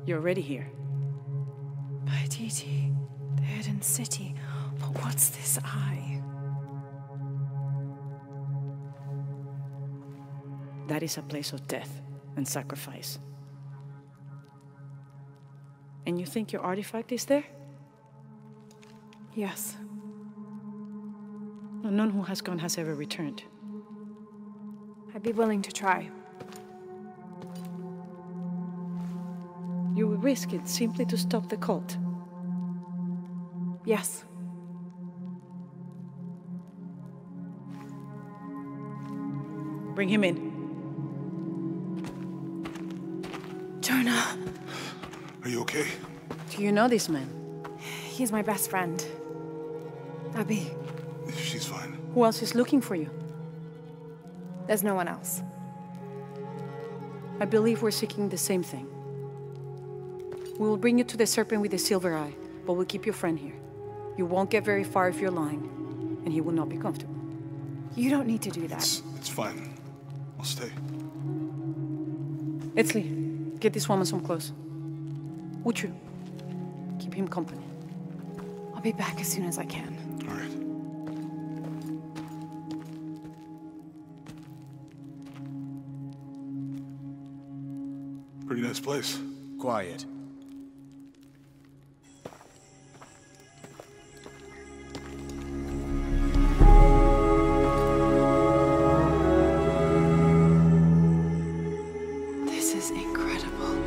[SPEAKER 7] You're already here.
[SPEAKER 1] Paititi, the hidden city. But what's this eye?
[SPEAKER 7] That is a place of death and sacrifice. And you think your artifact is there?
[SPEAKER 1] Yes.
[SPEAKER 7] No, none who has gone has ever returned.
[SPEAKER 1] I'd be willing to try.
[SPEAKER 7] You would risk it simply to stop the cult?
[SPEAKER 1] Yes.
[SPEAKER 7] Bring him in.
[SPEAKER 1] Jonah.
[SPEAKER 2] Are you okay?
[SPEAKER 7] Do you know this man?
[SPEAKER 1] He's my best friend. Abby.
[SPEAKER 2] She's fine.
[SPEAKER 7] Who else is looking for you?
[SPEAKER 1] There's no one else.
[SPEAKER 7] I believe we're seeking the same thing. We will bring you to the serpent with the silver eye, but we'll keep your friend here. You won't get very far if you're lying, and he will not be comfortable.
[SPEAKER 1] You don't need to do that.
[SPEAKER 2] It's fine. I'll stay.
[SPEAKER 7] Etzli, get this woman some clothes. Uchu, keep him company.
[SPEAKER 1] I'll be back as soon as I can.
[SPEAKER 2] All right. Pretty nice place.
[SPEAKER 12] Quiet.
[SPEAKER 1] This is incredible.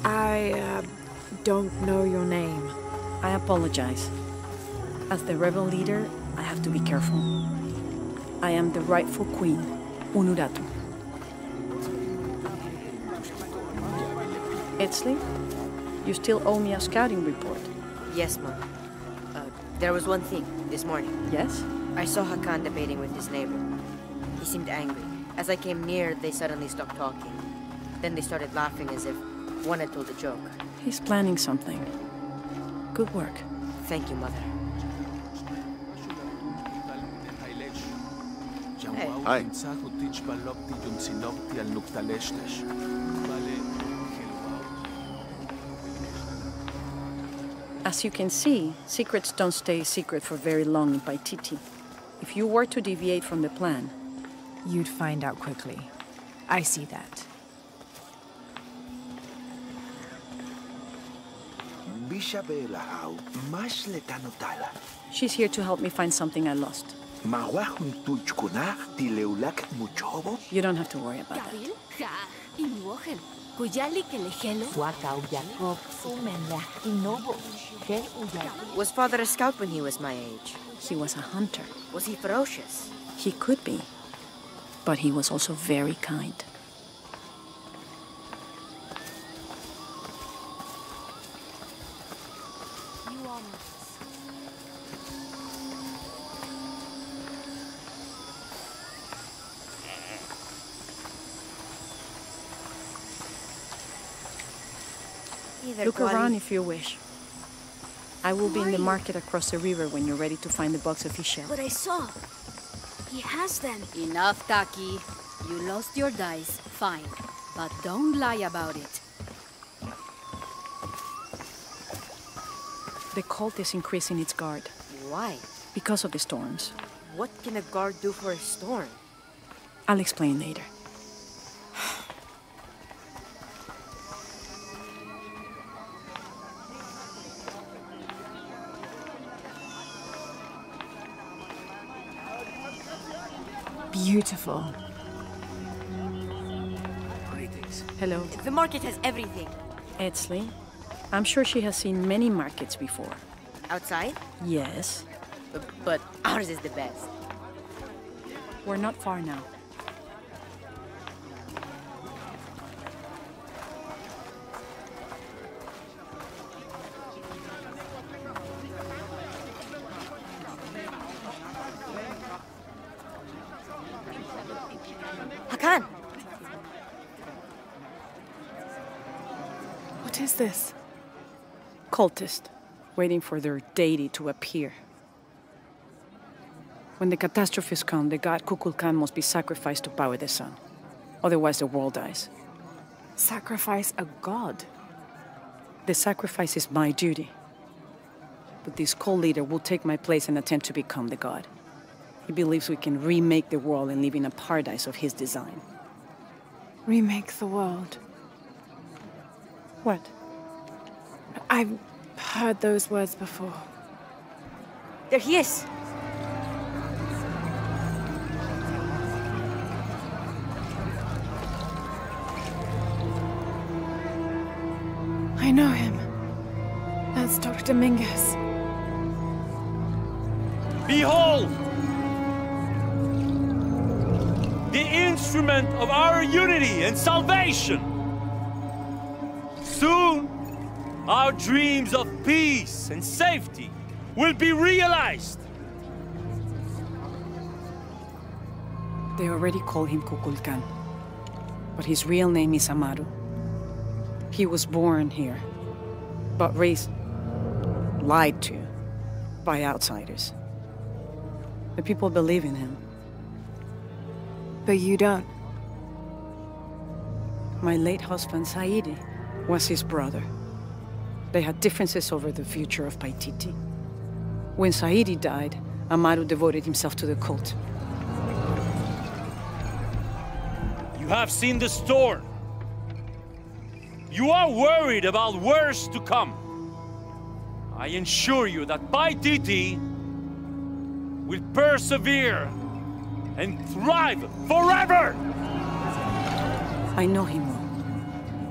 [SPEAKER 1] I don't know your name.
[SPEAKER 7] I apologize. As the rebel leader, I have to be careful. I am the rightful queen, Unuratu. Etzli, you still owe me a scouting report.
[SPEAKER 10] Yes, Mom. There was one thing this morning.
[SPEAKER 7] Yes?
[SPEAKER 10] I saw Hakan debating with his neighbor. He seemed angry. As I came near, they suddenly stopped talking. Then they started laughing as if one had told a joke.
[SPEAKER 7] He's planning something. Good work.
[SPEAKER 10] Thank you, Mother.
[SPEAKER 6] Hi.
[SPEAKER 7] As you can see, secrets don't stay secret for very long in Paititi. If you were to deviate from the plan,
[SPEAKER 1] you'd find out quickly. I see that.
[SPEAKER 7] She's here to help me find something I lost. You don't have to worry about that.
[SPEAKER 10] Was Father a scout when he was my age?
[SPEAKER 7] He was a hunter.
[SPEAKER 10] Was he ferocious?
[SPEAKER 7] He could be. But he was also very kind. Look around if you wish. I will be in the market across the river when you're ready to find the box of fish.
[SPEAKER 16] But I saw. He has them.
[SPEAKER 5] Enough, Taki. You lost your dice, fine. But don't lie about it.
[SPEAKER 7] The cult is increasing its guard.
[SPEAKER 10] Why?
[SPEAKER 7] Because of the storms.
[SPEAKER 10] What can a guard do for a storm?
[SPEAKER 7] I'll explain later.
[SPEAKER 1] Beautiful.
[SPEAKER 7] Hello.
[SPEAKER 10] The market has everything.
[SPEAKER 7] Edsley, I'm sure she has seen many markets before.
[SPEAKER 10] Outside?
[SPEAKER 7] Yes.
[SPEAKER 10] But ours is the best.
[SPEAKER 7] We're not far now.
[SPEAKER 10] Hakan!
[SPEAKER 1] What is this?
[SPEAKER 7] Cultist, waiting for their deity to appear. When the catastrophes come, the god Kukulkan must be sacrificed to power the sun. Otherwise, the world dies.
[SPEAKER 1] Sacrifice a god?
[SPEAKER 7] The sacrifice is my duty. But this cult leader will take my place and attempt to become the god. He believes we can remake the world and live in a paradise of his design.
[SPEAKER 1] Remake the world?
[SPEAKER 7] What?
[SPEAKER 1] I've heard those words before.
[SPEAKER 10] There he is!
[SPEAKER 1] I know him. That's Dr. Dominguez.
[SPEAKER 20] Behold! The instrument of our unity and salvation! Soon, our dreams of peace and safety will be realized!
[SPEAKER 7] They already call him Kukulkan, but his real name is Amaru. He was born here, but raised, lied to, by outsiders. The people believe in him.
[SPEAKER 1] But you don't.
[SPEAKER 7] My late husband, Saidi, was his brother. They had differences over the future of Paititi. When Saidi died, Amaru devoted himself to the cult.
[SPEAKER 20] You have seen the storm. You are worried about worse to come. I assure you that Paititi will persevere and thrive forever!
[SPEAKER 7] I know he will.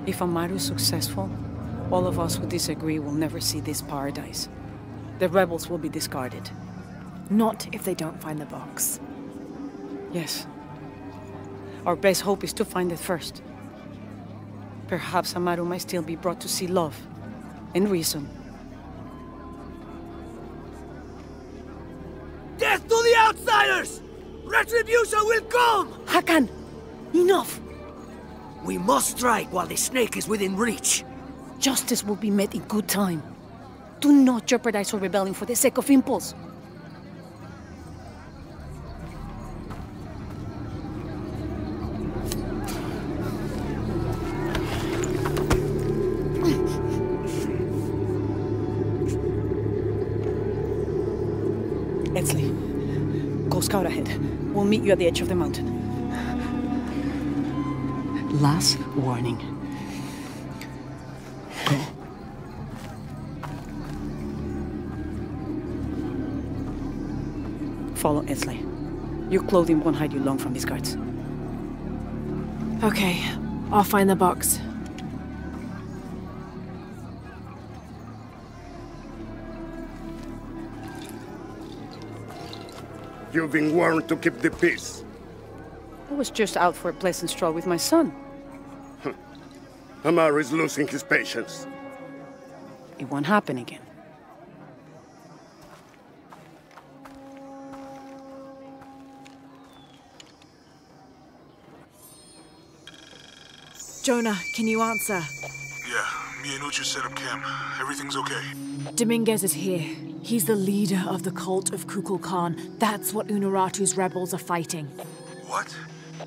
[SPEAKER 7] If Amaru is successful, all of us who disagree will never see this paradise. The rebels will be discarded.
[SPEAKER 1] Not if they don't find the box.
[SPEAKER 7] Yes. Our best hope is to find it first. Perhaps Amaru might still be brought to see love and reason.
[SPEAKER 22] Retribution will come!
[SPEAKER 19] Hakan! Enough!
[SPEAKER 22] We must strike while the snake is within reach.
[SPEAKER 7] Justice will be met in good time. Do not jeopardize our rebellion for the sake of impulse. Edsley, go scout ahead. We'll meet you at the edge of the mountain. Last warning. Follow Edsley. Your clothing won't hide you long from these guards.
[SPEAKER 1] Okay, I'll find the box.
[SPEAKER 3] You've been warned to keep the peace.
[SPEAKER 7] I was just out for a pleasant stroll with my son.
[SPEAKER 3] Amar is losing his patience.
[SPEAKER 7] It won't happen again.
[SPEAKER 1] Jonah, can you answer?
[SPEAKER 2] Yeah, me and Uchu set up camp. Everything's okay.
[SPEAKER 1] Dominguez is here. He's the leader of the cult of Kukulkan. That's what Unuratu's rebels are fighting.
[SPEAKER 2] What?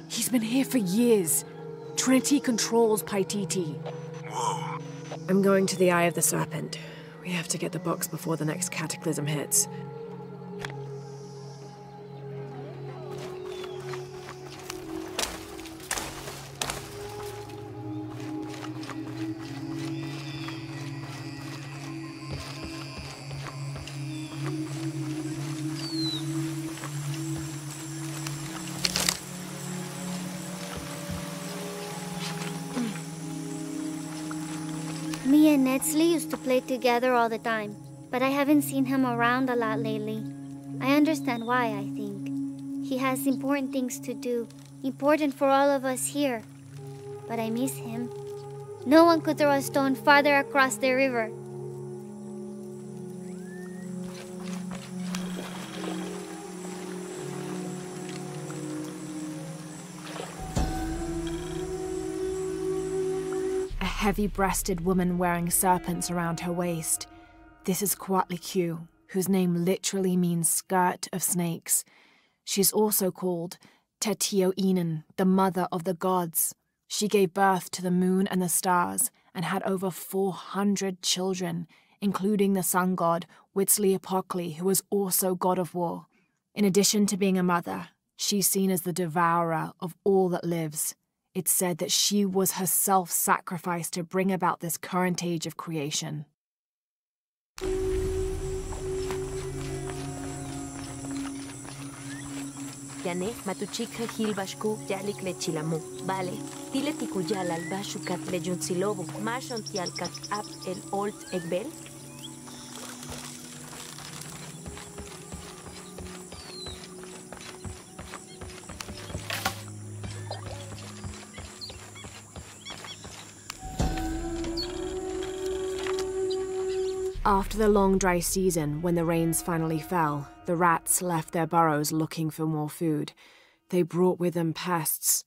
[SPEAKER 1] He's been here for years. Trinity controls Paititi.
[SPEAKER 2] Whoa.
[SPEAKER 1] I'm going to the Eye of the Serpent. We have to get the box before the next cataclysm hits.
[SPEAKER 16] Me and Edsley used to play together all the time, but I haven't seen him around a lot lately. I understand why, I think. He has important things to do, important for all of us here. But I miss him. No one could throw a stone farther across the river.
[SPEAKER 1] A heavy-breasted woman wearing serpents around her waist. This is Kuatlikyu, whose name literally means skirt of snakes. She's also called Tetioinen, the mother of the gods. She gave birth to the moon and the stars and had over 400 children, including the sun god Huitzilopochtli, who was also god of war. In addition to being a mother, she's seen as the devourer of all that lives. It's said that she was herself sacrificed to bring about this current age of creation.
[SPEAKER 15] Yane, matuchika hilbashku, yalik lechilamu. Vale, tile tikuyal al bashukat lejunsilobo, mashon tialkat ap el olt egbel.
[SPEAKER 1] After the long dry season, when the rains finally fell, the rats left their burrows looking for more food. They brought with them pests.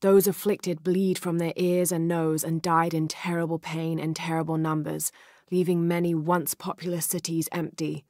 [SPEAKER 1] Those afflicted bleed from their ears and nose and died in terrible pain and terrible numbers, leaving many once populous cities empty.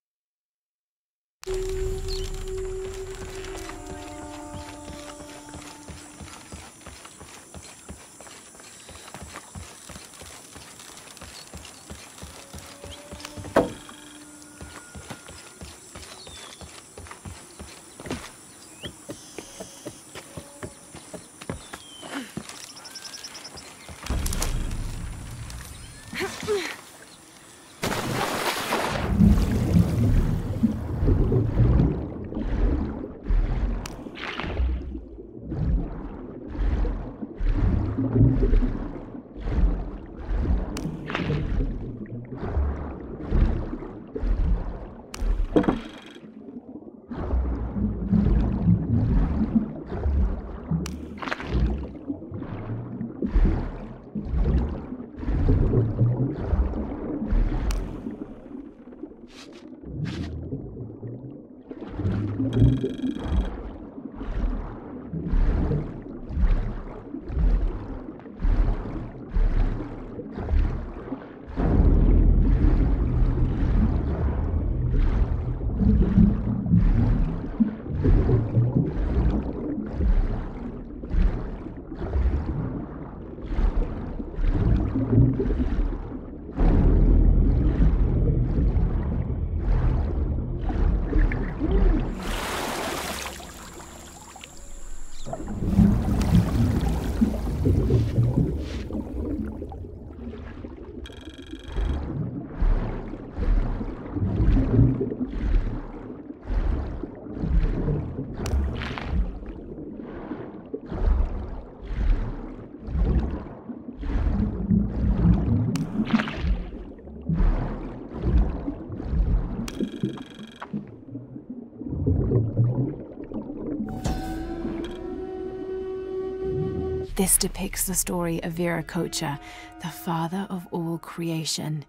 [SPEAKER 1] This depicts the story of Viracocha, the father of all creation.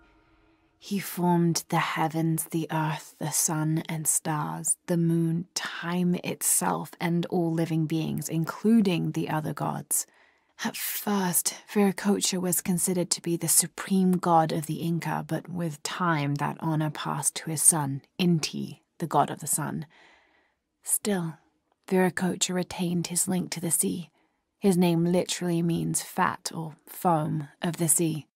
[SPEAKER 1] He formed the heavens, the earth, the sun and stars, the moon, time itself, and all living beings, including the other gods. At first, Viracocha was considered to be the supreme god of the Inca, but with time that honor passed to his son, Inti, the god of the sun. Still, Viracocha retained his link to the sea. His name literally means fat or foam of the sea.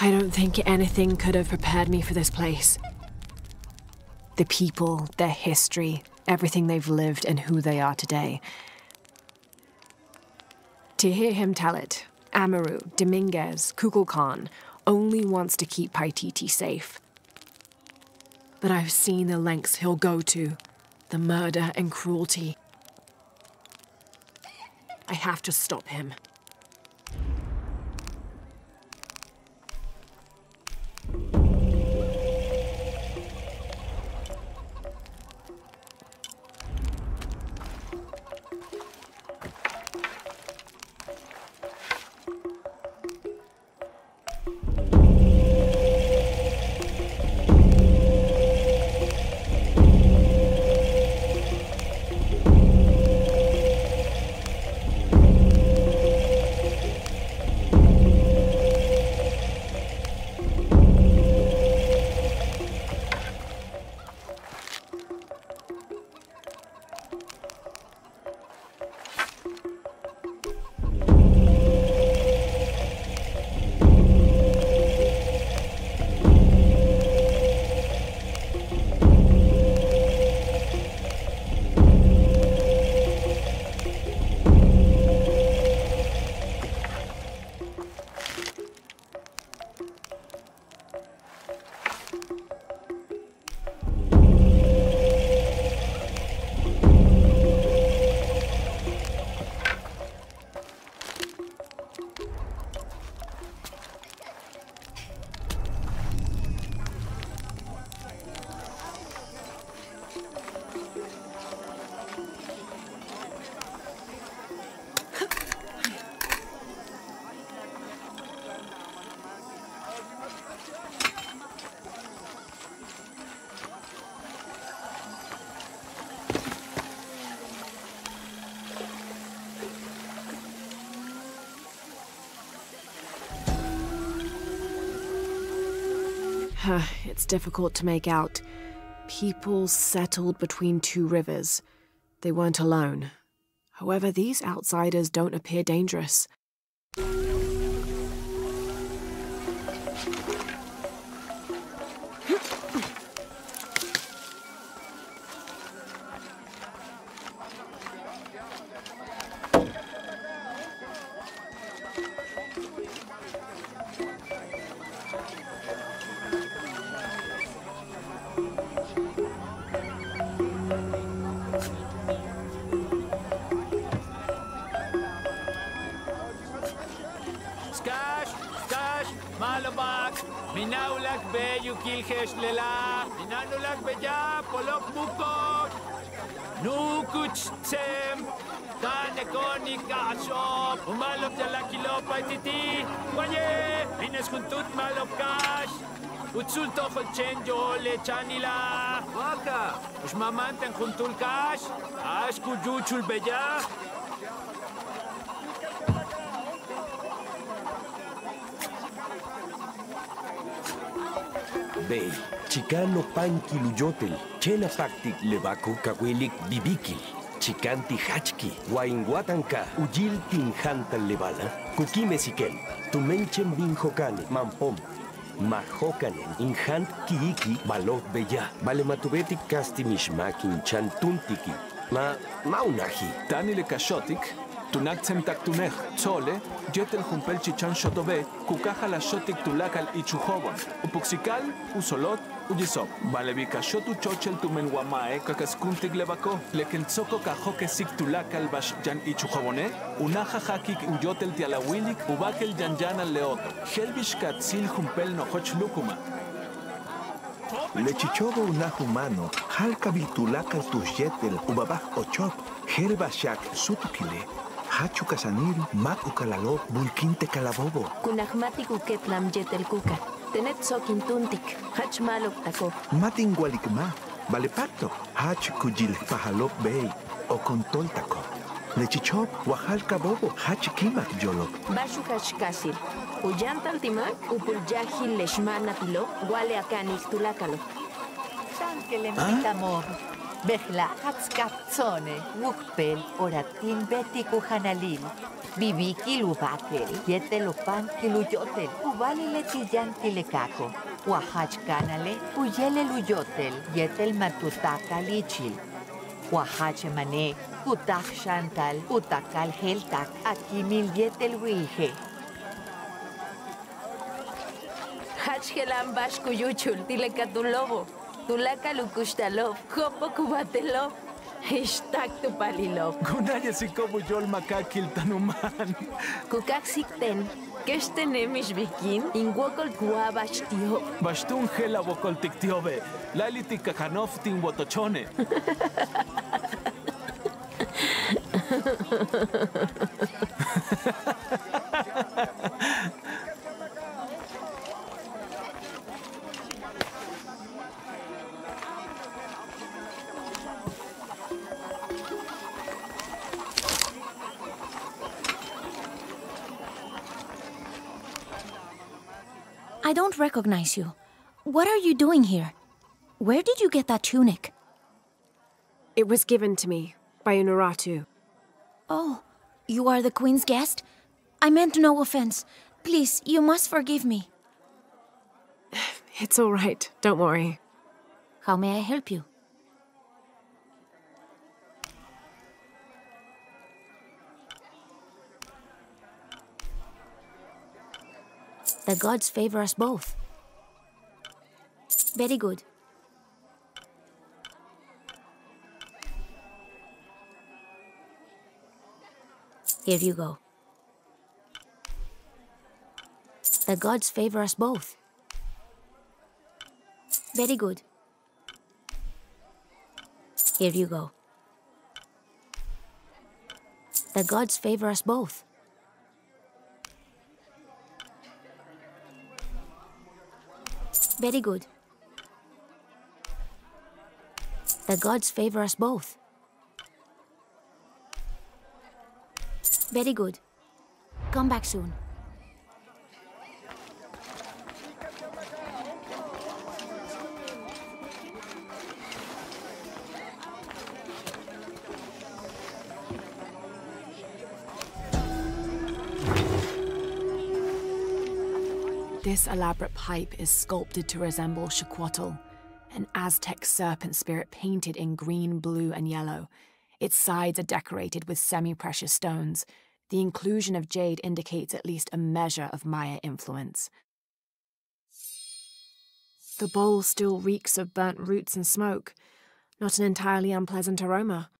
[SPEAKER 1] I don't think anything could have prepared me for this place. The people, their history, everything they've lived and who they are today. To hear him tell it, Amaru, Dominguez, Kukulkan only wants to keep Paititi safe. But I've seen the lengths he'll go to, the murder and cruelty. I have to stop him. It's difficult to make out. People settled between two rivers. They weren't alone. However, these outsiders don't appear dangerous.
[SPEAKER 20] Malabak, Minaulag be Yukilhesh Lela, Minanulag beja, Polok Bukok, Nukuch Tsem, Kanekoni Kashop, Umalop de la Kilopa Titi, Waye, Mines Kuntut Malop Kash, Utsulto Holchenjo Le Chanila, Waka, Ushmamantan Kuntul Kash, Ashku Juchul Beja.
[SPEAKER 17] Bey, Chicano Panki Luyotel, Chena Paktik Levaku Kawelik Bibikil, Chicanti Hachki, Wainguatanka, Ujil Tinhantan Levala, Kukime Siken, Tumenchen Binjokane, Mampom, Mahokanen, Inhant Kiiki, Balot Beya, Valematubetik Kasti Mishmakin Chantuntiki, Maunahi,
[SPEAKER 21] Tanile Kashotik, Tunaktsem Taktunech, Chole, Yetel Jumpel Chichan Shotobe, Kukaja la Shotik Tulakal Ichuhobon, Upuxikal, Usolot, Uyisop, Valevika Shotu Chochel Tumenguamae, Kakaskuntik Levako, Lekentzoko Kajoke Sik Tulakal Bash Jan Ichuhobone, Unaja Hakik Uyotel Tialawilik, Ubakel Janjana Leoto, Helvish Katzil Jumpel Nohoch Lukuma.
[SPEAKER 23] Lechichobo Unahumano, Halka Vitulakal Tuyetel, Ubabah Ochop, Helbashak Sutukile. Hachu Casanil, Maku Kalalop, Bulkinte Calabobo.
[SPEAKER 15] Kunahmatik uketlam yetel kuka. Tenet sokin tuntik, hach malok tako.
[SPEAKER 23] Matin Gualikma, Valepacto, Hach Kujil Pajalop Bay, o Contol Taco. Lechichop, Wajalka Bobo, Hach Kimak Yolop.
[SPEAKER 15] Bashu hach kasil. Uyantal timak, upuljahil leshmana tilo, Guale akanik tulakalo.
[SPEAKER 24] Sankele mitamor. Behla Hatskatzone, Wukpel, Oratin Betty Kuhanalil, Bibiki Lubakel, Yetelopan Kiluyotel, Ubali Letiyan Tilekako, Wahach Kanale, Uyele Luyotel, Yetel Matutaka Lichil, Wahach Mane, Kutak Shantal, Utakal Heltak, Akimil Yetel Wilhe.
[SPEAKER 15] Hachkelam Bashkuyuchul, Tilekatulobo. Tulaka Lukustalov, Hopo Kubatelov, Hashtag Tupalilov.
[SPEAKER 21] Gunaya si Kobo Yol Makakil Tanuman.
[SPEAKER 15] Kukaksik ten, Kestenemish Bikin, Inwokol Kuabash Tio.
[SPEAKER 21] Bastun Hela Wokol Tiktiobe, Laliti Kakanov Tin Wotochone.
[SPEAKER 25] I don't recognize you. What are you doing here? Where did you get that tunic?
[SPEAKER 1] It was given to me by Unuratu.
[SPEAKER 25] Oh, you are the Queen's guest? I meant no offense. Please, you must forgive me.
[SPEAKER 1] It's all right. Don't worry.
[SPEAKER 25] How may I help you? The gods favor us both. Very good. Here you go. The gods favor us both. Very good. Here you go. The gods favor us both. Very good. The gods favor us both. Very good. Come back soon.
[SPEAKER 1] This elaborate pipe is sculpted to resemble Xicoatl, an Aztec serpent spirit painted in green, blue, and yellow. Its sides are decorated with semi-precious stones. The inclusion of jade indicates at least a measure of Maya influence. The bowl still reeks of burnt roots and smoke. Not an entirely unpleasant aroma.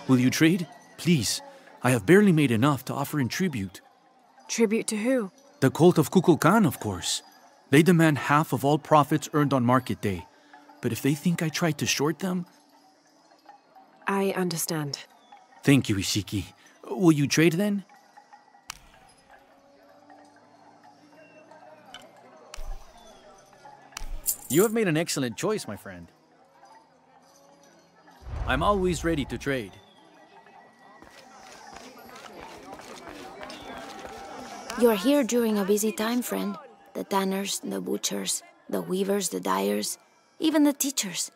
[SPEAKER 4] Will you trade? Please. I have barely made enough to offer in tribute.
[SPEAKER 1] Tribute to who?
[SPEAKER 4] The cult of Kukulkan, of course. They demand half of all profits earned on market day. But if they think I tried to short them...
[SPEAKER 1] I understand.
[SPEAKER 4] Thank you, Ishiki. Will you trade then? You have made an excellent choice, my friend. I'm always ready to trade.
[SPEAKER 25] You're here during a busy time, friend. The tanners, the butchers, the weavers, the dyers, even the teachers.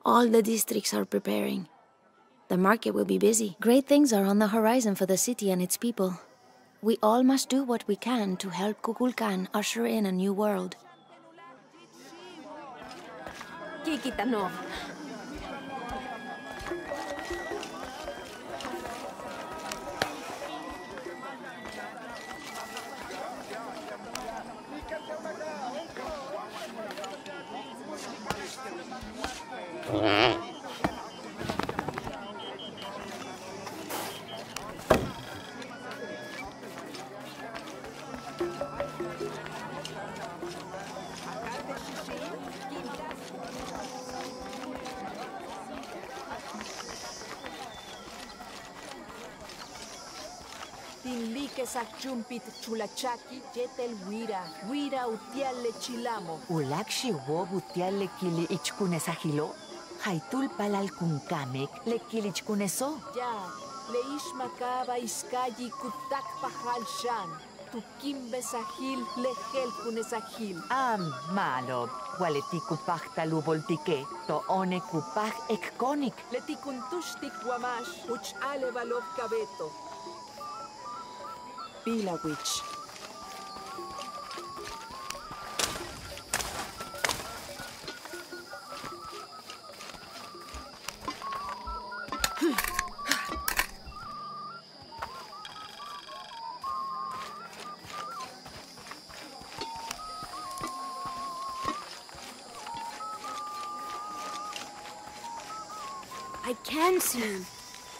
[SPEAKER 25] All the districts are preparing. The market will be busy. Great things are on the horizon for the city and its people. We all must do what we can to help Kukulkan usher in a new world.
[SPEAKER 5] Kikitanov.
[SPEAKER 24] Tinlikesak chumpit chulachaki jetel wira utiale chilamo. Ulakshi wob utiale kili ichkunesahilo. Haitul palal kunkamek le kilichkuneso. Ya, le ishmakaba iskayi kutak pahal shan. Tukimbe sahil le hel kunesahil. Malob. Waleti kupach taluboltike. To one kupach ekkonik. Leti kuntushtik wamash. Uch ale balov kabeto. Pila witch.
[SPEAKER 8] I can swim,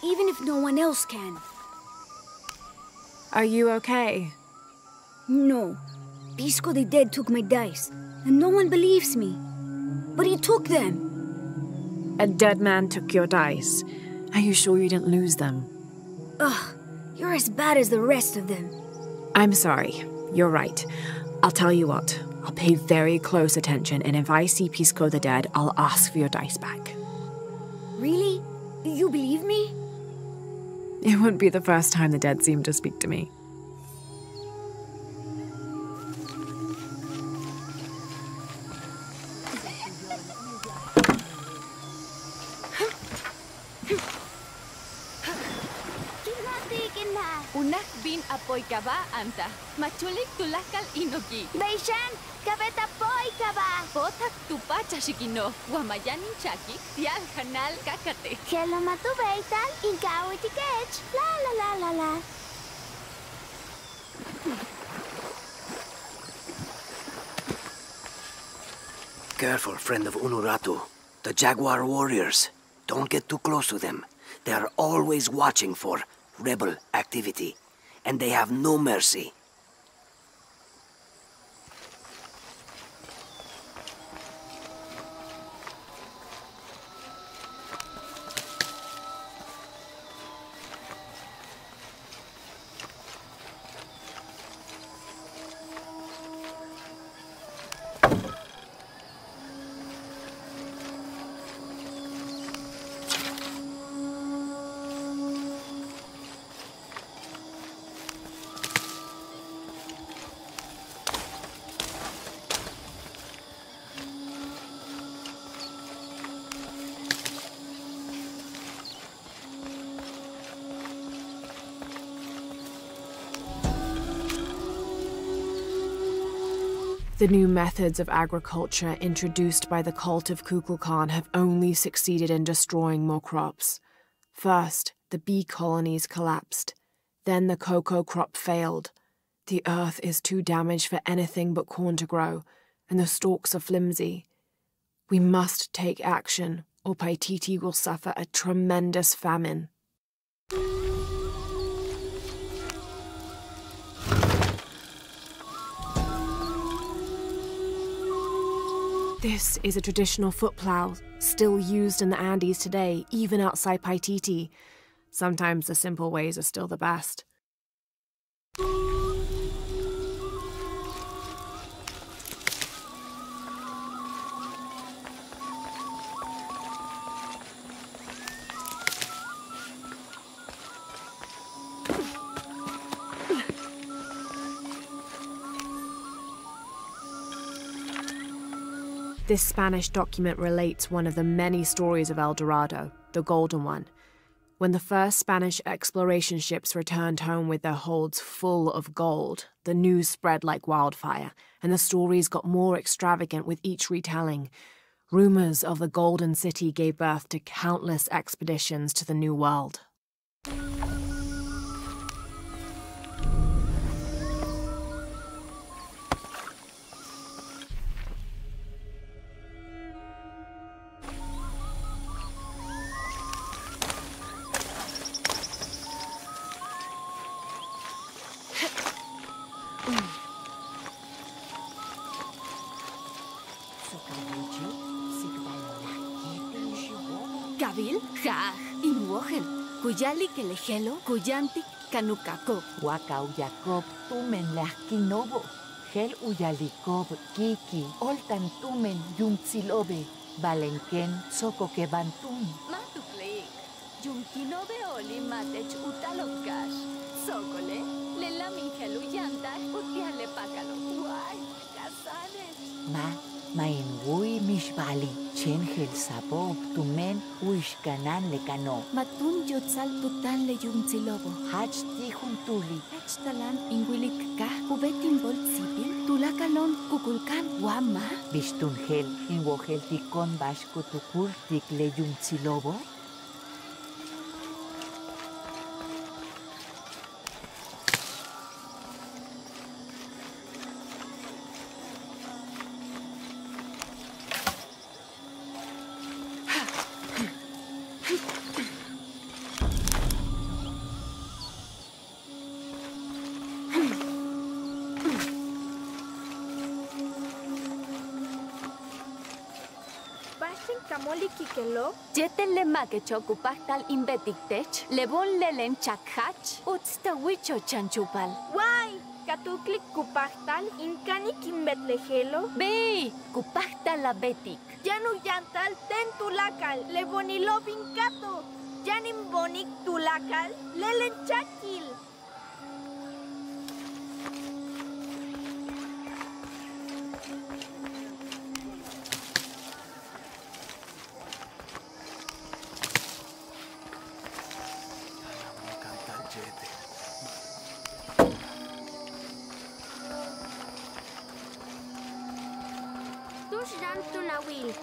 [SPEAKER 8] even if no one else can.
[SPEAKER 1] Are you okay?
[SPEAKER 8] No. Pisco the Dead took my dice, and no one believes me. But he took them.
[SPEAKER 1] A dead man took your dice. Are you sure you didn't lose them?
[SPEAKER 8] Ugh, you're as bad as the rest of them.
[SPEAKER 1] I'm sorry. You're right. I'll tell you what. I'll pay very close attention, and if I see Pisco the Dead, I'll ask for your dice back.
[SPEAKER 8] Really? You believe me?
[SPEAKER 1] It wouldn't be the first time the dead seemed to speak to me.
[SPEAKER 5] Unak bin apoy kaba anta. Machulik tulakal inoki.
[SPEAKER 8] Beishan, kabeta poy kaba.
[SPEAKER 5] Potak tupacha shikino. Wamayanin chaki. Tial kanal kakate.
[SPEAKER 8] Hello matu beital. Inkawi tikech. La la la la la.
[SPEAKER 22] Careful, friend of Unuratu. The Jaguar warriors. Don't get too close to them. They are always watching for rebel activity. And they have no mercy.
[SPEAKER 1] The new methods of agriculture introduced by the cult of Kukulkan have only succeeded in destroying more crops. First, the bee colonies collapsed. Then the cocoa crop failed. The earth is too damaged for anything but corn to grow, and the stalks are flimsy. We must take action, or Paititi will suffer a tremendous famine. This is a traditional foot plow, still used in the Andes today, even outside Paititi. Sometimes the simple ways are still the best. This Spanish document relates one of the many stories of El Dorado, the Golden One. When the first Spanish exploration ships returned home with their holds full of gold, the news spread like wildfire, and the stories got more extravagant with each retelling. Rumors of the Golden City gave birth to countless expeditions to the New World.
[SPEAKER 5] Kabil, ja, inuohel, kuyali kelejelo, kuyanti, kanukako.
[SPEAKER 24] Wakau Jacob, tumen lahkinobo. Hel uyalikob, kiki, oltan tumen yumtsilobe. Balenken, soko kebantun.
[SPEAKER 5] Matupleik, yumkinobe oli matech utalokash. Sokole, lelamin helu yanta, utiale pakalo. Guay, kasanes.
[SPEAKER 24] Main wui mishbali, chen hel sabob, tumen uishkanan lekano.
[SPEAKER 5] Matun yotzal tutan le yumtsilobo.
[SPEAKER 24] Hach tihun tuli.
[SPEAKER 5] Hechtalan inguilik ka, kubetin boltsipil, tulakalon kukulkan wama.
[SPEAKER 24] Bishtun hel, inwohel tikon bashkutukur tik le yumtsilobo.
[SPEAKER 5] Jetel le makecho kupaktal imbetik tech, lebon lelen chakhach, utsta wicho chanchupal.
[SPEAKER 9] Why? Katuklik kupaktal, inkanik imbetlejelo?
[SPEAKER 5] Be, kupaktal la betik.
[SPEAKER 9] Yanu yantal ten tulakal, lebonilov inkato. Yanim bonik tulakal, lelen chakil.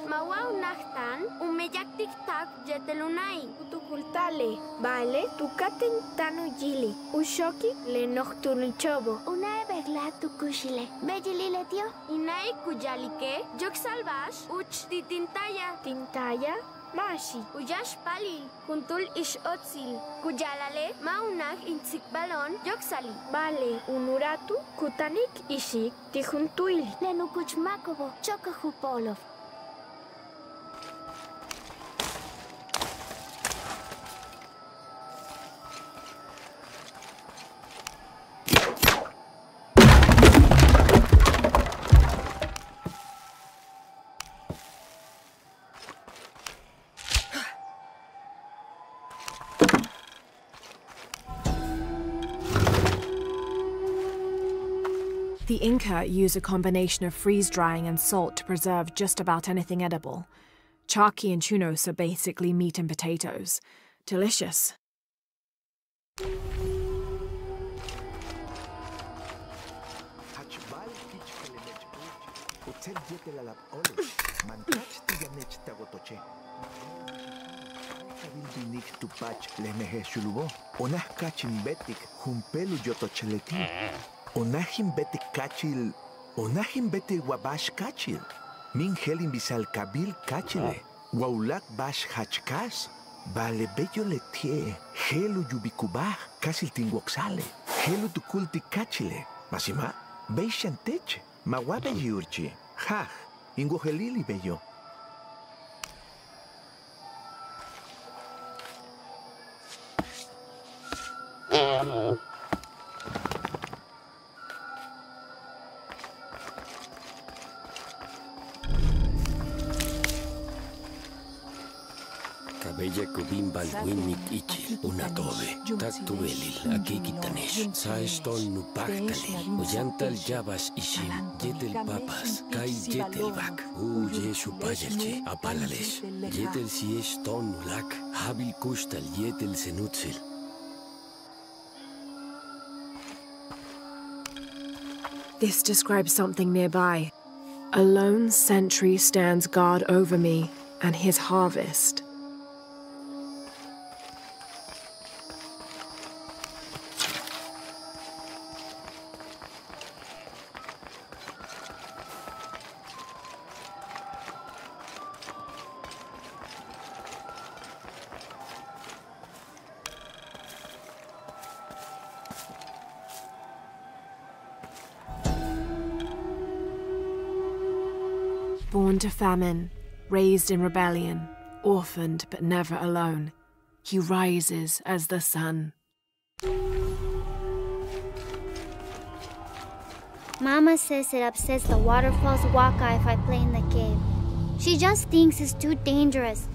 [SPEAKER 9] Mawau nachtan, umeyak tiktak jetelunai. Utukultale, vale, tukaten tanu yili. Ushoki le nocturnichobo. Una
[SPEAKER 16] Egla tu kushile. Bejilile tio.
[SPEAKER 9] Inai kujalike, jok salvash, uch di tintaya. Tintaya? Mashi, uyash palil, juntul ish otzil. Kujalale, maunag intsik balon, yoksali. Vale, unuratu, kutanik ishik, tijuntuil.
[SPEAKER 16] Lenukuch makobo, chokahupolov.
[SPEAKER 1] The Inca used a combination of freeze-drying and salt to preserve just about anything edible. Charqui and chunos are basically meat and potatoes. Delicious.
[SPEAKER 23] Onahim bete kachil, onahim bete wabash kachil. Min helin bisal kabil kachile, waulak bash hachkas. Vale bello letie, helu yubikubah, kasil tinguoxale, helu tukulti kachile. Masima, beishantech, mawabe yurchi, ha, ingohelili bello.
[SPEAKER 17] Cabella kubimbal winnik ichi, una tobe, taktubelil, aquí quitanesh, saeston nupaktali, uyantal yabas ishim, yetel papas, kai yetel bak, yesu payelche, apalales, yetel siesh ton nulak, habil kustal yetel senutsil.
[SPEAKER 1] This describes something nearby. A lone sentry stands guard over me and his harvest. Born to famine, raised in rebellion, orphaned but never alone, he rises as the sun.
[SPEAKER 16] Mama says it upsets the waterfall's waka if I play in the cave. She just thinks it's too dangerous,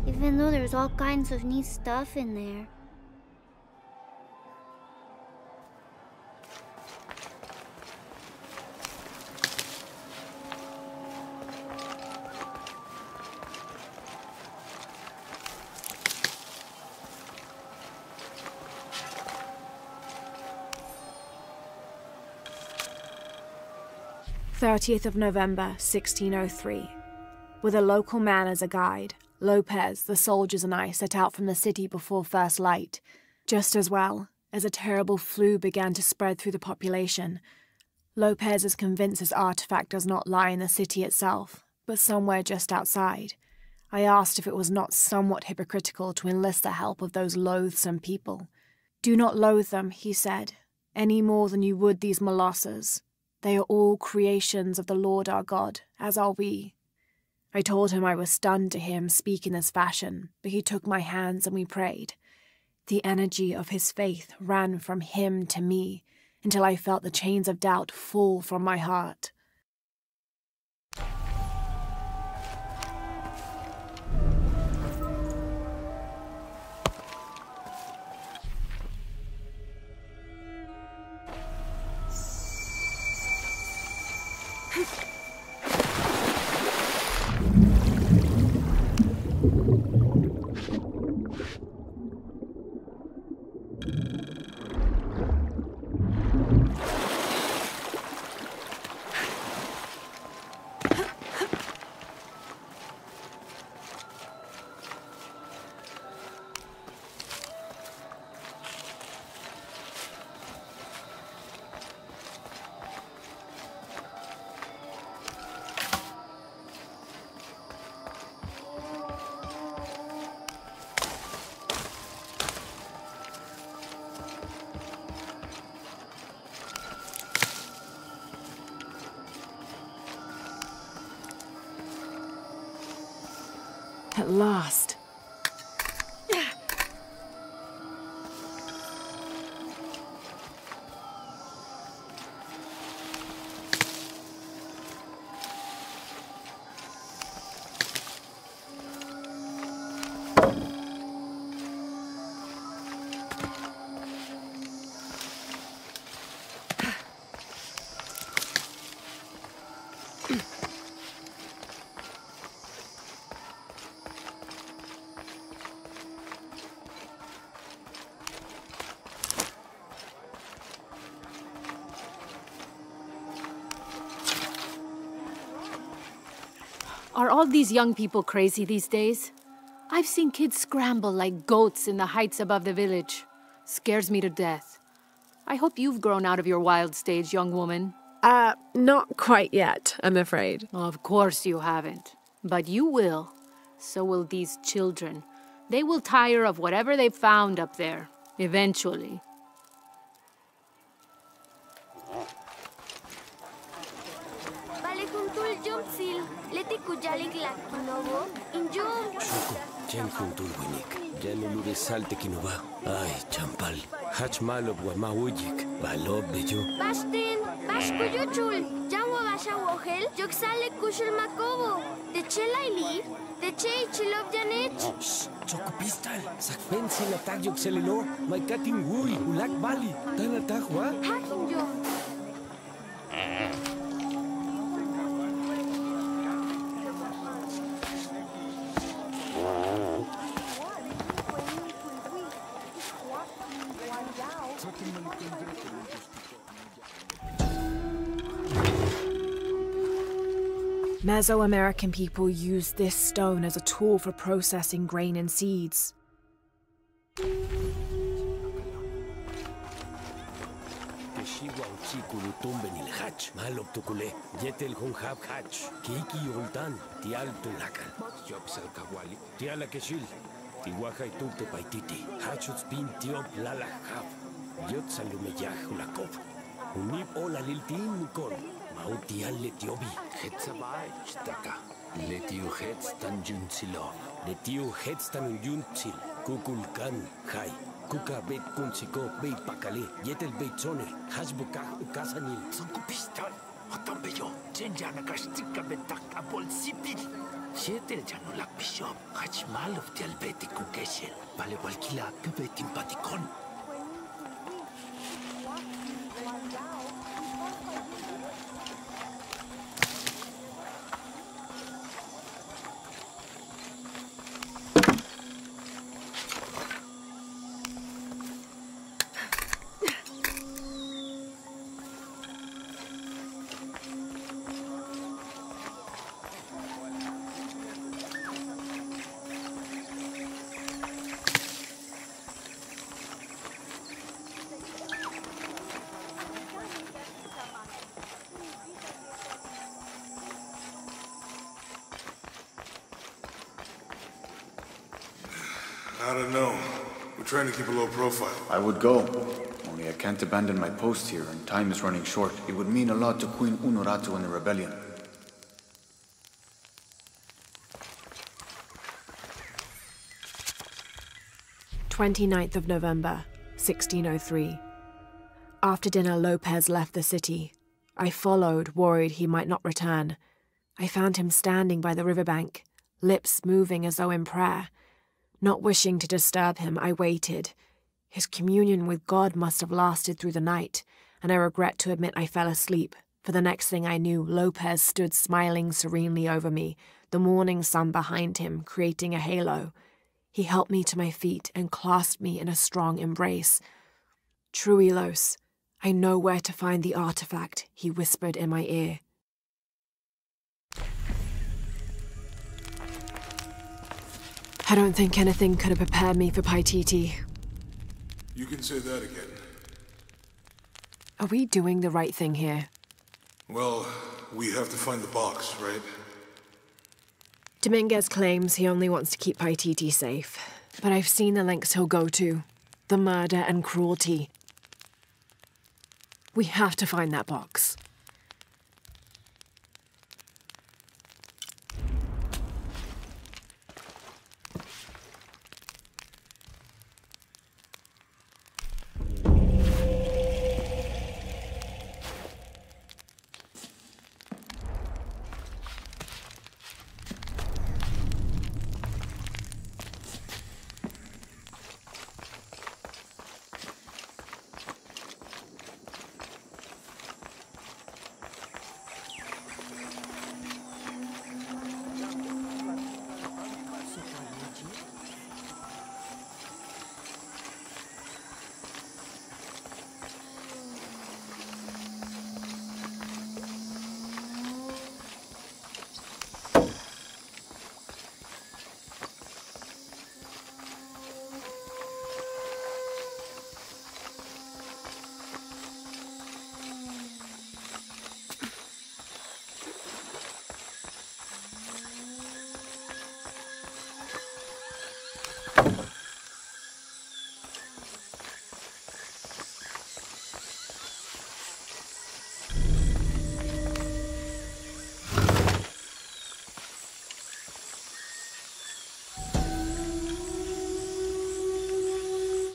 [SPEAKER 16] even though there's all kinds of neat stuff in there.
[SPEAKER 1] November 1603. With a local man as a guide, Lopez, the soldiers and I set out from the city before first light. Just as well, as a terrible flu began to spread through the population. Lopez is convinced his artifact does not lie in the city itself, but somewhere just outside. I asked if it was not somewhat hypocritical to enlist the help of those loathsome people. Do not loathe them, he said, any more than you would these molosses. They are all creations of the Lord our God, as are we. I told him I was stunned to hear him speak in this fashion, but he took my hands and we prayed. The energy of his faith ran from him to me, until I felt the chains of doubt fall from my heart. At last.
[SPEAKER 7] Are all these young people crazy these days? I've seen kids scramble like goats in the heights above the village. Scares me to death. I hope you've grown out of your wild stage, young woman.
[SPEAKER 1] Not quite yet, I'm afraid.
[SPEAKER 7] Of course you haven't. But you will. So will these children. They will tire of whatever they've found up there. Eventually.
[SPEAKER 17] Salte kinova. Ay, champal. Hach malo ma ujik. Balo bejo.
[SPEAKER 9] Bastin, Bashkuyuchul, Jawa Basha Wohel, Joksale Kushel Makobo, the Chelaili, the Che Chilov Janich.
[SPEAKER 17] Choco pistol. Sakpensi la tag Jokselino, my cutting wool, Ulak Bali, Tanatahwa.
[SPEAKER 9] Hacking you.
[SPEAKER 1] Mesoamerican people used this stone as a tool for processing grain and seeds.
[SPEAKER 17] Mautial letiobi, hetzabai, staka. Letiu hetstan junzilo. Letiu hetstan junzil. Kukulkan, hai. Kuka bet kunsiko, bei pakale. Yetel beitzone. Hasbuka, ukasanil.
[SPEAKER 23] Sanku pistol. Otombeyo. Jenjana kastika betak apol sipil. Shetel janulak bishop. Hachmal of the albeti kukeshel. Vale walkila, kubetim patikon.
[SPEAKER 2] I don't know. We're trying to keep a low profile.
[SPEAKER 6] I would go. Only I can't abandon my post here, and time is running short. It would mean a lot to Queen Unuratu and the rebellion.
[SPEAKER 1] "29th of November, 1603. After dinner, Lopez left the city. I followed, worried he might not return. I found him standing by the riverbank, lips moving as though in prayer. Not wishing to disturb him, I waited. His communion with God must have lasted through the night, and I regret to admit I fell asleep, for the next thing I knew, Lopez stood smiling serenely over me, the morning sun behind him, creating a halo. He helped me to my feet and clasped me in a strong embrace. "Truilos, I know where to find the artifact," he whispered in my ear. I don't think anything could have prepared me for Paititi.
[SPEAKER 2] You can say that again.
[SPEAKER 1] Are we doing the right thing here?
[SPEAKER 2] Well, we have to find the box, right?
[SPEAKER 1] Dominguez claims he only wants to keep Paititi safe, but I've seen the lengths he'll go to. The murder and cruelty. We have to find that box.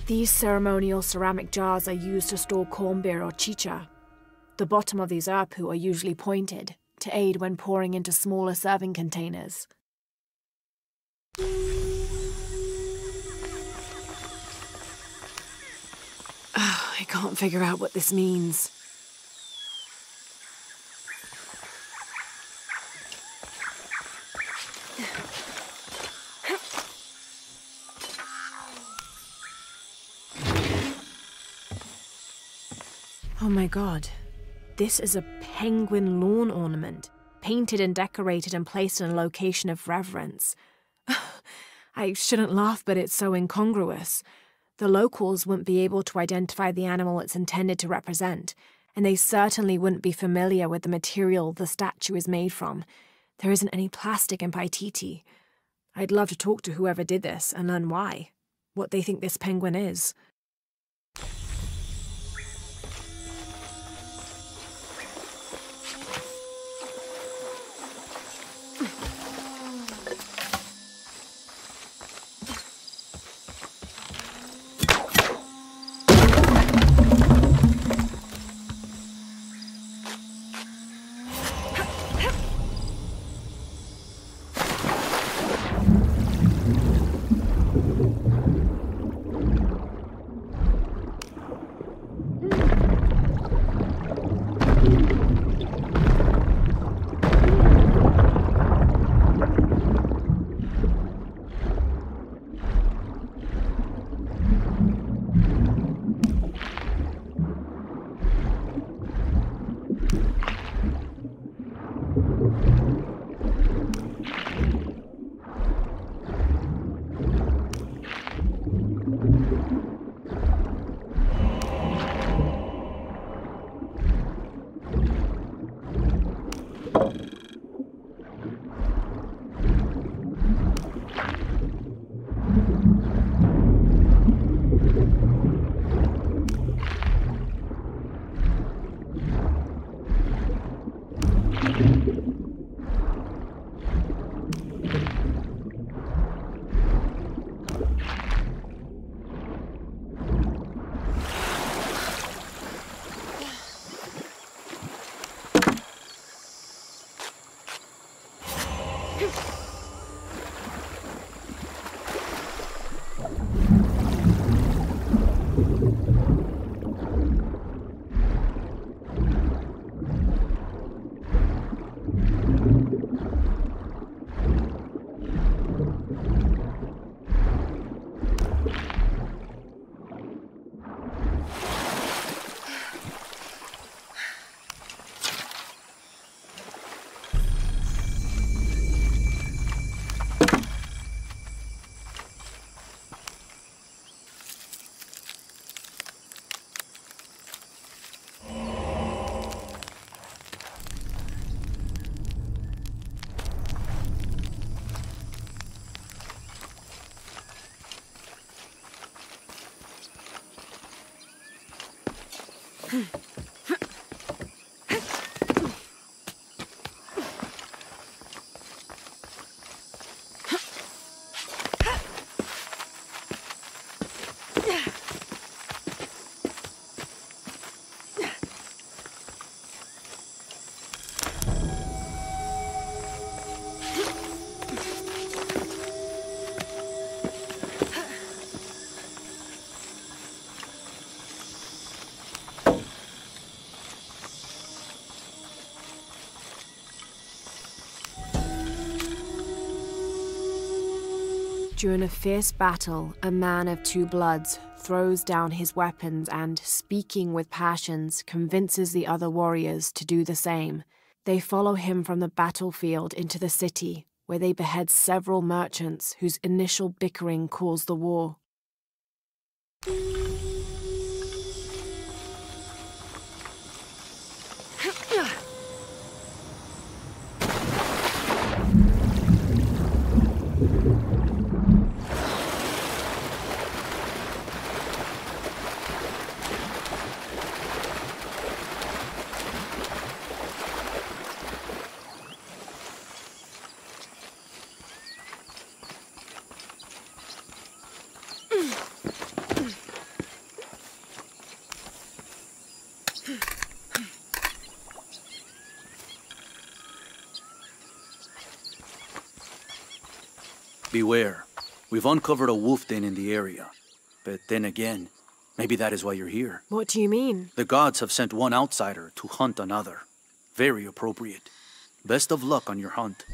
[SPEAKER 1] These ceremonial ceramic jars are used to store corn beer or chicha. The bottom of these erpu are usually pointed, to aid when pouring into smaller serving containers. I can't figure out what this means. Oh my god. This is a penguin lawn ornament, painted and decorated and placed in a location of reverence. I shouldn't laugh, but it's so incongruous. The locals wouldn't be able to identify the animal it's intended to represent, and they certainly wouldn't be familiar with the material the statue is made from. There isn't any plastic in Paititi. I'd love to talk to whoever did this and learn why, what they think this penguin is. During a fierce battle, a man of two bloods throws down his weapons and, speaking with passions, convinces the other warriors to do the same. They follow him from the battlefield into the city, where they behead several merchants whose initial bickering caused the war.
[SPEAKER 4] Beware. We've uncovered a wolf den in the area. But then again, maybe that is why you're here.
[SPEAKER 1] What do you mean?
[SPEAKER 4] The gods have sent one outsider to hunt another. Very appropriate. Best of luck on your hunt.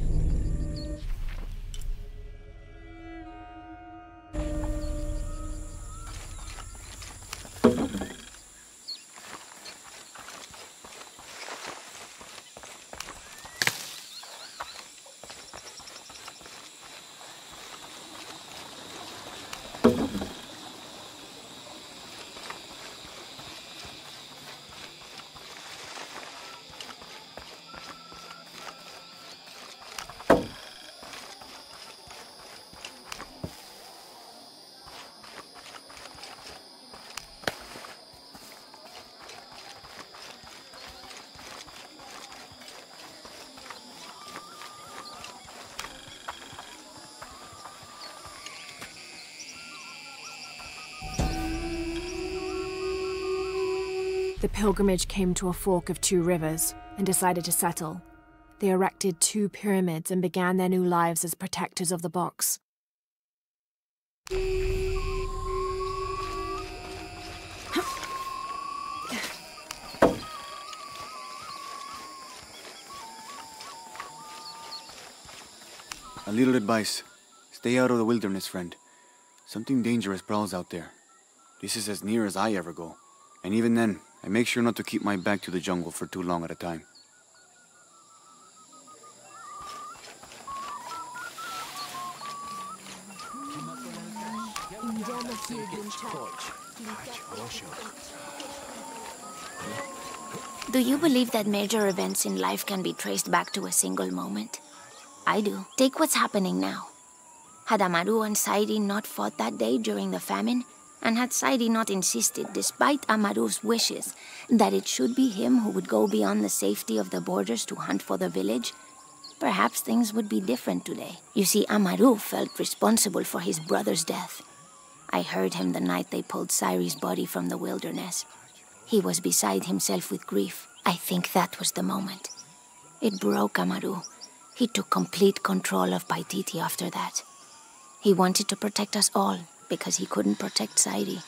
[SPEAKER 1] The pilgrimage came to a fork of 2 rivers and decided to settle. They erected 2 pyramids and began their new lives as protectors of the box.
[SPEAKER 6] A little advice. Stay out of the wilderness, friend. Something dangerous prowls out there. This is as near as I ever go. And even then, I make sure not to keep my back to the jungle for too long at a time.
[SPEAKER 25] Do you believe that major events in life can be traced back to a single moment? I do. Take what's happening now. Had Amaru and Sairi not fought that day during the famine, and had Sairi not insisted, despite Amaru's wishes, that it should be him who would go beyond the safety of the borders to hunt for the village, perhaps things would be different today. You see, Amaru felt responsible for his brother's death. I heard him the night they pulled Sairi's body from the wilderness. He was beside himself with grief. I think that was the moment. It broke Amaru. He took complete control of Paititi after that. He wanted to protect us all, because he couldn't protect Sairi.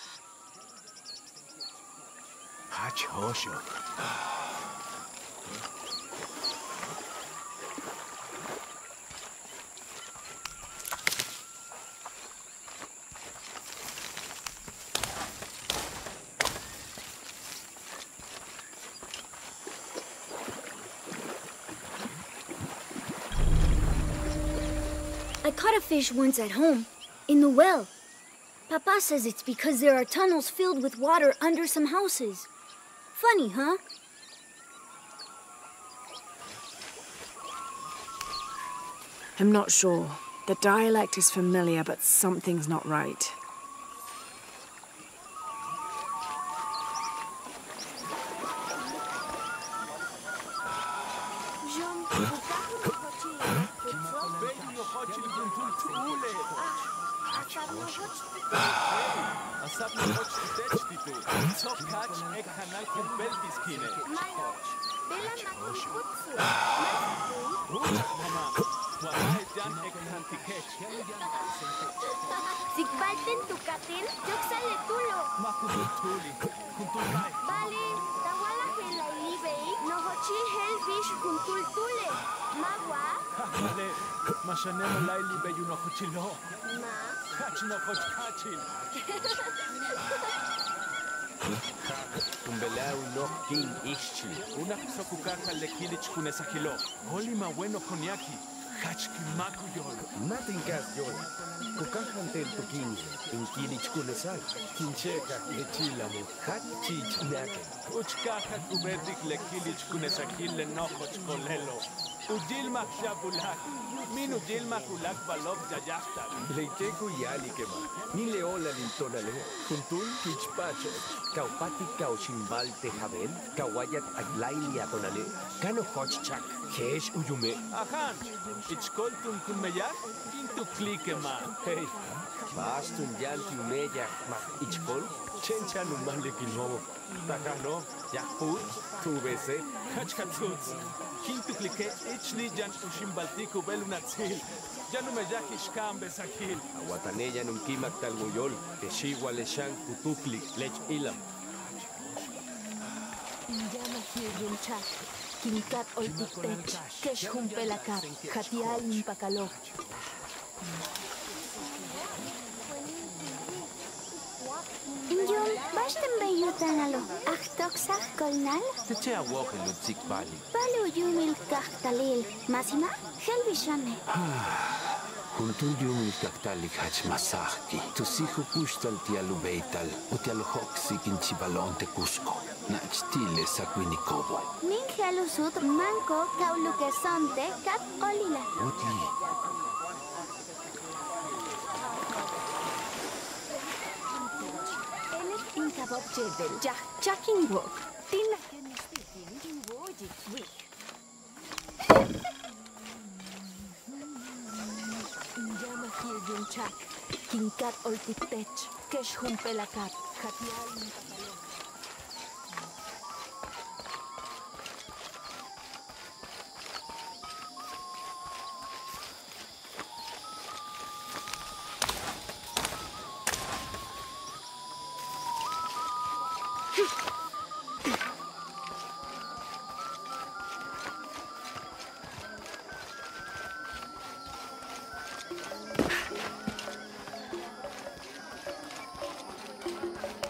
[SPEAKER 8] I caught a fish once at home, in the well. Papa says it's because there are tunnels filled with water under some houses. Funny, huh?
[SPEAKER 1] I'm not sure. The dialect is familiar, but something's not right.
[SPEAKER 9] Sigbalten tukatin, yoksale tulo. Bali, tawala hela ilibei, nohochi helvish kuntul tule. Magwa?
[SPEAKER 21] Bale, mashanemo la ilibei unohochi lo.
[SPEAKER 9] Ma?
[SPEAKER 21] Kach nohoch kachil. Kumbelau no kin ishchi. Una sokukaka lekilich kunesahilo. Holima bueno konyaki.
[SPEAKER 17] Nothing gas yol. Kukahan tel tukin. In kilich kunesal. Kincheka le chilamo. Hat chich nake.
[SPEAKER 21] Uchkaha kuberdik le kilich kunesahil le nohoch kolelo. Ujilma shabulak. Min ujilma kulak balok jayasta.
[SPEAKER 17] Leiteku yali kema. Ni leola lintonale. Kuntul kichpacho. Kaupati kaushimbal tejabel. Kawayat aglaili atonale. Kano hochchak. Kesh uyume.
[SPEAKER 21] Ahan. Ichkoltun kunmeyak. Intu klike ma.
[SPEAKER 17] Hey. Bastun yanti umeyak ma. Ichkol. Chencha no malekinomo. Takano, Yahoo, Tubese, Kachkatuts. Kintuklike, Ichli Jan Ushimbaltiku Belunatzil. Janumeyaki Shkam Besakil. Awatanella Nunkimak Talmuyol, Eshiwa Leshan Kutukli, Lech Ilam.
[SPEAKER 25] Injama Hiryunchak, Kinkat Oltiktech, Kesh Humpelakap, Katial Impakalo.
[SPEAKER 16] Injum, bastan bayutanalo, Achtoksak Kolnal,
[SPEAKER 17] Tetea Woke Lutzik Bali.
[SPEAKER 16] Balu Yumil Kachtalil, Masima, Helvishane.
[SPEAKER 17] Juntun Yumil Kaktalik Hach Masaki, Tusijo Pushtal Tialubeital, Utialohoksik in Chibalon te Cusco, Nachtile Saquinicobo.
[SPEAKER 16] Ninjalusut Manco, Kaulukesonte, Kat Olila.
[SPEAKER 25] Inkabot Jedel, Jacking Walk, Tina Kenestikin, Wojik Week. Injama Hiryunchak, Kinkat Oltiktech, Kesh Humpelakap, Katial Impakalo.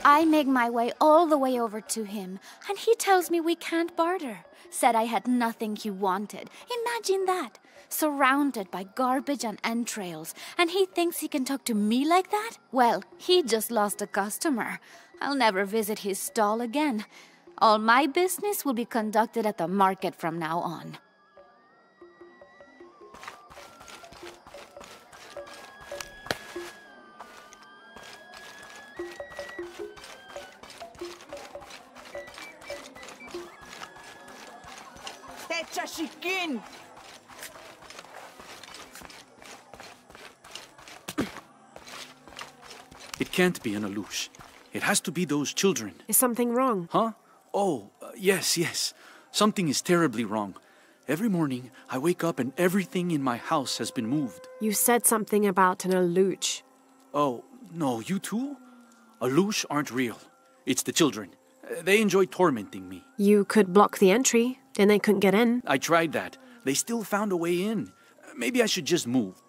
[SPEAKER 11] I make my way all the way over to him, and he tells me we can't barter. Said I had nothing he wanted. Imagine that. Surrounded by garbage and entrails, and he thinks he can talk to me like that? Well, he just lost a customer. I'll never visit his stall again. All my business will be conducted at the market from now on.
[SPEAKER 24] Techashikin!
[SPEAKER 4] It can't be an Alush. It has to be those children.
[SPEAKER 1] Is something wrong?
[SPEAKER 4] Huh? Oh, yes. Something is terribly wrong. Every morning, I wake up and everything in my house has been moved.
[SPEAKER 1] You said something about an Alush.
[SPEAKER 4] Oh, no, you too? Alush aren't real. It's the children. They enjoy tormenting me.
[SPEAKER 1] You could block the entry, then they couldn't get in.
[SPEAKER 4] I tried that. They still found a way in. Maybe I should just move.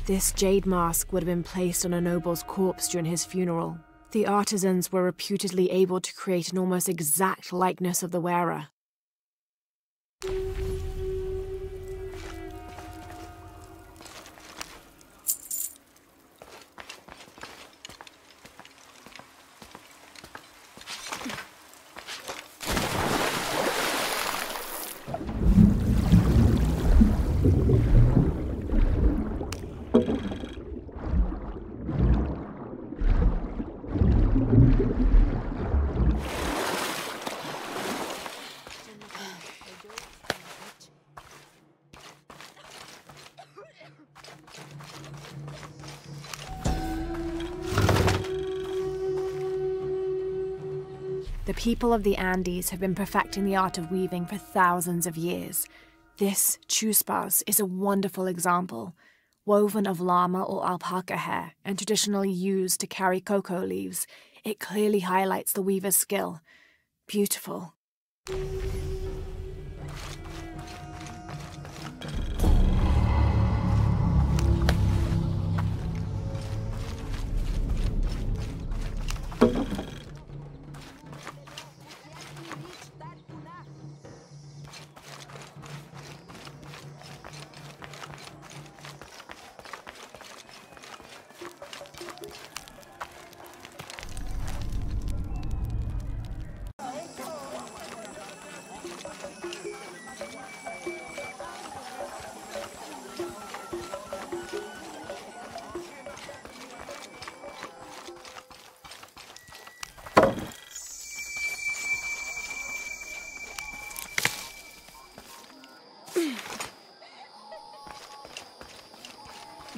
[SPEAKER 1] This jade mask would have been placed on a noble's corpse during his funeral. The artisans were reputedly able to create an almost exact likeness of the wearer. The people of the Andes have been perfecting the art of weaving for thousands of years. This chuspas is a wonderful example. Woven of llama or alpaca hair and traditionally used to carry cocoa leaves, it clearly highlights the weaver's skill. Beautiful.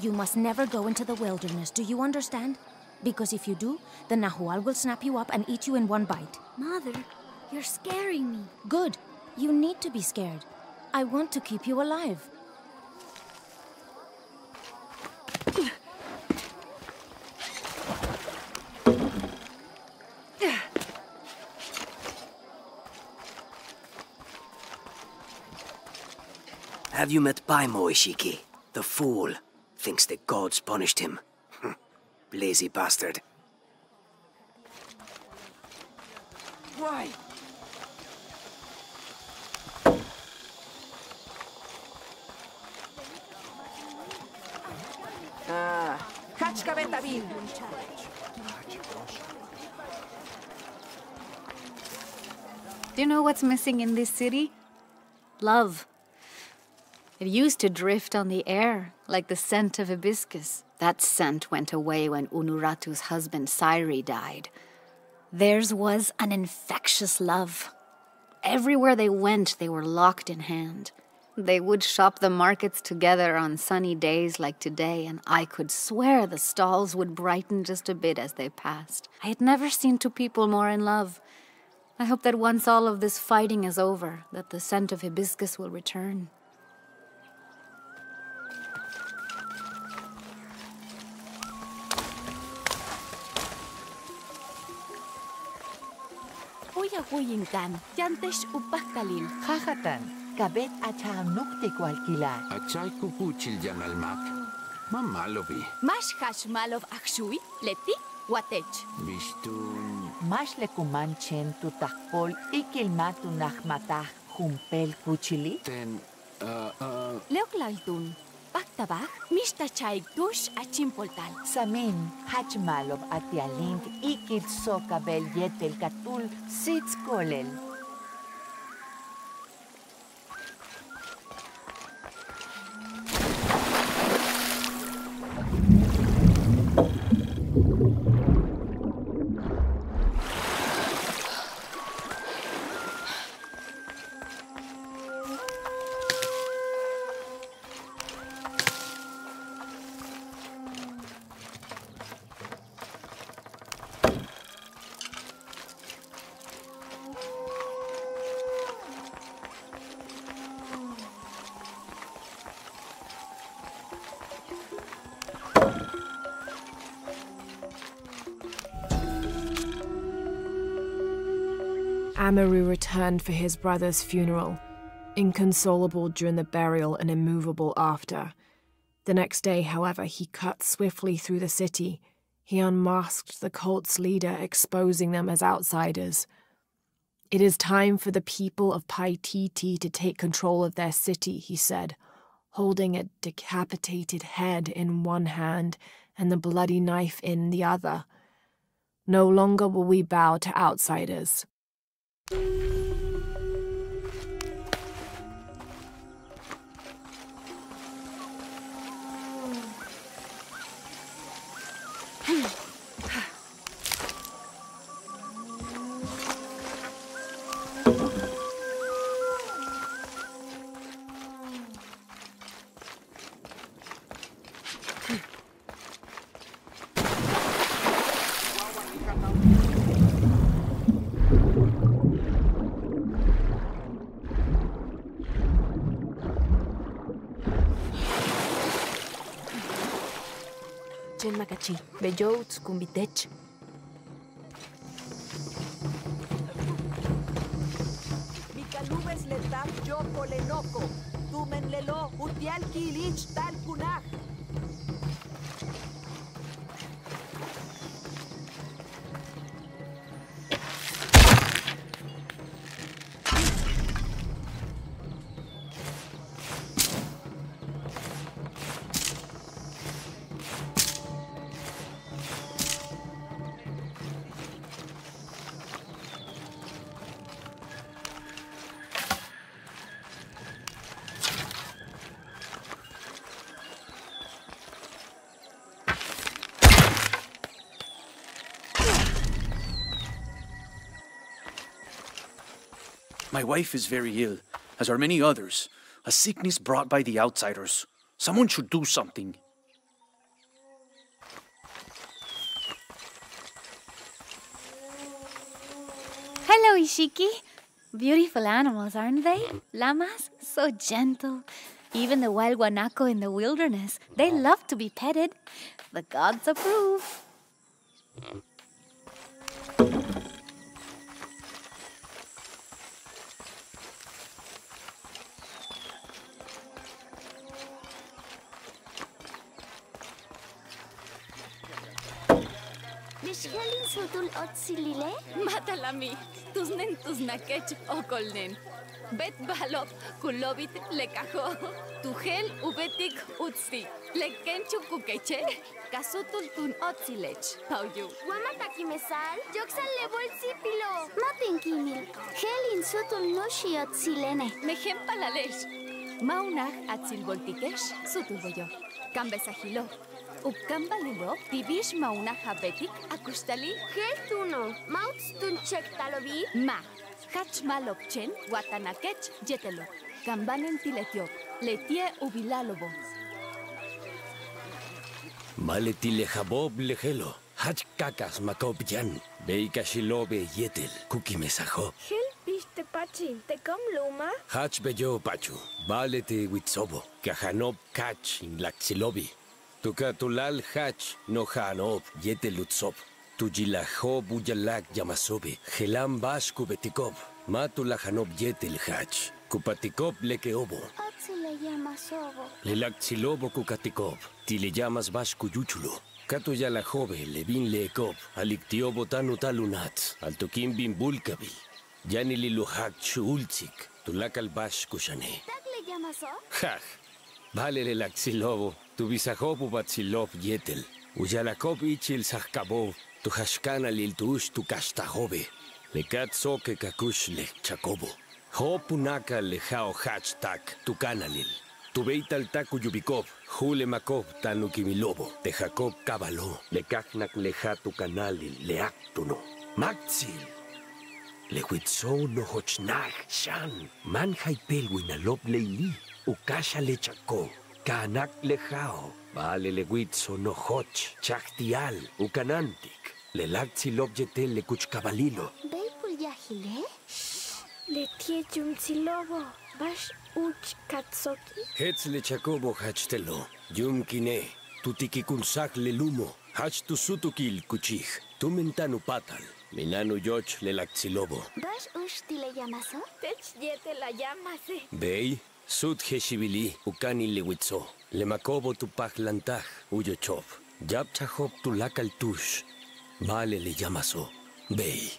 [SPEAKER 11] You must never go into the wilderness, do you understand? Because if you do, the Nahual will snap you up and eat you in one bite.
[SPEAKER 8] Mother, you're scaring me.
[SPEAKER 11] Good. You need to be scared. I want to keep you alive.
[SPEAKER 22] Have you met Paimo, Ishiki? The fool. Thinks the gods punished him. Lazy bastard.
[SPEAKER 24] Why?
[SPEAKER 11] Do you know what's missing in this city? Love. It used to drift on the air, like the scent of hibiscus. That scent went away when Unuratu's husband Sairi died. Theirs was an infectious love. Everywhere they went, they were locked in hand. They would shop the markets together on sunny days like today, and I could swear the stalls would brighten just a bit as they passed. I had never seen two people more in love. I hope that once all of this fighting is over, that the scent of hibiscus will return.
[SPEAKER 5] Huyinkan, Yantesh Upakkalil.
[SPEAKER 24] Jajatan, Kabet Acha Nukti Kwalkila.
[SPEAKER 17] Achay Kukuchil Yanalmak. Mamalovi.
[SPEAKER 5] Mash Hashmalov Akshui, Leti, Watech.
[SPEAKER 17] Bistun.
[SPEAKER 24] Mash Lekumanchen Tutakpol Ikilmatu Nachmatah Humpel Kuchili.
[SPEAKER 17] Ten,
[SPEAKER 5] Leoklaltun. Paktabach, Mista Chaik Dush Achimpoltal.
[SPEAKER 24] Samin, Hachmalov Atialink, Ikit Sokabel Yetel Katul, Sitz Kolel.
[SPEAKER 1] Amaru returned for his brother's funeral, inconsolable during the burial and immovable after. The next day, however, he cut swiftly through the city. He unmasked the cult's leader, exposing them as outsiders. "It is time for the people of Paititi to take control of their city," he said, holding a decapitated head in one hand and the bloody knife in the other. "No longer will we bow to outsiders."
[SPEAKER 15] Chen Makachi, Bejoutz Kumbitech.
[SPEAKER 24] Mikalubes letap Joko Lenoko, Tumen Lelo, Utial Kilich Tal Kunach.
[SPEAKER 4] My wife is very ill, as are many others. A sickness brought by the outsiders. Someone should do something.
[SPEAKER 11] Hello, Ishiki. Beautiful animals, aren't they? Llamas? So gentle. Even the wild guanaco in the wilderness. They love to be petted. The gods approve.
[SPEAKER 9] Mishkelin sutul otsilile?
[SPEAKER 25] Matalami, tusnen tusnakech okolnen. Bet balop, kulobit lekajo. Tujel ubetik utsi. Lekenchu kukeche. Kasutul tun otsilech. Pauyu.
[SPEAKER 9] Wamataki mesal? Yoxal le bolsipilo. Matin kimil. Helin sutul noshi otsilene.
[SPEAKER 25] Mejem palalesh. Maunach atsil voltikesh sutul boyo. Kambesajilo. Ukkambalilo, tibish mauna habetik akustali.
[SPEAKER 9] Hel tuno, mauts tun chek talobi.
[SPEAKER 25] Ma, hach malopchen, watanakech jetelo. Kambanen tiletiop, letie ubilalobo.
[SPEAKER 17] Maletile jabob lejelo, hach kakas makob jan, beika shilobe yetel, kuki mesajo.
[SPEAKER 9] Hel biste pachi, te kom luma?
[SPEAKER 17] Hach beyo pachu, balete witsobo, kahanob kach in laxilobi. Tukatulal hach no hanob yetelutsop. Tujilajob uyalak yamasobe. Helam bash kubetikob. Matulahanob yetel hach. Kupatikob lekeobo.
[SPEAKER 9] Otsile yamasobo.
[SPEAKER 17] Lelaktsilobo kukatikob. Tile llamas bash kuyuchulo. Katuyalajobe levin leekob. Aliktiobo tanu talunat. Altokim bin bulkabil. Yanililu hach ultsik. Tulakal bash kushane.
[SPEAKER 9] ¿Takle llamaso?
[SPEAKER 17] Hach. Vale lelaxilobo. Tu bisajobu batsilov yetel. Uyalakob ichil sahkabo. Tu hashkana lil tush tu kastajobe. Lekat soke kakush le chakobo. Hopunaka le hao hachtak tu kanalil. Tu beital taku yubikob. Hule makob tanu kimilobo. Te jacob kabalo. Le kaknak le hatu kanalil le aktuno. Maxil. Le huitso no hochnach shan. Man haipelwin alob leili. Ukasha le chako. Kanak lejao, vale le huitzo no hoch, chachtial, ukanantik, le lactsilob yetel le kuchkabalilo.
[SPEAKER 9] ¿Beipul yahile? Le tietum silobo, bash uch katsoki?
[SPEAKER 17] Hetz le chakobo hachtelo, yum kine, tutikikunsak le lumo, hach tu sutukil kuchich, tu mentanu patal, minanu yoch le lactsilobo.
[SPEAKER 9] Bash uch tile llamaso? Tech yete la llamase.
[SPEAKER 17] Bey. Sud heshibili, ukani le huitzo. Le makobo tu pajlantaj, uyo chop. Yap chahop tu lakal tush. Vale le llamaso. Bey.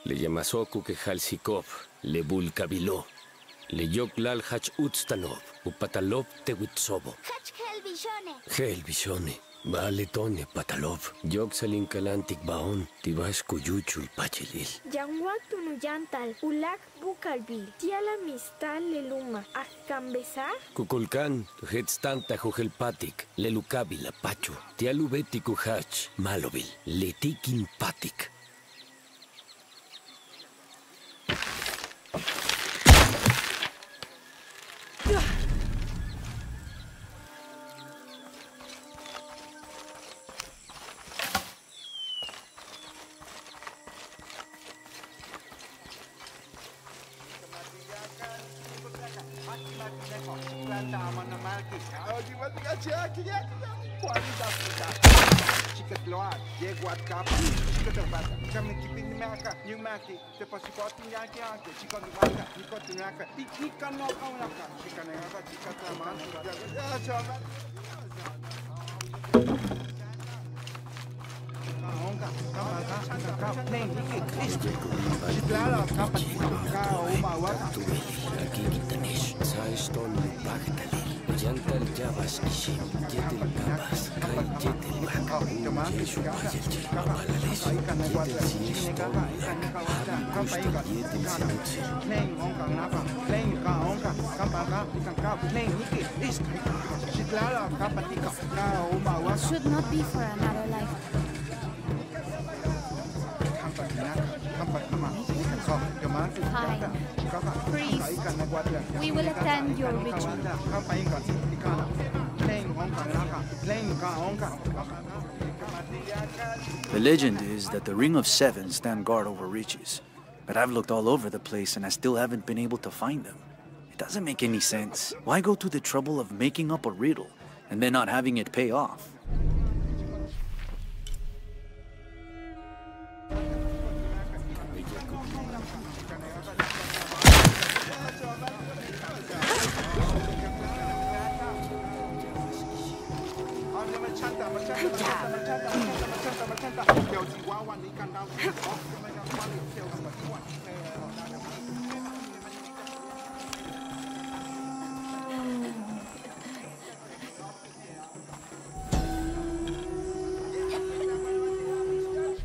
[SPEAKER 17] Le llamaso kuke halsikop. Le bulkabilo. Le yoklal hach utstanop. Upatalop te huitzobo.
[SPEAKER 9] Hach helbishone.
[SPEAKER 17] Helbishone. Vale tone patalop. Yoksalin kalantik baon. Tibash kuyuchul pachilil.
[SPEAKER 9] Yanwak tunuyantal. Ulak bukalbil. Tiala mistal le luma. Akambesar.
[SPEAKER 17] Kukulkan, tu hetstanta jujelpatik. Le lukabila pachu. Tialubeti kuhach. Malobil. Le tikin patik.
[SPEAKER 11] It should not be for another life. Fine. Priest, we will attend your ritual.
[SPEAKER 4] The legend is that the Ring of Seven stand guard over riches. But I've looked all over the place and I still haven't been able to find them. It doesn't make any sense. Why go to the trouble of making up a riddle and then not having it pay off?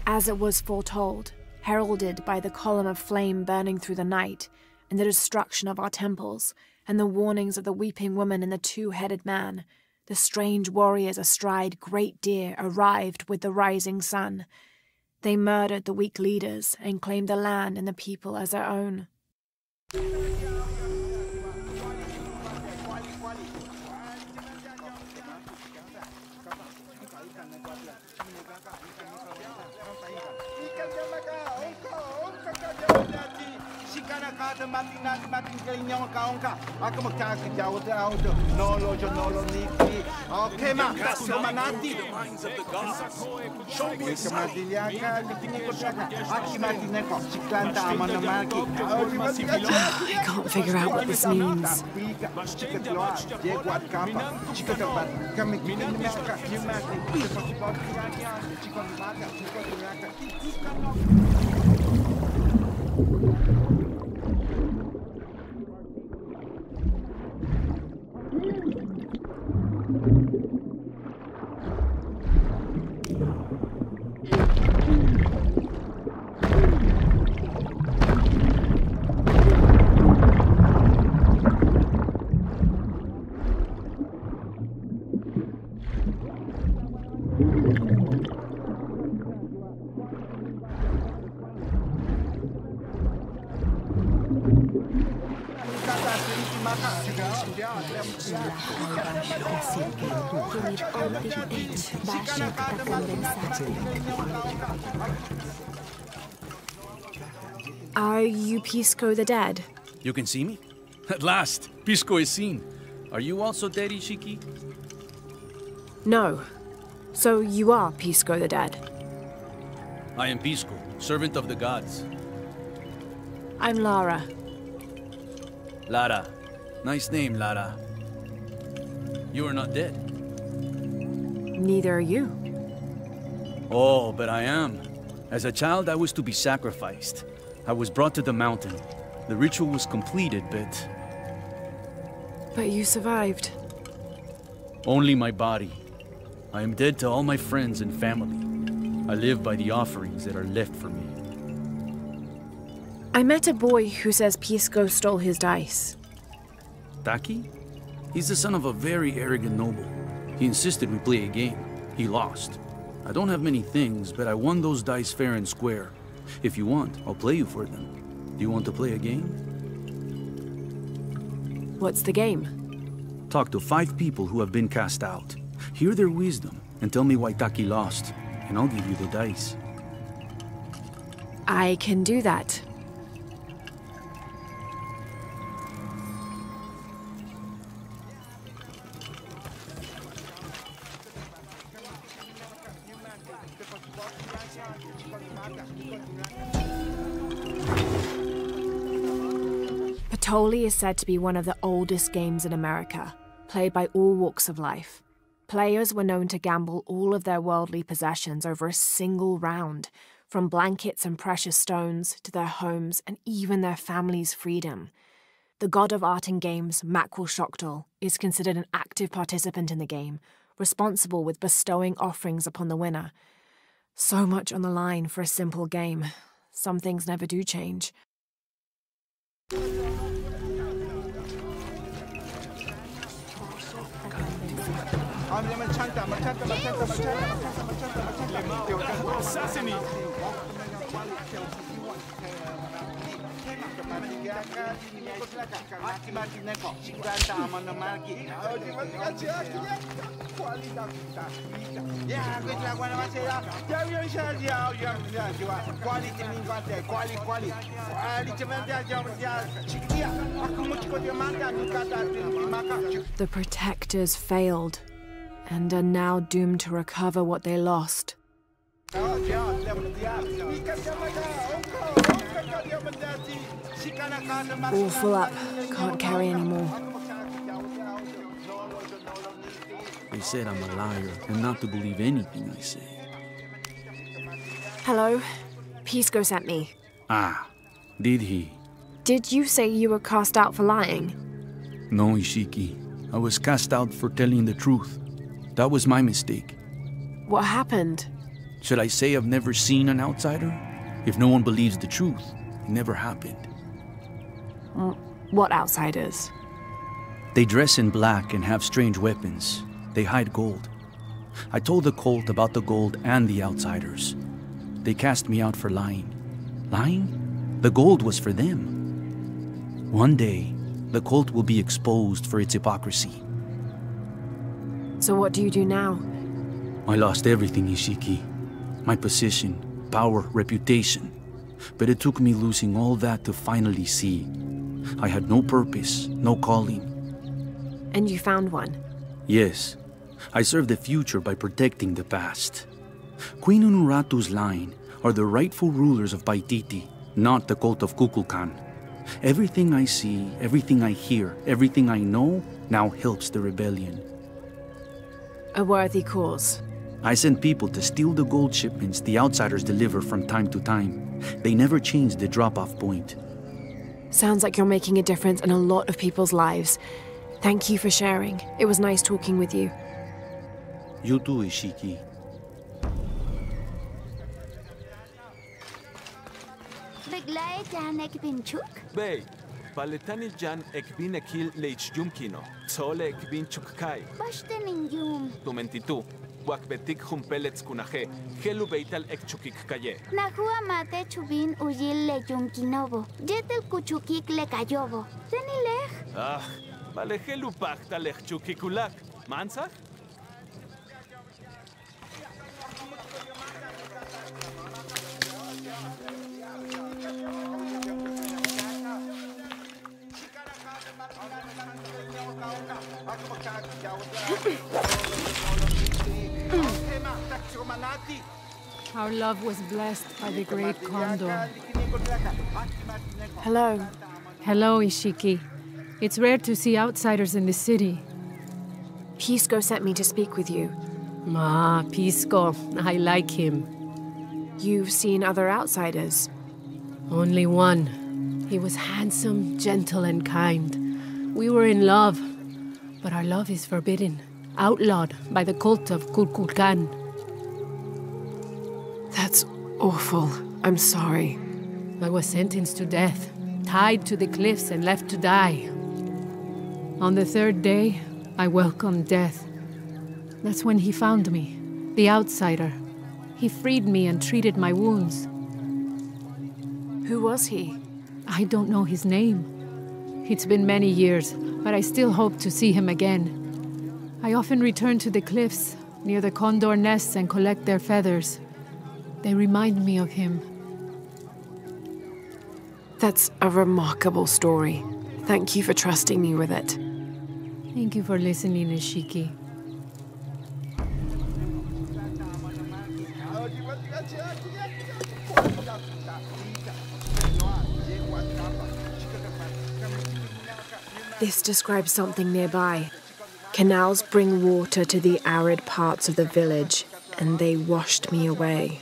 [SPEAKER 1] As it was foretold, heralded by the column of flame burning through the night, and the destruction of our temples, and the warnings of the weeping woman and the two-headed man, the strange warriors astride great deer arrived with the rising sun. They murdered the weak leaders and claimed the land and the people as their own. I can't figure out what this means. Are you Pisco the Dead?
[SPEAKER 4] You can see me? At last, Pisco is seen. Are you also dead, Ishiki?
[SPEAKER 1] No. So you are Pisco the Dead?
[SPEAKER 4] I am Pisco, servant of the gods.
[SPEAKER 1] I'm Lara.
[SPEAKER 4] Lara. Nice name, Lara. You are not dead.
[SPEAKER 1] Neither are you.
[SPEAKER 4] Oh, but I am. As a child, I was to be sacrificed. I was brought to the mountain. The ritual was completed, but...
[SPEAKER 1] But you survived.
[SPEAKER 4] Only my body. I am dead to all my friends and family. I live by the offerings that are left for me.
[SPEAKER 1] I met a boy who says Pisco stole his dice.
[SPEAKER 4] Taki? He's the son of a very arrogant noble. He insisted we play a game. He lost. I don't have many things, but I won those dice fair and square. If you want, I'll play you for them. Do you want to play a game?
[SPEAKER 1] What's the game?
[SPEAKER 4] Talk to 5 people who have been cast out. Hear their wisdom and tell me why Taki lost, and I'll give you the dice.
[SPEAKER 1] I can do that. Patoli is said to be one of the oldest games in America, played by all walks of life. Players were known to gamble all of their worldly possessions over a single round, from blankets and precious stones to their homes and even their family's freedom. The god of art and games, Makwul Shokdal, is considered an active participant in the game, responsible with bestowing offerings upon the winner. So much on the line for a simple game. Some things never do change. The protectors failed, and are now doomed to recover what they lost. All full up. Can't carry anymore.
[SPEAKER 4] They said I'm a liar and not to believe anything I say.
[SPEAKER 1] Hello? Pisco sent me.
[SPEAKER 4] Ah, did he?
[SPEAKER 1] Did you say you were cast out for lying?
[SPEAKER 4] No, Ishiki. I was cast out for telling the truth. That was my mistake.
[SPEAKER 1] What happened?
[SPEAKER 4] Should I say I've never seen an outsider? If no one believes the truth, it never happened.
[SPEAKER 1] What outsiders?
[SPEAKER 4] They dress in black and have strange weapons. They hide gold. I told the cult about the gold and the outsiders. They cast me out for lying. Lying? The gold was for them. One day, the cult will be exposed for its hypocrisy.
[SPEAKER 1] So what do you do now?
[SPEAKER 4] I lost everything, Ishiki. My position, power, reputation. But it took me losing all that to finally see. I had no purpose, no calling.
[SPEAKER 1] And you found one?
[SPEAKER 4] Yes. I serve the future by protecting the past. Queen Unuratu's line are the rightful rulers of Paititi, not the cult of Kukulkan. Everything I see, everything I hear, everything I know now helps the rebellion.
[SPEAKER 1] A worthy cause.
[SPEAKER 4] I send people to steal the gold shipments the outsiders deliver from time to time. They never change the drop-off point.
[SPEAKER 1] Sounds like you're making a difference in a lot of people's lives. Thank you for sharing. It was nice talking with you.
[SPEAKER 4] You too, Ishiki.
[SPEAKER 21] Bey, paletani jan ekbin ekil leichjum kino. Zole ekbin chukkai.
[SPEAKER 16] Bashtenin yum.
[SPEAKER 21] Tumentitu. Wakbetik humpelets kunaje. Helu beital ek chukik kaye.
[SPEAKER 16] Nahua mate chubin uyil le yunkinobo. Jetel kuchukik le kayobo. Tenilech.
[SPEAKER 21] Ah, vale helu pachta lech chukikulak. Mansach?
[SPEAKER 7] Our love was blessed by the great condor.
[SPEAKER 1] Hello.
[SPEAKER 7] Hello, Ishiki. It's rare to see outsiders in the city.
[SPEAKER 1] Pisco sent me to speak with you.
[SPEAKER 7] Ah, Pisco. I like him.
[SPEAKER 1] You've seen other outsiders?
[SPEAKER 7] Only one. He was handsome, gentle, and kind. We were in love, but our love is forbidden, outlawed by the cult of Kukulkan.
[SPEAKER 1] That's awful. I'm sorry.
[SPEAKER 7] I was sentenced to death, tied to the cliffs and left to die. On the third day, I welcomed death. That's when he found me, the outsider. He freed me and treated my wounds.
[SPEAKER 1] Who was he?
[SPEAKER 7] I don't know his name. It's been many years, but I still hope to see him again. I often return to the cliffs, near the condor nests, and collect their feathers. They remind me of him.
[SPEAKER 1] That's a remarkable story. Thank you for trusting me with it.
[SPEAKER 7] Thank you for listening, Ishiki.
[SPEAKER 1] This describes something nearby. Canals bring water to the arid parts of the village, and they washed me away.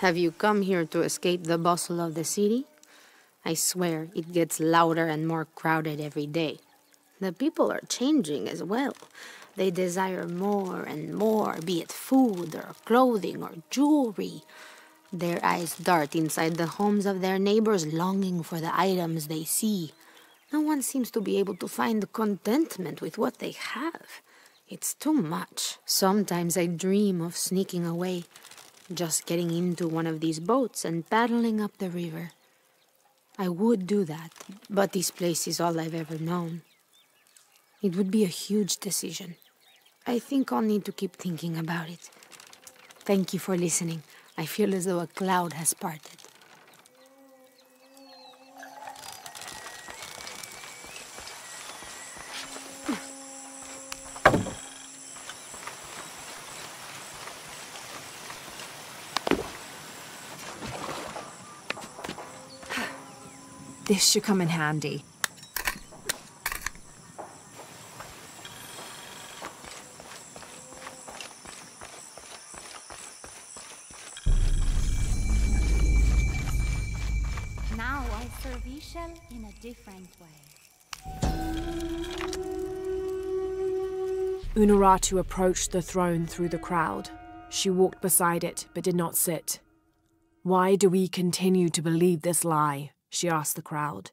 [SPEAKER 10] Have you come here to escape the bustle of the city? I swear, it gets louder and more crowded every day. The people are changing as well. They desire more and more, be it food or clothing or jewelry. Their eyes dart inside the homes of their neighbors, longing for the items they see. No one seems to be able to find contentment with what they have. It's too much. Sometimes I dream of sneaking away, just getting into one of these boats and paddling up the river. I would do that, but this place is all I've ever known. It would be a huge decision. I think I'll need to keep thinking about it. Thank you for listening. I feel as though a cloud has parted.
[SPEAKER 1] This should come in handy.
[SPEAKER 11] Now I serve Ishel in a different way.
[SPEAKER 1] Unuratu approached the throne through the crowd. She walked beside it, but did not sit. Why do we continue to believe this lie? She asked the crowd.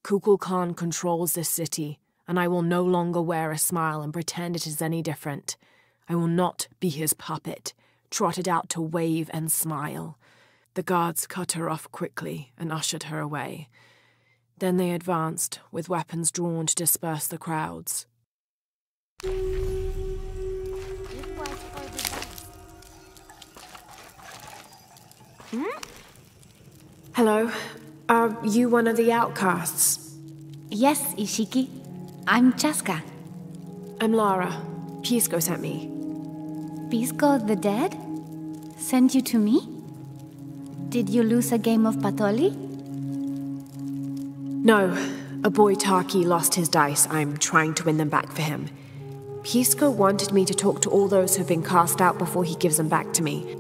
[SPEAKER 1] Kukulkan controls this city, and I will no longer wear a smile and pretend it is any different. I will not be his puppet, trotted out to wave and smile. The guards cut her off quickly and ushered her away. Then they advanced, with weapons drawn to disperse the crowds. Hello. Are you one of the outcasts?
[SPEAKER 11] Yes, Ishiki. I'm Chaska.
[SPEAKER 1] I'm Lara. Pisco sent me.
[SPEAKER 11] Pisco the dead? Sent you to me? Did you lose a game of Patoli?
[SPEAKER 1] No. A boy Taki lost his dice. I'm trying to win them back for him. Pisco wanted me to talk to all those who've been cast out before he gives them back to me.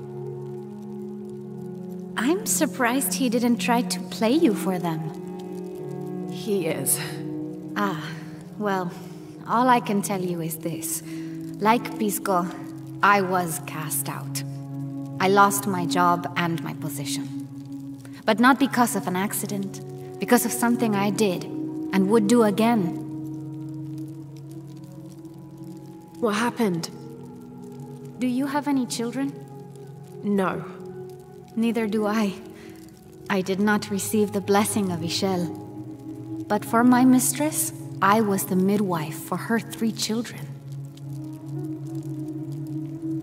[SPEAKER 11] I'm surprised he didn't try to play you for them.
[SPEAKER 1] He is.
[SPEAKER 11] Ah, well, all I can tell you is this. Like Pisco, I was cast out. I lost my job and my position. But not because of an accident, because of something I did and would do again.
[SPEAKER 1] What happened?
[SPEAKER 11] Do you have any children?
[SPEAKER 1] No.
[SPEAKER 11] Neither do I. I did not receive the blessing of Ishel. But for my mistress, I was the midwife for her 3 children.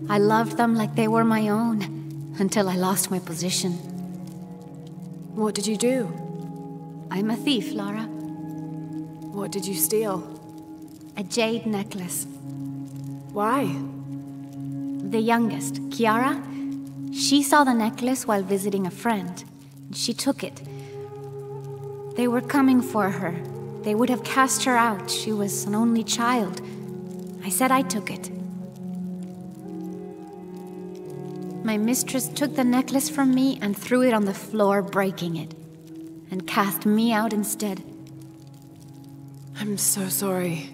[SPEAKER 11] I loved them like they were my own, until I lost my position.
[SPEAKER 1] What did you do?
[SPEAKER 11] I'm a thief, Lara.
[SPEAKER 1] What did you steal?
[SPEAKER 11] A jade necklace.
[SPEAKER 1] Why?
[SPEAKER 11] The youngest, Kiara, she saw the necklace while visiting a friend. She took it. They were coming for her. They would have cast her out. She was an only child. I said I took it. My mistress took the necklace from me and threw it on the floor, breaking it, and cast me out instead.
[SPEAKER 1] I'm so sorry.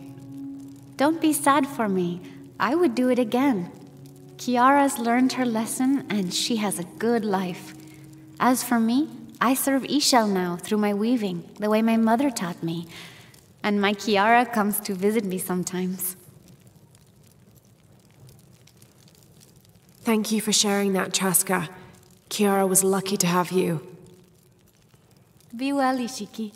[SPEAKER 11] Don't be sad for me. I would do it again. Kiara's learned her lesson, and she has a good life. As for me, I serve Ishel now through my weaving, the way my mother taught me. And my Kiara comes to visit me sometimes.
[SPEAKER 1] Thank you for sharing that, Chaska. Kiara was lucky to have you.
[SPEAKER 11] Be well, Ishiki.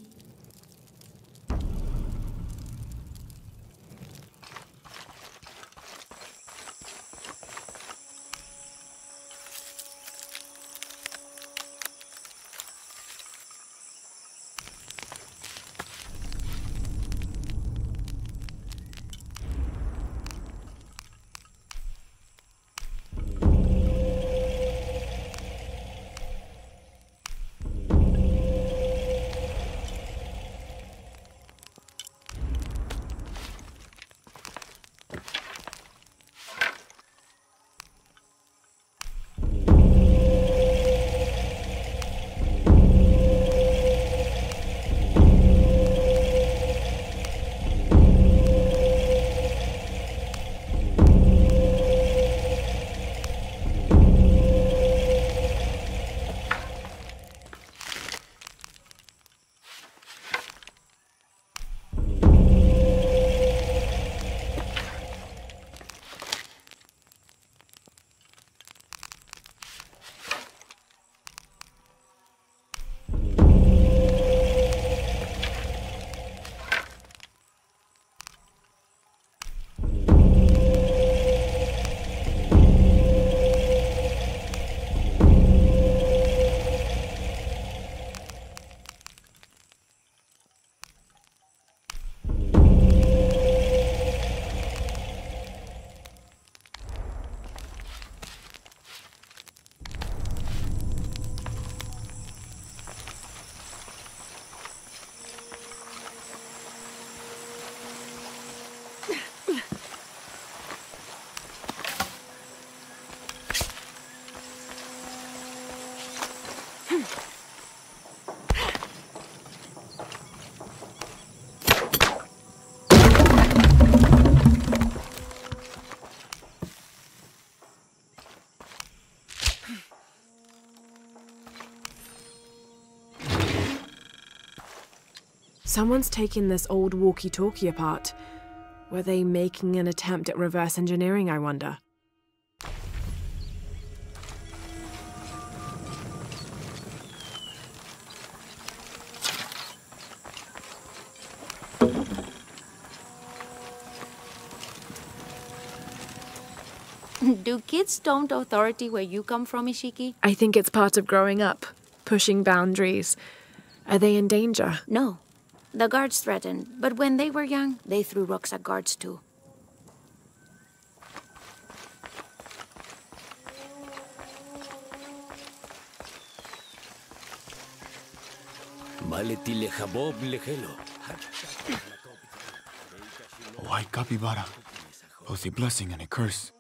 [SPEAKER 1] Someone's taking this old walkie-talkie apart. Were they making an attempt at reverse engineering, I wonder?
[SPEAKER 25] Do kids don't authority where you come from, Ishiki?
[SPEAKER 1] I think it's part of growing up, pushing boundaries. Are they in danger?
[SPEAKER 25] No. The guards threatened, but when they were young, they threw rocks at guards too.
[SPEAKER 6] A white capybara. Both a blessing and a curse.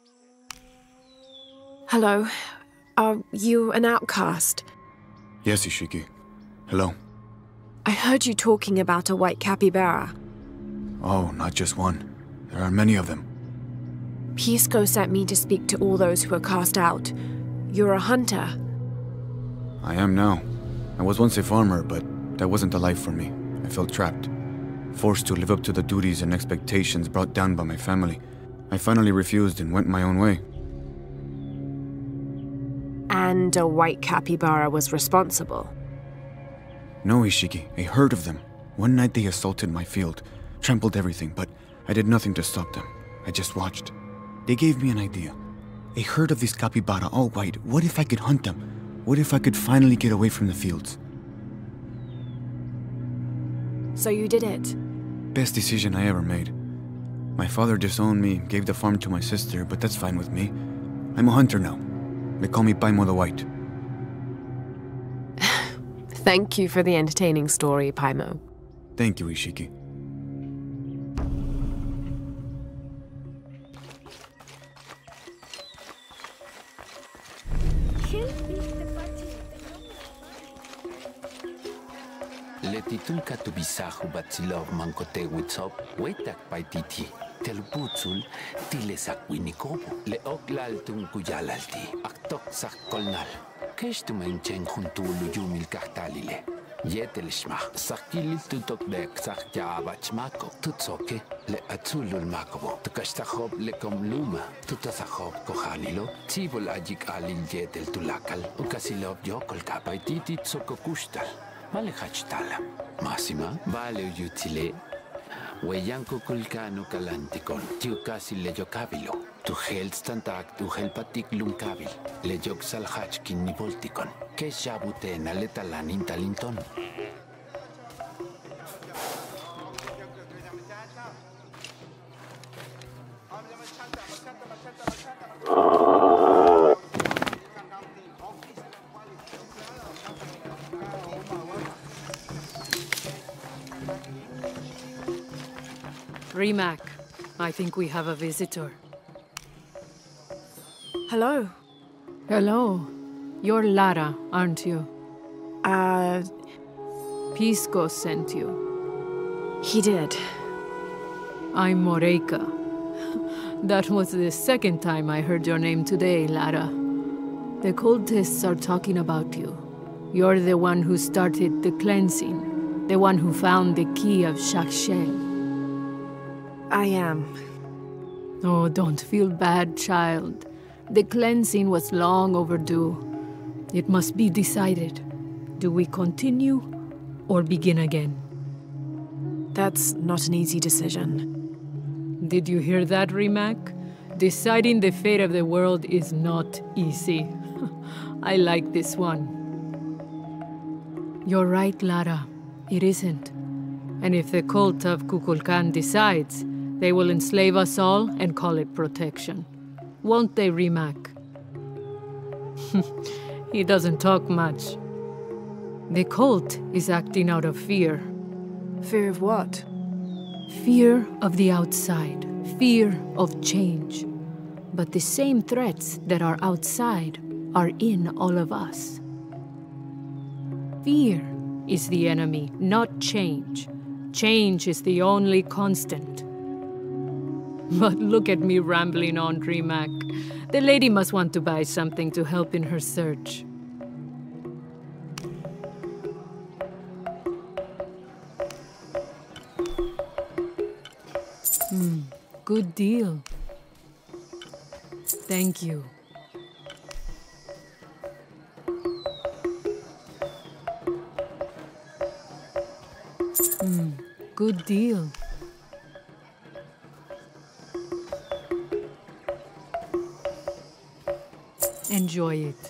[SPEAKER 1] Hello. Are you an outcast?
[SPEAKER 6] Yes, Ishiki. Hello.
[SPEAKER 1] I heard you talking about a white capybara.
[SPEAKER 6] Oh, not just one. There are many of them.
[SPEAKER 1] Pisco sent me to speak to all those who are cast out. You're a hunter.
[SPEAKER 6] I am now. I was once a farmer, but that wasn't the life for me. I felt trapped. Forced to live up to the duties and expectations brought down by my family. I finally refused and went my own way.
[SPEAKER 1] And a white capybara was responsible?
[SPEAKER 6] No, Ishiki. A herd of them. One night they assaulted my field, trampled everything, but I did nothing to stop them. I just watched. They gave me an idea. A herd of these capybara, all white. What if I could hunt them? What if I could finally get away from the fields?
[SPEAKER 1] So you did it?
[SPEAKER 6] Best decision I ever made. My father disowned me, gave the farm to my sister, but that's fine with me. I'm a hunter now. They call me Paimo the White.
[SPEAKER 1] Thank you for the entertaining story, Paimo.
[SPEAKER 6] Thank you, Ishiki.
[SPEAKER 17] Letitulka tu bisahu batsilov mankote witsop, wetak paititi. Telputzul, tilesak winikobu. Le oklal tum kuyalalti, aktok sak kolnal. Kestumen chen juntulu yumil kahtalile. Yetelishma, sakilil tutokbek sak yaabachmako. Tutsoke, le atzulul makobo. Tukashtahob le komluma. Tutasahob kohalilo. Tibul ajik alil yetel tulakal. Ukasilob yokol kapaititi tsokokustal. Malehachtal. Masima, vale uyutile. Weyanko kulkano kalantikon, tiu casi le yokabilo. Tu helstantak, tu helpatik lunkabil. Le yok salhachkin ni voltikon. Que shabutena le talanin talinton.
[SPEAKER 7] Rimac, I think we have a visitor.
[SPEAKER 1] Hello.
[SPEAKER 7] Hello. You're Lara, aren't you? Pisco sent you.
[SPEAKER 1] He did.
[SPEAKER 7] I'm Moreika. That was the second time I heard your name today, Lara. The cultists are talking about you. You're the one who started the cleansing, the one who found the key of Shakshel.
[SPEAKER 1] I am.
[SPEAKER 7] Oh, don't feel bad, child. The cleansing was long overdue. It must be decided. Do we continue or begin again?
[SPEAKER 1] That's not an easy decision.
[SPEAKER 7] Did you hear that, Rimac? Deciding the fate of the world is not easy. I like this one. You're right, Lara. It isn't. And if the cult of Kukulkan decides, they will enslave us all and call it protection. Won't they, Rimac? He doesn't talk much. The cult is acting out of fear.
[SPEAKER 1] Fear of what?
[SPEAKER 7] Fear of the outside. Fear of change. But the same threats that are outside are in all of us. Fear is the enemy, not change. Change is the only constant. But look at me rambling on, Rimac. The lady must want to buy something to help in her search.
[SPEAKER 12] good deal. Thank you. Good deal. Enjoy it.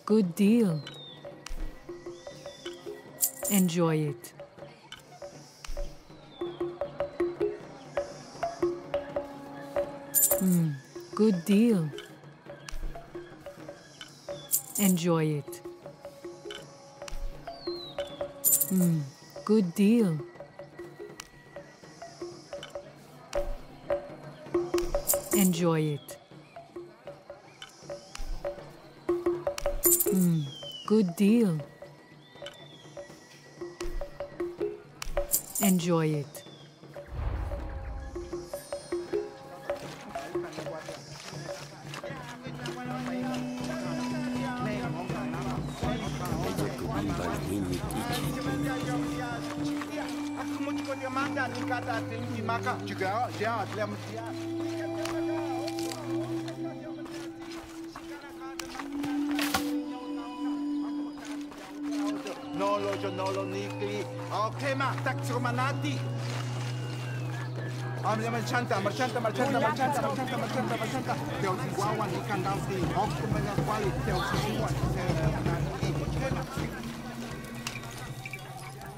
[SPEAKER 12] Good deal. Enjoy it. Good deal. Enjoy it. Good deal. Enjoy it. Good deal. Enjoy it.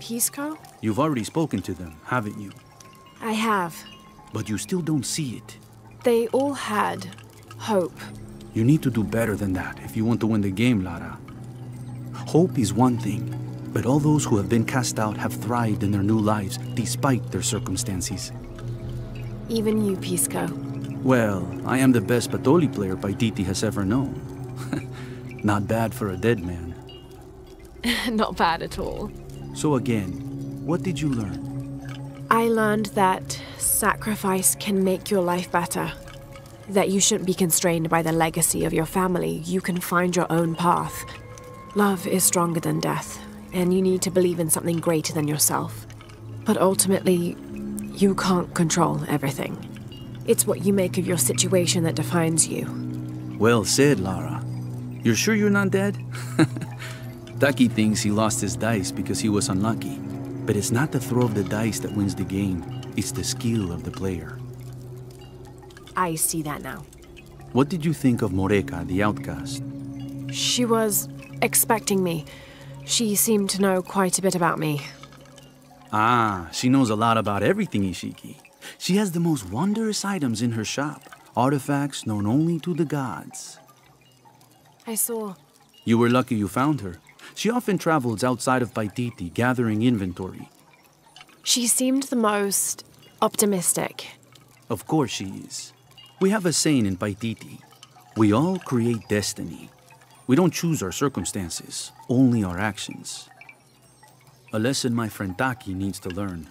[SPEAKER 1] Pisco?
[SPEAKER 4] You've already spoken to them, haven't you?
[SPEAKER 1] I have.
[SPEAKER 4] But you still don't see it.
[SPEAKER 1] They all had hope.
[SPEAKER 4] You need to do better than that if you want to win the game, Lara. Hope is one thing, but all those who have been cast out have thrived in their new lives despite their circumstances.
[SPEAKER 1] Even you, Pisco.
[SPEAKER 4] Well, I am the best Patoli player Paititi has ever known. Not bad for a dead man.
[SPEAKER 1] Not bad at all.
[SPEAKER 4] So again, what did you learn?
[SPEAKER 1] I learned that sacrifice can make your life better. That you shouldn't be constrained by the legacy of your family. You can find your own path. Love is stronger than death, and you need to believe in something greater than yourself. But ultimately, you can't control everything. It's what you make of your situation that defines you.
[SPEAKER 4] Well said, Lara. You're sure you're not dead? Taki thinks he lost his dice because he was unlucky. But it's not the throw of the dice that wins the game. It's the skill of the player.
[SPEAKER 1] I see that now.
[SPEAKER 4] What did you think of Moreka, the outcast?
[SPEAKER 1] She was expecting me. She seemed to know quite a bit about me.
[SPEAKER 4] Ah, she knows a lot about everything, Ishiki. She has the most wondrous items in her shop. Artifacts known only to the gods.
[SPEAKER 1] I saw.
[SPEAKER 4] You were lucky you found her. She often travels outside of Paititi, gathering inventory.
[SPEAKER 1] She seemed the most optimistic.
[SPEAKER 4] Of course she is. We have a saying in Paititi. We all create destiny. We don't choose our circumstances, only our actions. A lesson my friend Taki needs to learn.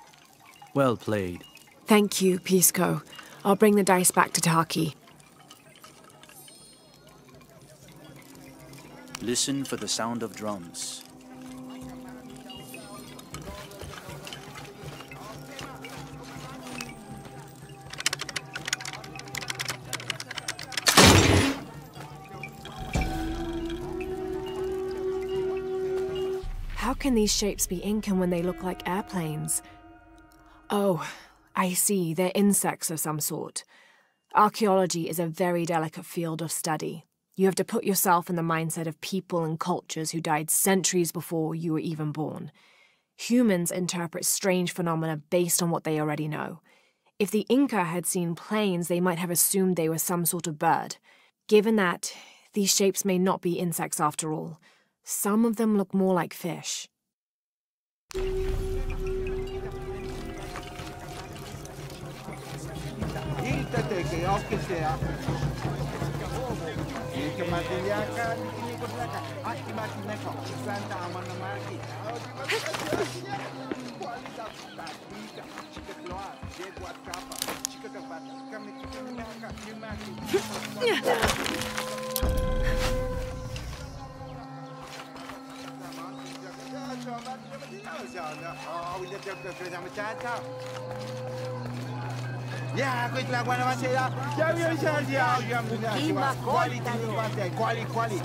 [SPEAKER 4] Well played.
[SPEAKER 1] Thank you, Pisco. I'll bring the dice back to Taki.
[SPEAKER 4] Listen for the sound of drums.
[SPEAKER 1] How can these shapes be Incan when they look like airplanes? Oh, I see. They're insects of some sort. Archaeology is a very delicate field of study. You have to put yourself in the mindset of people and cultures who died centuries before you were even born. Humans interpret strange phenomena based on what they already know. If the Inca had seen planes, they might have assumed they were some sort of bird. Given that, these shapes may not be insects after all. Some of them look more like fish.
[SPEAKER 3] Ya, quit la guana macera. Ya vio ya. Quali.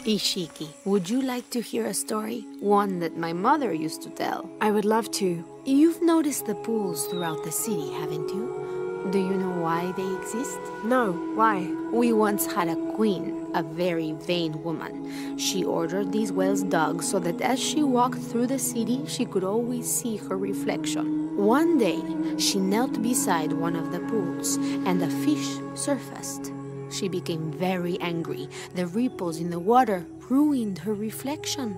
[SPEAKER 10] Ishiki, would you like to hear a story? One that my mother used to tell.
[SPEAKER 1] I would love to.
[SPEAKER 10] You've noticed the pools throughout the city, haven't you? Do you know why they exist?
[SPEAKER 1] No, why?
[SPEAKER 10] We once had a queen, a very vain woman. She ordered these wells dug so that as she walked through the city, she could always see her reflection. One day, she knelt beside one of the pools, and a fish surfaced. She became very angry. The ripples in the water ruined her reflection.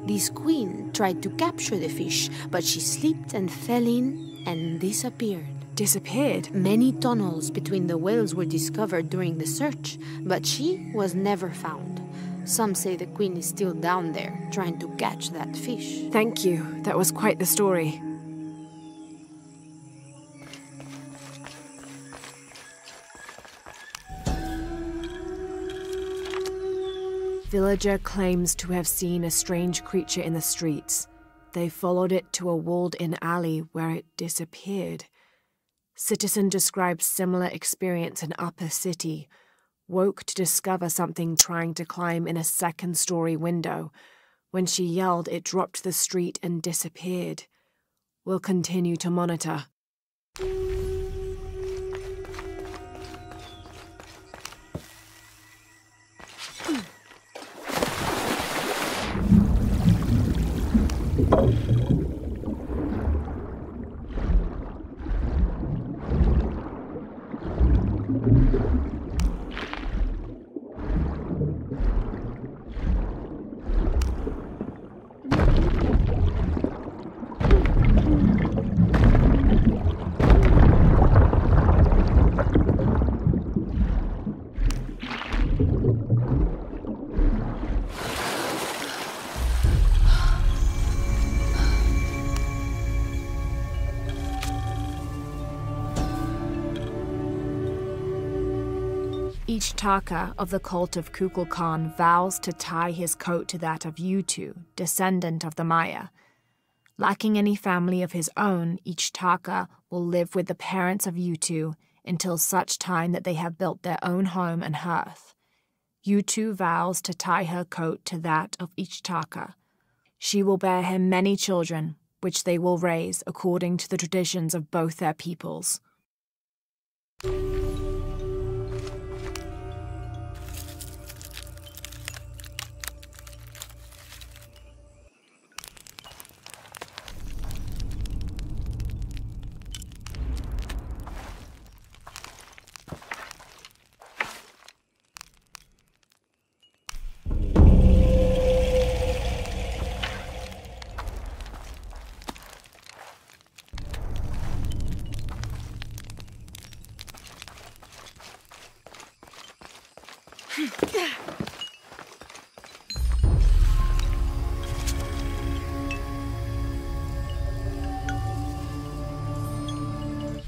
[SPEAKER 10] This queen tried to capture the fish, but she slipped and fell in and disappeared.
[SPEAKER 1] Disappeared?
[SPEAKER 10] Many tunnels between the wells were discovered during the search, but she was never found. Some say the queen is still down there, trying to catch that fish.
[SPEAKER 1] Thank you. That was quite the story. Villager claims to have seen a strange creature in the streets. They followed it to a walled-in alley where it disappeared. Citizen describes similar experience in Upper City. Woke to discover something trying to climb in a second-story window. When she yelled, it dropped to the street and disappeared. We'll continue to monitor. Each Taka of the cult of Kukulkan vows to tie his coat to that of Yutu, descendant of the Maya. Lacking any family of his own, each Taka will live with the parents of Yutu until such time that they have built their own home and hearth. Yutu vows to tie her coat to that of each Taka. She will bear him many children, which they will raise according to the traditions of both their peoples.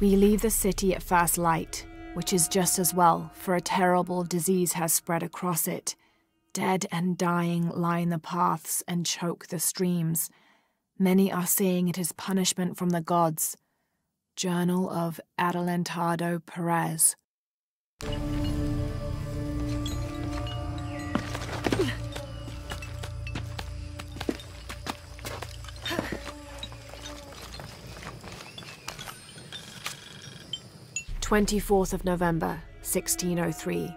[SPEAKER 1] We leave the city at first light, which is just as well, for a terrible disease has spread across it. Dead and dying line the paths and choke the streams. Many are saying it is punishment from the gods. Journal of Adelantado Perez. 24th of November, 1603.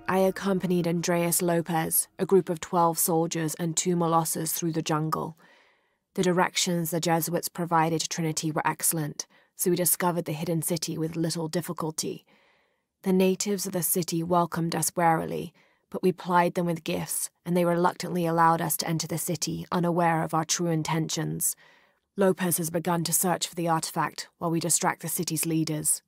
[SPEAKER 1] I accompanied Andreas Lopez, a group of 12 soldiers and 2 Molossers through the jungle. The directions the Jesuits provided to Trinity were excellent, so we discovered the hidden city with little difficulty. The natives of the city welcomed us warily, but we plied them with gifts, and they reluctantly allowed us to enter the city, unaware of our true intentions. Lopez has begun to search for the artifact while we distract the city's leaders.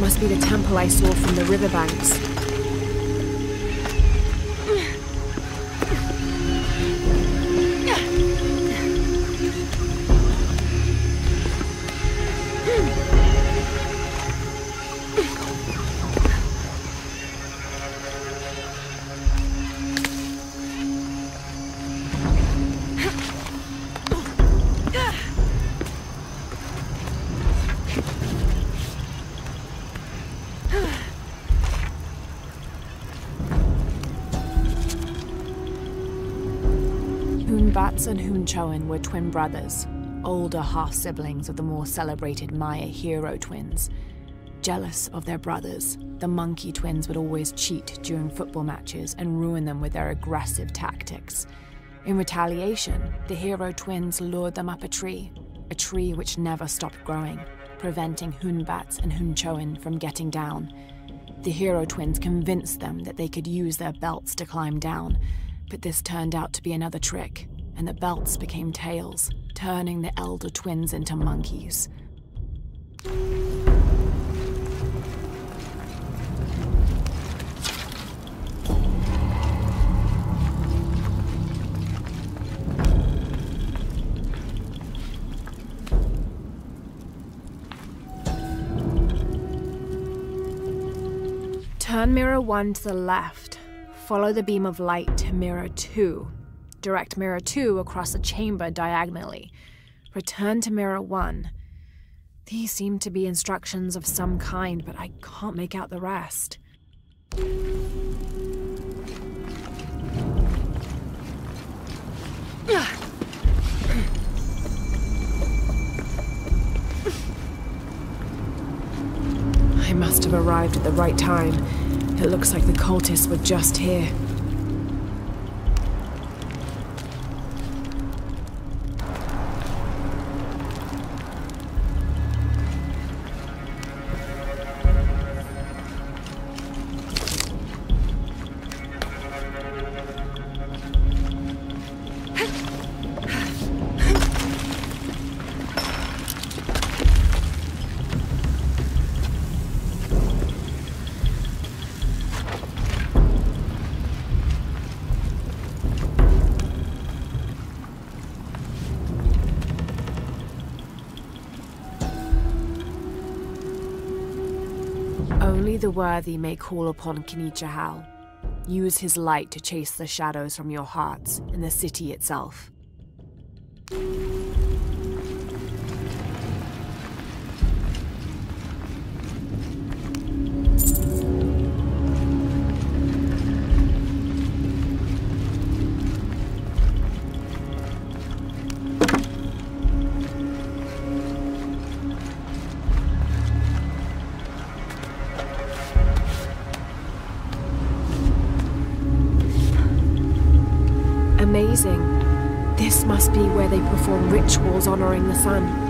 [SPEAKER 1] must be the temple I saw from the riverbanks. Bats and Hunchoen were twin brothers, older half-siblings of the more celebrated Maya hero twins. Jealous of their brothers, the monkey twins would always cheat during football matches and ruin them with their aggressive tactics. In retaliation, the hero twins lured them up a tree which never stopped growing, preventing Hunbats and Hunchoen from getting down. The hero twins convinced them that they could use their belts to climb down, but this turned out to be another trick, and the belts became tails, turning the elder twins into monkeys. Turn mirror 1 to the left. Follow the beam of light to mirror 2. Direct mirror 2 across the chamber diagonally. Return to mirror 1. These seem to be instructions of some kind, but I can't make out the rest. I must have arrived at the right time. It looks like the cultists were just here. Only the worthy may call upon Kinichahal. Use his light to chase the shadows from your hearts and the city itself. Amazing. This must be where they perform rituals honoring the sun.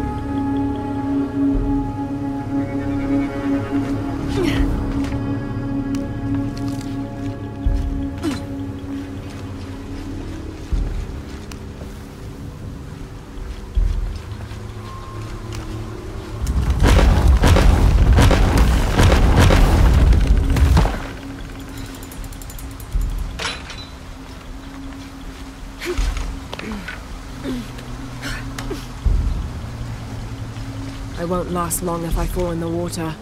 [SPEAKER 1] I won't last long if I fall in the water.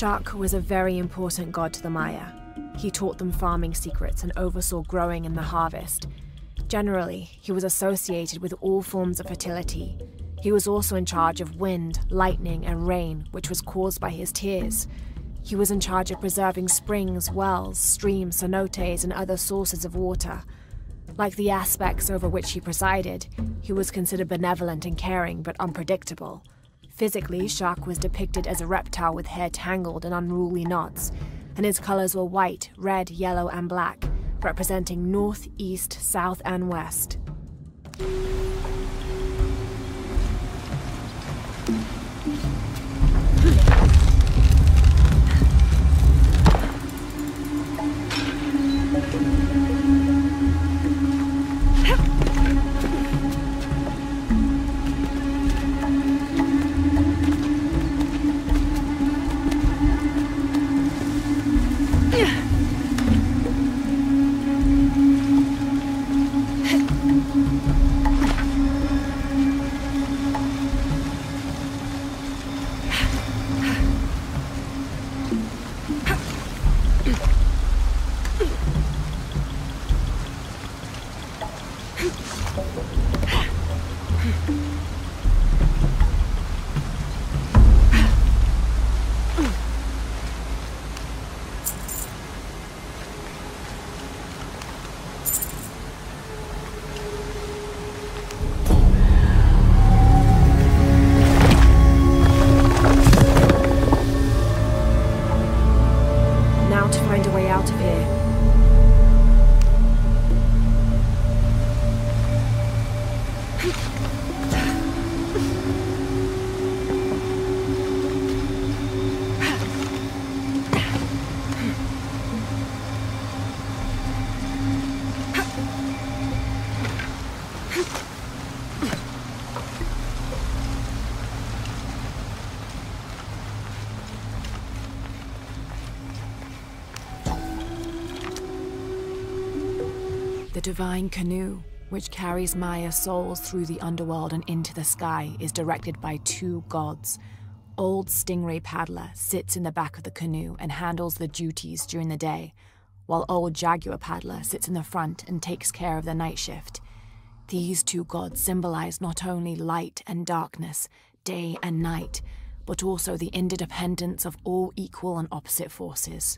[SPEAKER 1] Shak was a very important god to the Maya. He taught them farming secrets and oversaw growing and the harvest. Generally, he was associated with all forms of fertility. He was also in charge of wind, lightning, and rain, which was caused by his tears. He was in charge of preserving springs, wells, streams, cenotes, and other sources of water. Like the aspects over which he presided, he was considered benevolent and caring, but unpredictable. Physically, Shak was depicted as a reptile with hair tangled in unruly knots, and his colors were white, red, yellow, and black, representing north, east, south, and west. The divine canoe, which carries Maya souls through the underworld and into the sky, is directed by two gods. Old Stingray Paddler sits in the back of the canoe and handles the duties during the day, while Old Jaguar Paddler sits in the front and takes care of the night shift. These two gods symbolize not only light and darkness, day and night, but also the interdependence of all equal and opposite forces.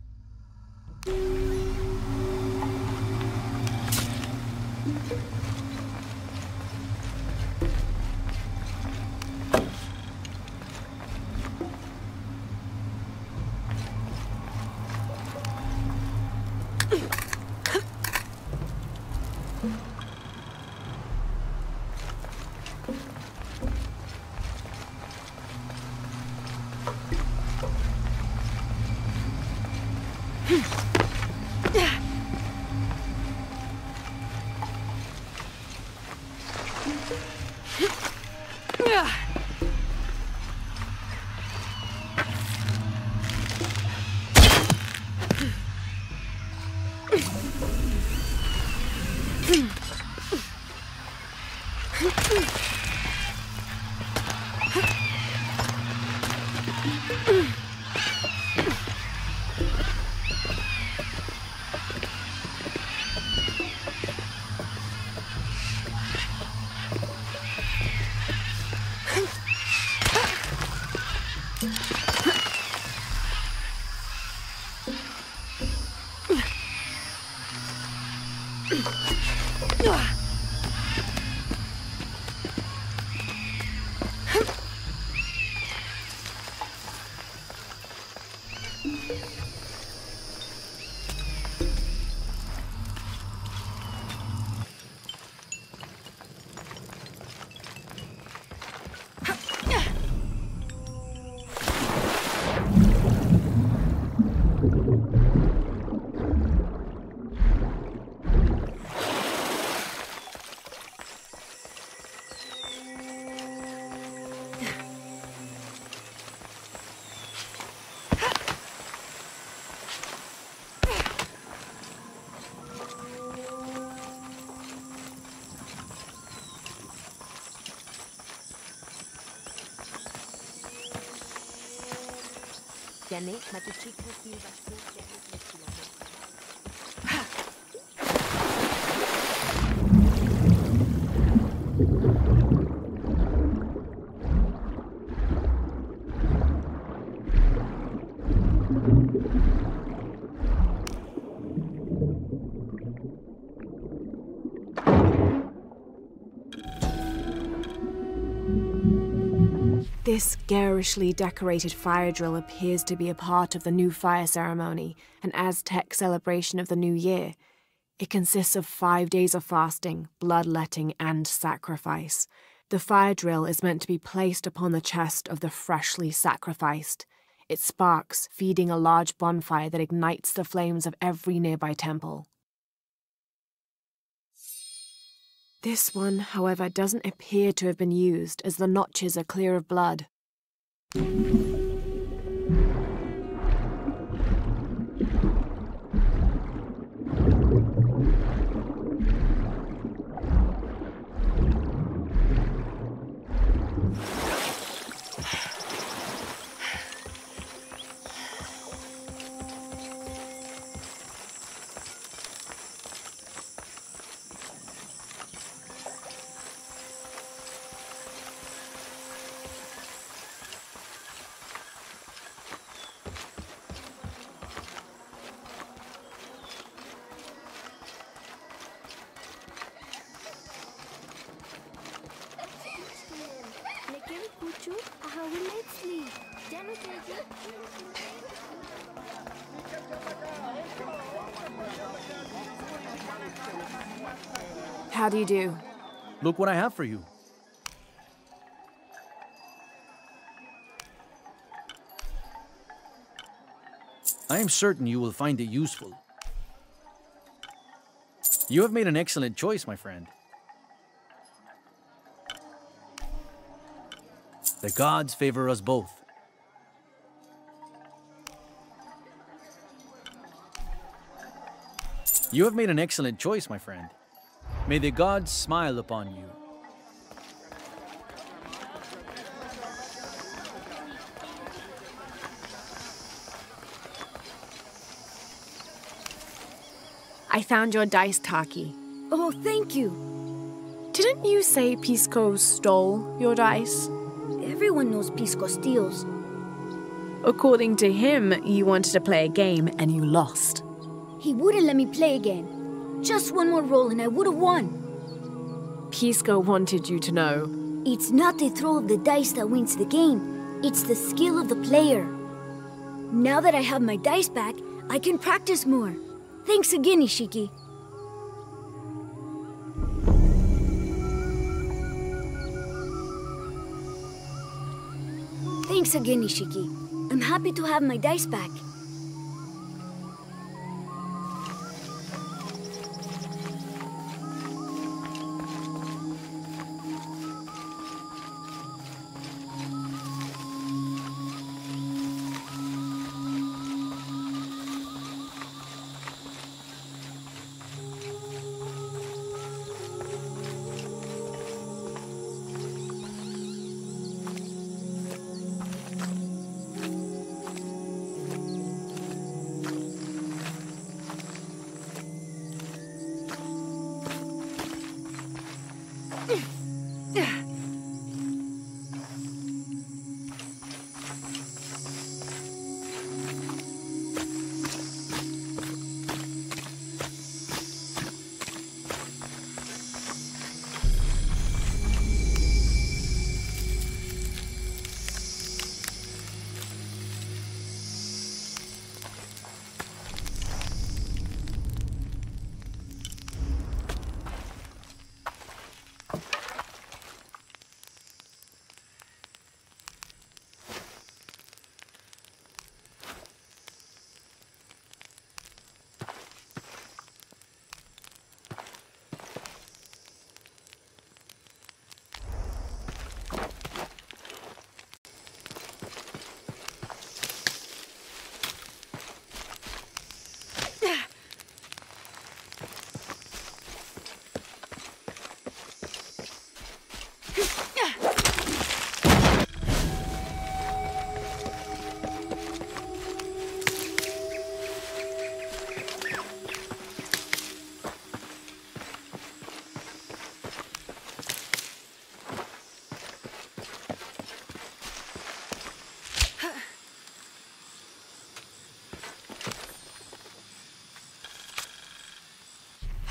[SPEAKER 15] Yané, Matuchica, Hilbashku, Yalik Lechilamo.
[SPEAKER 1] This garishly decorated fire drill appears to be a part of the new fire ceremony, an Aztec celebration of the new year. It consists of 5 days of fasting, bloodletting, and sacrifice. The fire drill is meant to be placed upon the chest of the freshly sacrificed. It sparks, feeding a large bonfire that ignites the flames of every nearby temple. This one, however, doesn't appear to have been used, as the notches are clear of blood. How do you do?
[SPEAKER 4] Look what I have for you. I am certain you will find it useful. You have made an excellent choice, my friend. The gods favor us both. You have made an excellent choice, my friend. May the gods smile upon you.
[SPEAKER 1] I found your dice, Taki.
[SPEAKER 8] Oh, thank you.
[SPEAKER 1] Didn't you say Pisco stole your dice?
[SPEAKER 8] Everyone knows Pisco steals.
[SPEAKER 1] According to him, you wanted to play a game and you lost.
[SPEAKER 8] He wouldn't let me play again. Just one more roll and I would have won.
[SPEAKER 1] Pisco wanted you to know.
[SPEAKER 8] It's not the throw of the dice that wins the game. It's the skill of the player. Now that I have my dice back, I can practice more. Thanks again, Ishiki. Thanks again, Ishiki. I'm happy to have my dice back.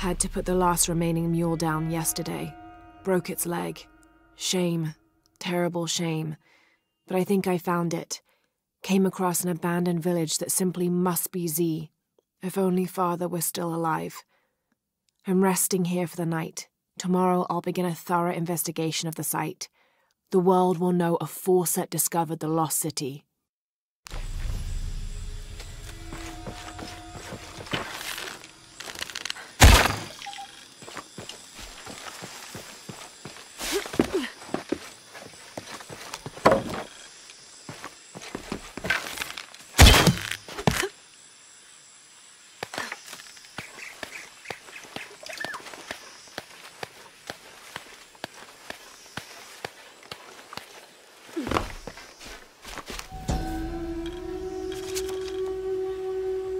[SPEAKER 1] Had to put the last remaining mule down yesterday. Broke its leg. Shame. Terrible shame. But I think I found it. Came across an abandoned village that simply must be Z. If only Father were still alive. I'm resting here for the night. Tomorrow I'll begin a thorough investigation of the site. The world will know a Forset discovered the lost city.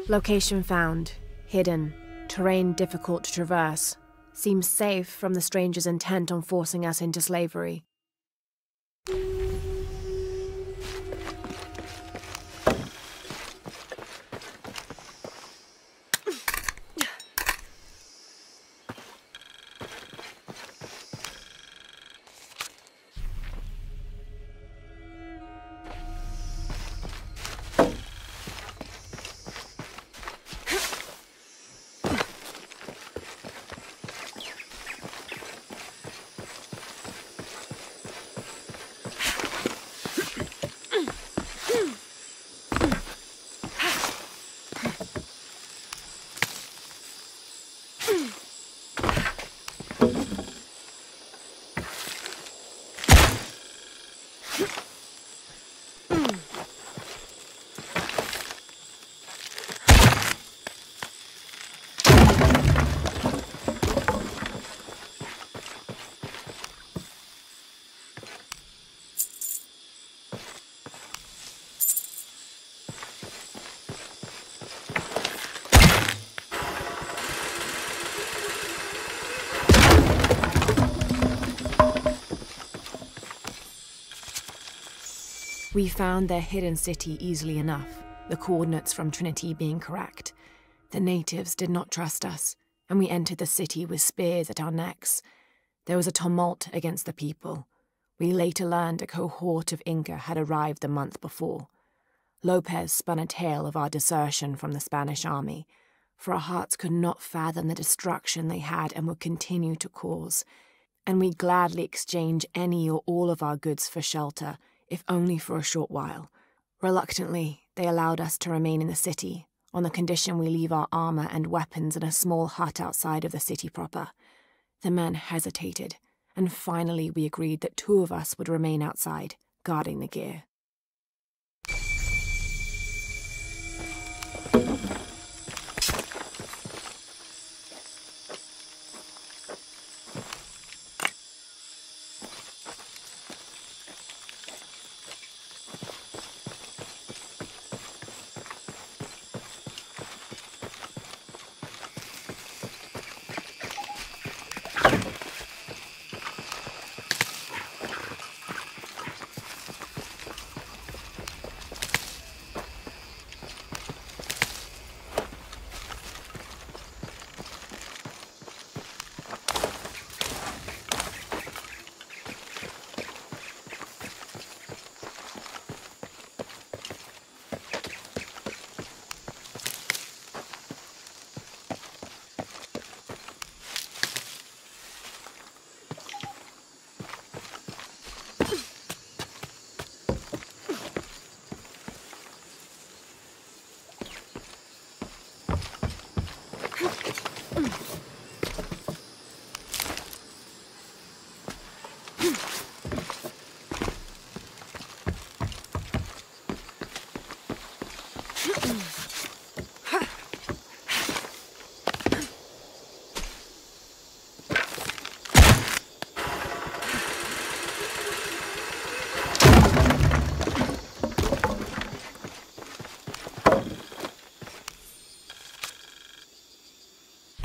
[SPEAKER 1] Location found. Hidden. Terrain difficult to traverse. Seems safe from the stranger's intent on forcing us into slavery. We found their hidden city easily enough, the coordinates from Trinity being correct. The natives did not trust us, and we entered the city with spears at our necks. There was a tumult against the people. We later learned a cohort of Inca had arrived the month before. Lopez spun a tale of our desertion from the Spanish army, for our hearts could not fathom the destruction they had and would continue to cause, and we gladly exchange any or all of our goods for shelter, if only for a short while. Reluctantly, they allowed us to remain in the city, on the condition we leave our armor and weapons in a small hut outside of the city proper. The men hesitated, and finally we agreed that 2 of us would remain outside, guarding the gear.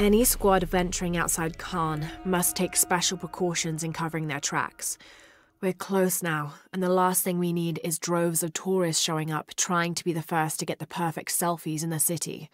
[SPEAKER 1] Any squad venturing outside Khan must take special precautions in covering their tracks. We're close now, and the last thing we need is droves of tourists showing up trying to be the first to get the perfect selfies in the city.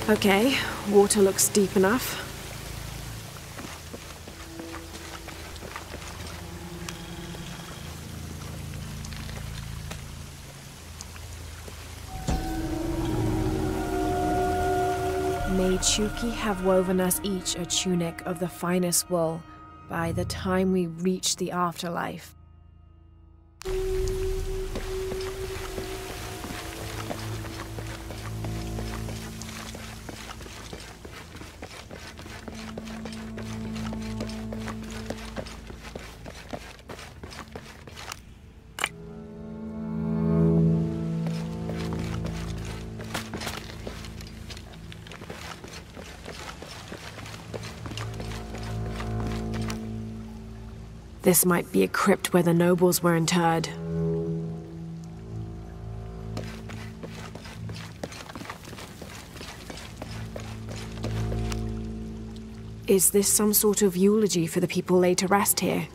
[SPEAKER 1] Okay, water looks deep enough. May Chuki have woven us each a tunic of the finest wool by the time we reach the afterlife. This might be a crypt where the nobles were interred. Is this some sort of eulogy for the people laid to rest here?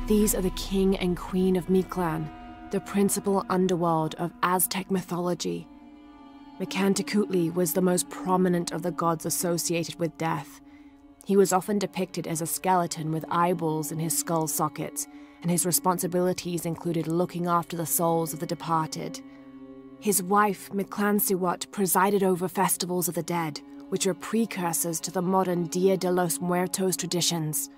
[SPEAKER 1] These are the king and queen of Mictlan, the principal underworld of Aztec mythology. Mictlantecuhtli was the most prominent of the gods associated with death. He was often depicted as a skeleton with eyeballs in his skull sockets, and his responsibilities included looking after the souls of the departed. His wife, Mictlantecuhtli, presided over festivals of the dead, which are precursors to the modern Dia de los Muertos traditions.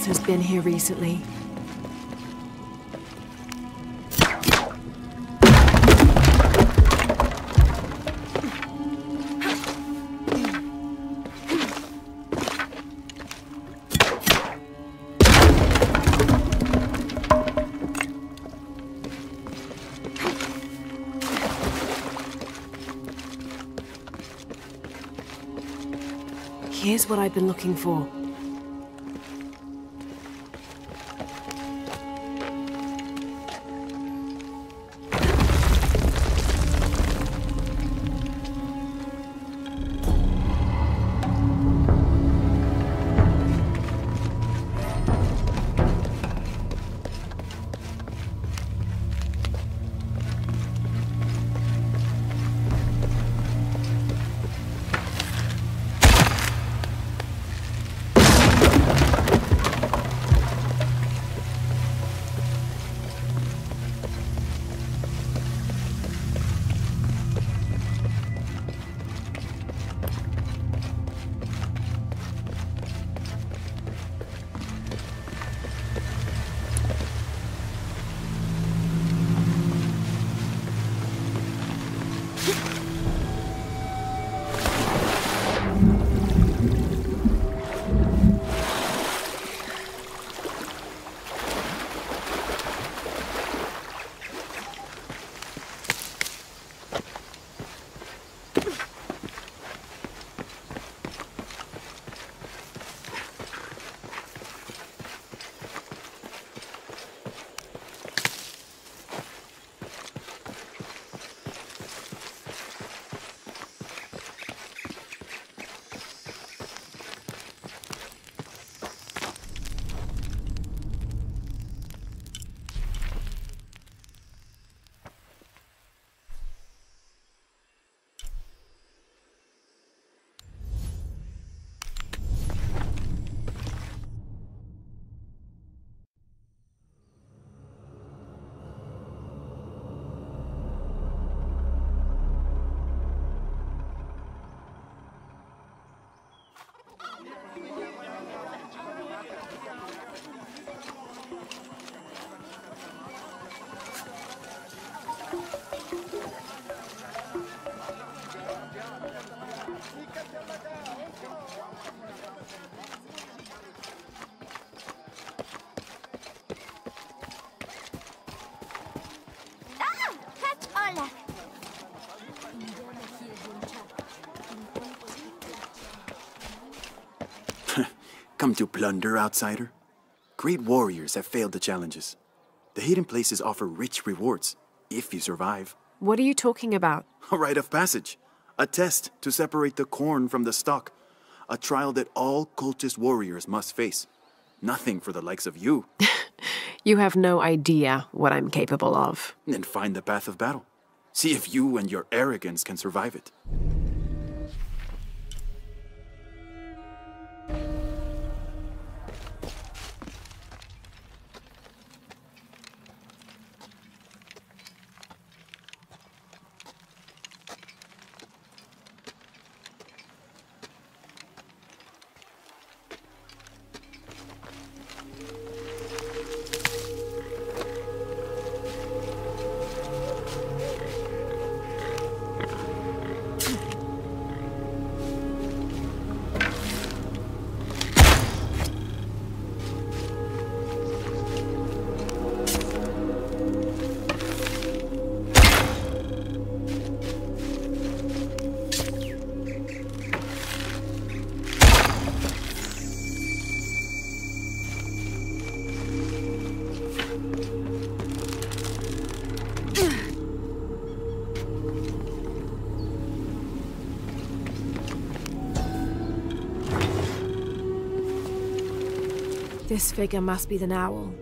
[SPEAKER 1] Has been here recently. Here's what I've been looking for.
[SPEAKER 13] Come to plunder, outsider? Great warriors have failed the challenges. The hidden places offer rich rewards, if you survive.
[SPEAKER 1] What are you talking about?
[SPEAKER 13] A rite of passage. A test to separate the corn from the stalk. A trial that all cultist warriors must face. Nothing for the likes of you.
[SPEAKER 1] You have no idea what I'm capable of.
[SPEAKER 13] Then find the path of battle. See if you and your arrogance can survive it.
[SPEAKER 1] This figure must be the Owl,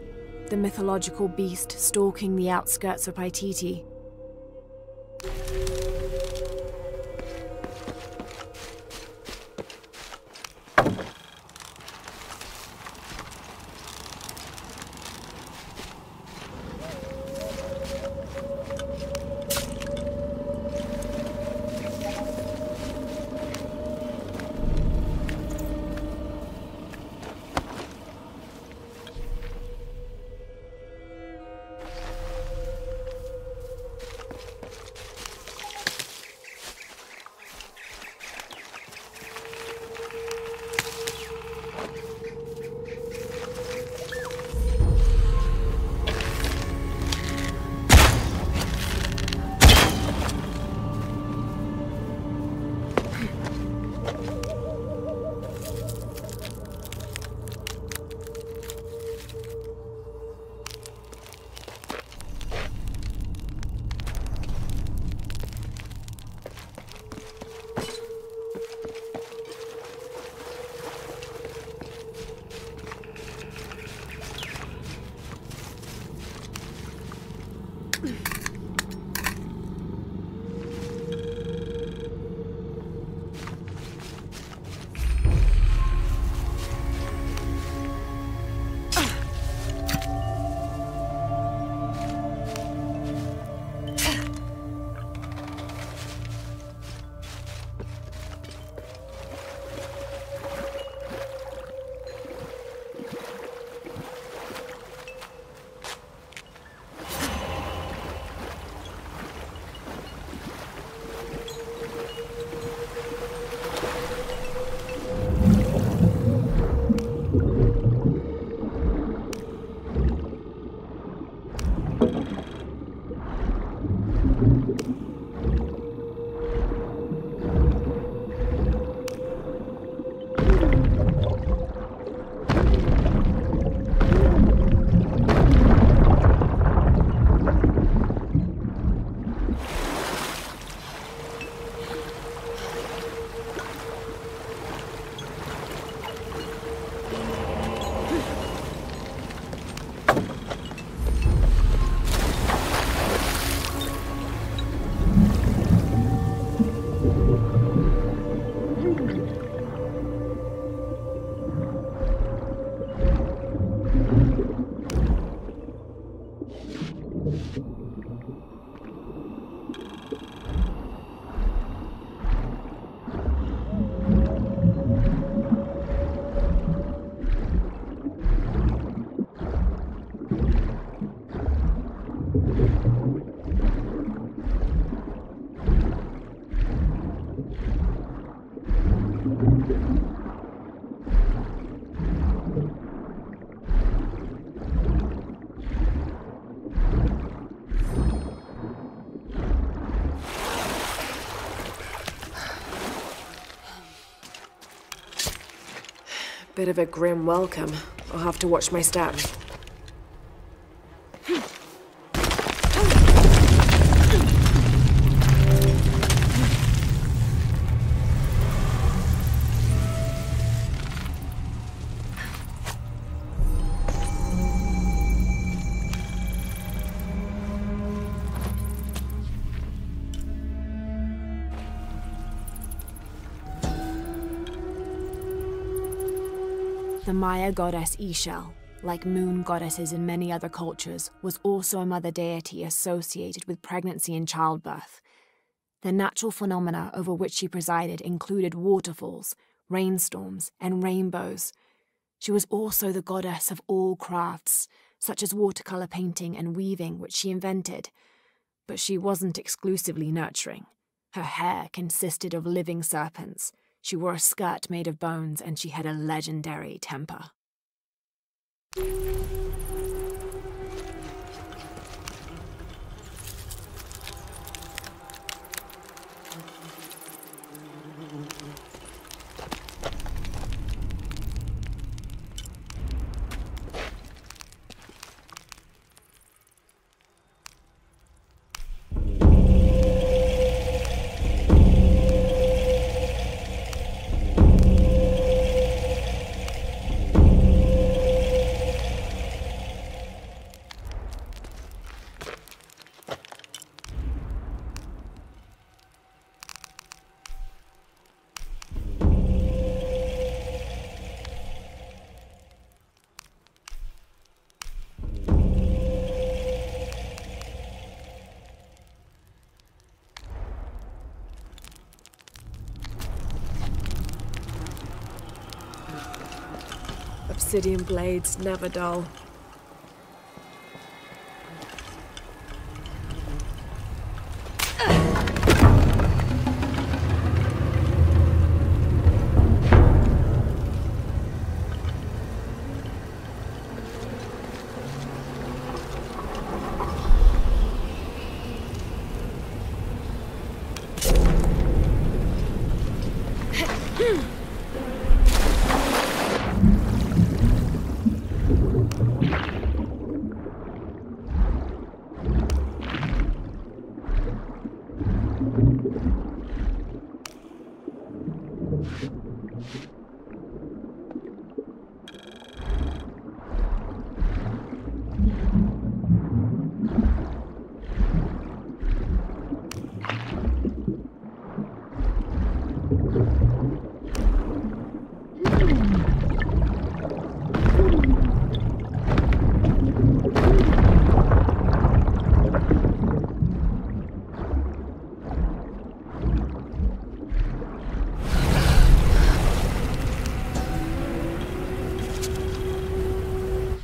[SPEAKER 1] the mythological beast stalking the outskirts of Paititi. Bit of a grim welcome. I'll have to watch my step. The Maya goddess Ishel, like moon goddesses in many other cultures, was also a mother deity associated with pregnancy and childbirth. The natural phenomena over which she presided included waterfalls, rainstorms, and rainbows. She was also the goddess of all crafts, such as watercolor painting and weaving, which she invented. But she wasn't exclusively nurturing. Her hair consisted of living serpents. She wore a skirt made of bones, and she had a legendary temper. Obsidian blades, never dull.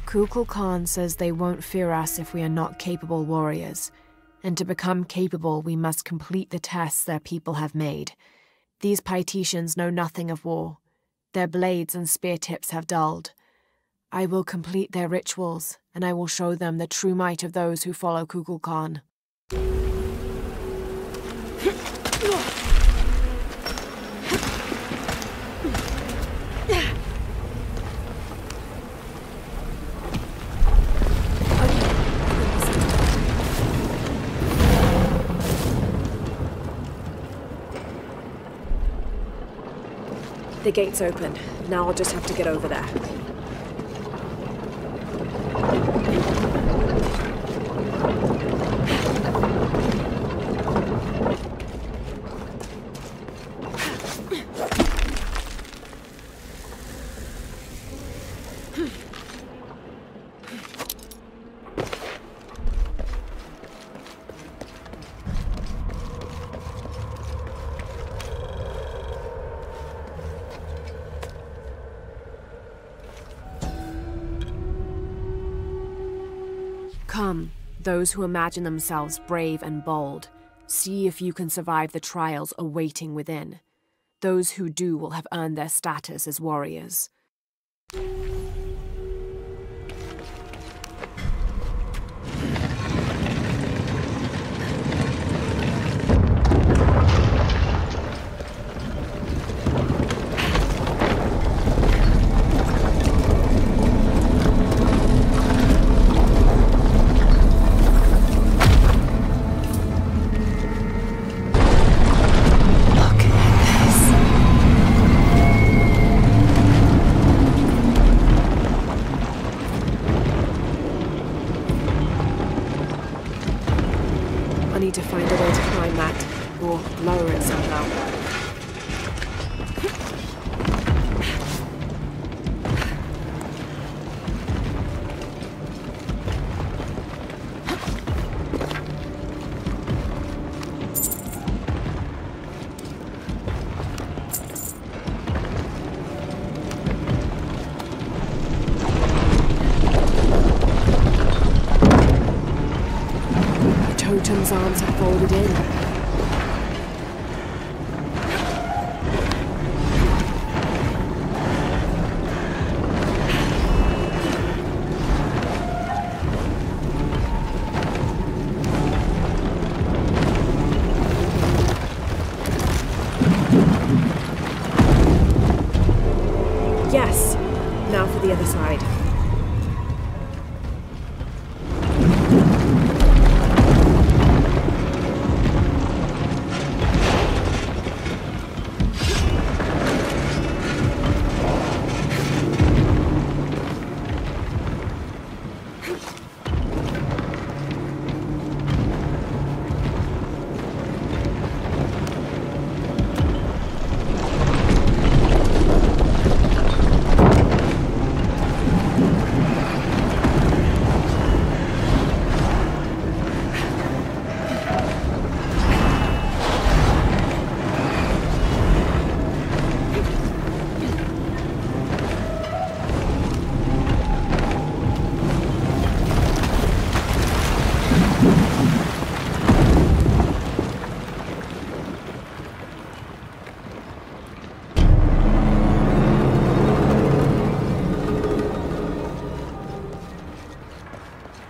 [SPEAKER 1] Kukulkan says they won't fear us if we are not capable warriors, and to become capable we must complete the tests their people have made. These Paititians know nothing of war. Their blades and spear tips have dulled. I will complete their rituals, and I will show them the true might of those who follow Kukulkan. The gate's open. Now I'll just have to get over there. Come, those who imagine themselves brave and bold. See if you can survive the trials awaiting within. Those who do will have earned their status as warriors. Autumn's arms have folded in. Yes. Now for the other side.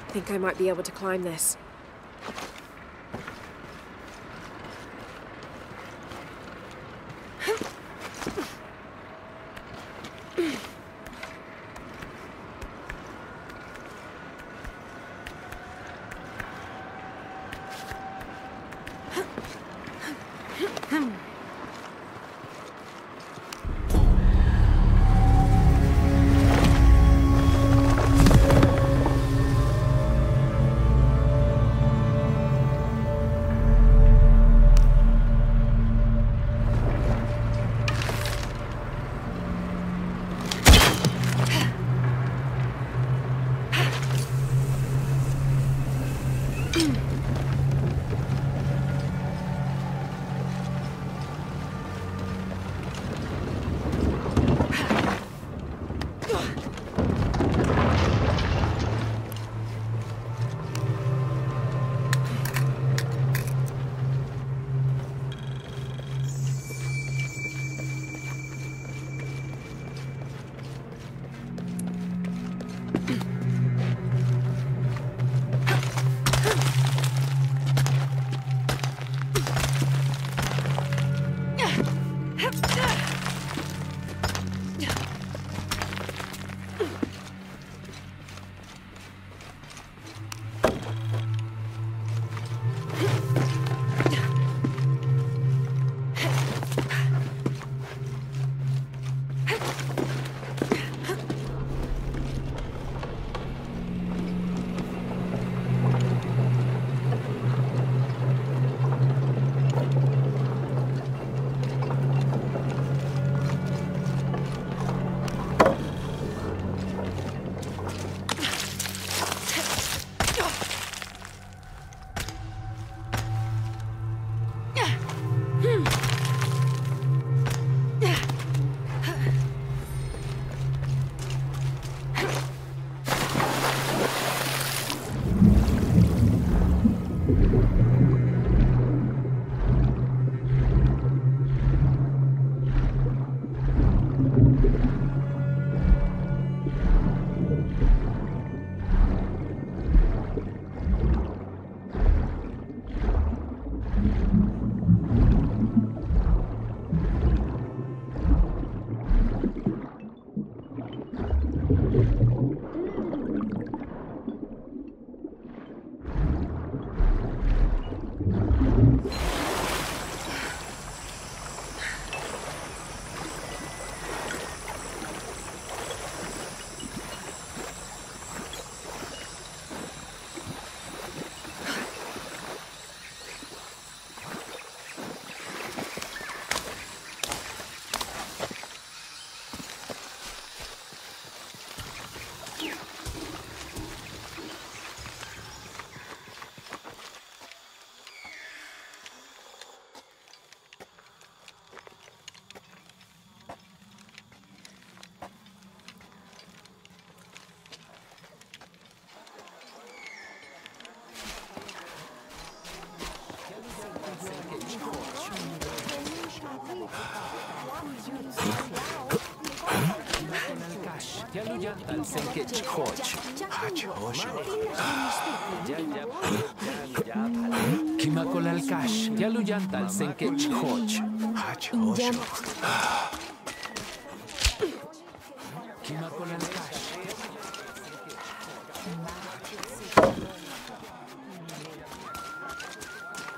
[SPEAKER 1] I think I might be able to climb this.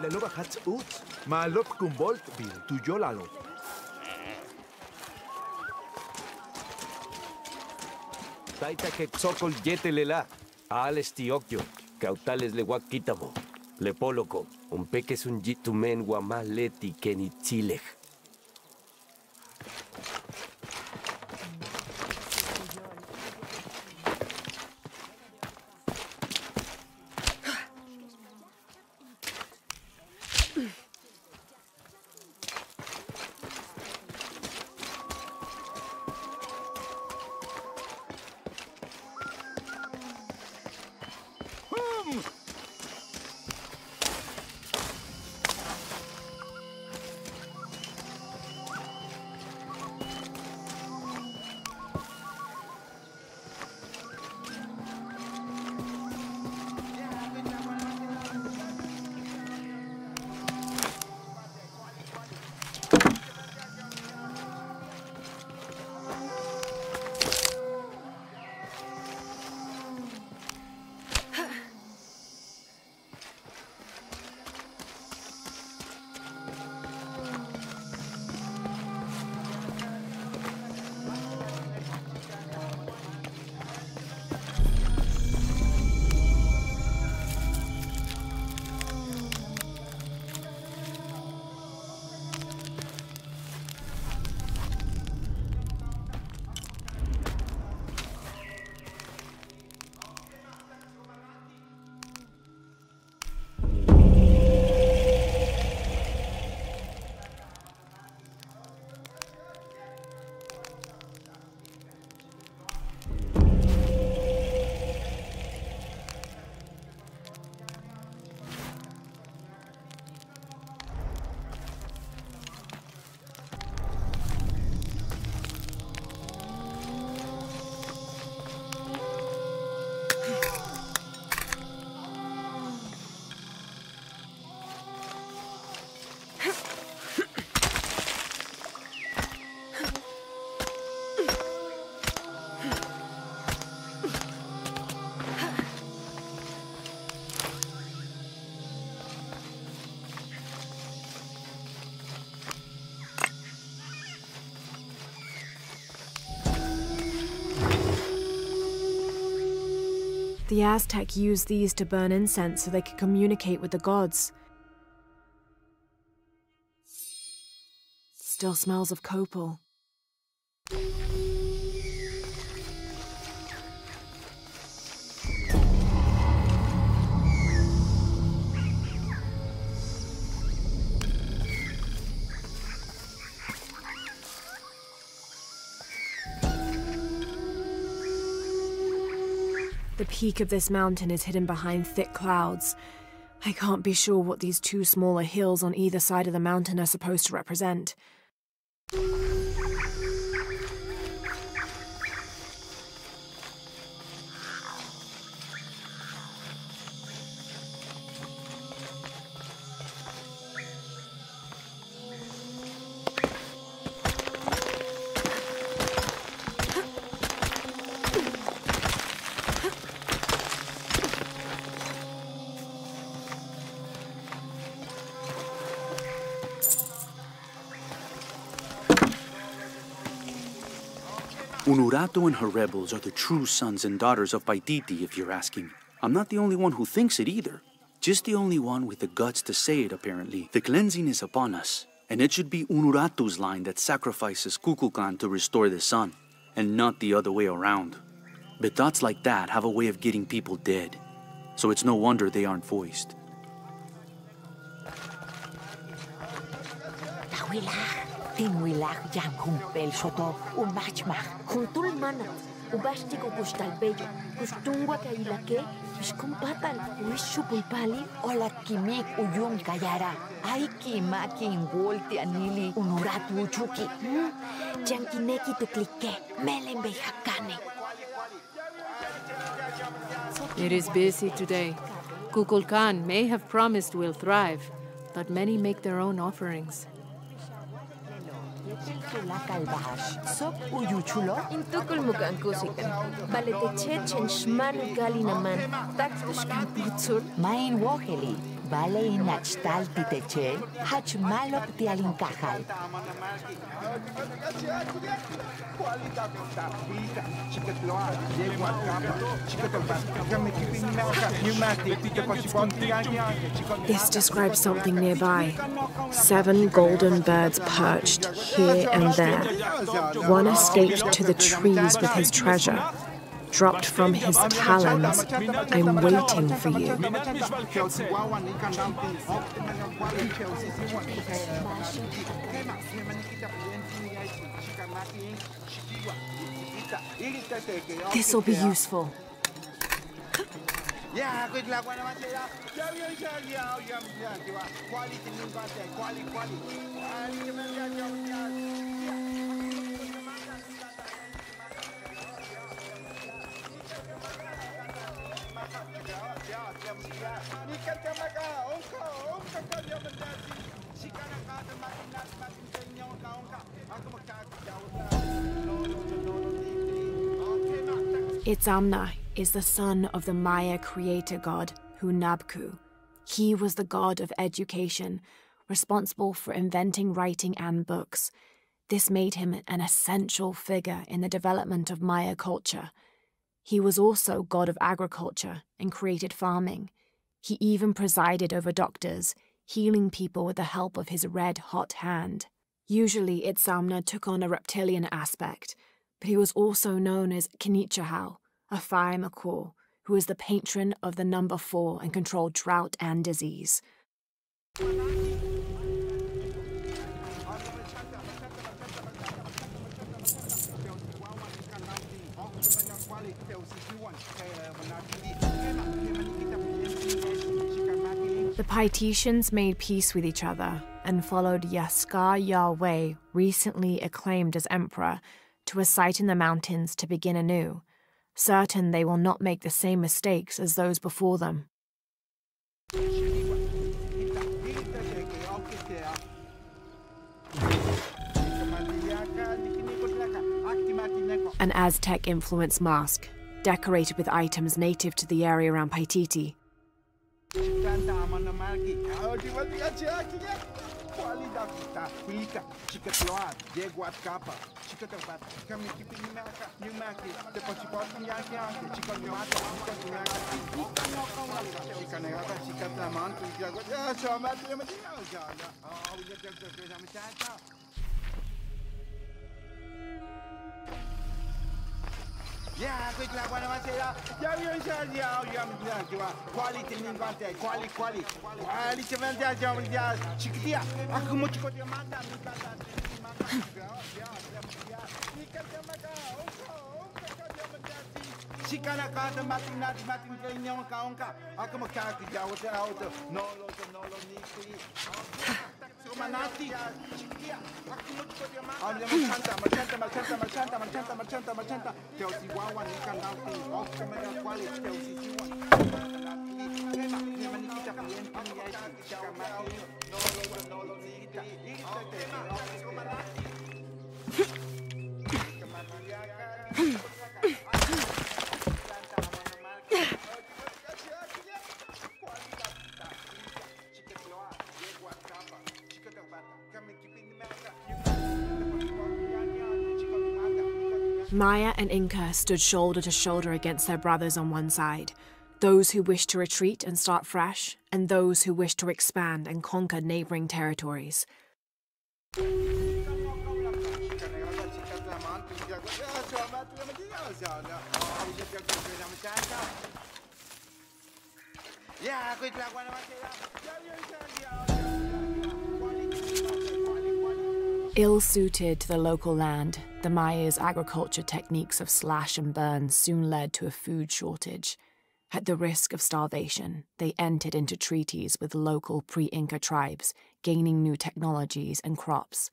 [SPEAKER 3] ללא בחצאות, מעלות קומבולט בלטויו ללו.
[SPEAKER 17] Taita que xocol yetelela, ales tiokyo, cautales le guaquitamo, le poloco, un peques un jitumen guamaleti kenitzilej.
[SPEAKER 1] The Aztec used these to burn incense so they could communicate with the gods. Still smells of copal. The peak of this mountain is hidden behind thick clouds. I can't be sure what these two smaller hills on either side of the mountain are supposed to represent.
[SPEAKER 4] Unuratu and her rebels are the true sons and daughters of Paititi, if you're asking. I'm not the only one who thinks it either. Just the only one with the guts to say it, apparently. The cleansing is upon us, and it should be Unuratu's line that sacrifices Kukulkan to restore the sun, and not the other way around. But thoughts like that have a way of getting people dead, so it's no wonder they aren't voiced.
[SPEAKER 15] Tinwilak jam humpel soto umachmach juntul manat ubastiko kustalbello kustungwa kailake iskumpatal uishupulpali olakimik uyum kayara aiki makin volti anili unuratu uchuki jankineki tuklike melembe hakane
[SPEAKER 12] It is busy today. Kukulkan may have promised we'll thrive, but many make their own offerings.
[SPEAKER 15] Intukul mukan kusikan. Balete chechen shman gali naman. Taktush kan putsur.
[SPEAKER 24] Main woheli. Bale inachtal titeche. Hach malop tialin kahal.
[SPEAKER 1] This describes something nearby. 7 golden birds perched here and there. One escaped to the trees with his treasure. Dropped from his talons. I'm waiting for you. This'll be useful. Itzamna is the son of the Maya creator god, Hunabku. He was the god of education, responsible for inventing writing and books. This made him an essential figure in the development of Maya culture. He was also god of agriculture and created farming. He even presided over doctors, healing people with the help of his red-hot hand. Usually, Itzamna took on a reptilian aspect, but he was also known as Kinichahal, a fire macaw, who is the patron of the number 4 and controlled drought and disease. The Paititians made peace with each other and followed Yaskar Yahweh, recently acclaimed as emperor, to a site in the mountains to begin anew, certain they will not make the same mistakes as those before them. An Aztec-influenced mask, decorated with items native to the area around Paititi. Maya and Inca stood shoulder to shoulder against their brothers on one side, those who wished to retreat and start fresh, and those who wished to expand and conquer neighboring territories. Ill-suited to the local land, the Maya's agriculture techniques of slash and burn soon led to a food shortage. At the risk of starvation, they entered into treaties with local pre-Inca tribes, gaining new technologies and crops.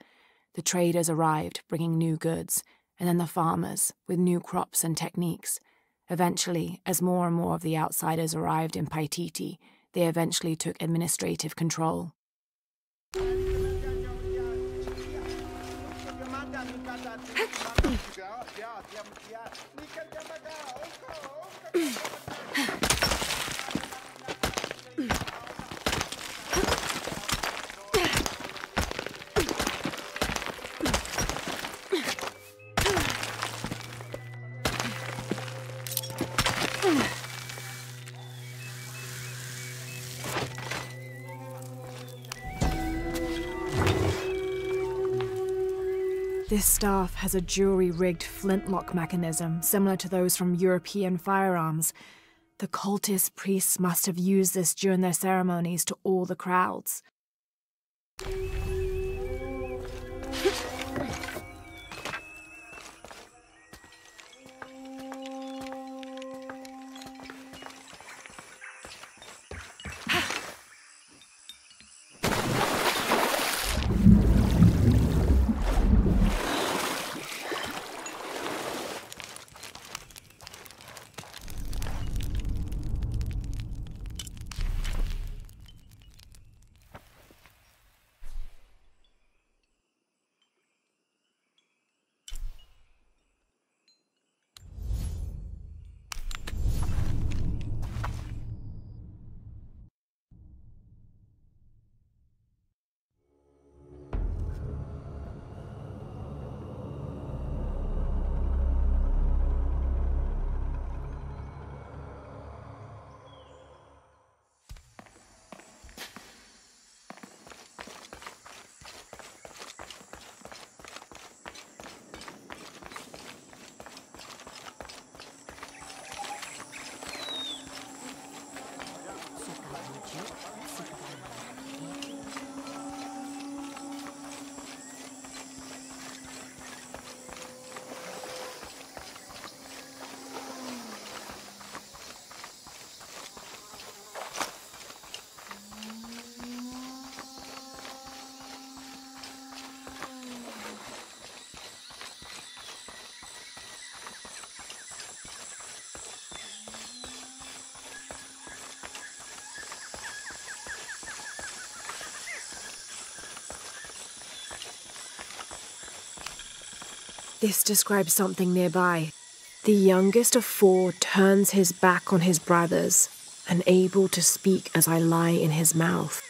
[SPEAKER 1] The traders arrived, bringing new goods, and then the farmers, with new crops and techniques. Eventually, as more and more of the outsiders arrived in Paititi, they eventually took administrative control. This staff has a jury-rigged flintlock mechanism similar to those from European firearms. The cultist priests must have used this during their ceremonies to awe the crowds. This describes something nearby. The youngest of 4 turns his back on his brothers, unable to speak as I lie in his mouth.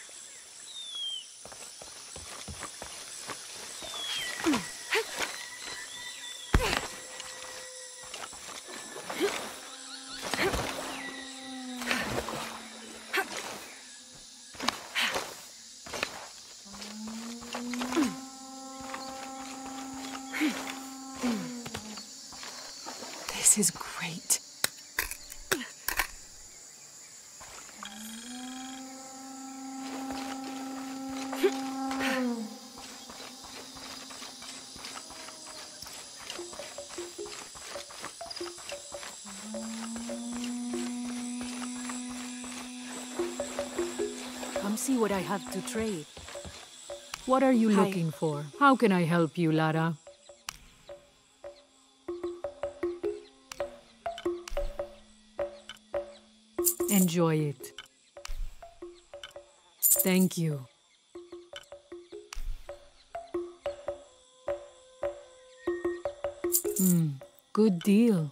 [SPEAKER 1] This is great.
[SPEAKER 12] Come see what I have to trade. What are you looking for? How can I help you, Lara? Enjoy it. Thank you. Good deal.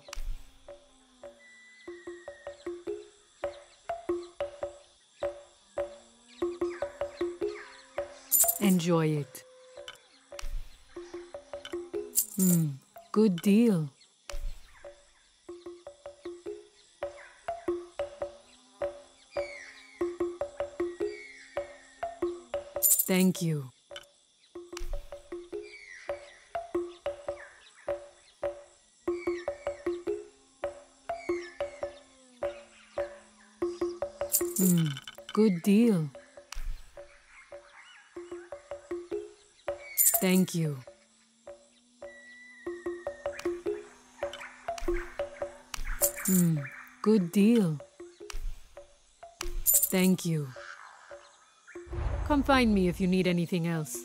[SPEAKER 12] Enjoy it. Good deal. Thank you. Good deal. Thank you. Good deal. Thank you. Come find me if you need anything else.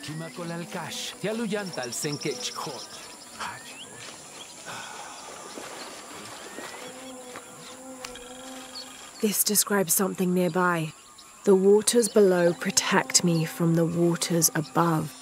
[SPEAKER 17] Chimacolalcash, Tialuyantal Senkechhot.
[SPEAKER 1] This describes something nearby. The waters below protect me from the waters above.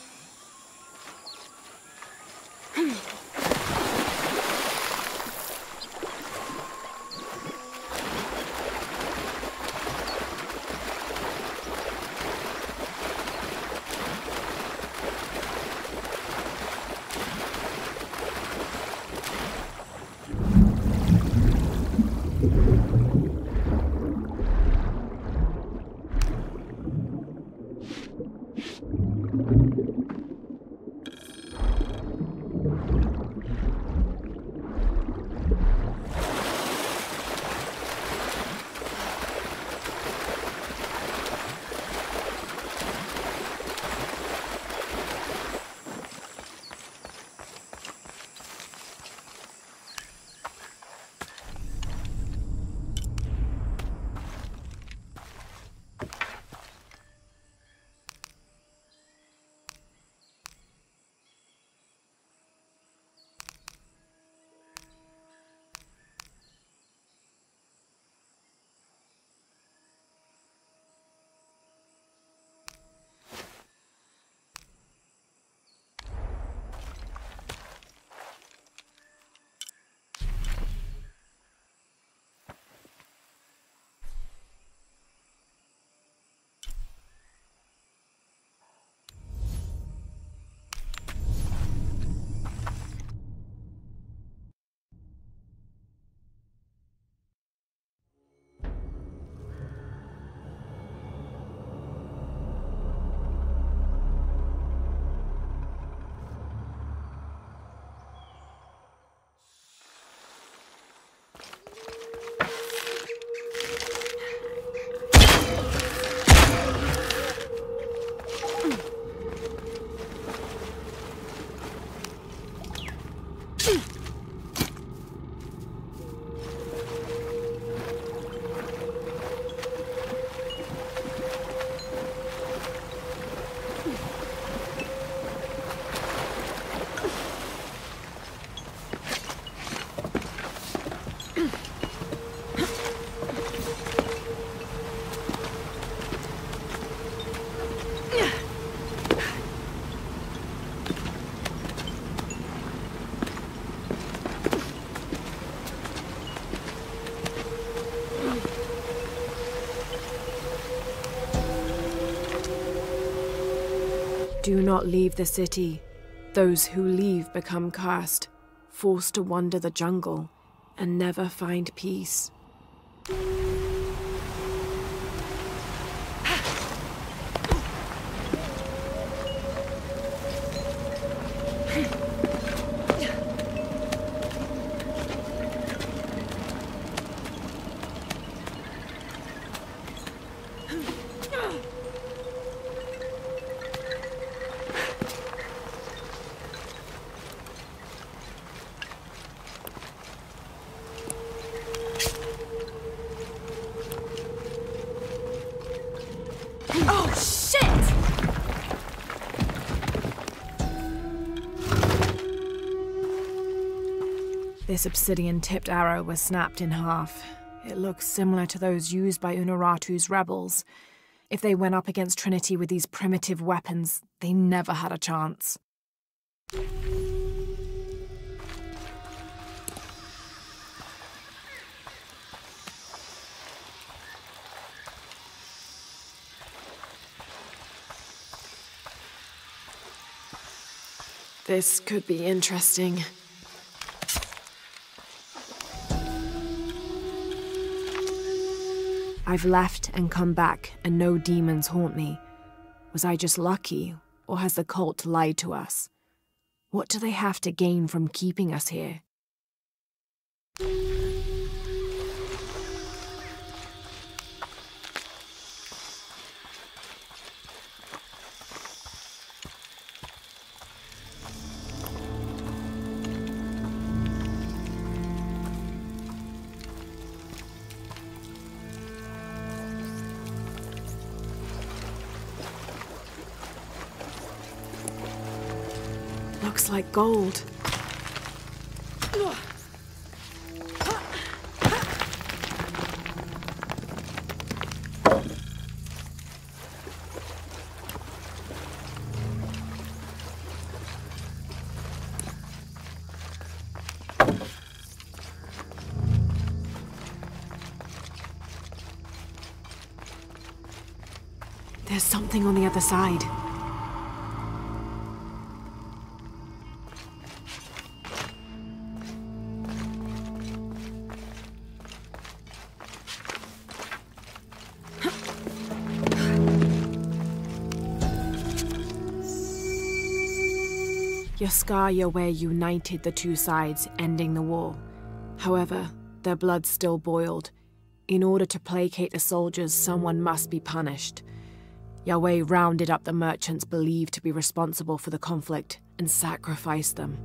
[SPEAKER 1] Do not leave the city. Those who leave become cursed, forced to wander the jungle, and never find peace.
[SPEAKER 11] Oh, shit!
[SPEAKER 1] This obsidian-tipped arrow was snapped in half. It looks similar to those used by Unuratu's rebels. If they went up against Trinity with these primitive weapons, they never had a chance. This could be interesting. I've left and come back, and no demons haunt me. Was I just lucky, or has the cult lied to us? What do they have to gain from keeping us here? looks like gold. There's something on the other side. Yaskar Yahweh united the two sides, ending the war. However, their blood still boiled. In order to placate the soldiers, someone must be punished. Yahweh rounded up the merchants believed to be responsible for the conflict and sacrificed them.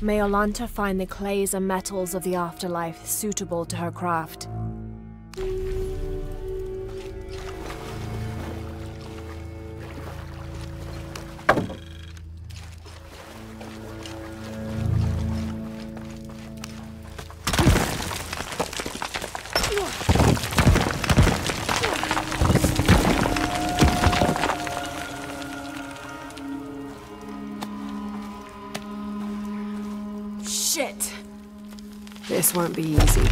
[SPEAKER 1] May Olanta find the clays and metals of the afterlife suitable to her craft. Shit! This won't be easy.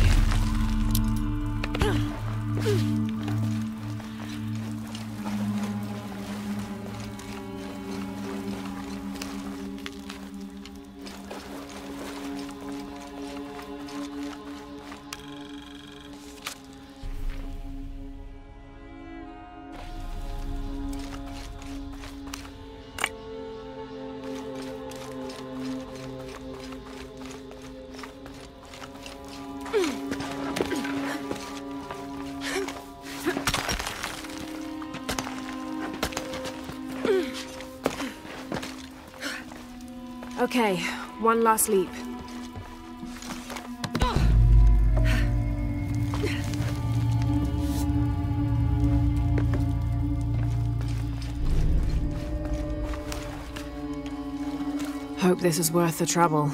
[SPEAKER 1] Okay, one last leap. Hope this is worth the trouble.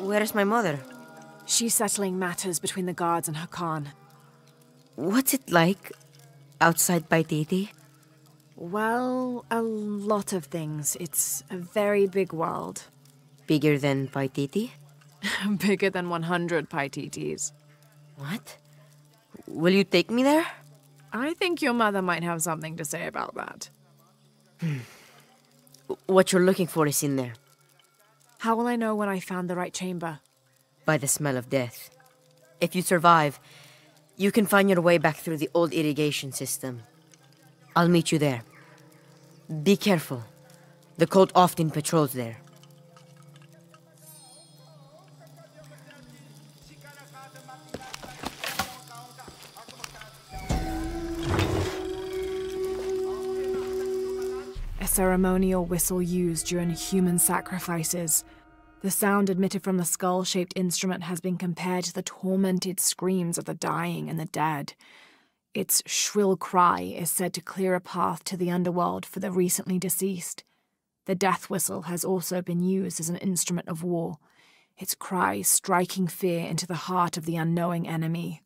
[SPEAKER 14] Where's my mother?
[SPEAKER 1] She's settling matters between the guards and her Khan.
[SPEAKER 14] What's it like outside Paititi?
[SPEAKER 1] Well, a lot of things. It's a very big world.
[SPEAKER 14] Bigger than Paititi?
[SPEAKER 1] Bigger than 100 Paititis.
[SPEAKER 14] What? Will you take me there?
[SPEAKER 1] I think your mother might have something to say about that.
[SPEAKER 14] What you're looking for is in there.
[SPEAKER 1] How will I know when I found the right chamber?
[SPEAKER 14] By the smell of death. If you survive, you can find your way back through the old irrigation system. I'll meet you there. Be careful. The cult often patrols there.
[SPEAKER 1] A ceremonial whistle used during human sacrifices. The sound emitted from the skull-shaped instrument has been compared to the tormented screams of the dying and the dead. Its shrill cry is said to clear a path to the underworld for the recently deceased. The death whistle has also been used as an instrument of war, its cry striking fear into the heart of the unknowing enemy.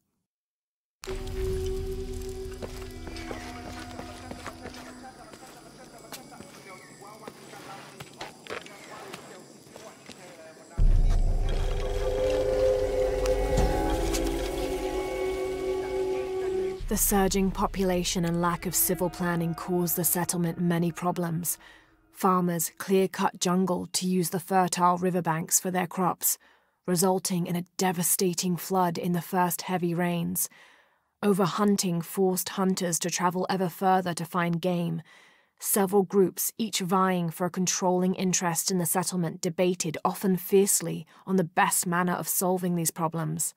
[SPEAKER 1] The surging population and lack of civil planning caused the settlement many problems. Farmers clear-cut jungle to use the fertile riverbanks for their crops, resulting in a devastating flood in the first heavy rains. Overhunting forced hunters to travel ever further to find game. Several groups, each vying for a controlling interest in the settlement, debated, often fiercely, on the best manner of solving these problems.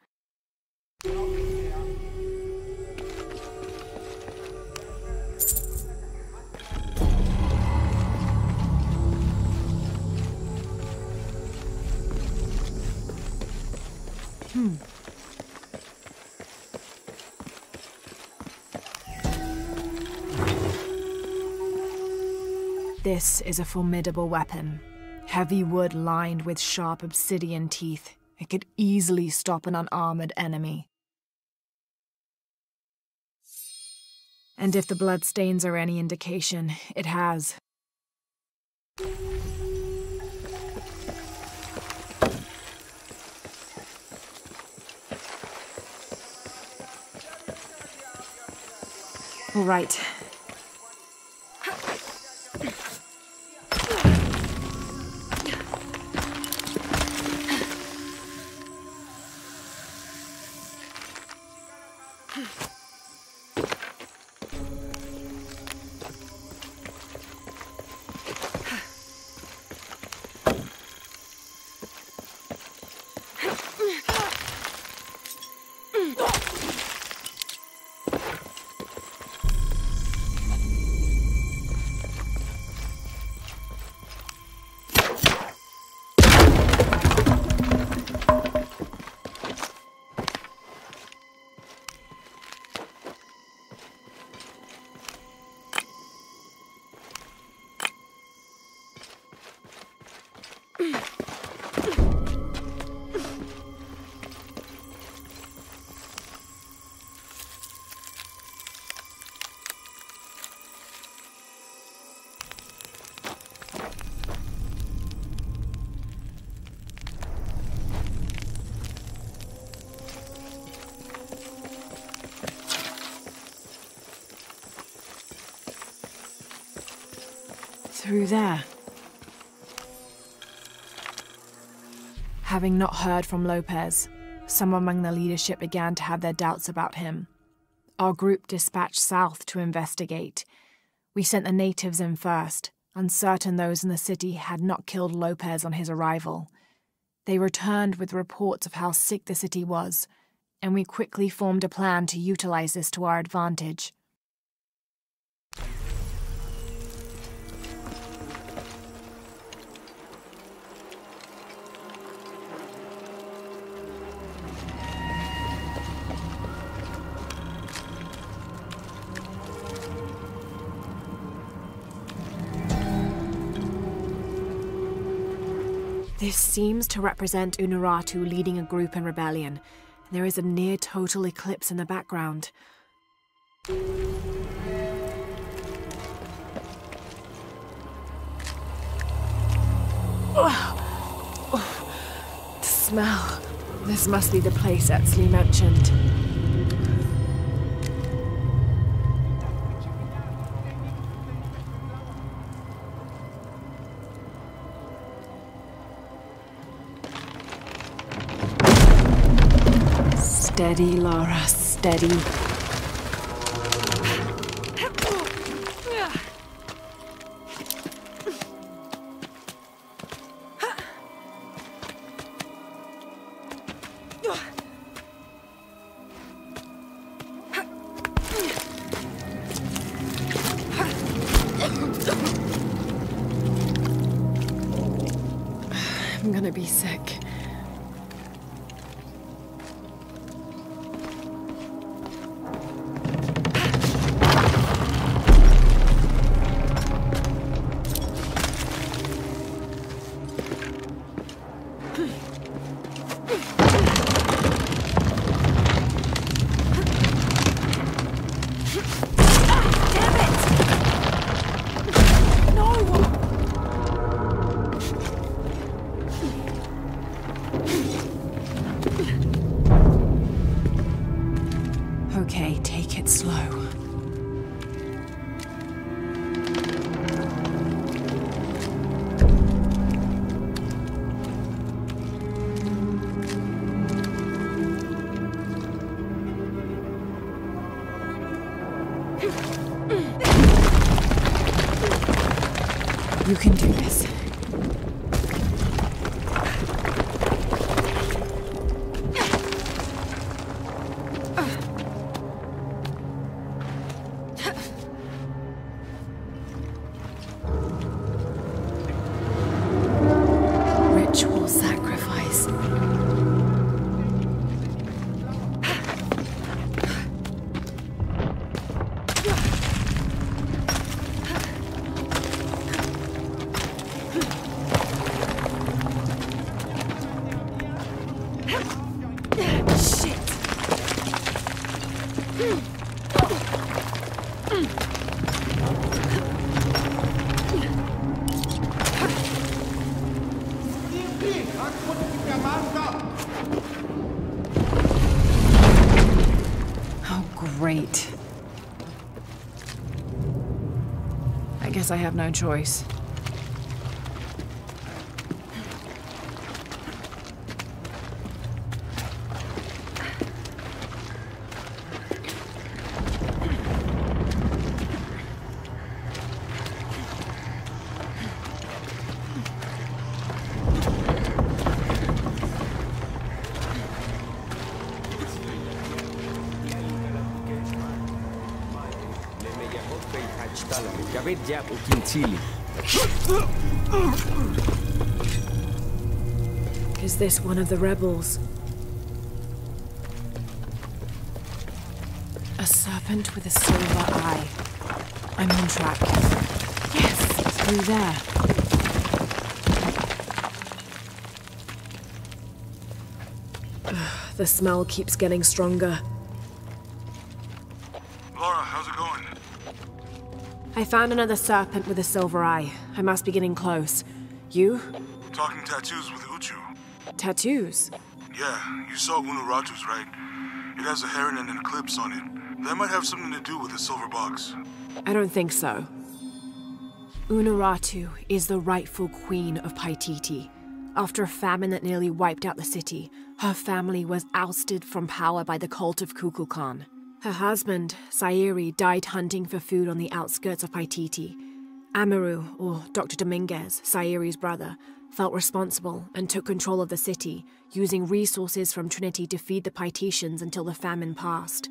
[SPEAKER 1] This is a formidable weapon. Heavy wood lined with sharp obsidian teeth. It could easily stop an unarmored enemy. And if the bloodstains are any indication, it has. All right. Through there. Having not heard from Lopez, some among the leadership began to have their doubts about him. Our group dispatched south to investigate. We sent the natives in first, uncertain those in the city had not killed Lopez on his arrival. They returned with reports of how sick the city was, and we quickly formed a plan to utilize this to our advantage. This seems to represent Unuratu leading a group in rebellion. There is a near-total eclipse in the background. The smell. This must be the place Etsley mentioned. Steady, Lara, steady. I'm gonna be sick. Okay, take it slow. You can do this. Ritual sacrifice. Oh, great. I guess I have no choice. Is this one of the rebels? A serpent with a silver eye. I'm on track. Yes, through there. The smell keeps getting stronger.
[SPEAKER 3] Laura, how's it going?
[SPEAKER 1] I found another serpent with a silver eye. I must be getting close. You?
[SPEAKER 3] Talking tattoos with Uchu.
[SPEAKER 1] Tattoos?
[SPEAKER 3] Yeah, you saw Unuratu's, right? It has a heron and an eclipse on it. That might have something to do with the silver box.
[SPEAKER 1] I don't think so. Unuratu is the rightful queen of Paititi. After a famine that nearly wiped out the city, her family was ousted from power by the cult of Kukulkan. Her husband, Sayiri, died hunting for food on the outskirts of Paititi. Amaru, or Dr. Dominguez, Sayiri's brother, felt responsible and took control of the city, using resources from Trinity to feed the Paititians until the famine passed.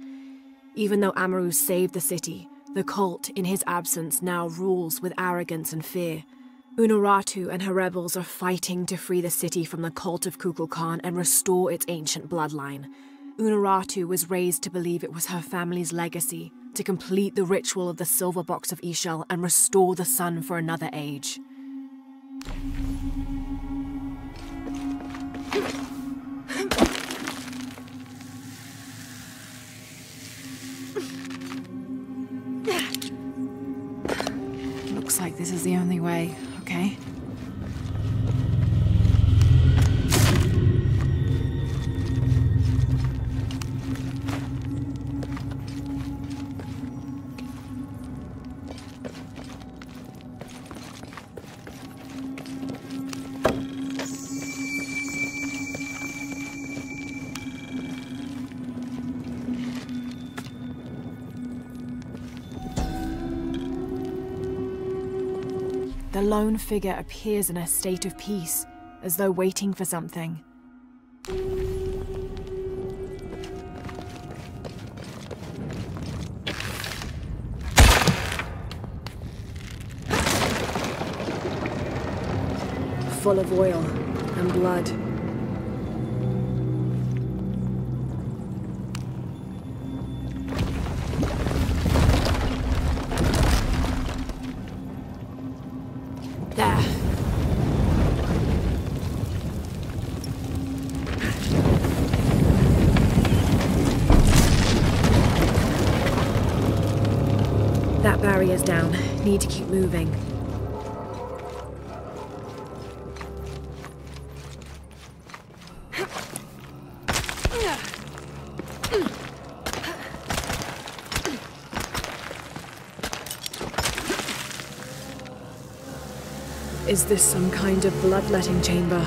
[SPEAKER 1] Even though Amaru saved the city, the cult, in his absence, now rules with arrogance and fear. Unuratu and her rebels are fighting to free the city from the cult of Kukulkan and restore its ancient bloodline. Unuratu was raised to believe it was her family's legacy, to complete the ritual of the silver box of Ishel and restore the sun for another age. like this is the only way, okay? The lone figure appears in a state of peace, as though waiting for something. Full of oil and blood. That barrier's down. Need to keep moving. Is this some kind of bloodletting chamber?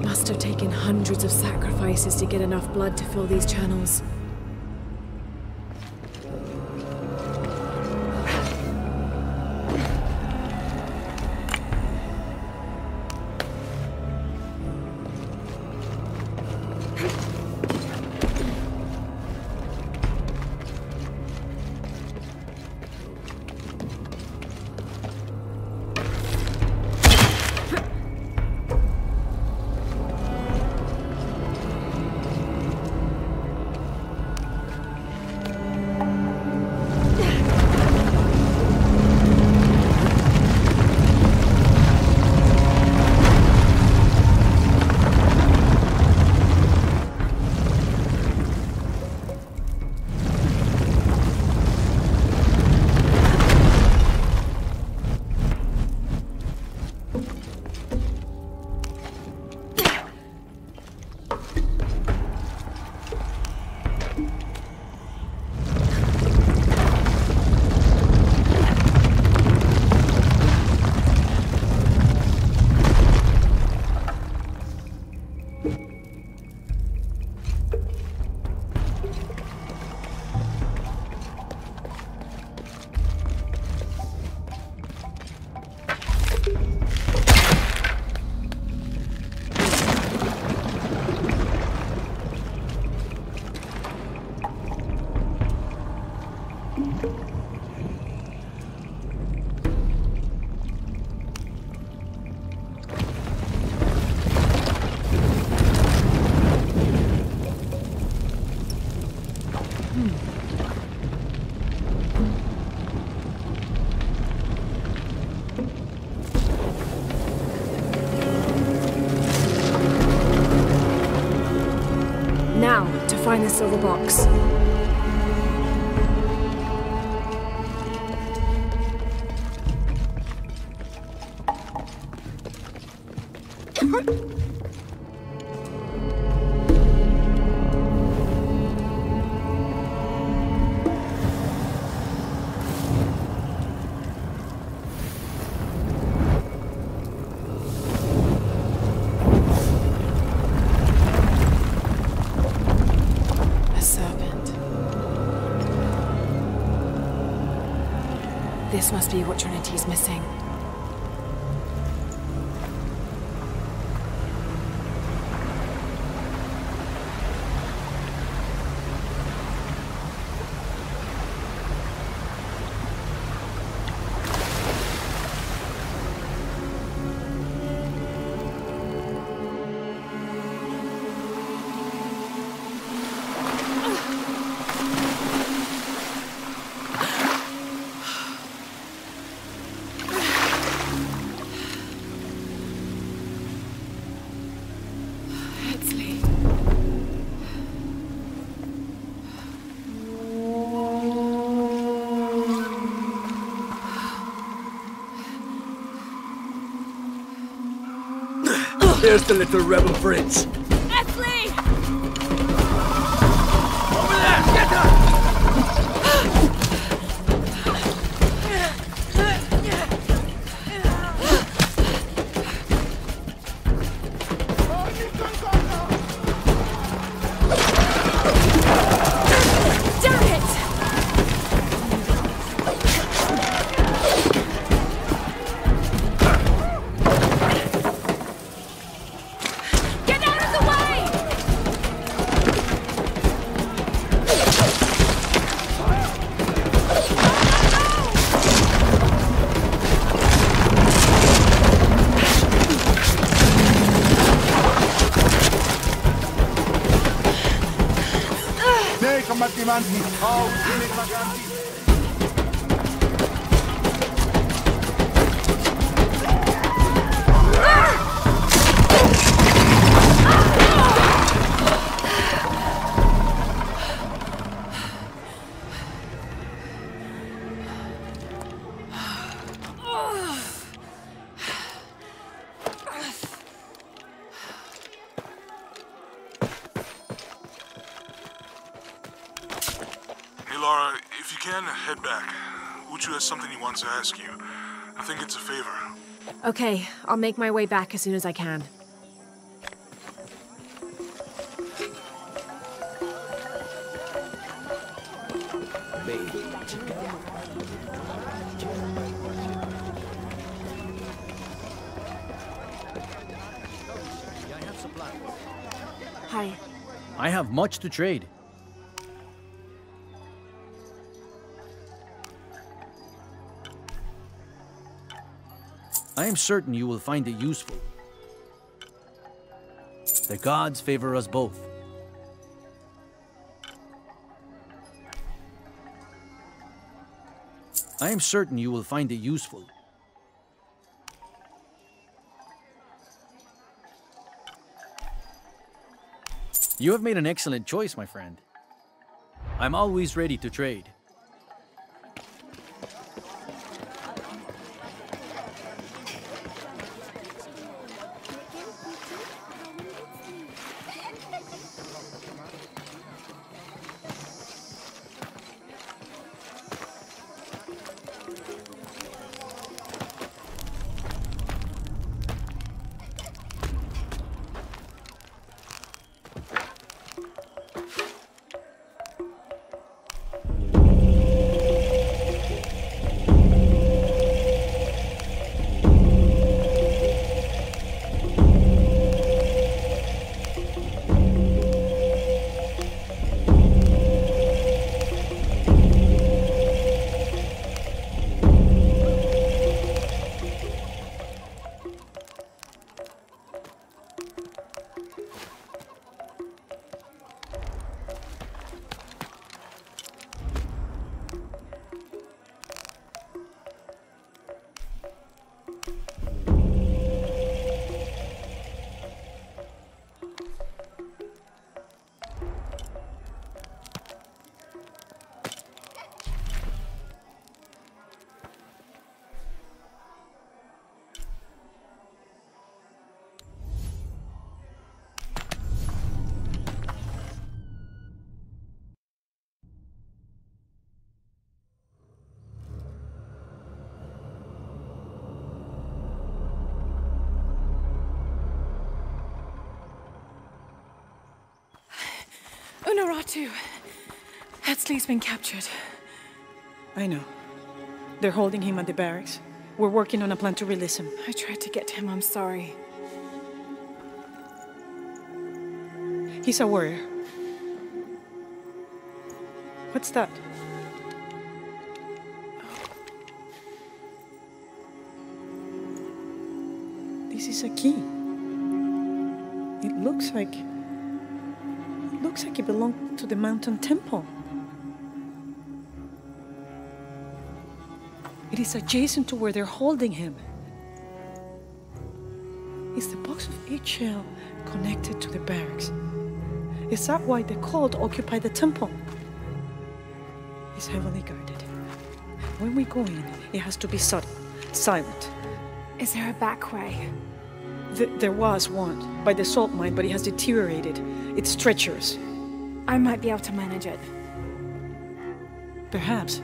[SPEAKER 1] Must have taken hundreds of sacrifices to get enough blood to fill these channels. Now, to find the silver box. This must be what Trinity's missing.
[SPEAKER 22] There's the little rebel prince.
[SPEAKER 1] Esley!
[SPEAKER 22] Over there! Get her!
[SPEAKER 3] Head back. Uchu has something he wants to ask you. I think it's a favor.
[SPEAKER 1] Okay, I'll make my way back as soon as I can. Hi.
[SPEAKER 2] I have much to trade. I am certain you will find it useful. The gods favor us both. I am certain you will find it useful. You have made an excellent choice, my friend. I'm always ready to trade.
[SPEAKER 7] Unaratu! Etzli's been captured. I know. They're holding him at the barracks. We're working on a plan to release him. I tried to get him, I'm sorry. He's a warrior. What's that? This is a key. It looks like it belonged to the mountain temple. It is adjacent to where they're holding him. Is the box of HL connected to the barracks? Is that why the cult occupied the temple? It's heavily guarded. When we go in, it has to be subtle, silent.
[SPEAKER 1] Is there a back way?
[SPEAKER 7] There was one, by the salt mine, but it has deteriorated. It's treacherous.
[SPEAKER 1] I might be able to manage it.
[SPEAKER 7] Perhaps.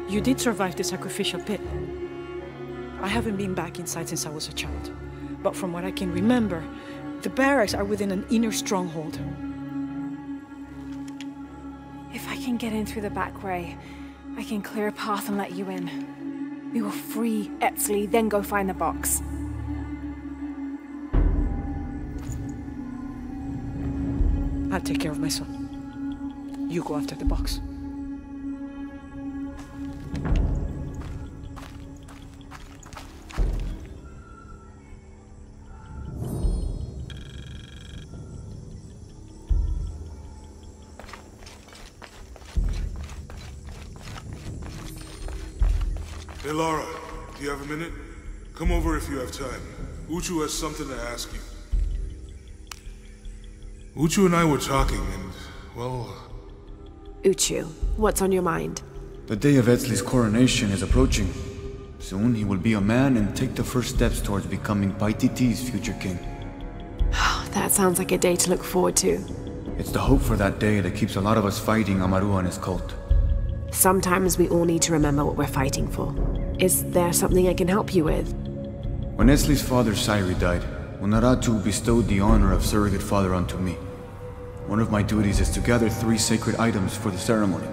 [SPEAKER 7] You did survive the sacrificial pit. I haven't been back inside since I was a child. But from what I can remember, the barracks are within an inner stronghold.
[SPEAKER 1] If I can get in through the back way, I can clear a path and let you in. We will free Etzli, then go find the box.
[SPEAKER 7] I'll take care of my son. You go after the box.
[SPEAKER 3] Hey, Lara, do you have a minute? Come over if you have time. Uchu has something to ask you. Uchu and I were talking, and, well...
[SPEAKER 1] Uchu, what's on your mind?
[SPEAKER 6] The day of Etzli's coronation is approaching. Soon he will be a man and take the first steps towards becoming Paititi's future king.
[SPEAKER 1] That sounds like a day to look forward to.
[SPEAKER 6] It's the hope for that day that keeps a lot of us fighting Amaru and his cult.
[SPEAKER 1] Sometimes we all need to remember what we're fighting for. Is there something I can help you with?
[SPEAKER 6] When Etzli's father Sairi died, Unaratu bestowed the honor of surrogate father onto me. One of my duties is to gather 3 sacred items for the ceremony.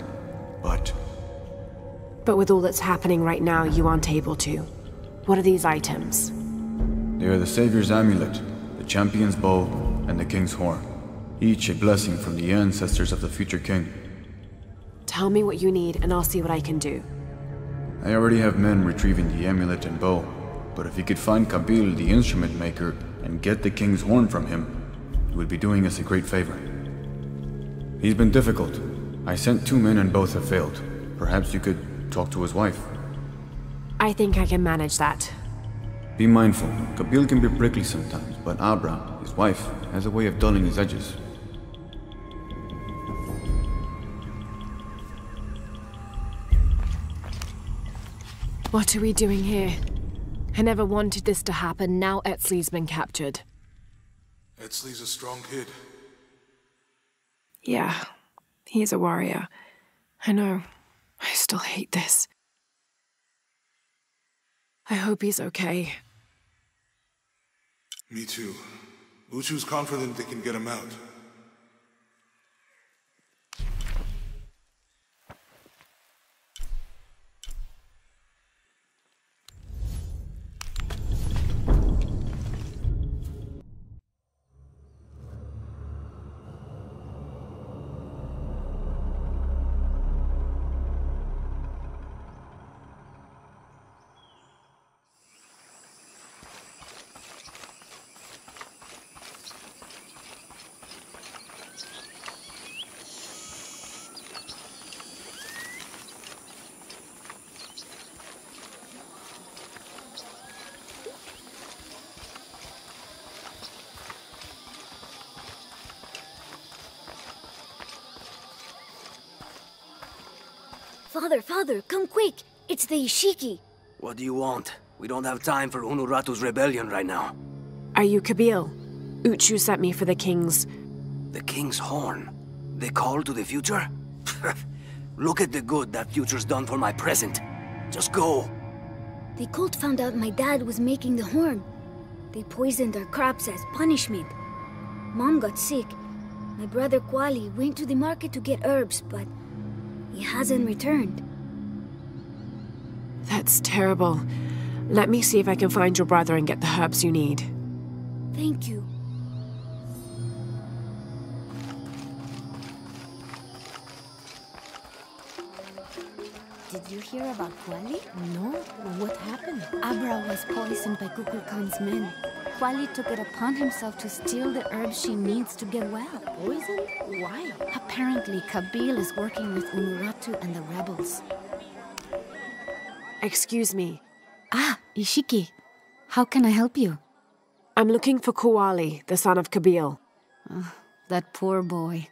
[SPEAKER 1] But with all that's happening right now, you aren't able to. What are these items?
[SPEAKER 6] They are the Savior's amulet, the champion's bow, and the king's horn. Each a blessing from the ancestors of the future king.
[SPEAKER 1] Tell me what you need, and I'll see what I can do.
[SPEAKER 6] I already have men retrieving the amulet and bow, but if you could find Kabil, the instrument maker, and get the king's horn from him, you would be doing us a great favor. He's been difficult. I sent 2 men and both have failed. Perhaps you could talk to his wife.
[SPEAKER 1] I think I can manage that.
[SPEAKER 6] Be mindful. Kabil can be prickly sometimes, but Abra, his wife, has a way of dulling his edges.
[SPEAKER 1] What are we doing here? I never wanted this to happen. Now Etzli's been captured.
[SPEAKER 3] Etzli's a strong kid.
[SPEAKER 1] Yeah, he's a warrior. I know. I still hate this. I hope he's okay.
[SPEAKER 3] Me too. Uchu's confident they can get him out.
[SPEAKER 8] Father, come quick! It's the Ishiki!
[SPEAKER 22] What do you want? We don't have time for Unuratu's rebellion right now.
[SPEAKER 1] Are you Kabil? Uchu sent me for the king's...
[SPEAKER 22] The king's horn? The call to the future? Look at the good that future's done for my present. Just go.
[SPEAKER 8] The cult found out my dad was making the horn. They poisoned our crops as punishment. Mom got sick. My brother Kwali went to the market to get herbs, but he hasn't returned.
[SPEAKER 1] That's terrible. Let me see if I can find your brother and get the herbs you need.
[SPEAKER 8] Thank you.
[SPEAKER 11] Did you hear about Kwali? No. What happened? Abra was poisoned by Kukulkan's men. Kwali took it upon himself to steal the herbs she needs to get well. Poisoned? Why? Apparently, Kabil is working with Unuratu and the rebels.
[SPEAKER 1] Excuse me.
[SPEAKER 11] Ah, Ishiki. How can I help you?
[SPEAKER 1] I'm looking for Kuwali, the son of Kabil.
[SPEAKER 11] That poor boy.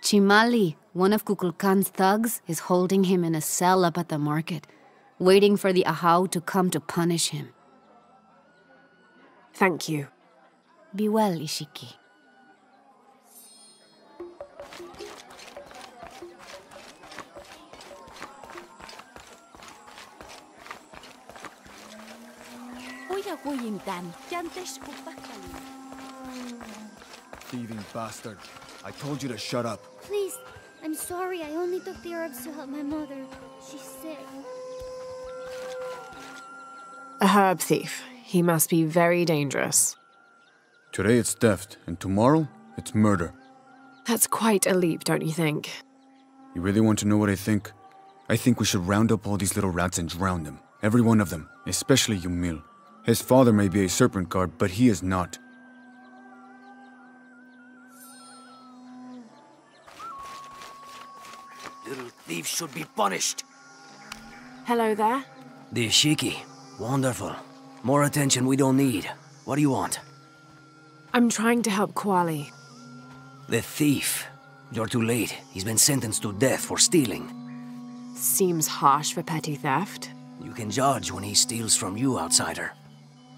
[SPEAKER 11] Chimali, one of Kukulkan's thugs, is holding him in a cell up at the market, waiting for the Ahau to come to punish him.
[SPEAKER 1] Thank you.
[SPEAKER 25] Be well, Ishiki.
[SPEAKER 6] Thieving bastard. I told you to shut up.
[SPEAKER 16] Please, I'm sorry. I only took the herbs to help my mother. She's sick.
[SPEAKER 1] A herb thief. He must be very dangerous.
[SPEAKER 6] Today it's theft, and tomorrow it's murder.
[SPEAKER 1] That's quite a leap, don't you think?
[SPEAKER 6] You really want to know what I think? I think we should round up all these little rats and drown them. Every one of them, especially Yumil. His father may be a serpent guard, but he is not.
[SPEAKER 22] Little thieves should be punished.
[SPEAKER 1] Hello there.
[SPEAKER 22] The Ishiki. Wonderful. More attention we don't need. What do you want?
[SPEAKER 1] I'm trying to help Kuali.
[SPEAKER 22] The thief. You're too late. He's been sentenced to death for stealing.
[SPEAKER 1] Seems harsh for petty theft.
[SPEAKER 22] You can judge when he steals from you, outsider.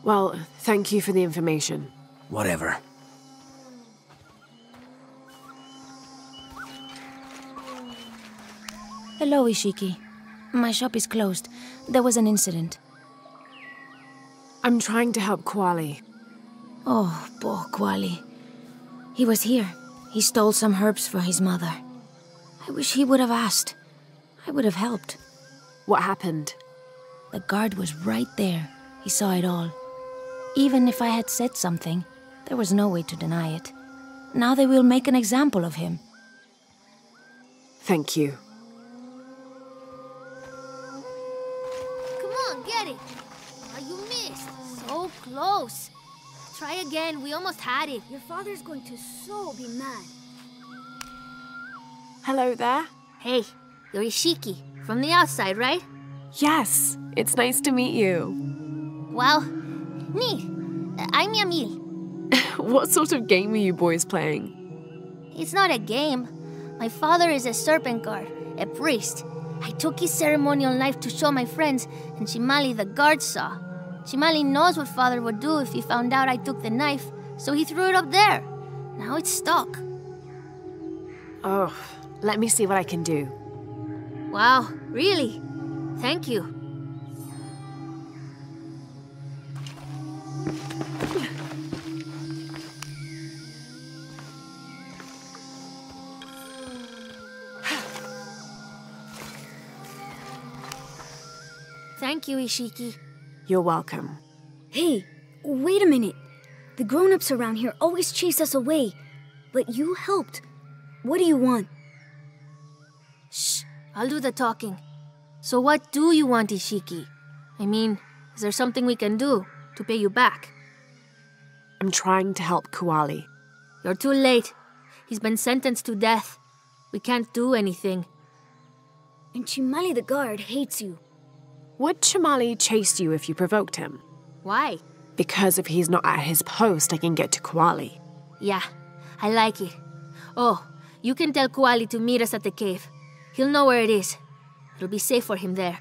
[SPEAKER 1] Well, thank you for the information.
[SPEAKER 22] Whatever.
[SPEAKER 25] Hello, Ishiki. My shop is closed. There was an incident.
[SPEAKER 1] I'm trying to help Kuali.
[SPEAKER 25] Oh, poor Kuali. He was here. He stole some herbs for his mother. I wish he would have asked. I would have helped.
[SPEAKER 1] What happened?
[SPEAKER 25] The guard was right there. He saw it all. Even if I had said something, there was no way to deny it. Now they will make an example of him.
[SPEAKER 1] Thank you.
[SPEAKER 9] Come on, get it. Oh, you missed. So close. Try again. We almost had it.
[SPEAKER 8] Your father's going to so be mad.
[SPEAKER 1] Hello there.
[SPEAKER 9] Hey, you're Ishiki. From the outside, right?
[SPEAKER 1] Yes. It's nice to meet you.
[SPEAKER 9] Well, neat. I'm Yamil.
[SPEAKER 1] What sort of game are you boys playing?
[SPEAKER 9] It's not a game. My father is a serpent guard, a priest. I took his ceremonial knife to show my friends, and Chimali the guard saw. Chimali knows what father would do if he found out I took the knife, so he threw it up there. Now it's stuck.
[SPEAKER 1] Oh, let me see what I can do.
[SPEAKER 9] Wow, really? Thank you. Thank you, Ishiki.
[SPEAKER 1] You're welcome.
[SPEAKER 8] Hey, wait a minute. The grown-ups around here always chase us away. But you helped. What do you want?
[SPEAKER 9] Shh, I'll do the talking. So what do you want, Ishiki? I mean, is there something we can do to pay you back?
[SPEAKER 1] I'm trying to help Kuali.
[SPEAKER 9] You're too late. He's been sentenced to death. We can't do anything.
[SPEAKER 8] And Chimali the guard hates you.
[SPEAKER 1] Would Chimali chase you if you provoked him?
[SPEAKER 9] Why?
[SPEAKER 1] Because if he's not at his post, I can get to Kuali.
[SPEAKER 9] Yeah, I like it. Oh, you can tell Kuali to meet us at the cave. He'll know where it is. It'll be safe for him there.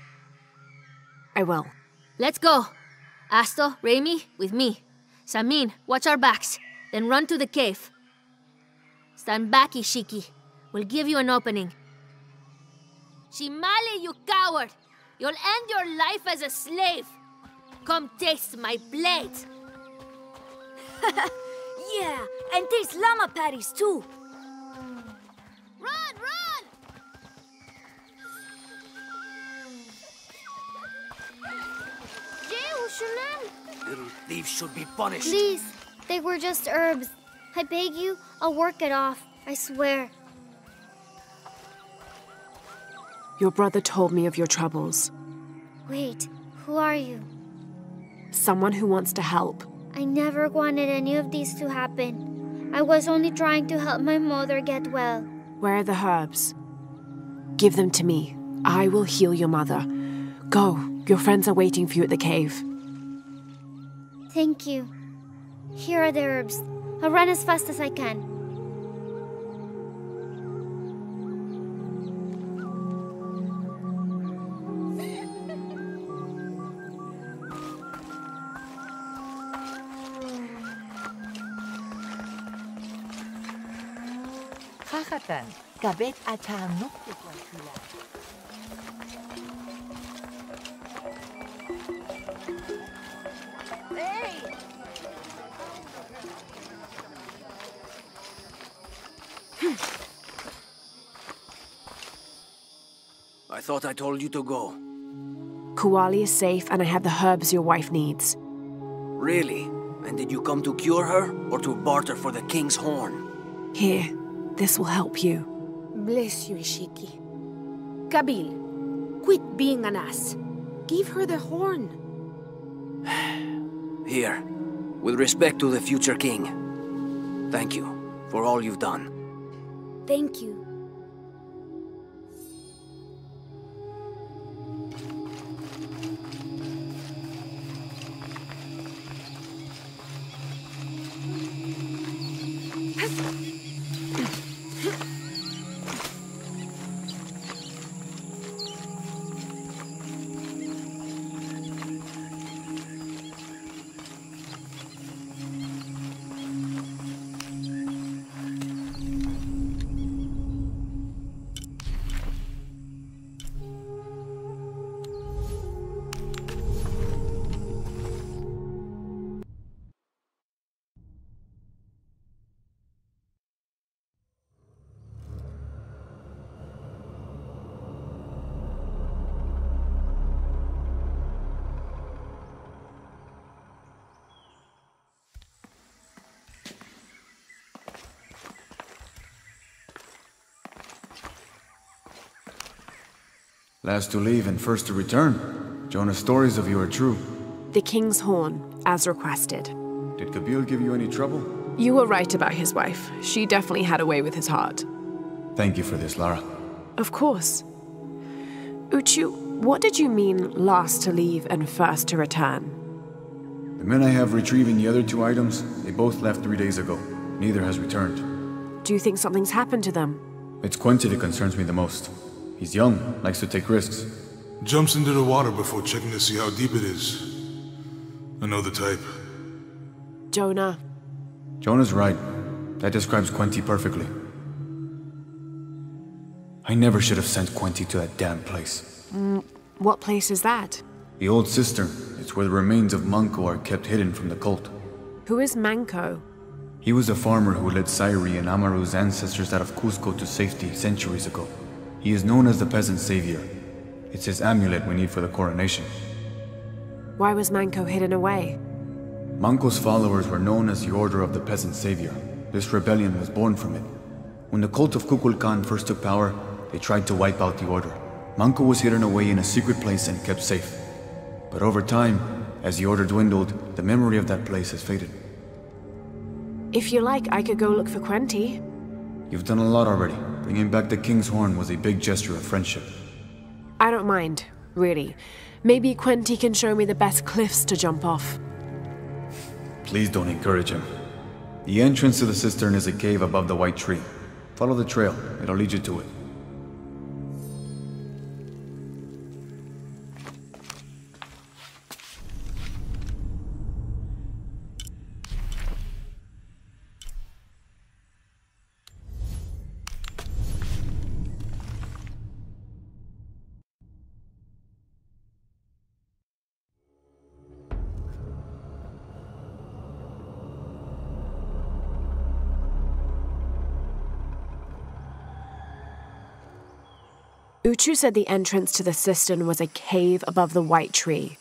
[SPEAKER 1] I will.
[SPEAKER 9] Let's go. Asto, Raimi, with me. Samin, watch our backs. Then run to the cave. Stand back, Ishiki. We'll give you an opening. Chimali, you coward! You'll end your life as a slave. Come taste my blade.
[SPEAKER 8] Yeah, and taste llama patties too.
[SPEAKER 9] Run, run!
[SPEAKER 22] Little thieves should be punished.
[SPEAKER 16] Please, they were just herbs. I beg you, I'll work it off. I swear.
[SPEAKER 1] Your brother told me of your troubles.
[SPEAKER 16] Wait, who are you?
[SPEAKER 1] Someone who wants to help.
[SPEAKER 16] I never wanted any of these to happen. I was only trying to help my mother get well.
[SPEAKER 1] Where are the herbs? Give them to me. I will heal your mother. Go. Your friends are waiting for you at the cave.
[SPEAKER 16] Thank you. Here are the herbs. I'll run as fast as I can.
[SPEAKER 24] Khatan, kabet achanuk tequila.
[SPEAKER 22] I thought I told you to go.
[SPEAKER 1] Kuali is safe, and I have the herbs your wife needs.
[SPEAKER 22] Really? And did you come to cure her, or to barter for the king's horn?
[SPEAKER 1] Here, this will help you.
[SPEAKER 10] Bless you, Ishiki. Kabil, quit being an ass. Give her the horn.
[SPEAKER 22] Here, with respect to the future king. Thank you for all you've done.
[SPEAKER 8] Thank you.
[SPEAKER 6] Last to leave and first to return. Jonah's stories of you are true.
[SPEAKER 1] The King's Horn, as requested.
[SPEAKER 6] Did Kabil give you any trouble?
[SPEAKER 1] You were right about his wife. She definitely had a way with his heart.
[SPEAKER 6] Thank you for this, Lara.
[SPEAKER 1] Of course. Uchu, what did you mean last to leave and first to return?
[SPEAKER 6] The men I have retrieving the other 2 items, they both left 3 days ago. Neither has returned.
[SPEAKER 1] Do you think something's happened to them?
[SPEAKER 6] It's Quincy that concerns me the most. He's young, likes to take risks.
[SPEAKER 3] Jumps into the water before checking to see how deep it is. I know the type.
[SPEAKER 1] Jonah.
[SPEAKER 6] Jonah's right. That describes Quincy perfectly. I never should have sent Quincy to that damn place.
[SPEAKER 1] What place is that?
[SPEAKER 6] The old cistern. It's where the remains of Manco are kept hidden from the cult.
[SPEAKER 1] Who is Manco?
[SPEAKER 6] He was a farmer who led Sairi and Amaru's ancestors out of Cusco to safety centuries ago. He is known as the peasant savior. It's his amulet we need for the coronation.
[SPEAKER 1] Why was Manco hidden away?
[SPEAKER 6] Manco's followers were known as the Order of the Peasant Savior. This rebellion was born from it. When the cult of Kukulkan first took power, they tried to wipe out the order. Manco was hidden away in a secret place and kept safe. But over time, as the order dwindled, the memory of that place has faded.
[SPEAKER 1] If you like, I could go look for Quenty.
[SPEAKER 6] You've done a lot already. Bringing back the King's Horn was a big gesture of friendship.
[SPEAKER 1] I don't mind, really. Maybe Quenty can show me the best cliffs to jump off.
[SPEAKER 6] Please don't encourage him. The entrance to the cistern is a cave above the white tree. Follow the trail. It'll lead you to it.
[SPEAKER 1] Uchu said the entrance to the cistern was a cave above the white tree.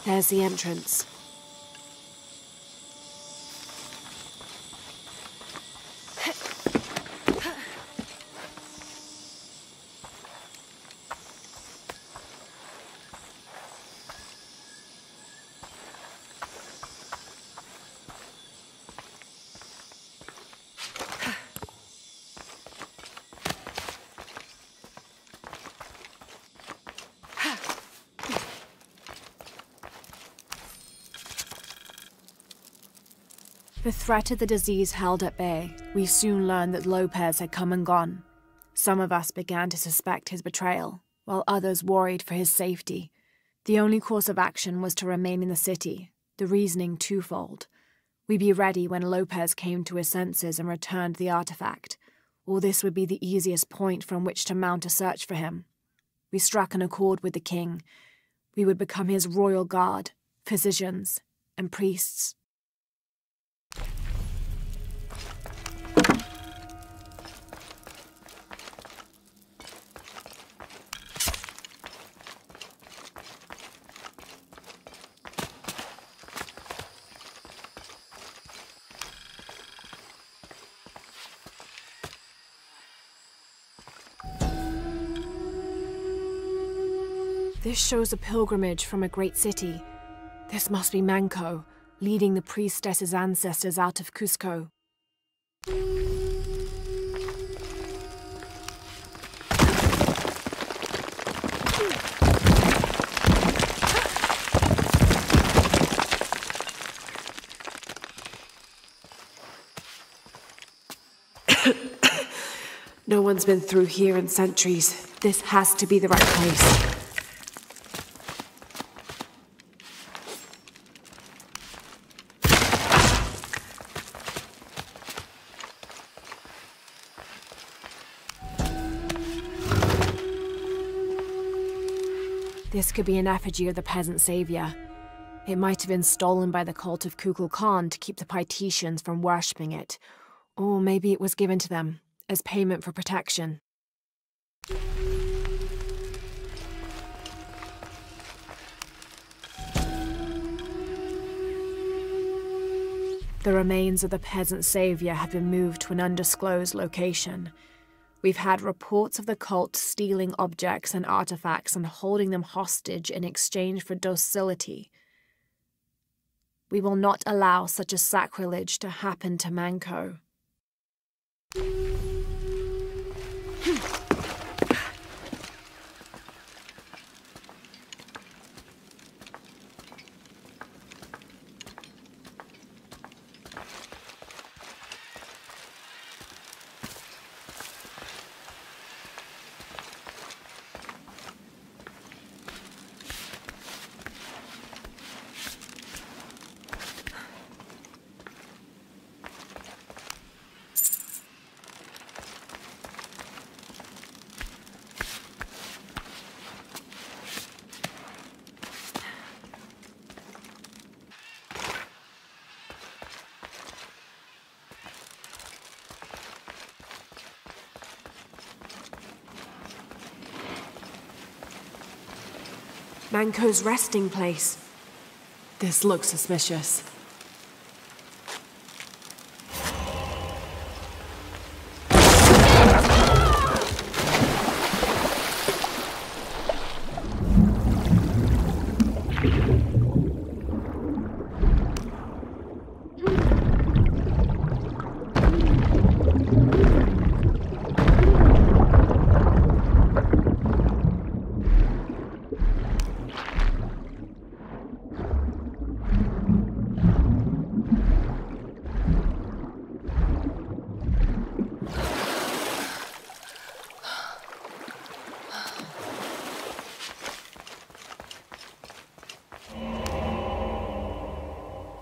[SPEAKER 1] There's the entrance. The threat of the disease held at bay, we soon learned that Lopez had come and gone. Some of us began to suspect his betrayal, while others worried for his safety. The only course of action was to remain in the city, the reasoning twofold. We'd be ready when Lopez came to his senses and returned the artifact, or this would be the easiest point from which to mount a search for him. We struck an accord with the king. We would become his royal guard, physicians, and priests. This shows a pilgrimage from a great city. This must be Manco, leading the priestess's ancestors out of Cusco. No one's been through here in centuries. This has to be the right place. This could be an effigy of the peasant savior. It might have been stolen by the cult of Kukulkan to keep the Paititians from worshipping it. Or maybe it was given to them as payment for protection. The remains of the peasant savior have been moved to an undisclosed location. We've had reports of the cult stealing objects and artifacts and holding them hostage in exchange for docility. We will not allow such a sacrilege to happen to Manco. Manco's resting place. This looks suspicious.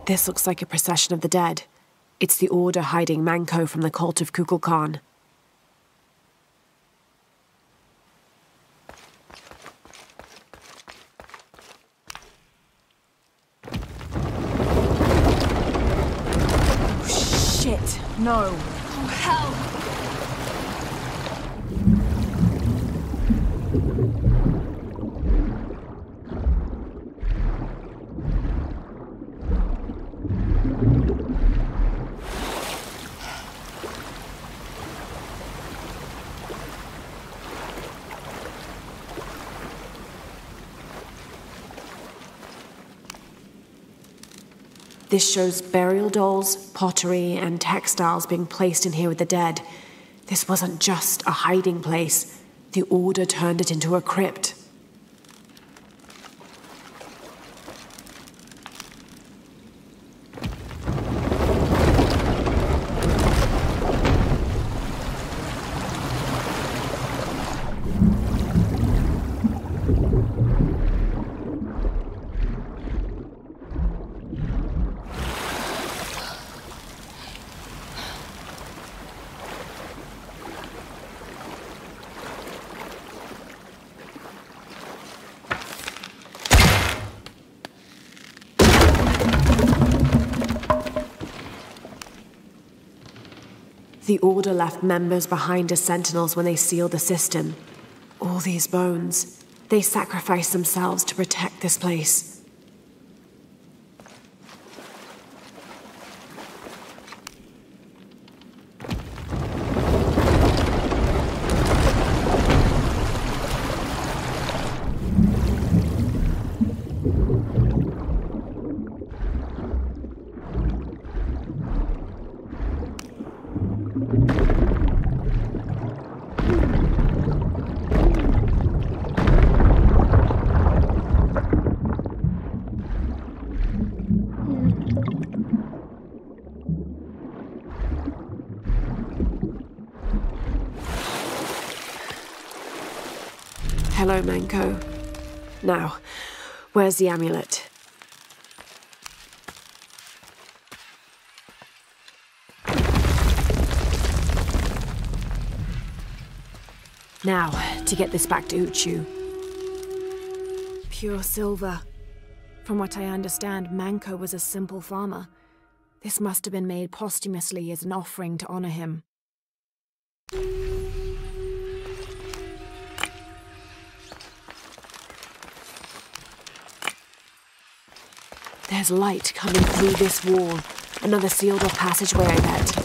[SPEAKER 1] This looks like a procession of the dead. It's the Order hiding Manco from the cult of Kukulkan. Oh, shit, no.
[SPEAKER 11] Oh, hell!
[SPEAKER 1] This shows burial dolls, pottery, and textiles being placed in here with the dead. This wasn't just a hiding place. The Order turned it into a crypt. The Order left members behind as sentinels when they sealed the system. All these bones. They sacrificed themselves to protect this place. Hello, Manko. Now, where's the amulet? Now, to get this back to Uchu. Pure silver. From what I understand, Manko was a simple farmer. This must have been made posthumously as an offering to honor him. There's light coming through this wall. Another sealed-off passageway, I bet.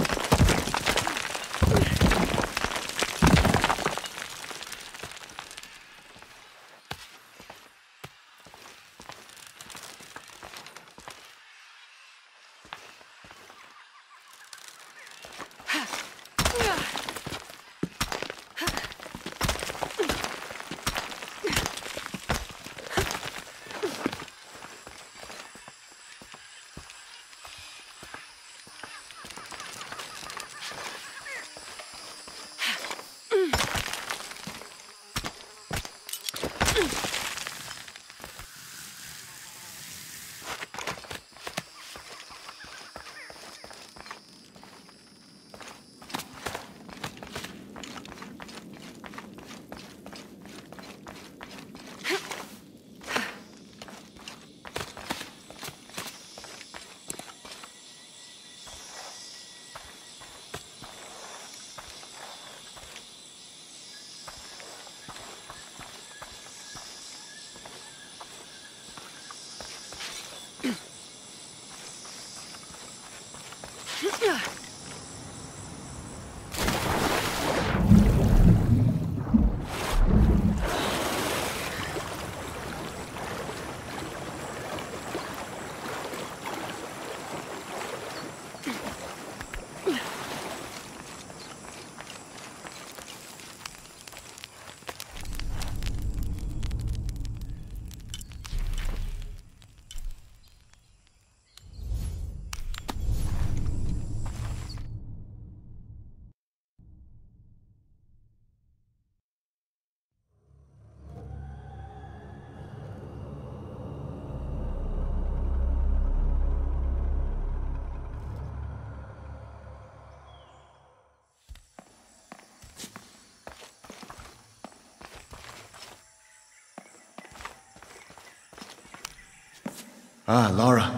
[SPEAKER 6] Ah, Lara.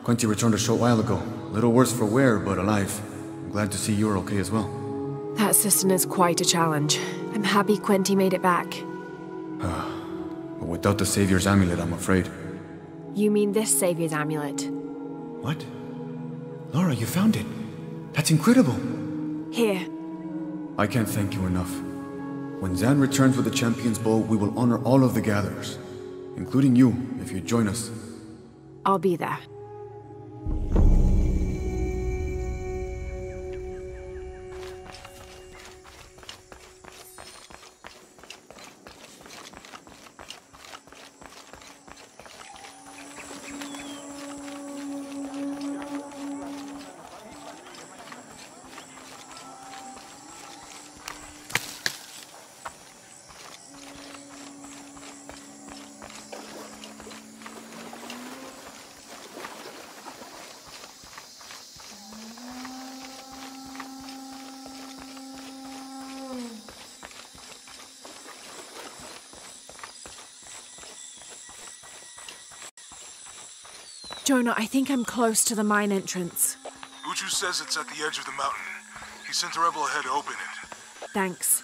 [SPEAKER 6] Quinty returned a short while ago. Little worse for wear, but alive. I'm glad to see you're okay as well.
[SPEAKER 1] That cistern is quite a challenge. I'm happy Quinty made it back.
[SPEAKER 6] But without the Savior's amulet, I'm afraid.
[SPEAKER 1] You mean this Savior's amulet?
[SPEAKER 6] What? Lara, you found it. That's incredible.
[SPEAKER 1] Here.
[SPEAKER 6] I can't thank you enough. When Zan returns with the Champion's Bow, we will honor all of the gatherers. Including you, if you join us.
[SPEAKER 1] I'll be there. Jonah, I think I'm close to the mine entrance.
[SPEAKER 3] Uchu says it's at the edge of the mountain. He sent a rebel ahead to open it.
[SPEAKER 1] Thanks.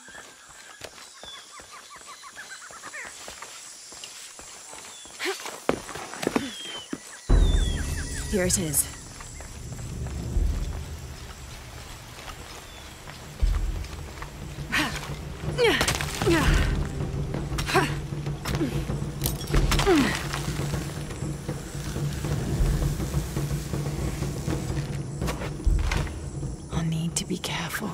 [SPEAKER 1] Here it is. I'll need to be careful.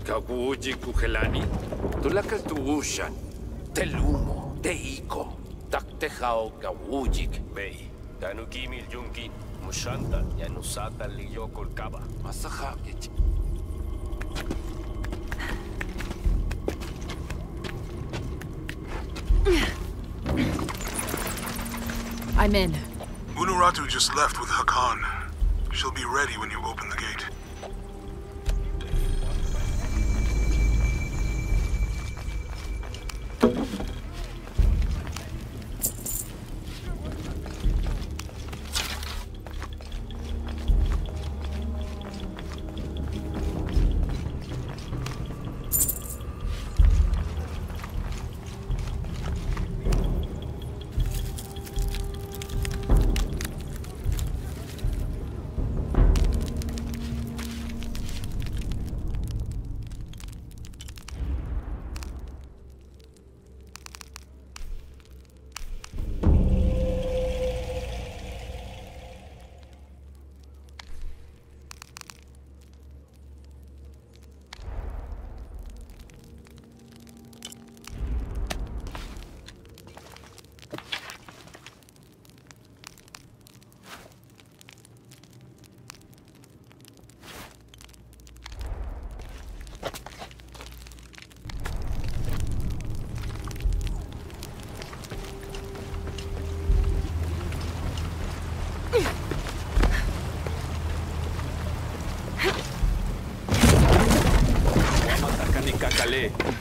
[SPEAKER 17] Kaguji kuhelani, tulakal tuushan, telumo, teiko, taktejao kawujik, bei, tanukimil yunkin, mushanta, yanusata liyokol kaba, masahagit.
[SPEAKER 1] I'm in.
[SPEAKER 3] Unuratu just left with Hakan. She'll be ready when you open the gate.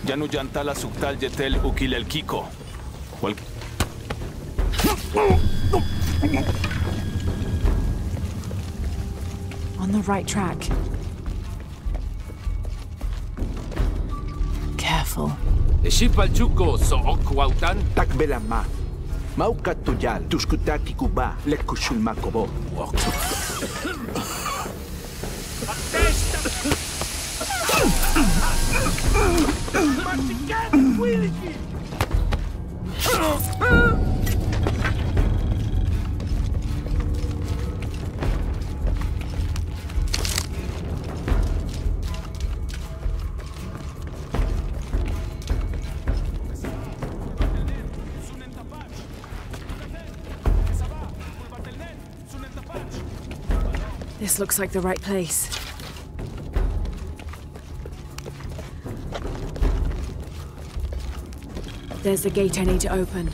[SPEAKER 21] Yanu yantala suktal yetel ukilel kiko.
[SPEAKER 1] On the right track. Careful.
[SPEAKER 17] Eshipalchuko so okwautan.
[SPEAKER 21] Takbelama. Maukat tuyal, tuskutati kuba, lekushul makobo.
[SPEAKER 1] This looks like the right place. There's the gate I need to open.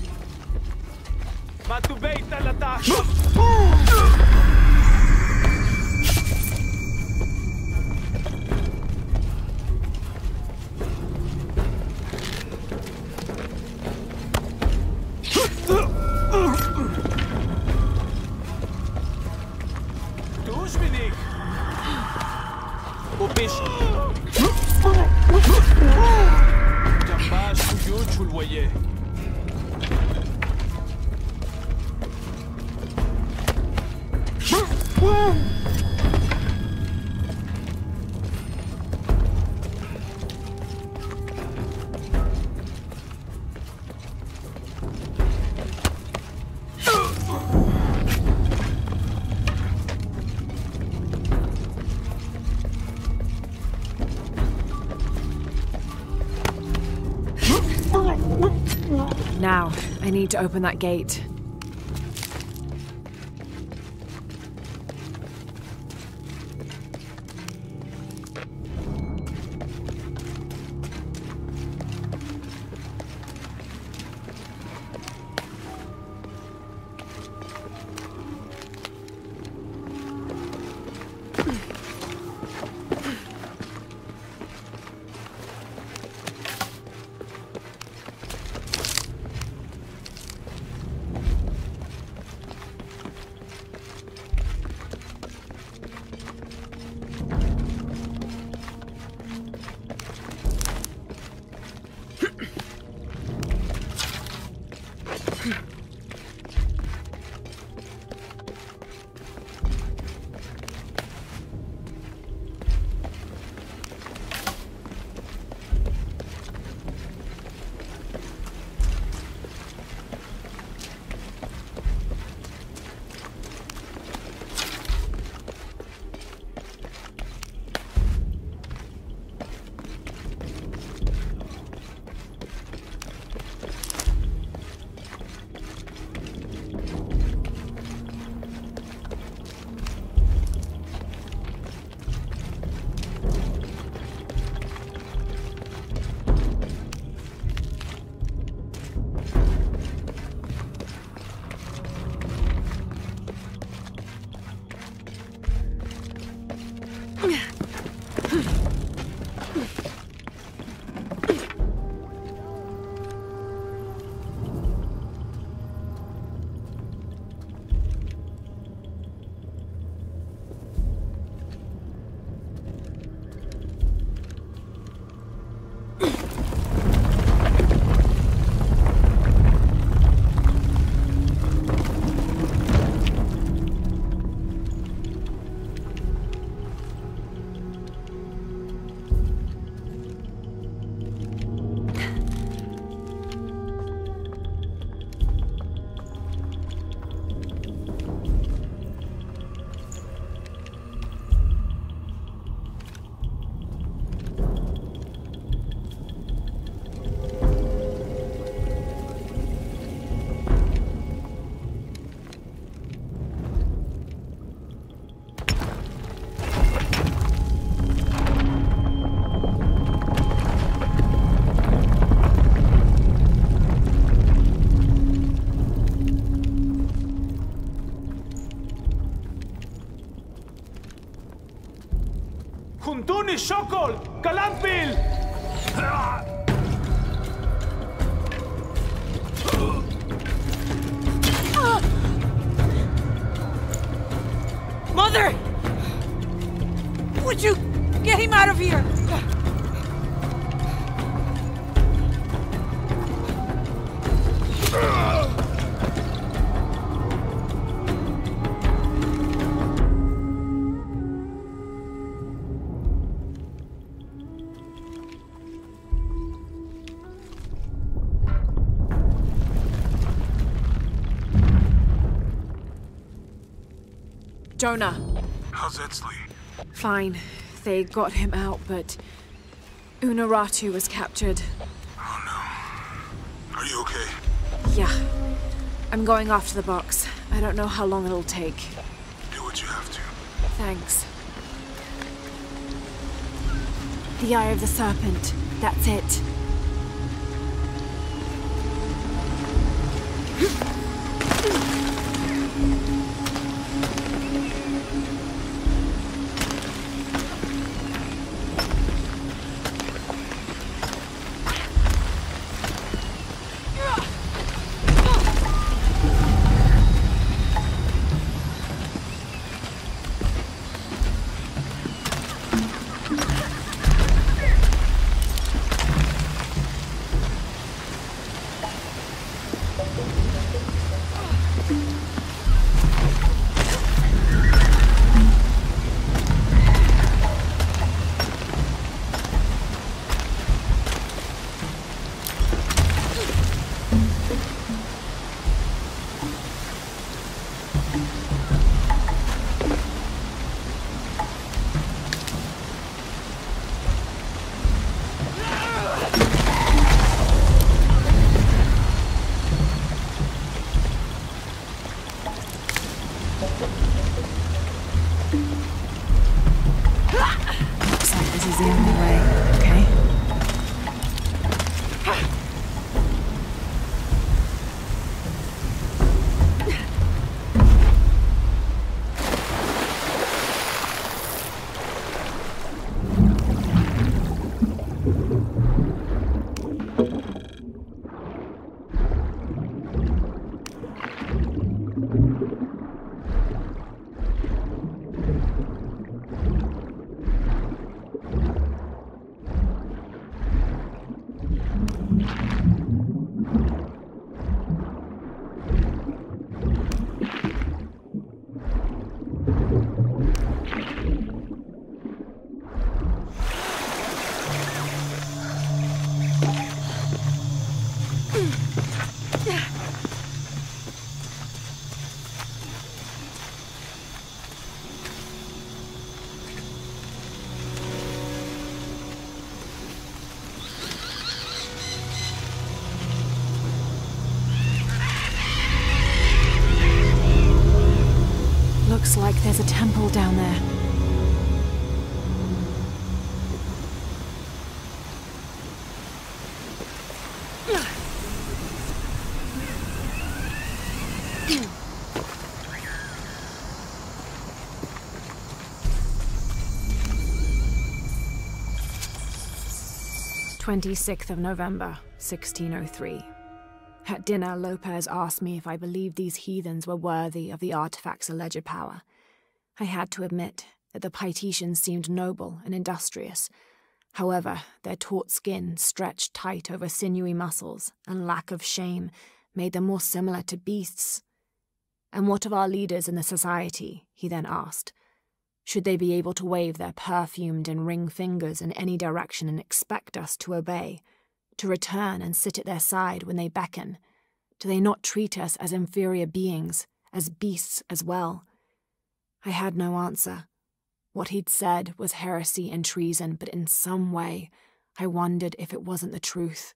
[SPEAKER 1] I need to open that gate.
[SPEAKER 21] Kuntuni Shokol! Kalampil!
[SPEAKER 7] Mother! Would you get him out of here?
[SPEAKER 1] Jonah.
[SPEAKER 3] How's Edsley?
[SPEAKER 1] Fine. They got him out, but Unuratu was captured.
[SPEAKER 3] Oh no. Are you okay?
[SPEAKER 1] Yeah. I'm going after the box. I don't know how long it'll take.
[SPEAKER 3] Do what you have to.
[SPEAKER 1] Thanks. The Eye of the Serpent. That's it. Looks like there's a temple down there. November 1603. At dinner, Lopez asked me if I believed these heathens were worthy of the artifact's alleged power. I had to admit that the Paititians seemed noble and industrious. However, their taut skin, stretched tight over sinewy muscles, and lack of shame made them more similar to beasts. And what of our leaders in the society? He then asked. Should they be able to wave their perfumed and ring fingers in any direction and expect us to obey, to return and sit at their side when they beckon? Do they not treat us as inferior beings, as beasts as well? I had no answer. What he'd said was heresy and treason, but in some way, I wondered if it wasn't the truth.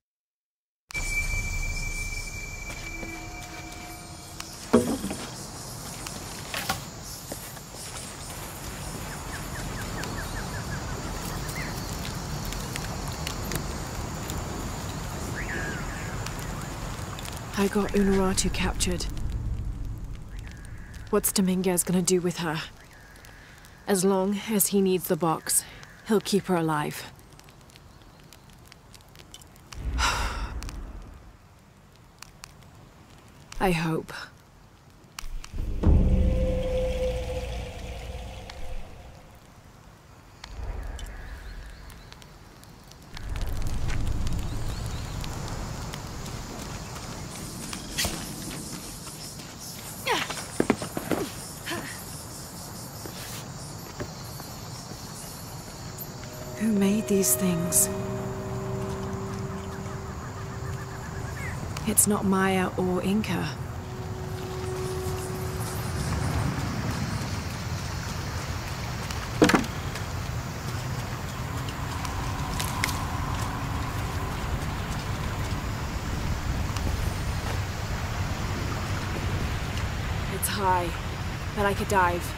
[SPEAKER 1] I got Unuratu captured. What's Dominguez gonna do with her? As long as he needs the box, he'll keep her alive. I hope. Who made these things? It's not Maya or Inca. It's high, but I could dive.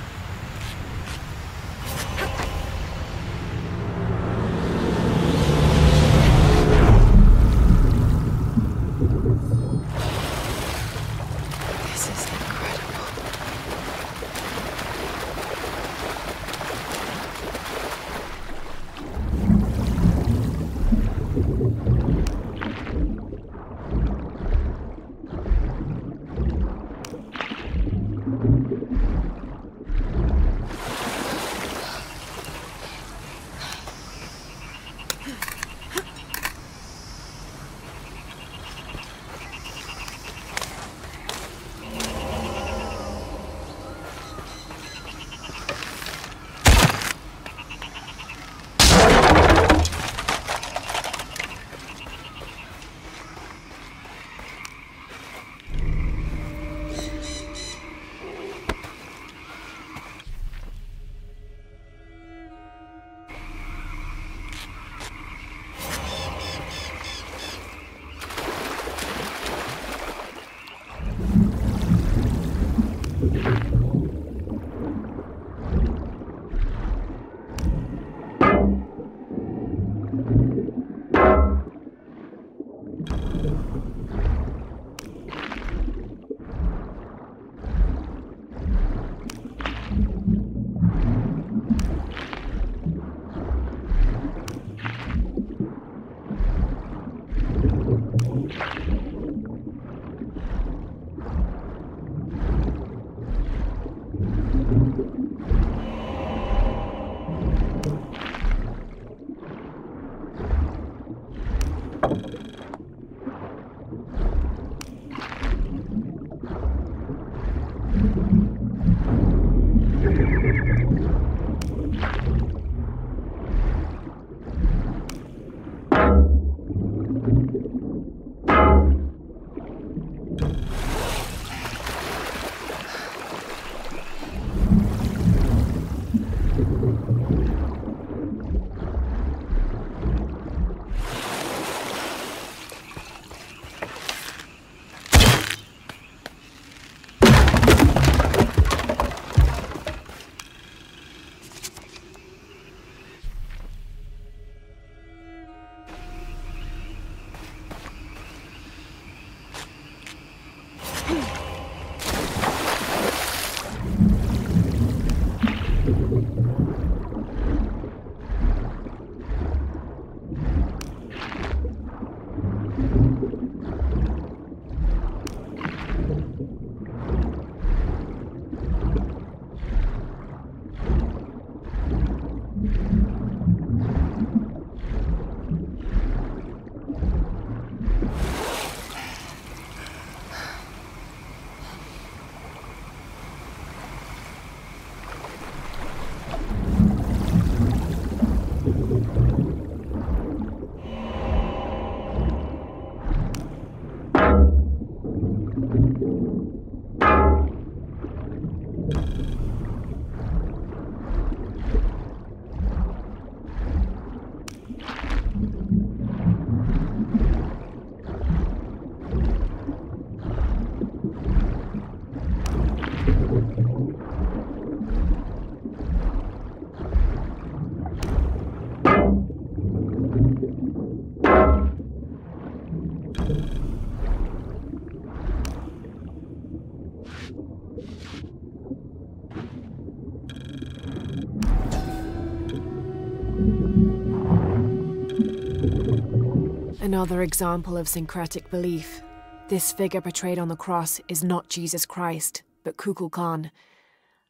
[SPEAKER 1] Another example of syncretic belief. This figure portrayed on the cross is not Jesus Christ, but Kukulkan.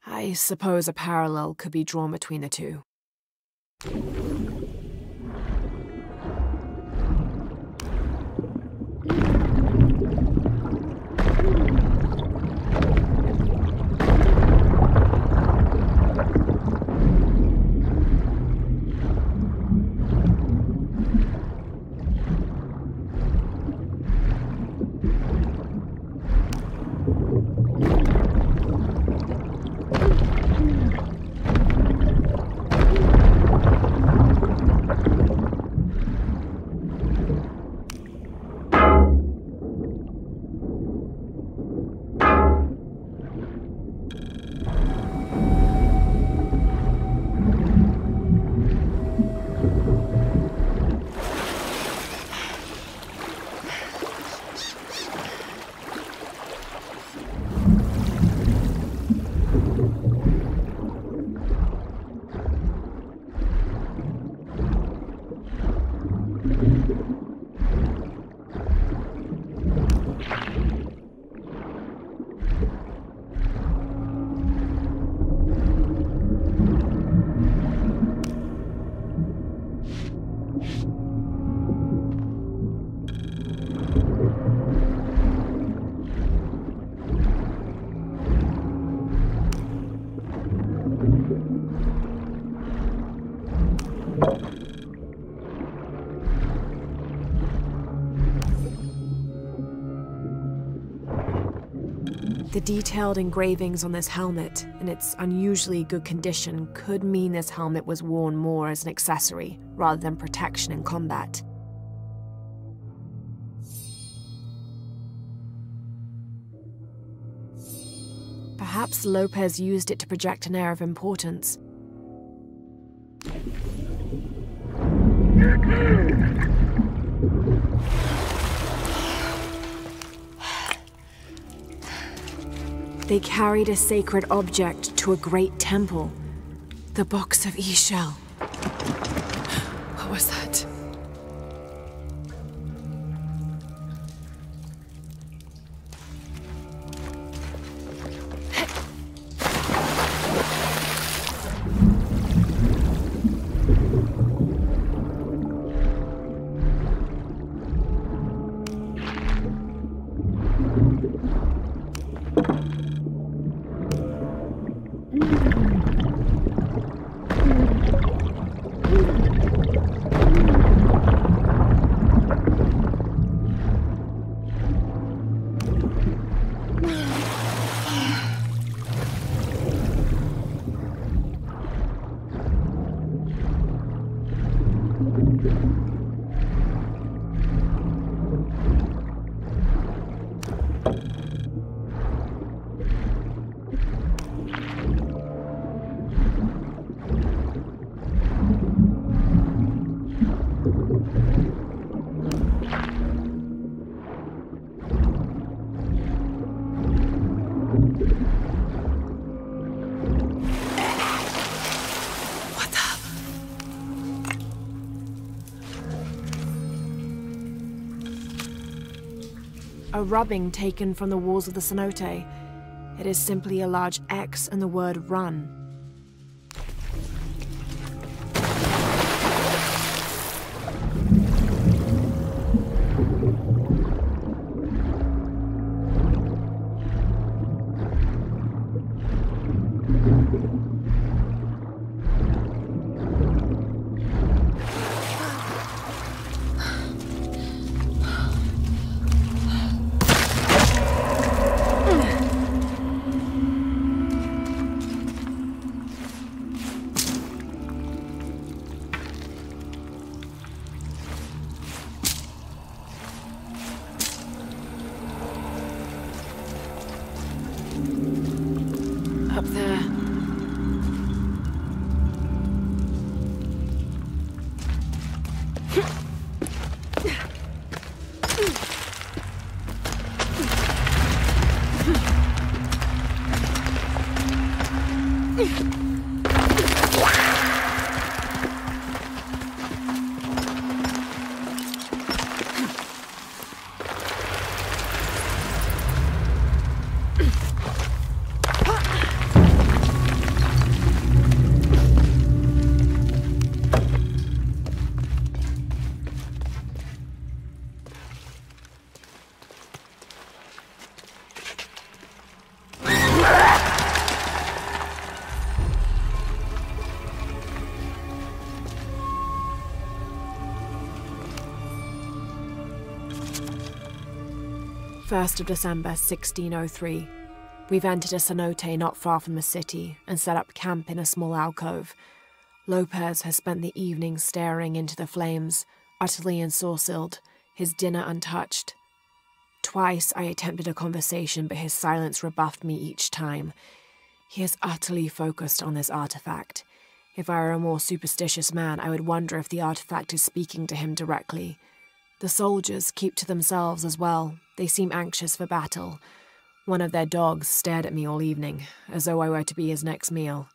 [SPEAKER 1] I suppose a parallel could be drawn between the two. The detailed engravings on this helmet, and its unusually good condition, could mean this helmet was worn more as an accessory, rather than protection in combat. Perhaps Lopez used it to project an air of importance. They carried a sacred object to a great temple. The box of Ishel. What was that? A rubbing taken from the walls of the cenote. It is simply a large X and the word run. Up there. 1st of December, 1603. We've entered a cenote not far from the city and set up camp in a small alcove. Lopez has spent the evening staring into the flames, utterly ensorcelled, his dinner untouched. Twice I attempted a conversation, but his silence rebuffed me each time. He is utterly focused on this artifact. If I were a more superstitious man, I would wonder if the artifact is speaking to him directly. The soldiers keep to themselves as well. They seem anxious for battle. One of their dogs stared at me all evening, as though I were to be his next meal.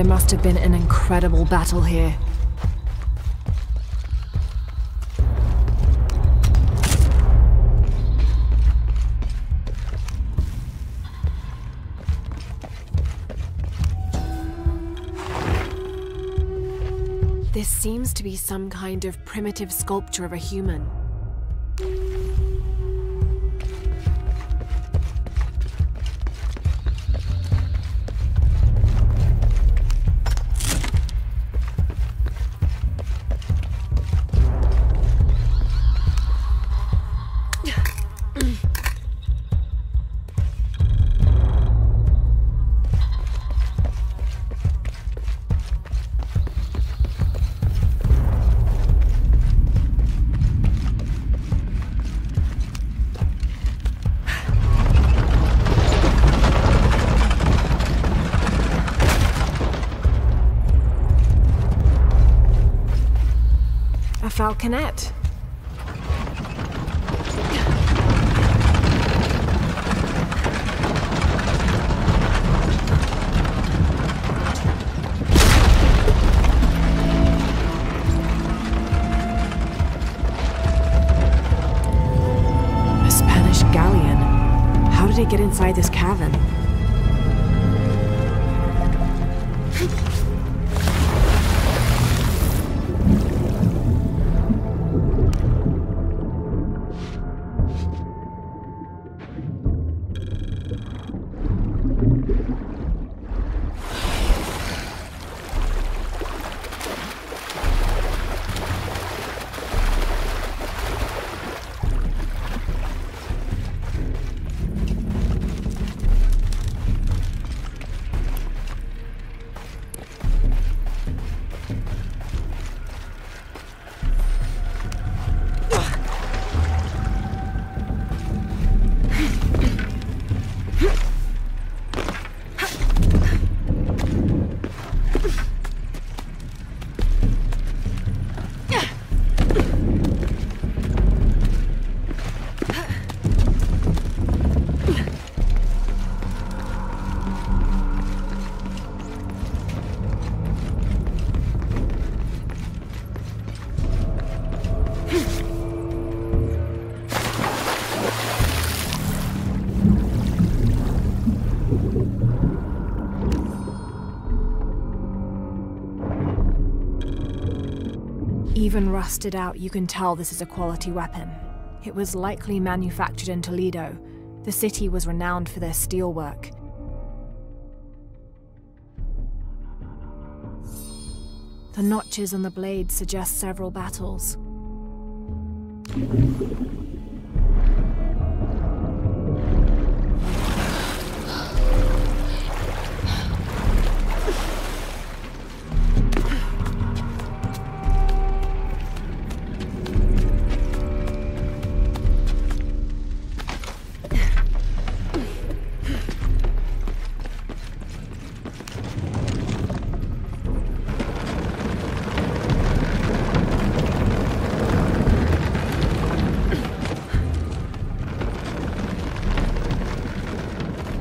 [SPEAKER 1] must have been an incredible battle here. This seems to be some kind of primitive sculpture of a human. Falconette. A Spanish galleon. How did it get inside this cavern? Even rusted out, you can tell this is a quality weapon. It was likely manufactured in Toledo. The city was renowned for their steelwork. The notches on the blade suggest several battles.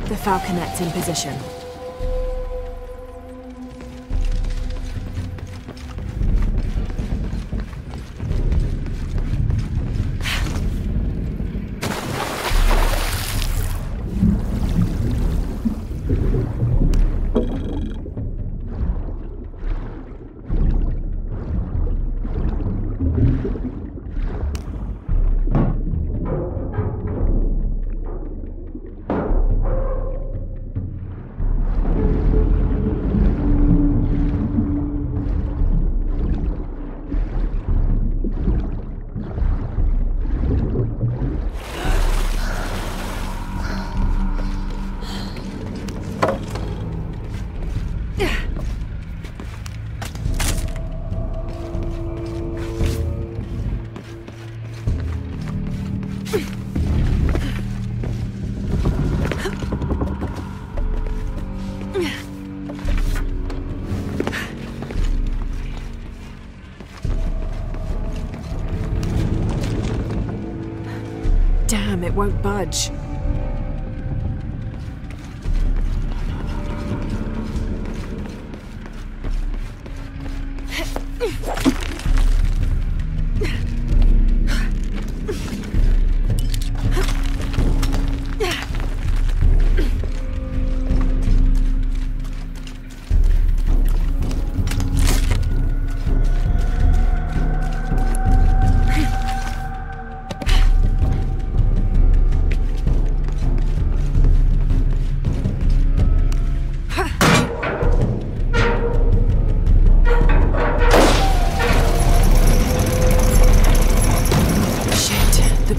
[SPEAKER 1] The falconet's in position. Damn, it won't budge.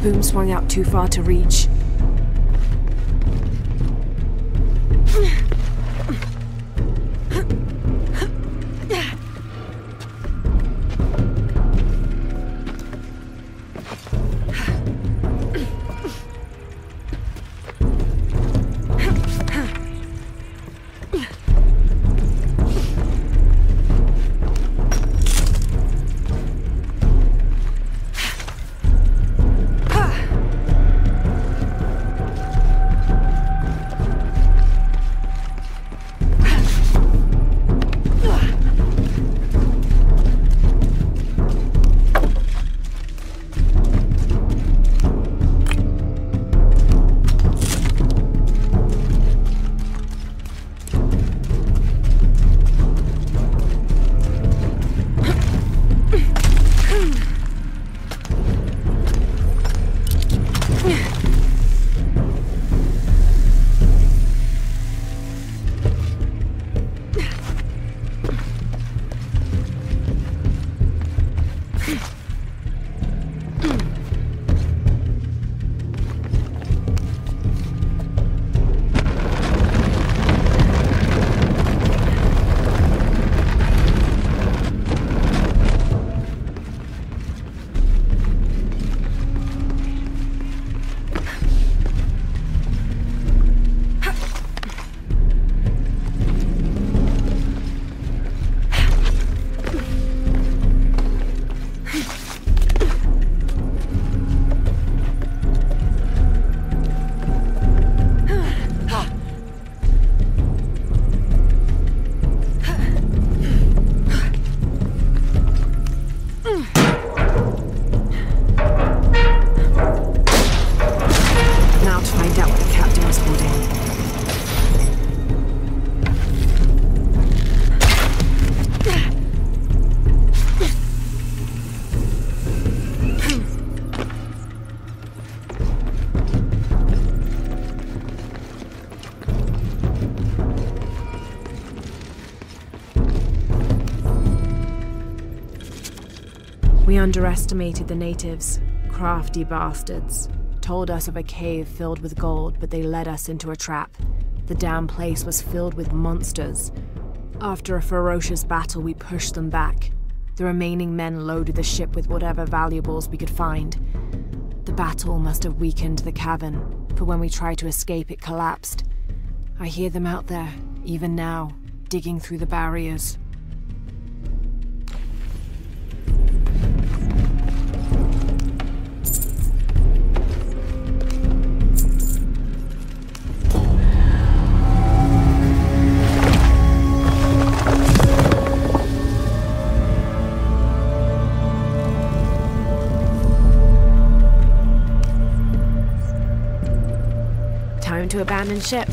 [SPEAKER 1] Boom swung out too far to reach. We underestimated the natives. Crafty bastards. Told us of a cave filled with gold, but they led us into a trap. The damn place was filled with monsters. After a ferocious battle, we pushed them back. The remaining men loaded the ship with whatever valuables we could find. The battle must have weakened the cavern, for when we tried to escape, it collapsed. I hear them out there, even now, digging through the barriers. Time to abandon ship.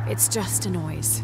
[SPEAKER 1] It's just a noise.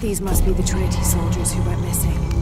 [SPEAKER 1] These must be the Trinity soldiers who went missing.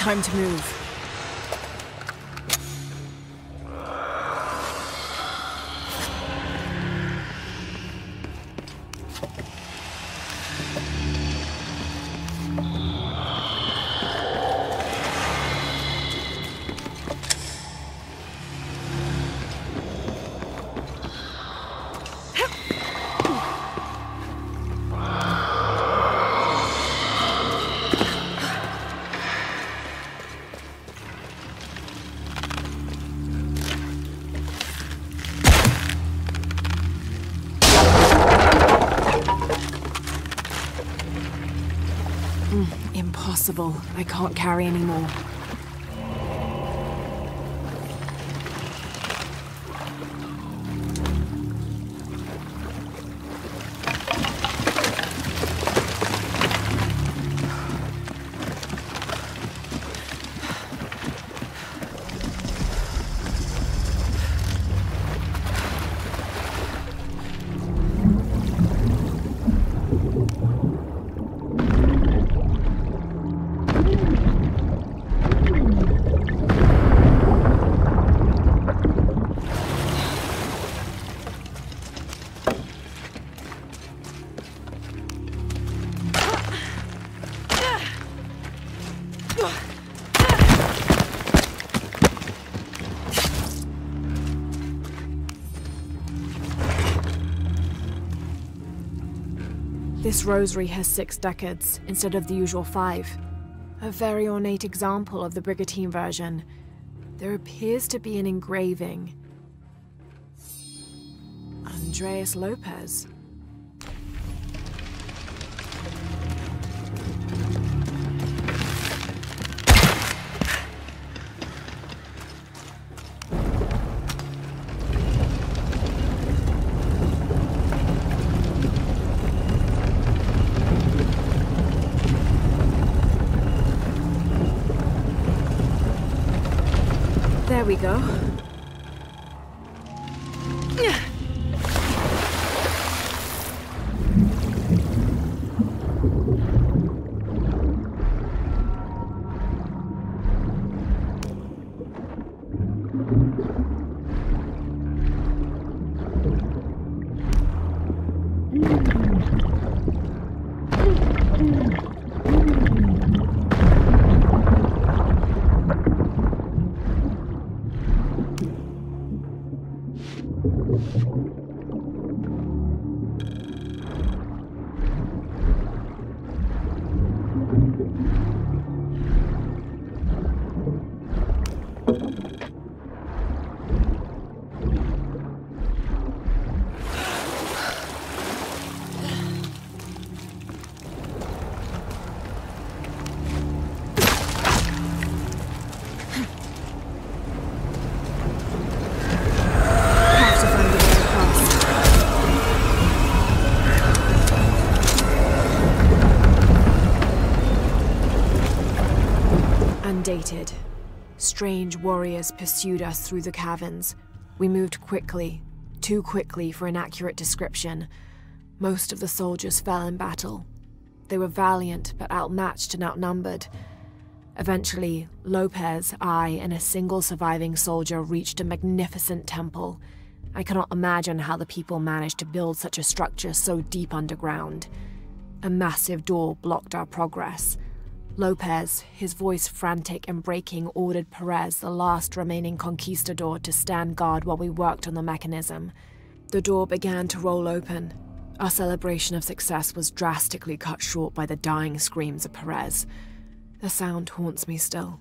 [SPEAKER 1] Time to move. Impossible. I can't carry anymore. This rosary has 6 decades instead of the usual 5. A very ornate example of the Brigantine version. There appears to be an engraving. Andreas Lopez. There we go. Undated. Strange warriors pursued us through the caverns. We moved quickly, too quickly for an accurate description. Most of the soldiers fell in battle. They were valiant, but outmatched and outnumbered. Eventually, Lopez, I, and a single surviving soldier reached a magnificent temple. I cannot imagine how the people managed to build such a structure so deep underground. A massive door blocked our progress. Lopez, his voice frantic and breaking, ordered Perez, the last remaining conquistador, to stand guard while we worked on the mechanism. The door began to roll open. Our celebration of success was drastically cut short by the dying screams of Perez. The sound haunts me still.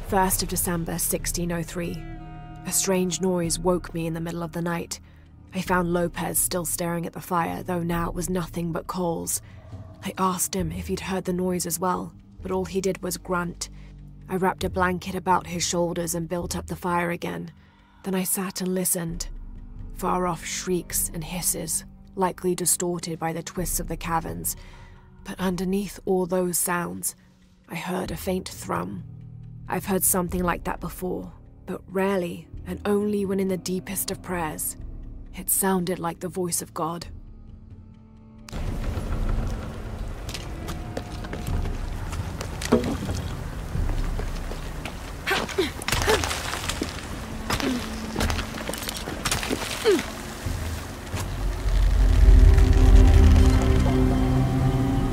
[SPEAKER 1] First of December, 1603. A strange noise woke me in the middle of the night. I found Lopez still staring at the fire, though now it was nothing but coals. I asked him if he'd heard the noise as well, but all he did was grunt. I wrapped a blanket about his shoulders and built up the fire again. Then I sat and listened. far-off shrieks and hisses, likely distorted by the twists of the caverns. But underneath all those sounds, I heard a faint thrum. I've heard something like that before, but rarely, and only when in the deepest of prayers. It sounded like the voice of God.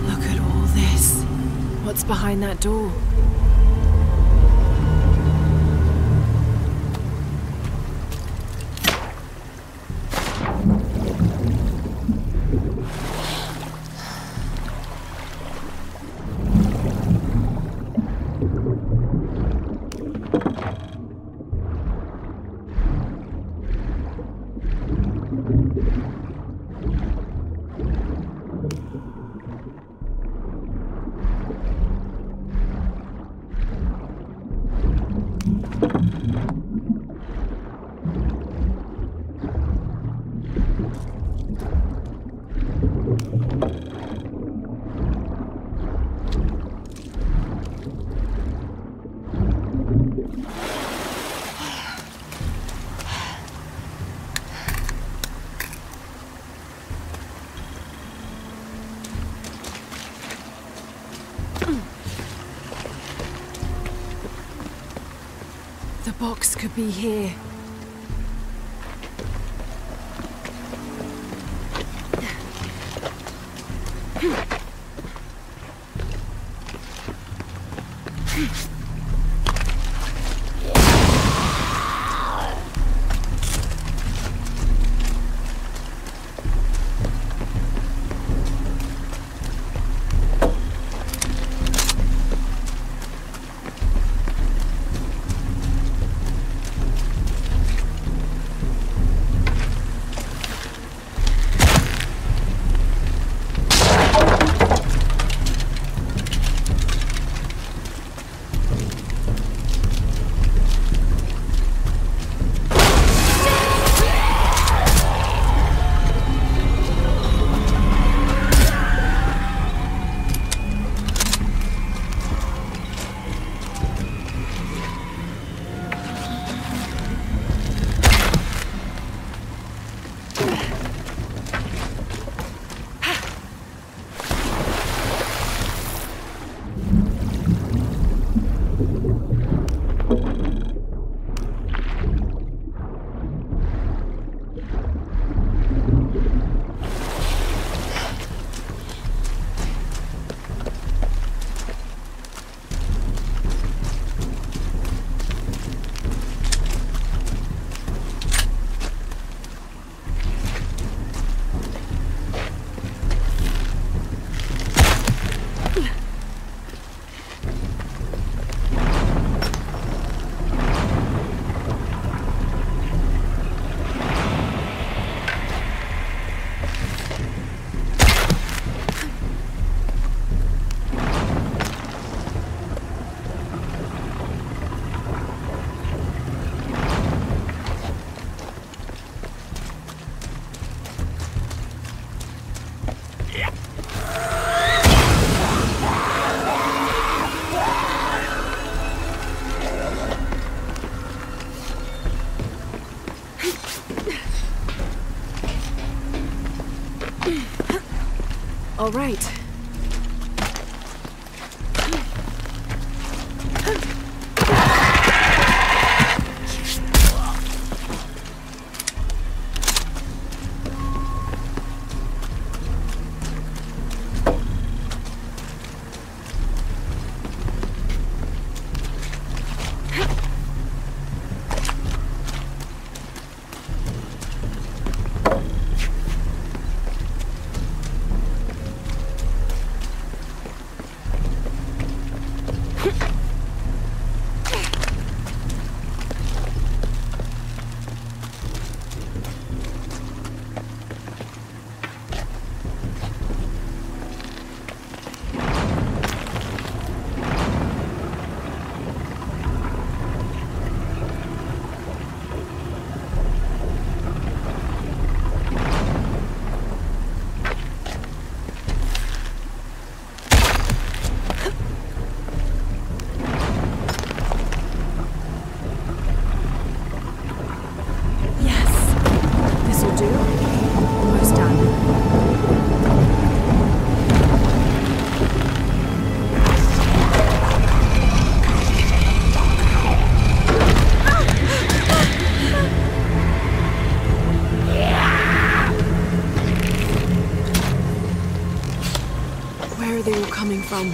[SPEAKER 1] Look at all this. What's behind that door? The box could be here. All right. Where are they all coming from?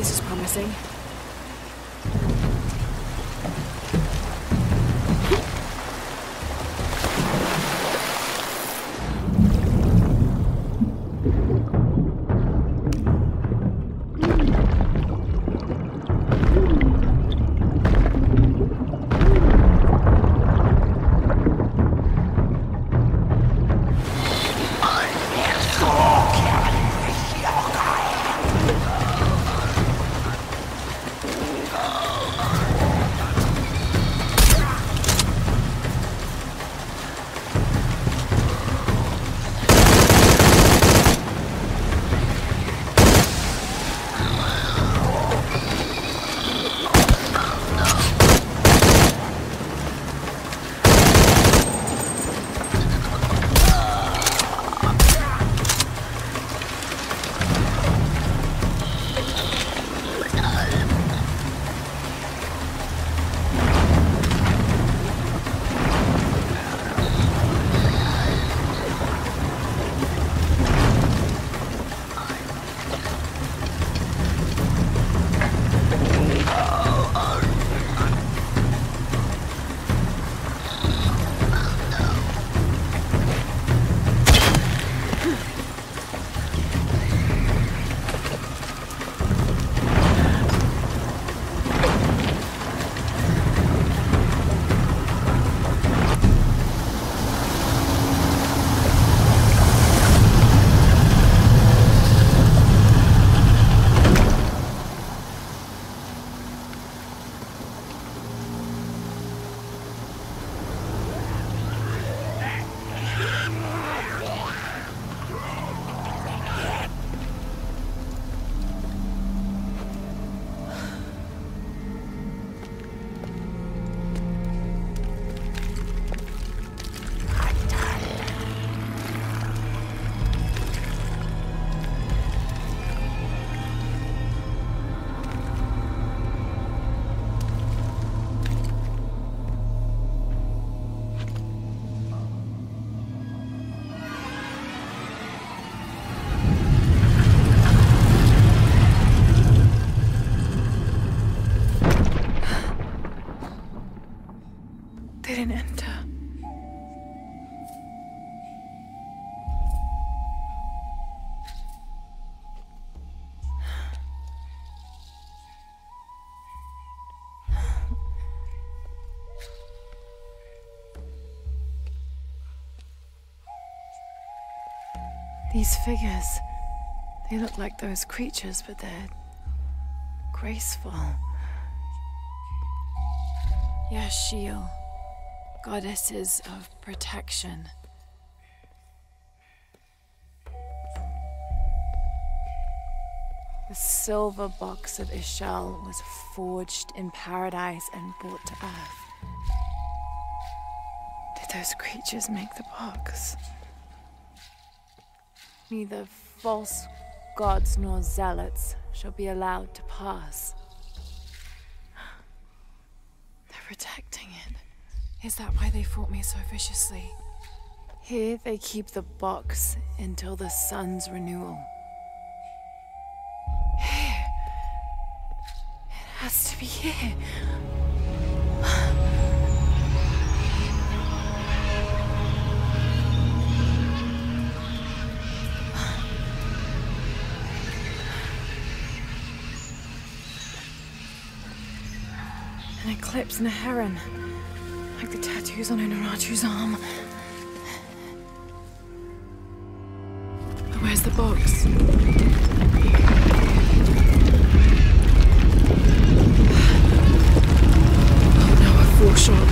[SPEAKER 1] This is promising. These figures, they look like those creatures, but they're graceful. Yashil, goddesses of protection. The silver box of Ishal was forged in paradise and brought to earth. Did those creatures make the box? Neither false gods nor zealots shall be allowed to pass. They're protecting it. Is that why they fought me so viciously? Here they keep the box until the sun's renewal. Here. It has to be here. An eclipse and a heron, like the tattoos on Unuratu's arm. But where's the box? Oh no, a foreshock.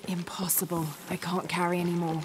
[SPEAKER 1] Impossible. I can't carry anymore.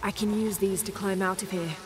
[SPEAKER 1] I can use these to climb out of here.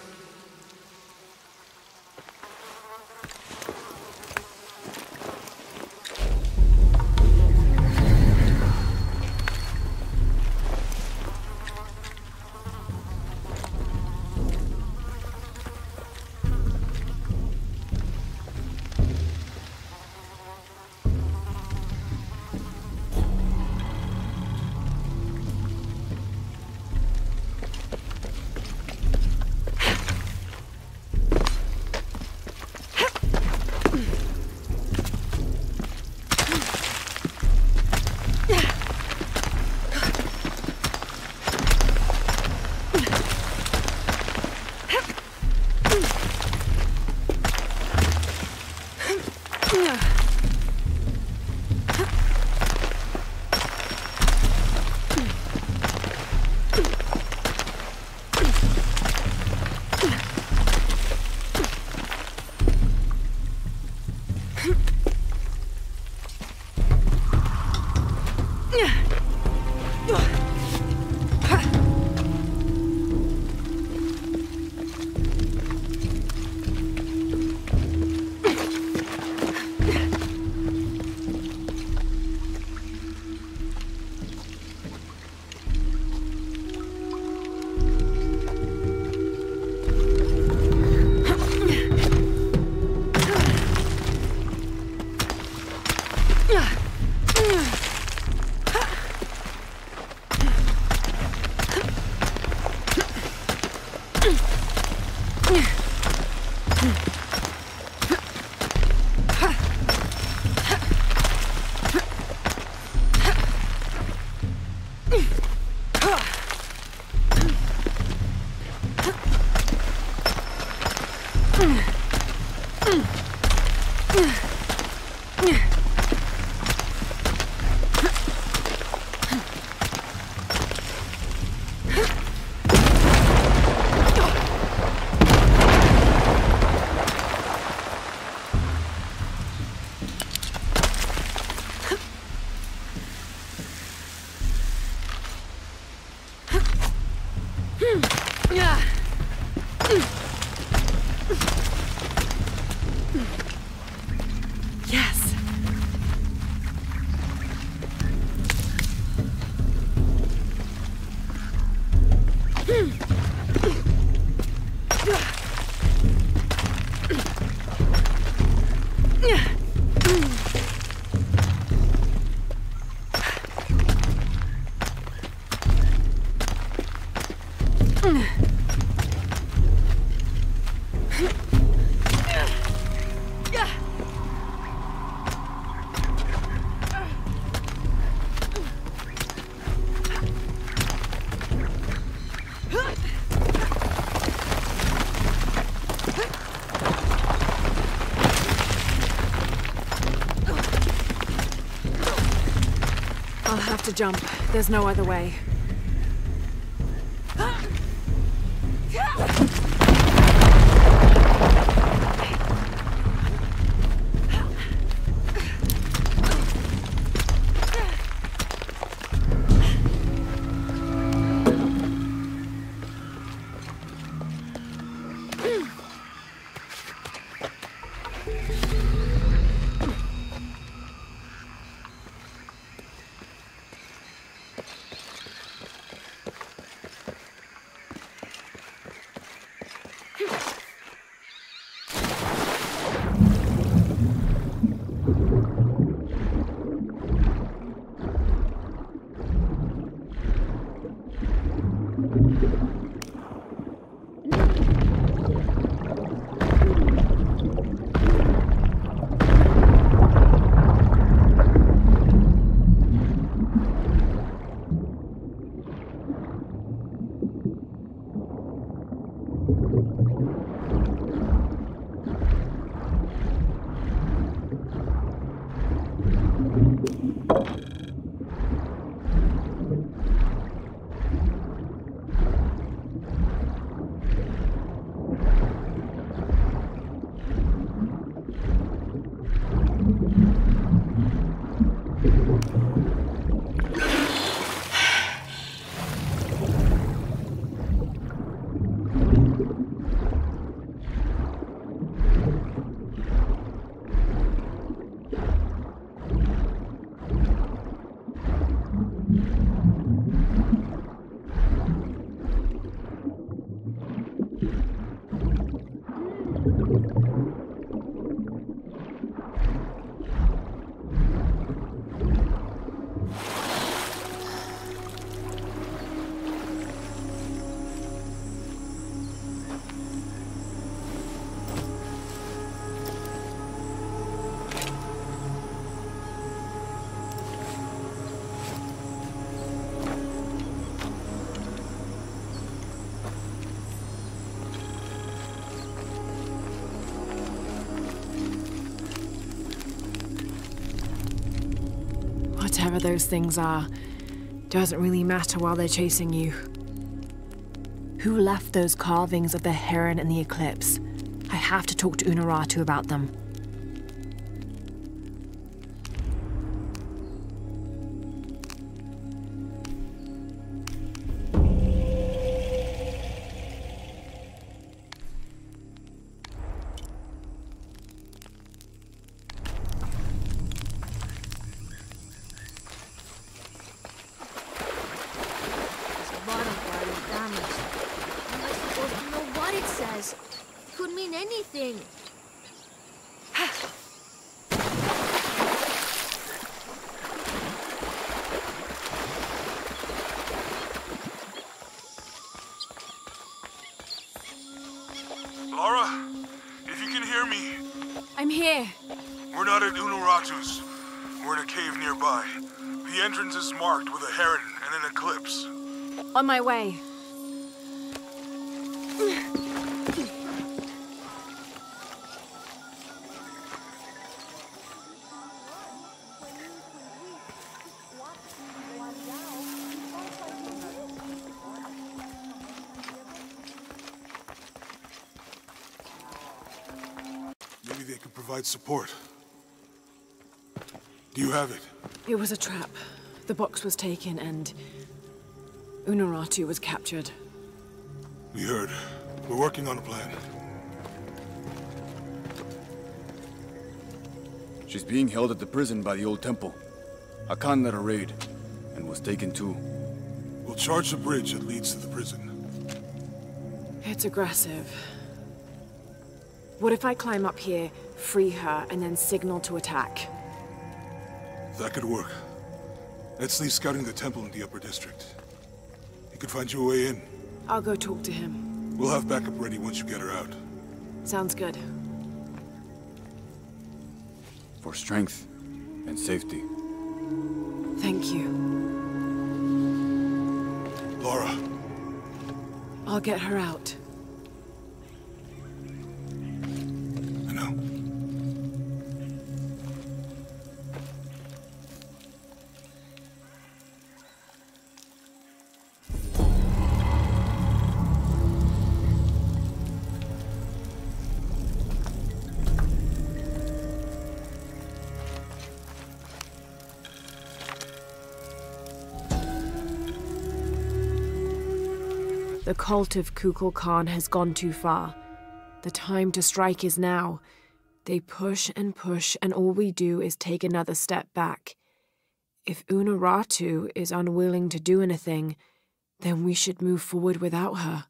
[SPEAKER 1] I'll have to jump. There's no other way. whatever those things are, doesn't really matter while they're chasing you. Who left those carvings of the heron and the eclipse? I have to talk to Unuratu about them.
[SPEAKER 9] Could mean anything.
[SPEAKER 3] Laura, if you can hear me.
[SPEAKER 7] I'm here.
[SPEAKER 3] We're not at Unuratu's. We're in a cave nearby. The entrance is marked with a heron and an eclipse.
[SPEAKER 7] On my way.
[SPEAKER 3] Maybe they could provide support. Do you have it?
[SPEAKER 1] It was a trap. The box was taken and Unuratu was captured.
[SPEAKER 3] We heard. We're working on a plan.
[SPEAKER 6] She's being held at the prison by the old temple. Hakan led a raid, and was taken too.
[SPEAKER 3] We'll charge the bridge that leads to the prison.
[SPEAKER 1] It's aggressive. What if I climb up here, free her, and then signal to attack?
[SPEAKER 3] That could work. Let's leave scouting the temple in the upper district. He could find you a way in.
[SPEAKER 1] I'll go talk to him.
[SPEAKER 3] We'll have backup ready once you get her out.
[SPEAKER 1] Sounds good.
[SPEAKER 6] For strength and safety.
[SPEAKER 1] Thank you.
[SPEAKER 3] Laura.
[SPEAKER 1] I'll get her out.
[SPEAKER 3] I know.
[SPEAKER 1] The cult of Kukulkan has gone too far. The time to strike is now. They push, and all we do is take another step back. If Unuratu is unwilling to do anything, then we should move forward without her.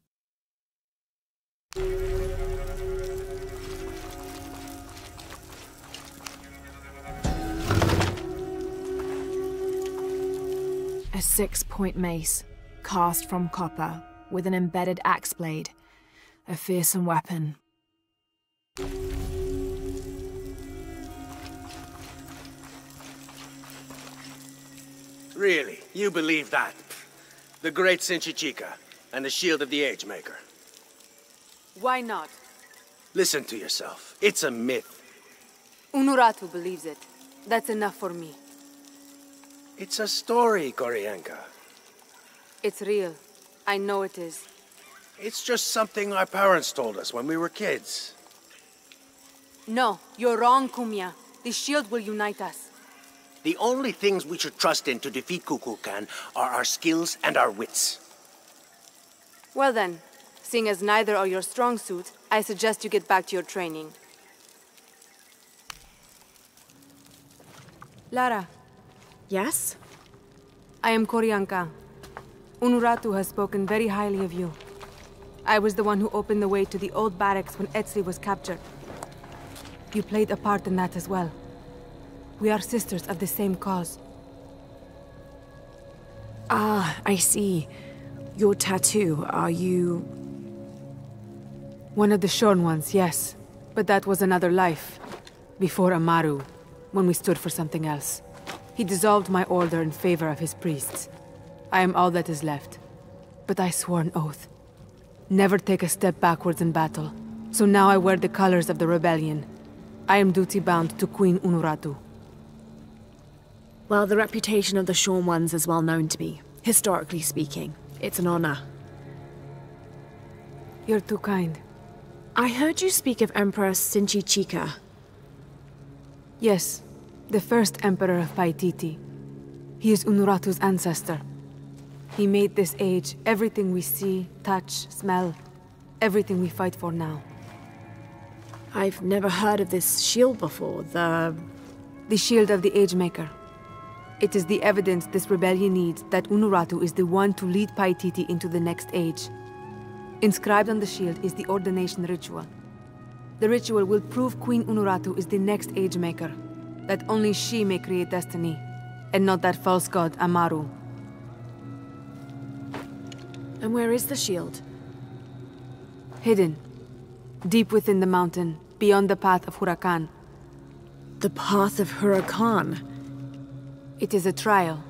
[SPEAKER 1] A 6-point mace, cast from copper, with an embedded axe blade. A fearsome weapon.
[SPEAKER 22] Really? You believe that? The great Sinchichika, and the shield of the Age Maker.
[SPEAKER 7] Why not?
[SPEAKER 22] Listen to yourself. It's a myth.
[SPEAKER 7] Unuratu believes it. That's enough for me.
[SPEAKER 22] It's a story, Koryanka.
[SPEAKER 7] It's real. I know it is.
[SPEAKER 22] It's just something our parents told us when we were kids.
[SPEAKER 7] No, you're wrong, Kumya. The shield will unite us.
[SPEAKER 22] The only things we should trust in to defeat Kukulkan are our skills and our wits.
[SPEAKER 7] Well then, seeing as neither are your strong suit, I suggest you get back to your training. Lara.
[SPEAKER 1] Yes?
[SPEAKER 7] I am Koryanka. Unuratu has spoken very highly of you. I was the one who opened the way to the old barracks when Etzi was captured. You played a part in that as well. We are sisters of the same cause.
[SPEAKER 1] Ah, I see. Your tattoo, are you...
[SPEAKER 7] One of the shorn ones, yes. But that was another life. Before Amaru, when we stood for something else. He dissolved my order in favor of his priests. I am all that is left. But I swore an oath. Never take a step backwards in battle. So now I wear the colors of the rebellion. I am duty-bound to Queen Unuratu.
[SPEAKER 1] Well, the reputation of the Shorn Ones is well known to me. Historically speaking, it's an honor.
[SPEAKER 12] You're too kind.
[SPEAKER 1] I heard you speak of Emperor Sinchi-Chika.
[SPEAKER 12] Yes, the first Emperor of Paititi. He is Unuratu's ancestor. He made this age everything we see, touch, smell, everything we fight for now.
[SPEAKER 1] I've never heard of this shield before, the
[SPEAKER 12] shield of the Agemaker. It is the evidence this rebellion needs that Unuratu is the one to lead Paititi into the next age. Inscribed on the shield is the ordination ritual. The ritual will prove Queen Unuratu is the next Agemaker, that only she may create destiny, and not that false god Amaru.
[SPEAKER 1] And where is the shield?
[SPEAKER 12] Hidden. Deep within the mountain, beyond the path of Huracan.
[SPEAKER 1] The path of Huracan?
[SPEAKER 12] It is a trial,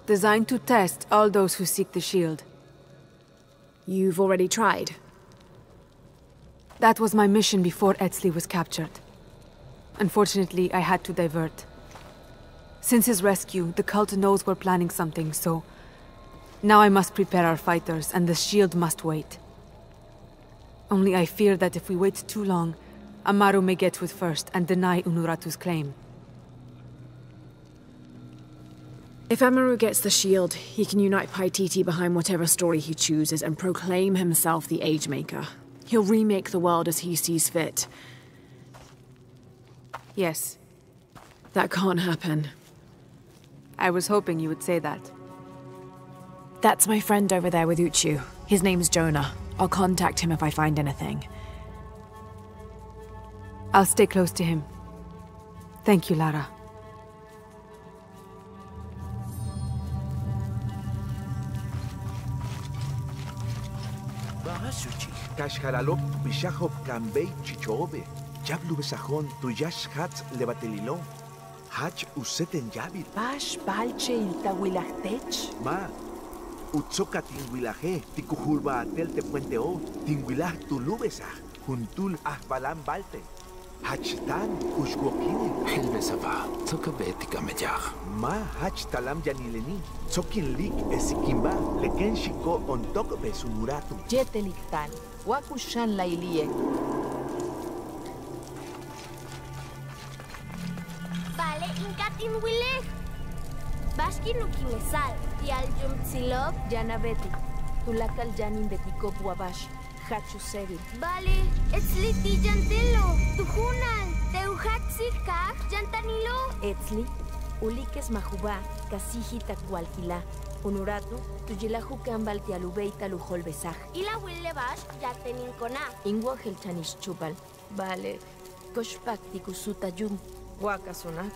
[SPEAKER 12] designed to test all those who seek the shield.
[SPEAKER 1] You've already tried?
[SPEAKER 12] That was my mission before Etzli was captured. Unfortunately, I had to divert. Since his rescue, the cult knows we're planning something, so... now I must prepare our fighters, and the shield must wait. Only I fear that if we wait too long, Amaru may get to it first and deny Unuratu's claim.
[SPEAKER 1] If Amaru gets the shield, he can unite Paititi behind whatever story he chooses and proclaim himself the Agemaker. He'll remake the world as he sees fit.
[SPEAKER 12] Yes.
[SPEAKER 1] That can't happen.
[SPEAKER 12] I was hoping you would say that.
[SPEAKER 1] That's my friend over there with Uchu. His name's Jonah. I'll contact him if I find anything.
[SPEAKER 12] I'll stay close to him. Thank you, Lara.
[SPEAKER 5] Kashharalop bishahop kambei chichobe. Jablu besahon tuyash hats levatelilo. Hach useten yabil.
[SPEAKER 24] Pash palche iltawilahtech.
[SPEAKER 5] Ma. Utsoka tinguilaje, tikuhulba atel te puente o. Tinguilah tulubesah. Juntul ahbalan balte. Hachtan ushwokine.
[SPEAKER 17] Helbesava. Tsoka betika mejach.
[SPEAKER 5] Ma hach talam yanileni. Tsokin lik esikimba. Leken shiko ontok besunuratu.
[SPEAKER 24] Jeteliktan. Wakushan la ilie.
[SPEAKER 9] Vale, inkatin wile. Bashki nukinesal. Tial jumtsilop.
[SPEAKER 24] Janabeti. Tulakal janin betikop wabash. Hachu sevi.
[SPEAKER 9] Vale, etzli ti jantelo. Tujunan. Teuhatsi kak jantanilo.
[SPEAKER 15] Etzli. Ulikes mahuba. Kasihita kualkila. Unuratu, tuyilahu kambal tialubeita lujol besaj.
[SPEAKER 9] Ila wille bash, ya tenin kona.
[SPEAKER 15] Ingwa helchanish chupal. Vale. Koshpak tikusuta yum. Wakasunak.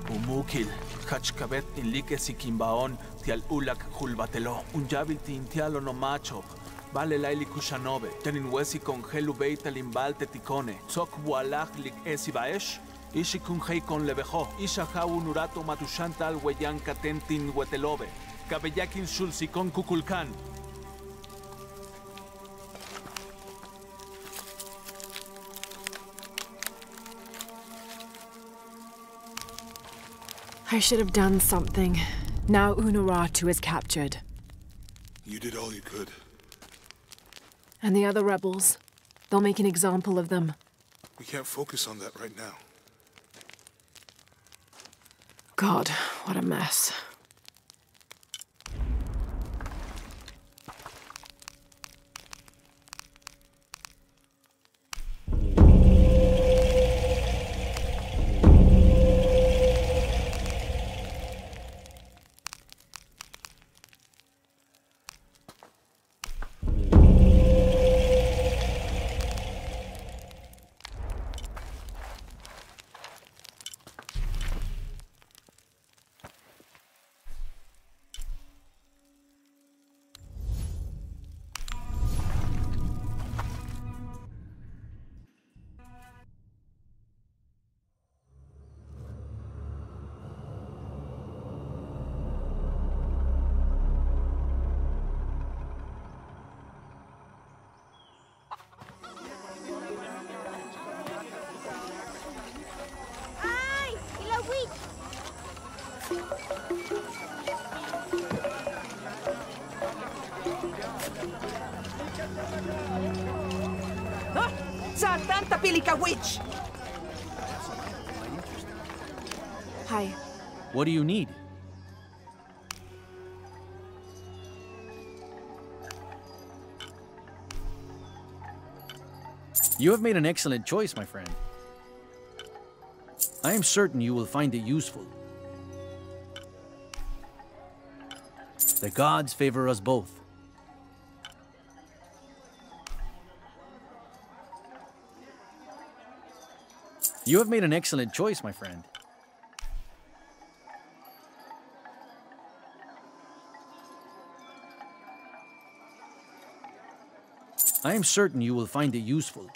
[SPEAKER 21] Umukil, hachkabet inlike sikimbaon, tial ulak hulbatelo. Unjabil tintialo no macho. Vale laili kushanobe. Tenin wesi con gelu beita limbal tetikone. Tzok bualaj lik esibaesh. Ishi kun hei con lebejo, isha hau nurato matushantal weyan katentin wetelobe, kabeyakin sulsikon kukulkan.
[SPEAKER 1] I should have done something. Now Unuratu is captured.
[SPEAKER 3] You did all you could.
[SPEAKER 1] And the other rebels, they'll make an example of them.
[SPEAKER 3] We can't focus on that right now.
[SPEAKER 1] God, what a mess.
[SPEAKER 13] Huh? Sa tanta pili ka witch!
[SPEAKER 1] Hi.
[SPEAKER 2] What do you need? You have made an excellent choice, my friend. I am certain you will find it useful. The gods favor us both. You have made an excellent choice, my friend. I am certain you will find it useful.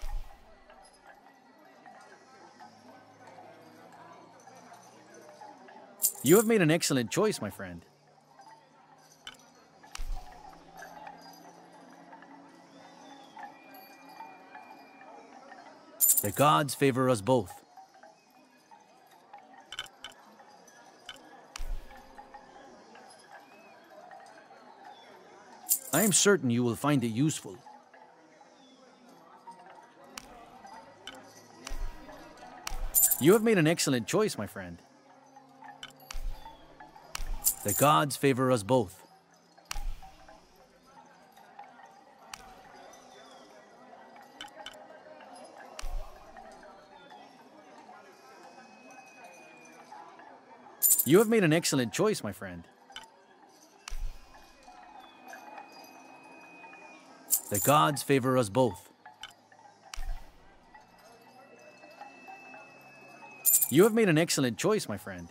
[SPEAKER 2] You have made an excellent choice, my friend. The gods favor us both. I am certain you will find it useful. You have made an excellent choice, my friend. The gods favor us both. You have made an excellent choice, my friend. The gods favor us both. You have made an excellent choice, my friend.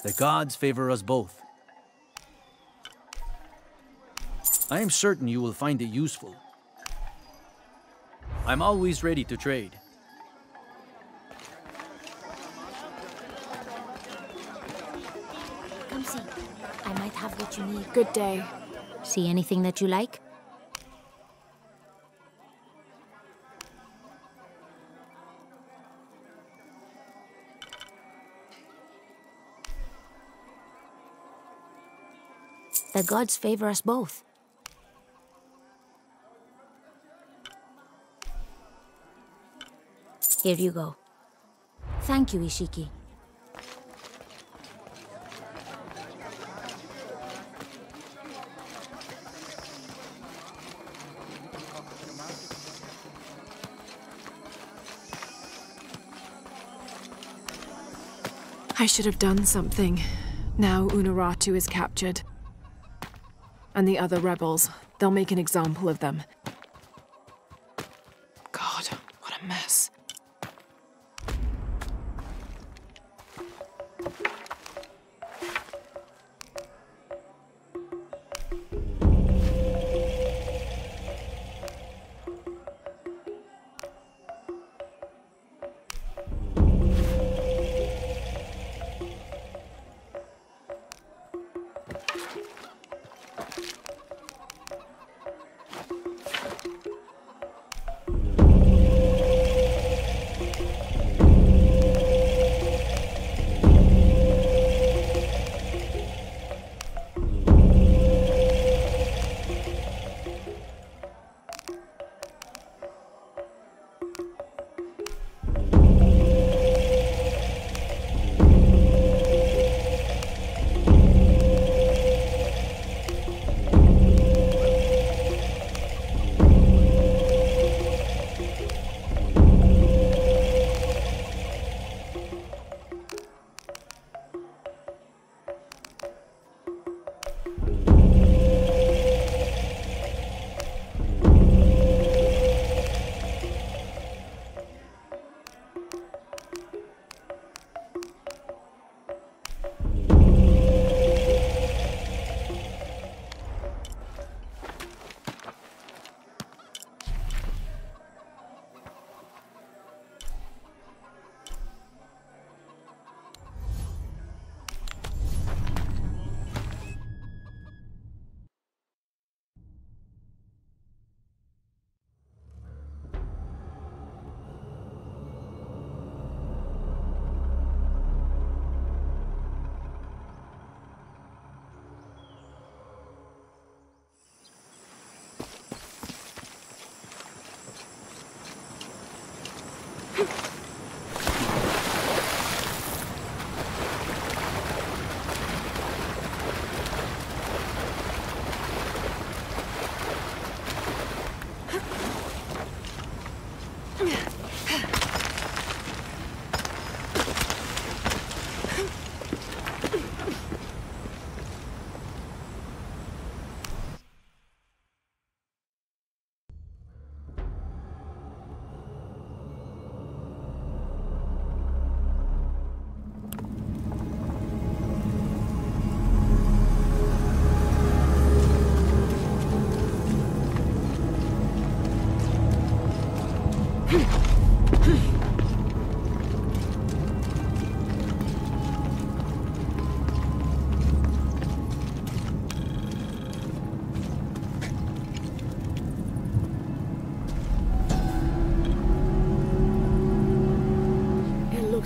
[SPEAKER 2] The gods favor us both. I am certain you will find it useful. I'm always ready to trade.
[SPEAKER 25] Come see. I might have what you need.
[SPEAKER 1] Good day.
[SPEAKER 25] See anything that you like? The gods favor us both. Here you go. Thank you, Ishiki.
[SPEAKER 1] I should have done something. Now Unuratu is captured. And the other rebels, they'll make an example of them. God, what a mess.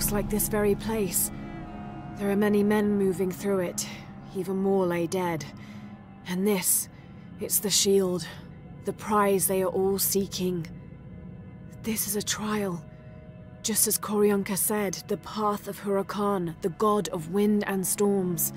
[SPEAKER 1] looks like this very place. There are many men moving through it. Even more lay dead. And this, it's the shield. The prize they are all seeking. This is a trial. Just as Koryanka said, the path of Hurakan, the god of wind and storms.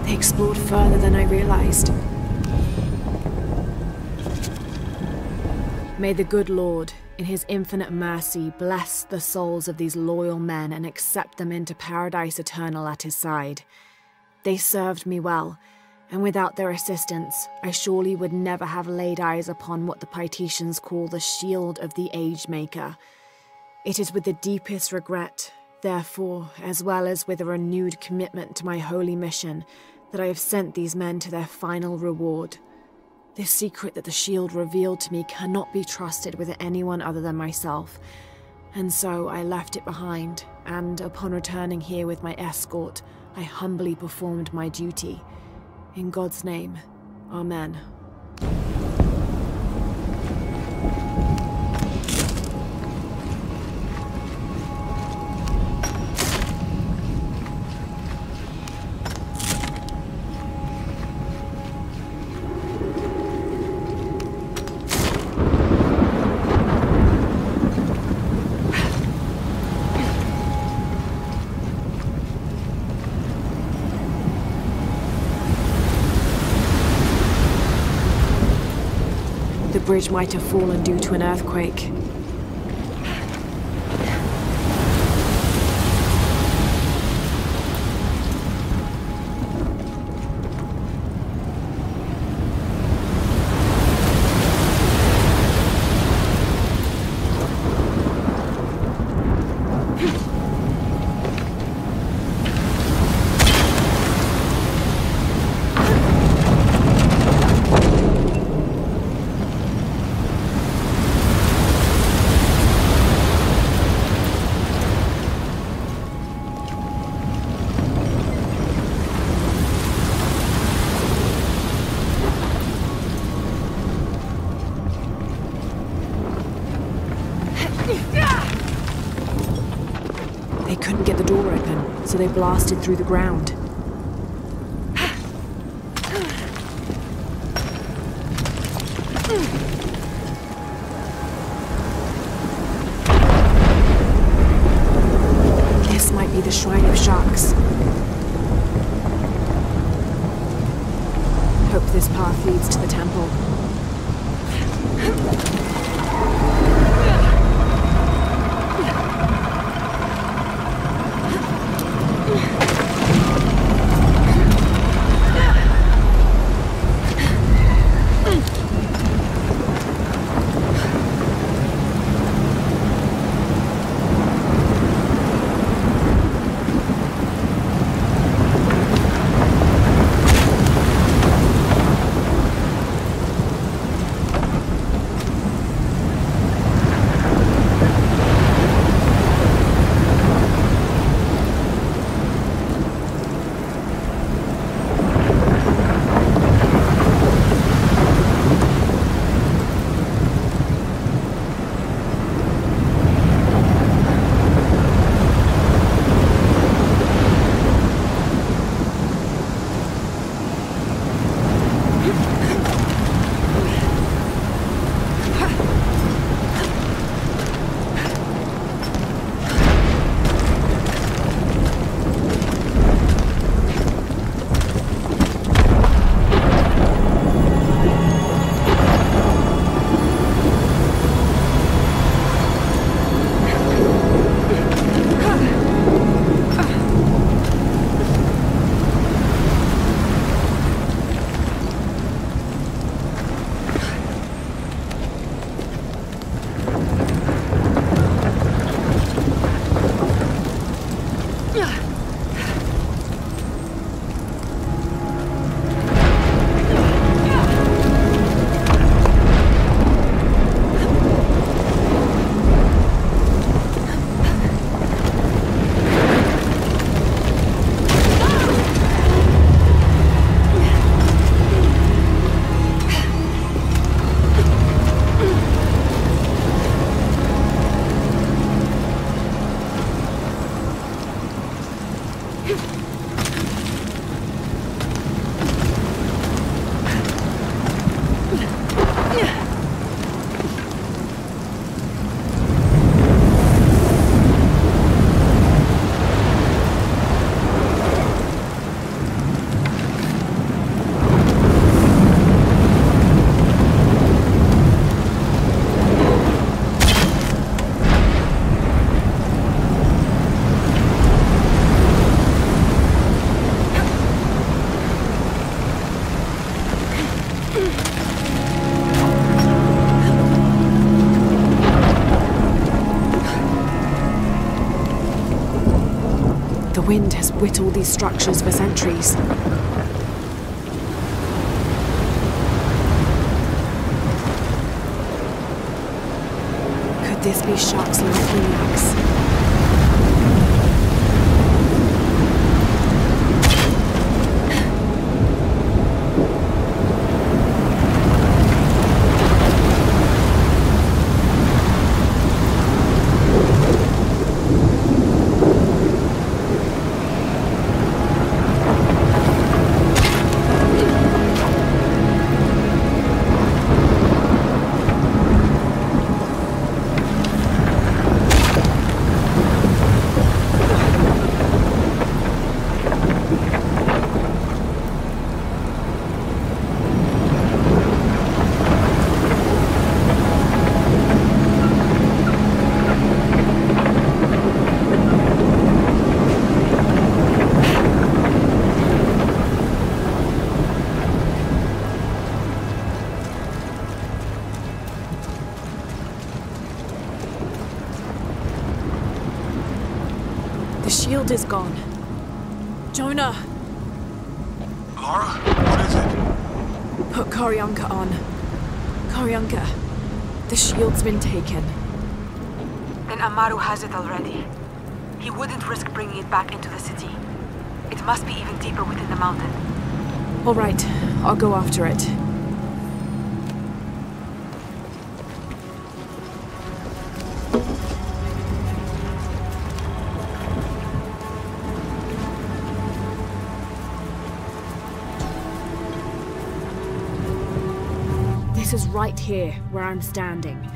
[SPEAKER 1] They explored further than I realized. May the good Lord, in his infinite mercy, bless the souls of these loyal men and accept them into paradise eternal at his side. They served me well, and without their assistance, I surely would never have laid eyes upon what the Paititians call the Shield of the Age Maker. It is with the deepest regret, therefore, as well as with a renewed commitment to my holy mission, that I have sent these men to their final reward. This secret that the shield revealed to me cannot be trusted with anyone other than myself, and so I left it behind, and upon returning here with my escort, I humbly performed my duty. In God's name, Amen. The bridge might have fallen due to an earthquake. They couldn't get the door open, so they blasted through the ground. This might be the Shrine of Sharks. Hope this path leads to the temple. The wind has whittled these structures for centuries. Could this be sharks lurking axe? The shield is gone. Jonah!
[SPEAKER 3] Lara, what is it?
[SPEAKER 1] Put Koryanka on. Koryanka, the shield's been taken.
[SPEAKER 12] Then Amaru has it already. He wouldn't risk bringing it back into the city. It must be even deeper within the mountain.
[SPEAKER 1] All right, I'll go after it. This is right here, where I'm standing.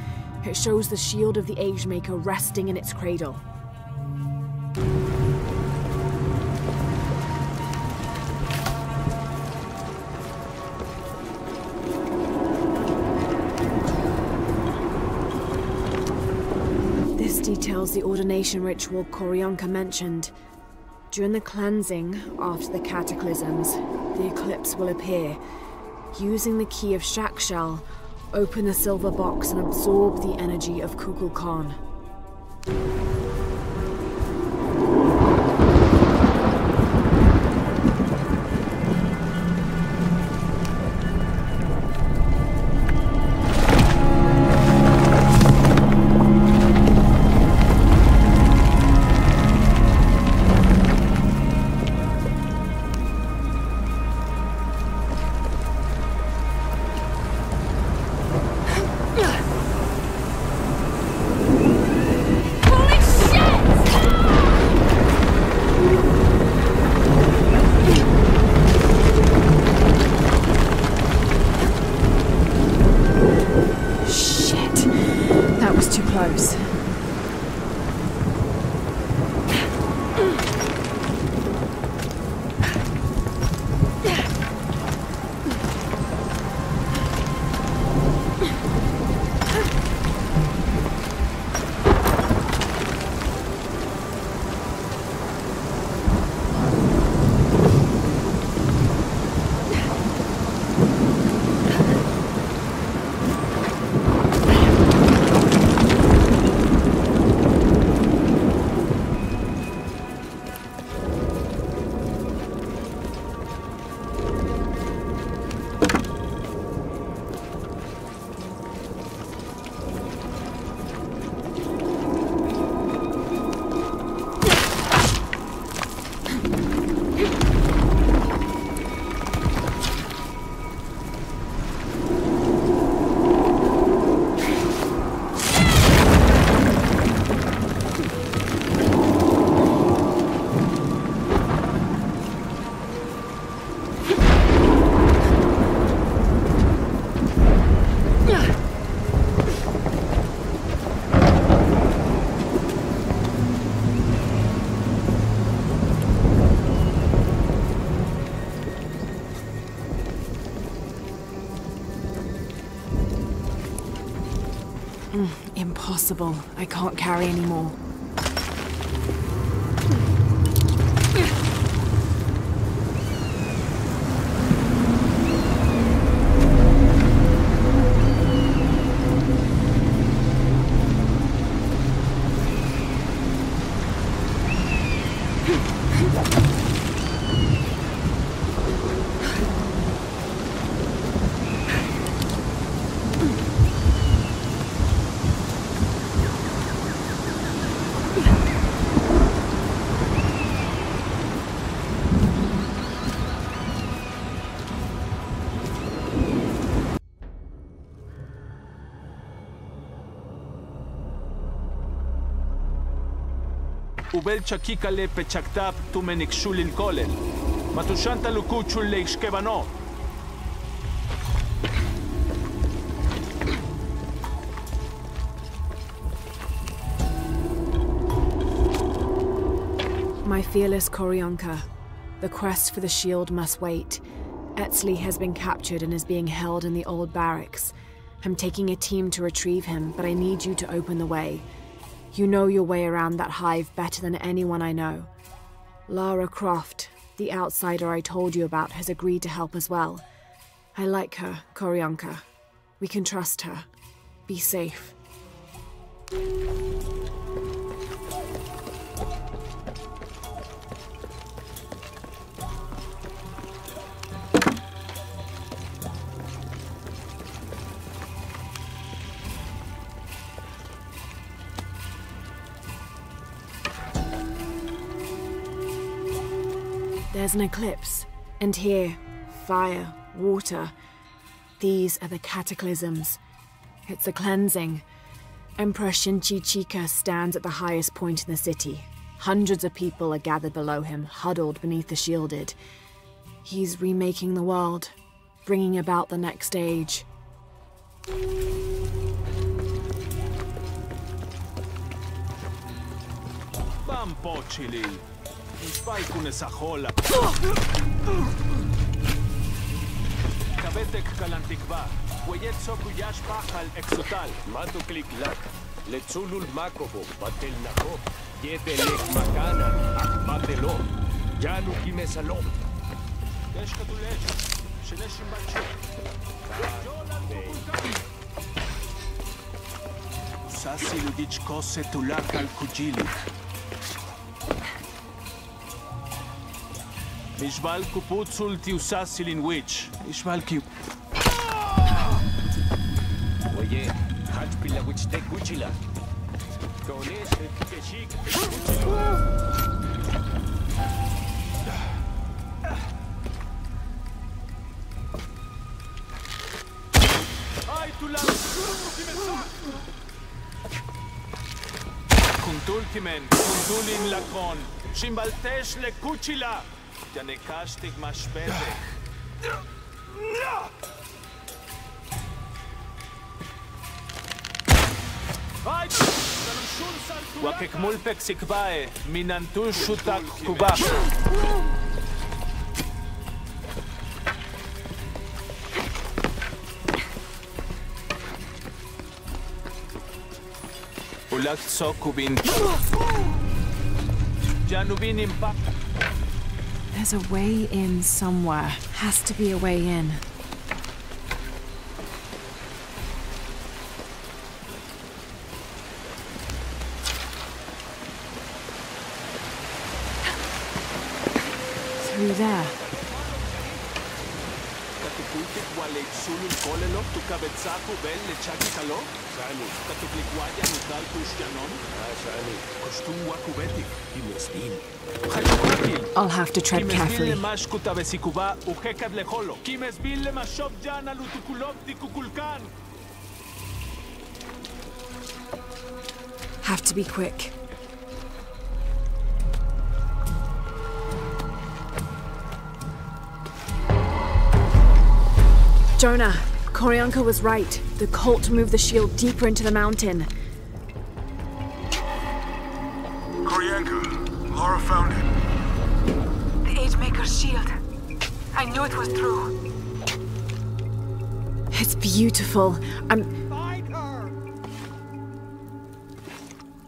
[SPEAKER 1] It shows the shield of the Age Maker resting in its cradle. This details the ordination ritual Koryanka mentioned. During the cleansing, after the cataclysms, the eclipse will appear. Using the key of Shakshal, open the silver box and absorb the energy of Kukulkan.
[SPEAKER 9] Holy
[SPEAKER 1] Impossible. I can't carry anymore.
[SPEAKER 21] Ubel chakikale pechaktap tumenik shulil kolel. Matushanta lukuchul leishkebano.
[SPEAKER 1] My fearless Koryanka. The quest for the shield must wait. Etzli has been captured and is being held in the old barracks. I'm taking a team to retrieve him, but I need you to open the way. You know your way around that hive better than anyone I know. Lara Croft, the outsider I told you about, has agreed to help as well. I like her, Koryanka. We can trust her. Be safe. There's an eclipse, and here, fire, water. These are the cataclysms. It's a cleansing. Emperor Shinchi-Chika stands at the highest point in the city. Hundreds of people are gathered below him, huddled beneath the shielded. He's remaking the world, bringing about the next age.
[SPEAKER 21] Bampochili. Spajkune sahola. Kabetek kalantikba. Weyetso kuyash pahal exotal.
[SPEAKER 17] Matu klik lak. Letzulul makobo. Batel nako. Yedelek makana. Batelo. Janu kimesalo.
[SPEAKER 21] Desh katulesh. Sheneshim bachi. Sasi ludich kose tulak al kujili. Ishbal kuputsul tiusasilin witch. Ishbal ki.
[SPEAKER 17] Oye, hachpila witch de kuchila. Konesh keshik kuchila. Ay tulam.
[SPEAKER 21] Kuntultimen, kuntulin lakon. Shimbaltesh le kuchila. Janekashtig mashbedek. Wakekmulpek sikbae, minantu shutak kubak. Ulak sokubin. Janubin impak.
[SPEAKER 1] There's a way in somewhere. Has to be a way in. Through there. I'll have to tread carefully. Have to be quick. Jonah, Koryanka was right. The cult moved the shield deeper into the mountain.
[SPEAKER 3] Koryanka, Laura found it.
[SPEAKER 12] The Agemaker's shield. I knew it was true.
[SPEAKER 1] It's beautiful.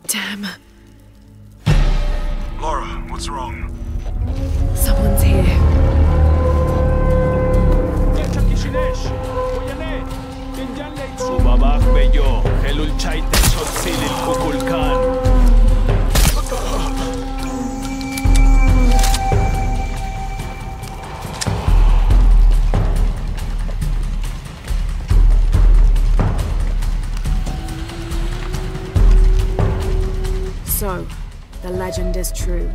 [SPEAKER 1] Damn.
[SPEAKER 3] Laura, what's wrong?
[SPEAKER 1] Someone's here. So, the legend is true.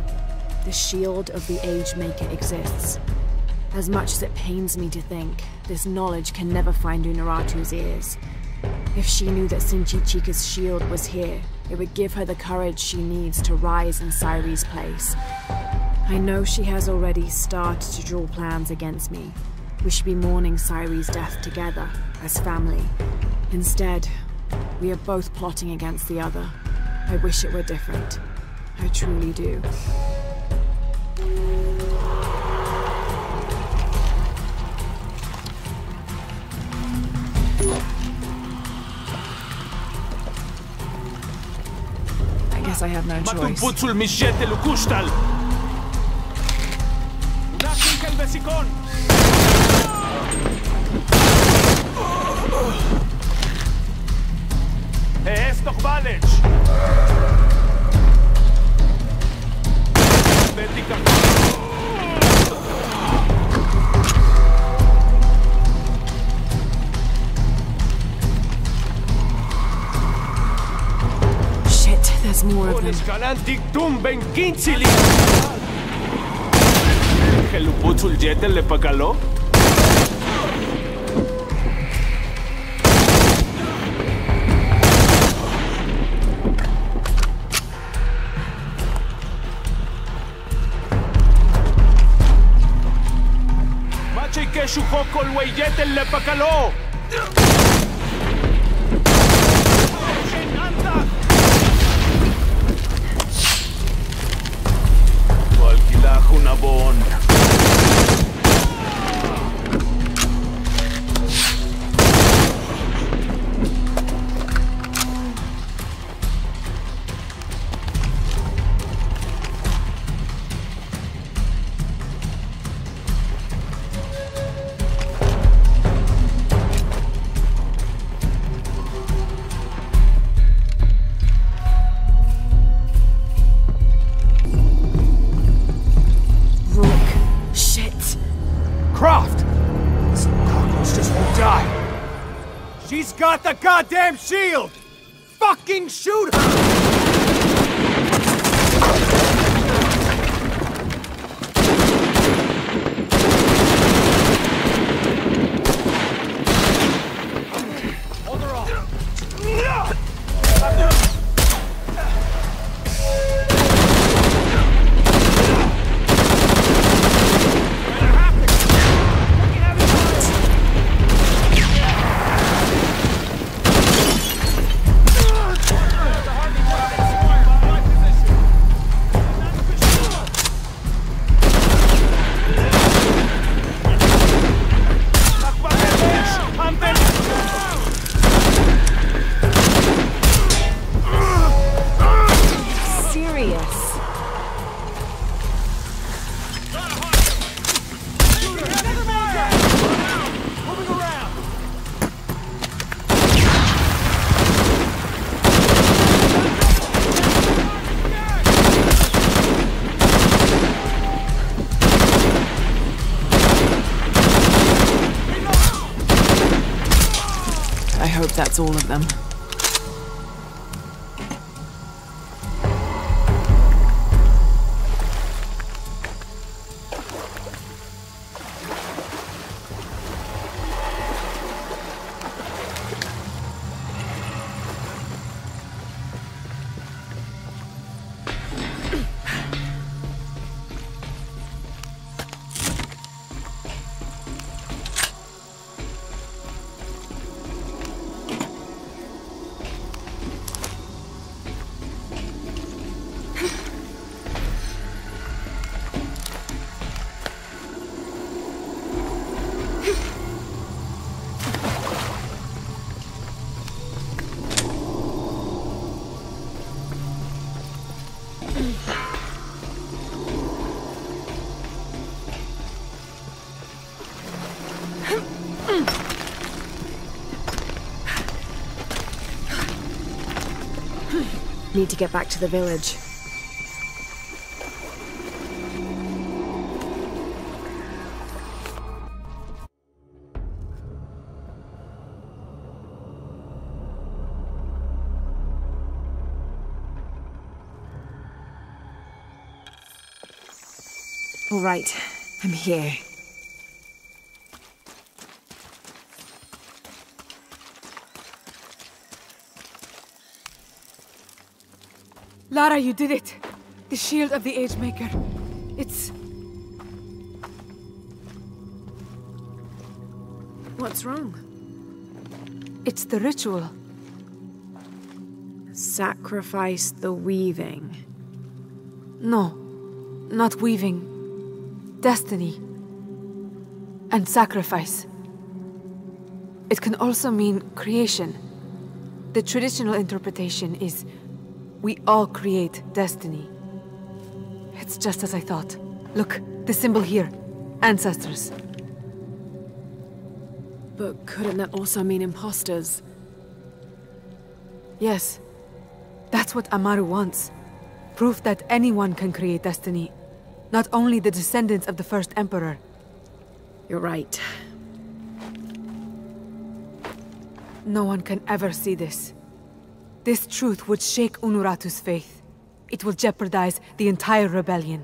[SPEAKER 1] The shield of the Age Maker exists. As much as it pains me to think, this knowledge can never find Unuratu's ears. If she knew that Sinchichika's shield was here, it would give her the courage she needs to rise in Sairi's place. I know she has already started to draw plans against me. We should be mourning Sairi's death together, as family. Instead, we are both plotting against the other. I wish it were different. I truly do. I guess I have no choice. Shit, there's more of them.
[SPEAKER 4] She's got the goddamn shield! Fucking shoot her!
[SPEAKER 1] I hope that's all of them. Need to get back to the village. All right, I'm here.
[SPEAKER 12] Lara, you did it! The shield of the Age Maker. It's...
[SPEAKER 1] What's wrong?
[SPEAKER 12] It's the ritual.
[SPEAKER 1] Sacrifice the weaving.
[SPEAKER 12] No, not weaving. Destiny. And sacrifice. It can also mean creation. The traditional interpretation is we all create destiny. It's just as I thought. Look, the symbol here. Ancestors.
[SPEAKER 1] But couldn't that also mean imposters?
[SPEAKER 12] Yes. That's what Amaru wants. Proof that anyone can create destiny. Not only the descendants of the first Emperor.
[SPEAKER 1] You're right.
[SPEAKER 12] No one can ever see this. This truth would shake Unuratu's faith. It will jeopardize the entire rebellion.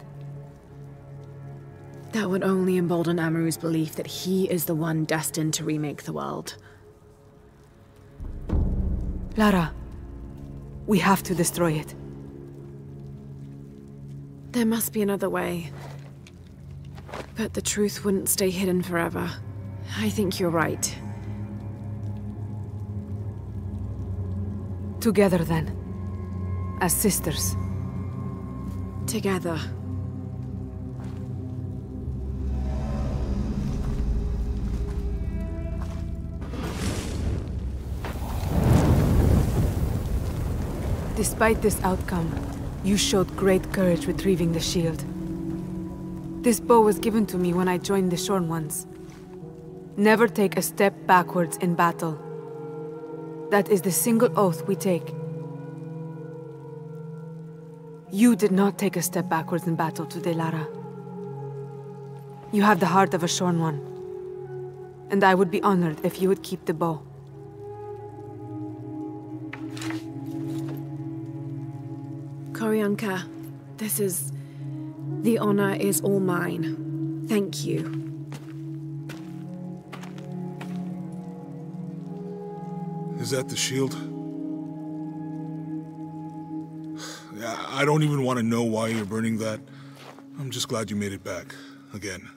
[SPEAKER 1] That would only embolden Amaru's belief that he is the one destined to remake the world.
[SPEAKER 12] Lara, we have to destroy it.
[SPEAKER 1] There must be another way. But the truth wouldn't stay hidden forever. I think you're right.
[SPEAKER 12] Together then. As sisters.
[SPEAKER 1] Together.
[SPEAKER 12] Despite this outcome, you showed great courage retrieving the shield. This bow was given to me when I joined the Shorn Ones. Never take a step backwards in battle. That is the single oath we take. You did not take a step backwards in battle today, Lara. You have the heart of a Shorn One. And I would be honored if you would keep the bow.
[SPEAKER 1] Koryanka, this is... The honor is all mine. Thank you.
[SPEAKER 3] Is that the shield? I don't even want to know why you're burning that. I'm just glad you made it back. Again.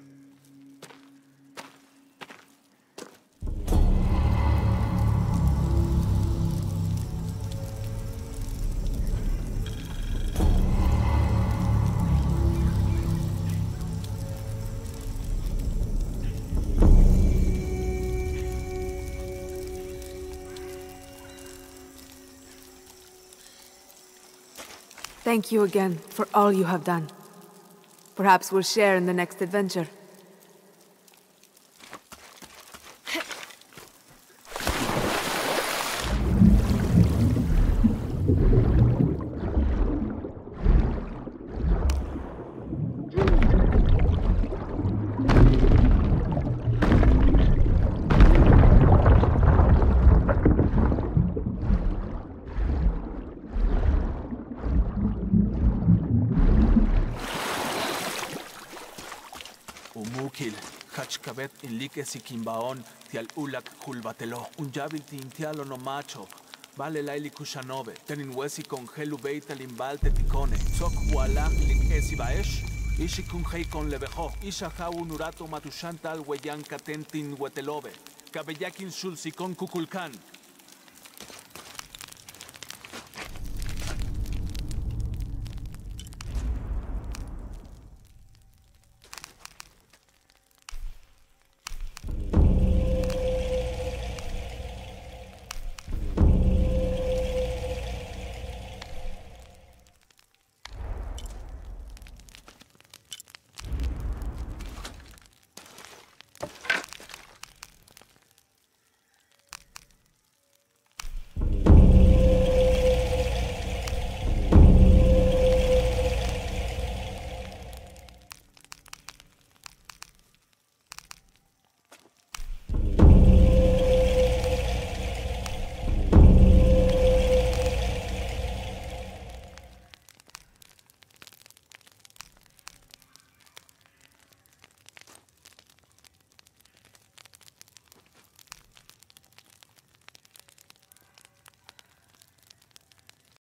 [SPEAKER 12] Thank you again for all you have done. Perhaps we'll share in the next adventure.
[SPEAKER 21] Umukil, Hachkabet in Like Sikimbaon, Tial Ulak Hulbatelo, Unjabil Tintialo no macho, Vale Laili Kushanove, Tenin Wesi con Helu Beita Limbal Teticone, Sok Wala Lik Esibaesh, Ishikun Hei con Lebejo, Ishahau Nurato Matushantal Weyan Katentin Wetelove, Kabeyakin Sulsikon Kukulkan.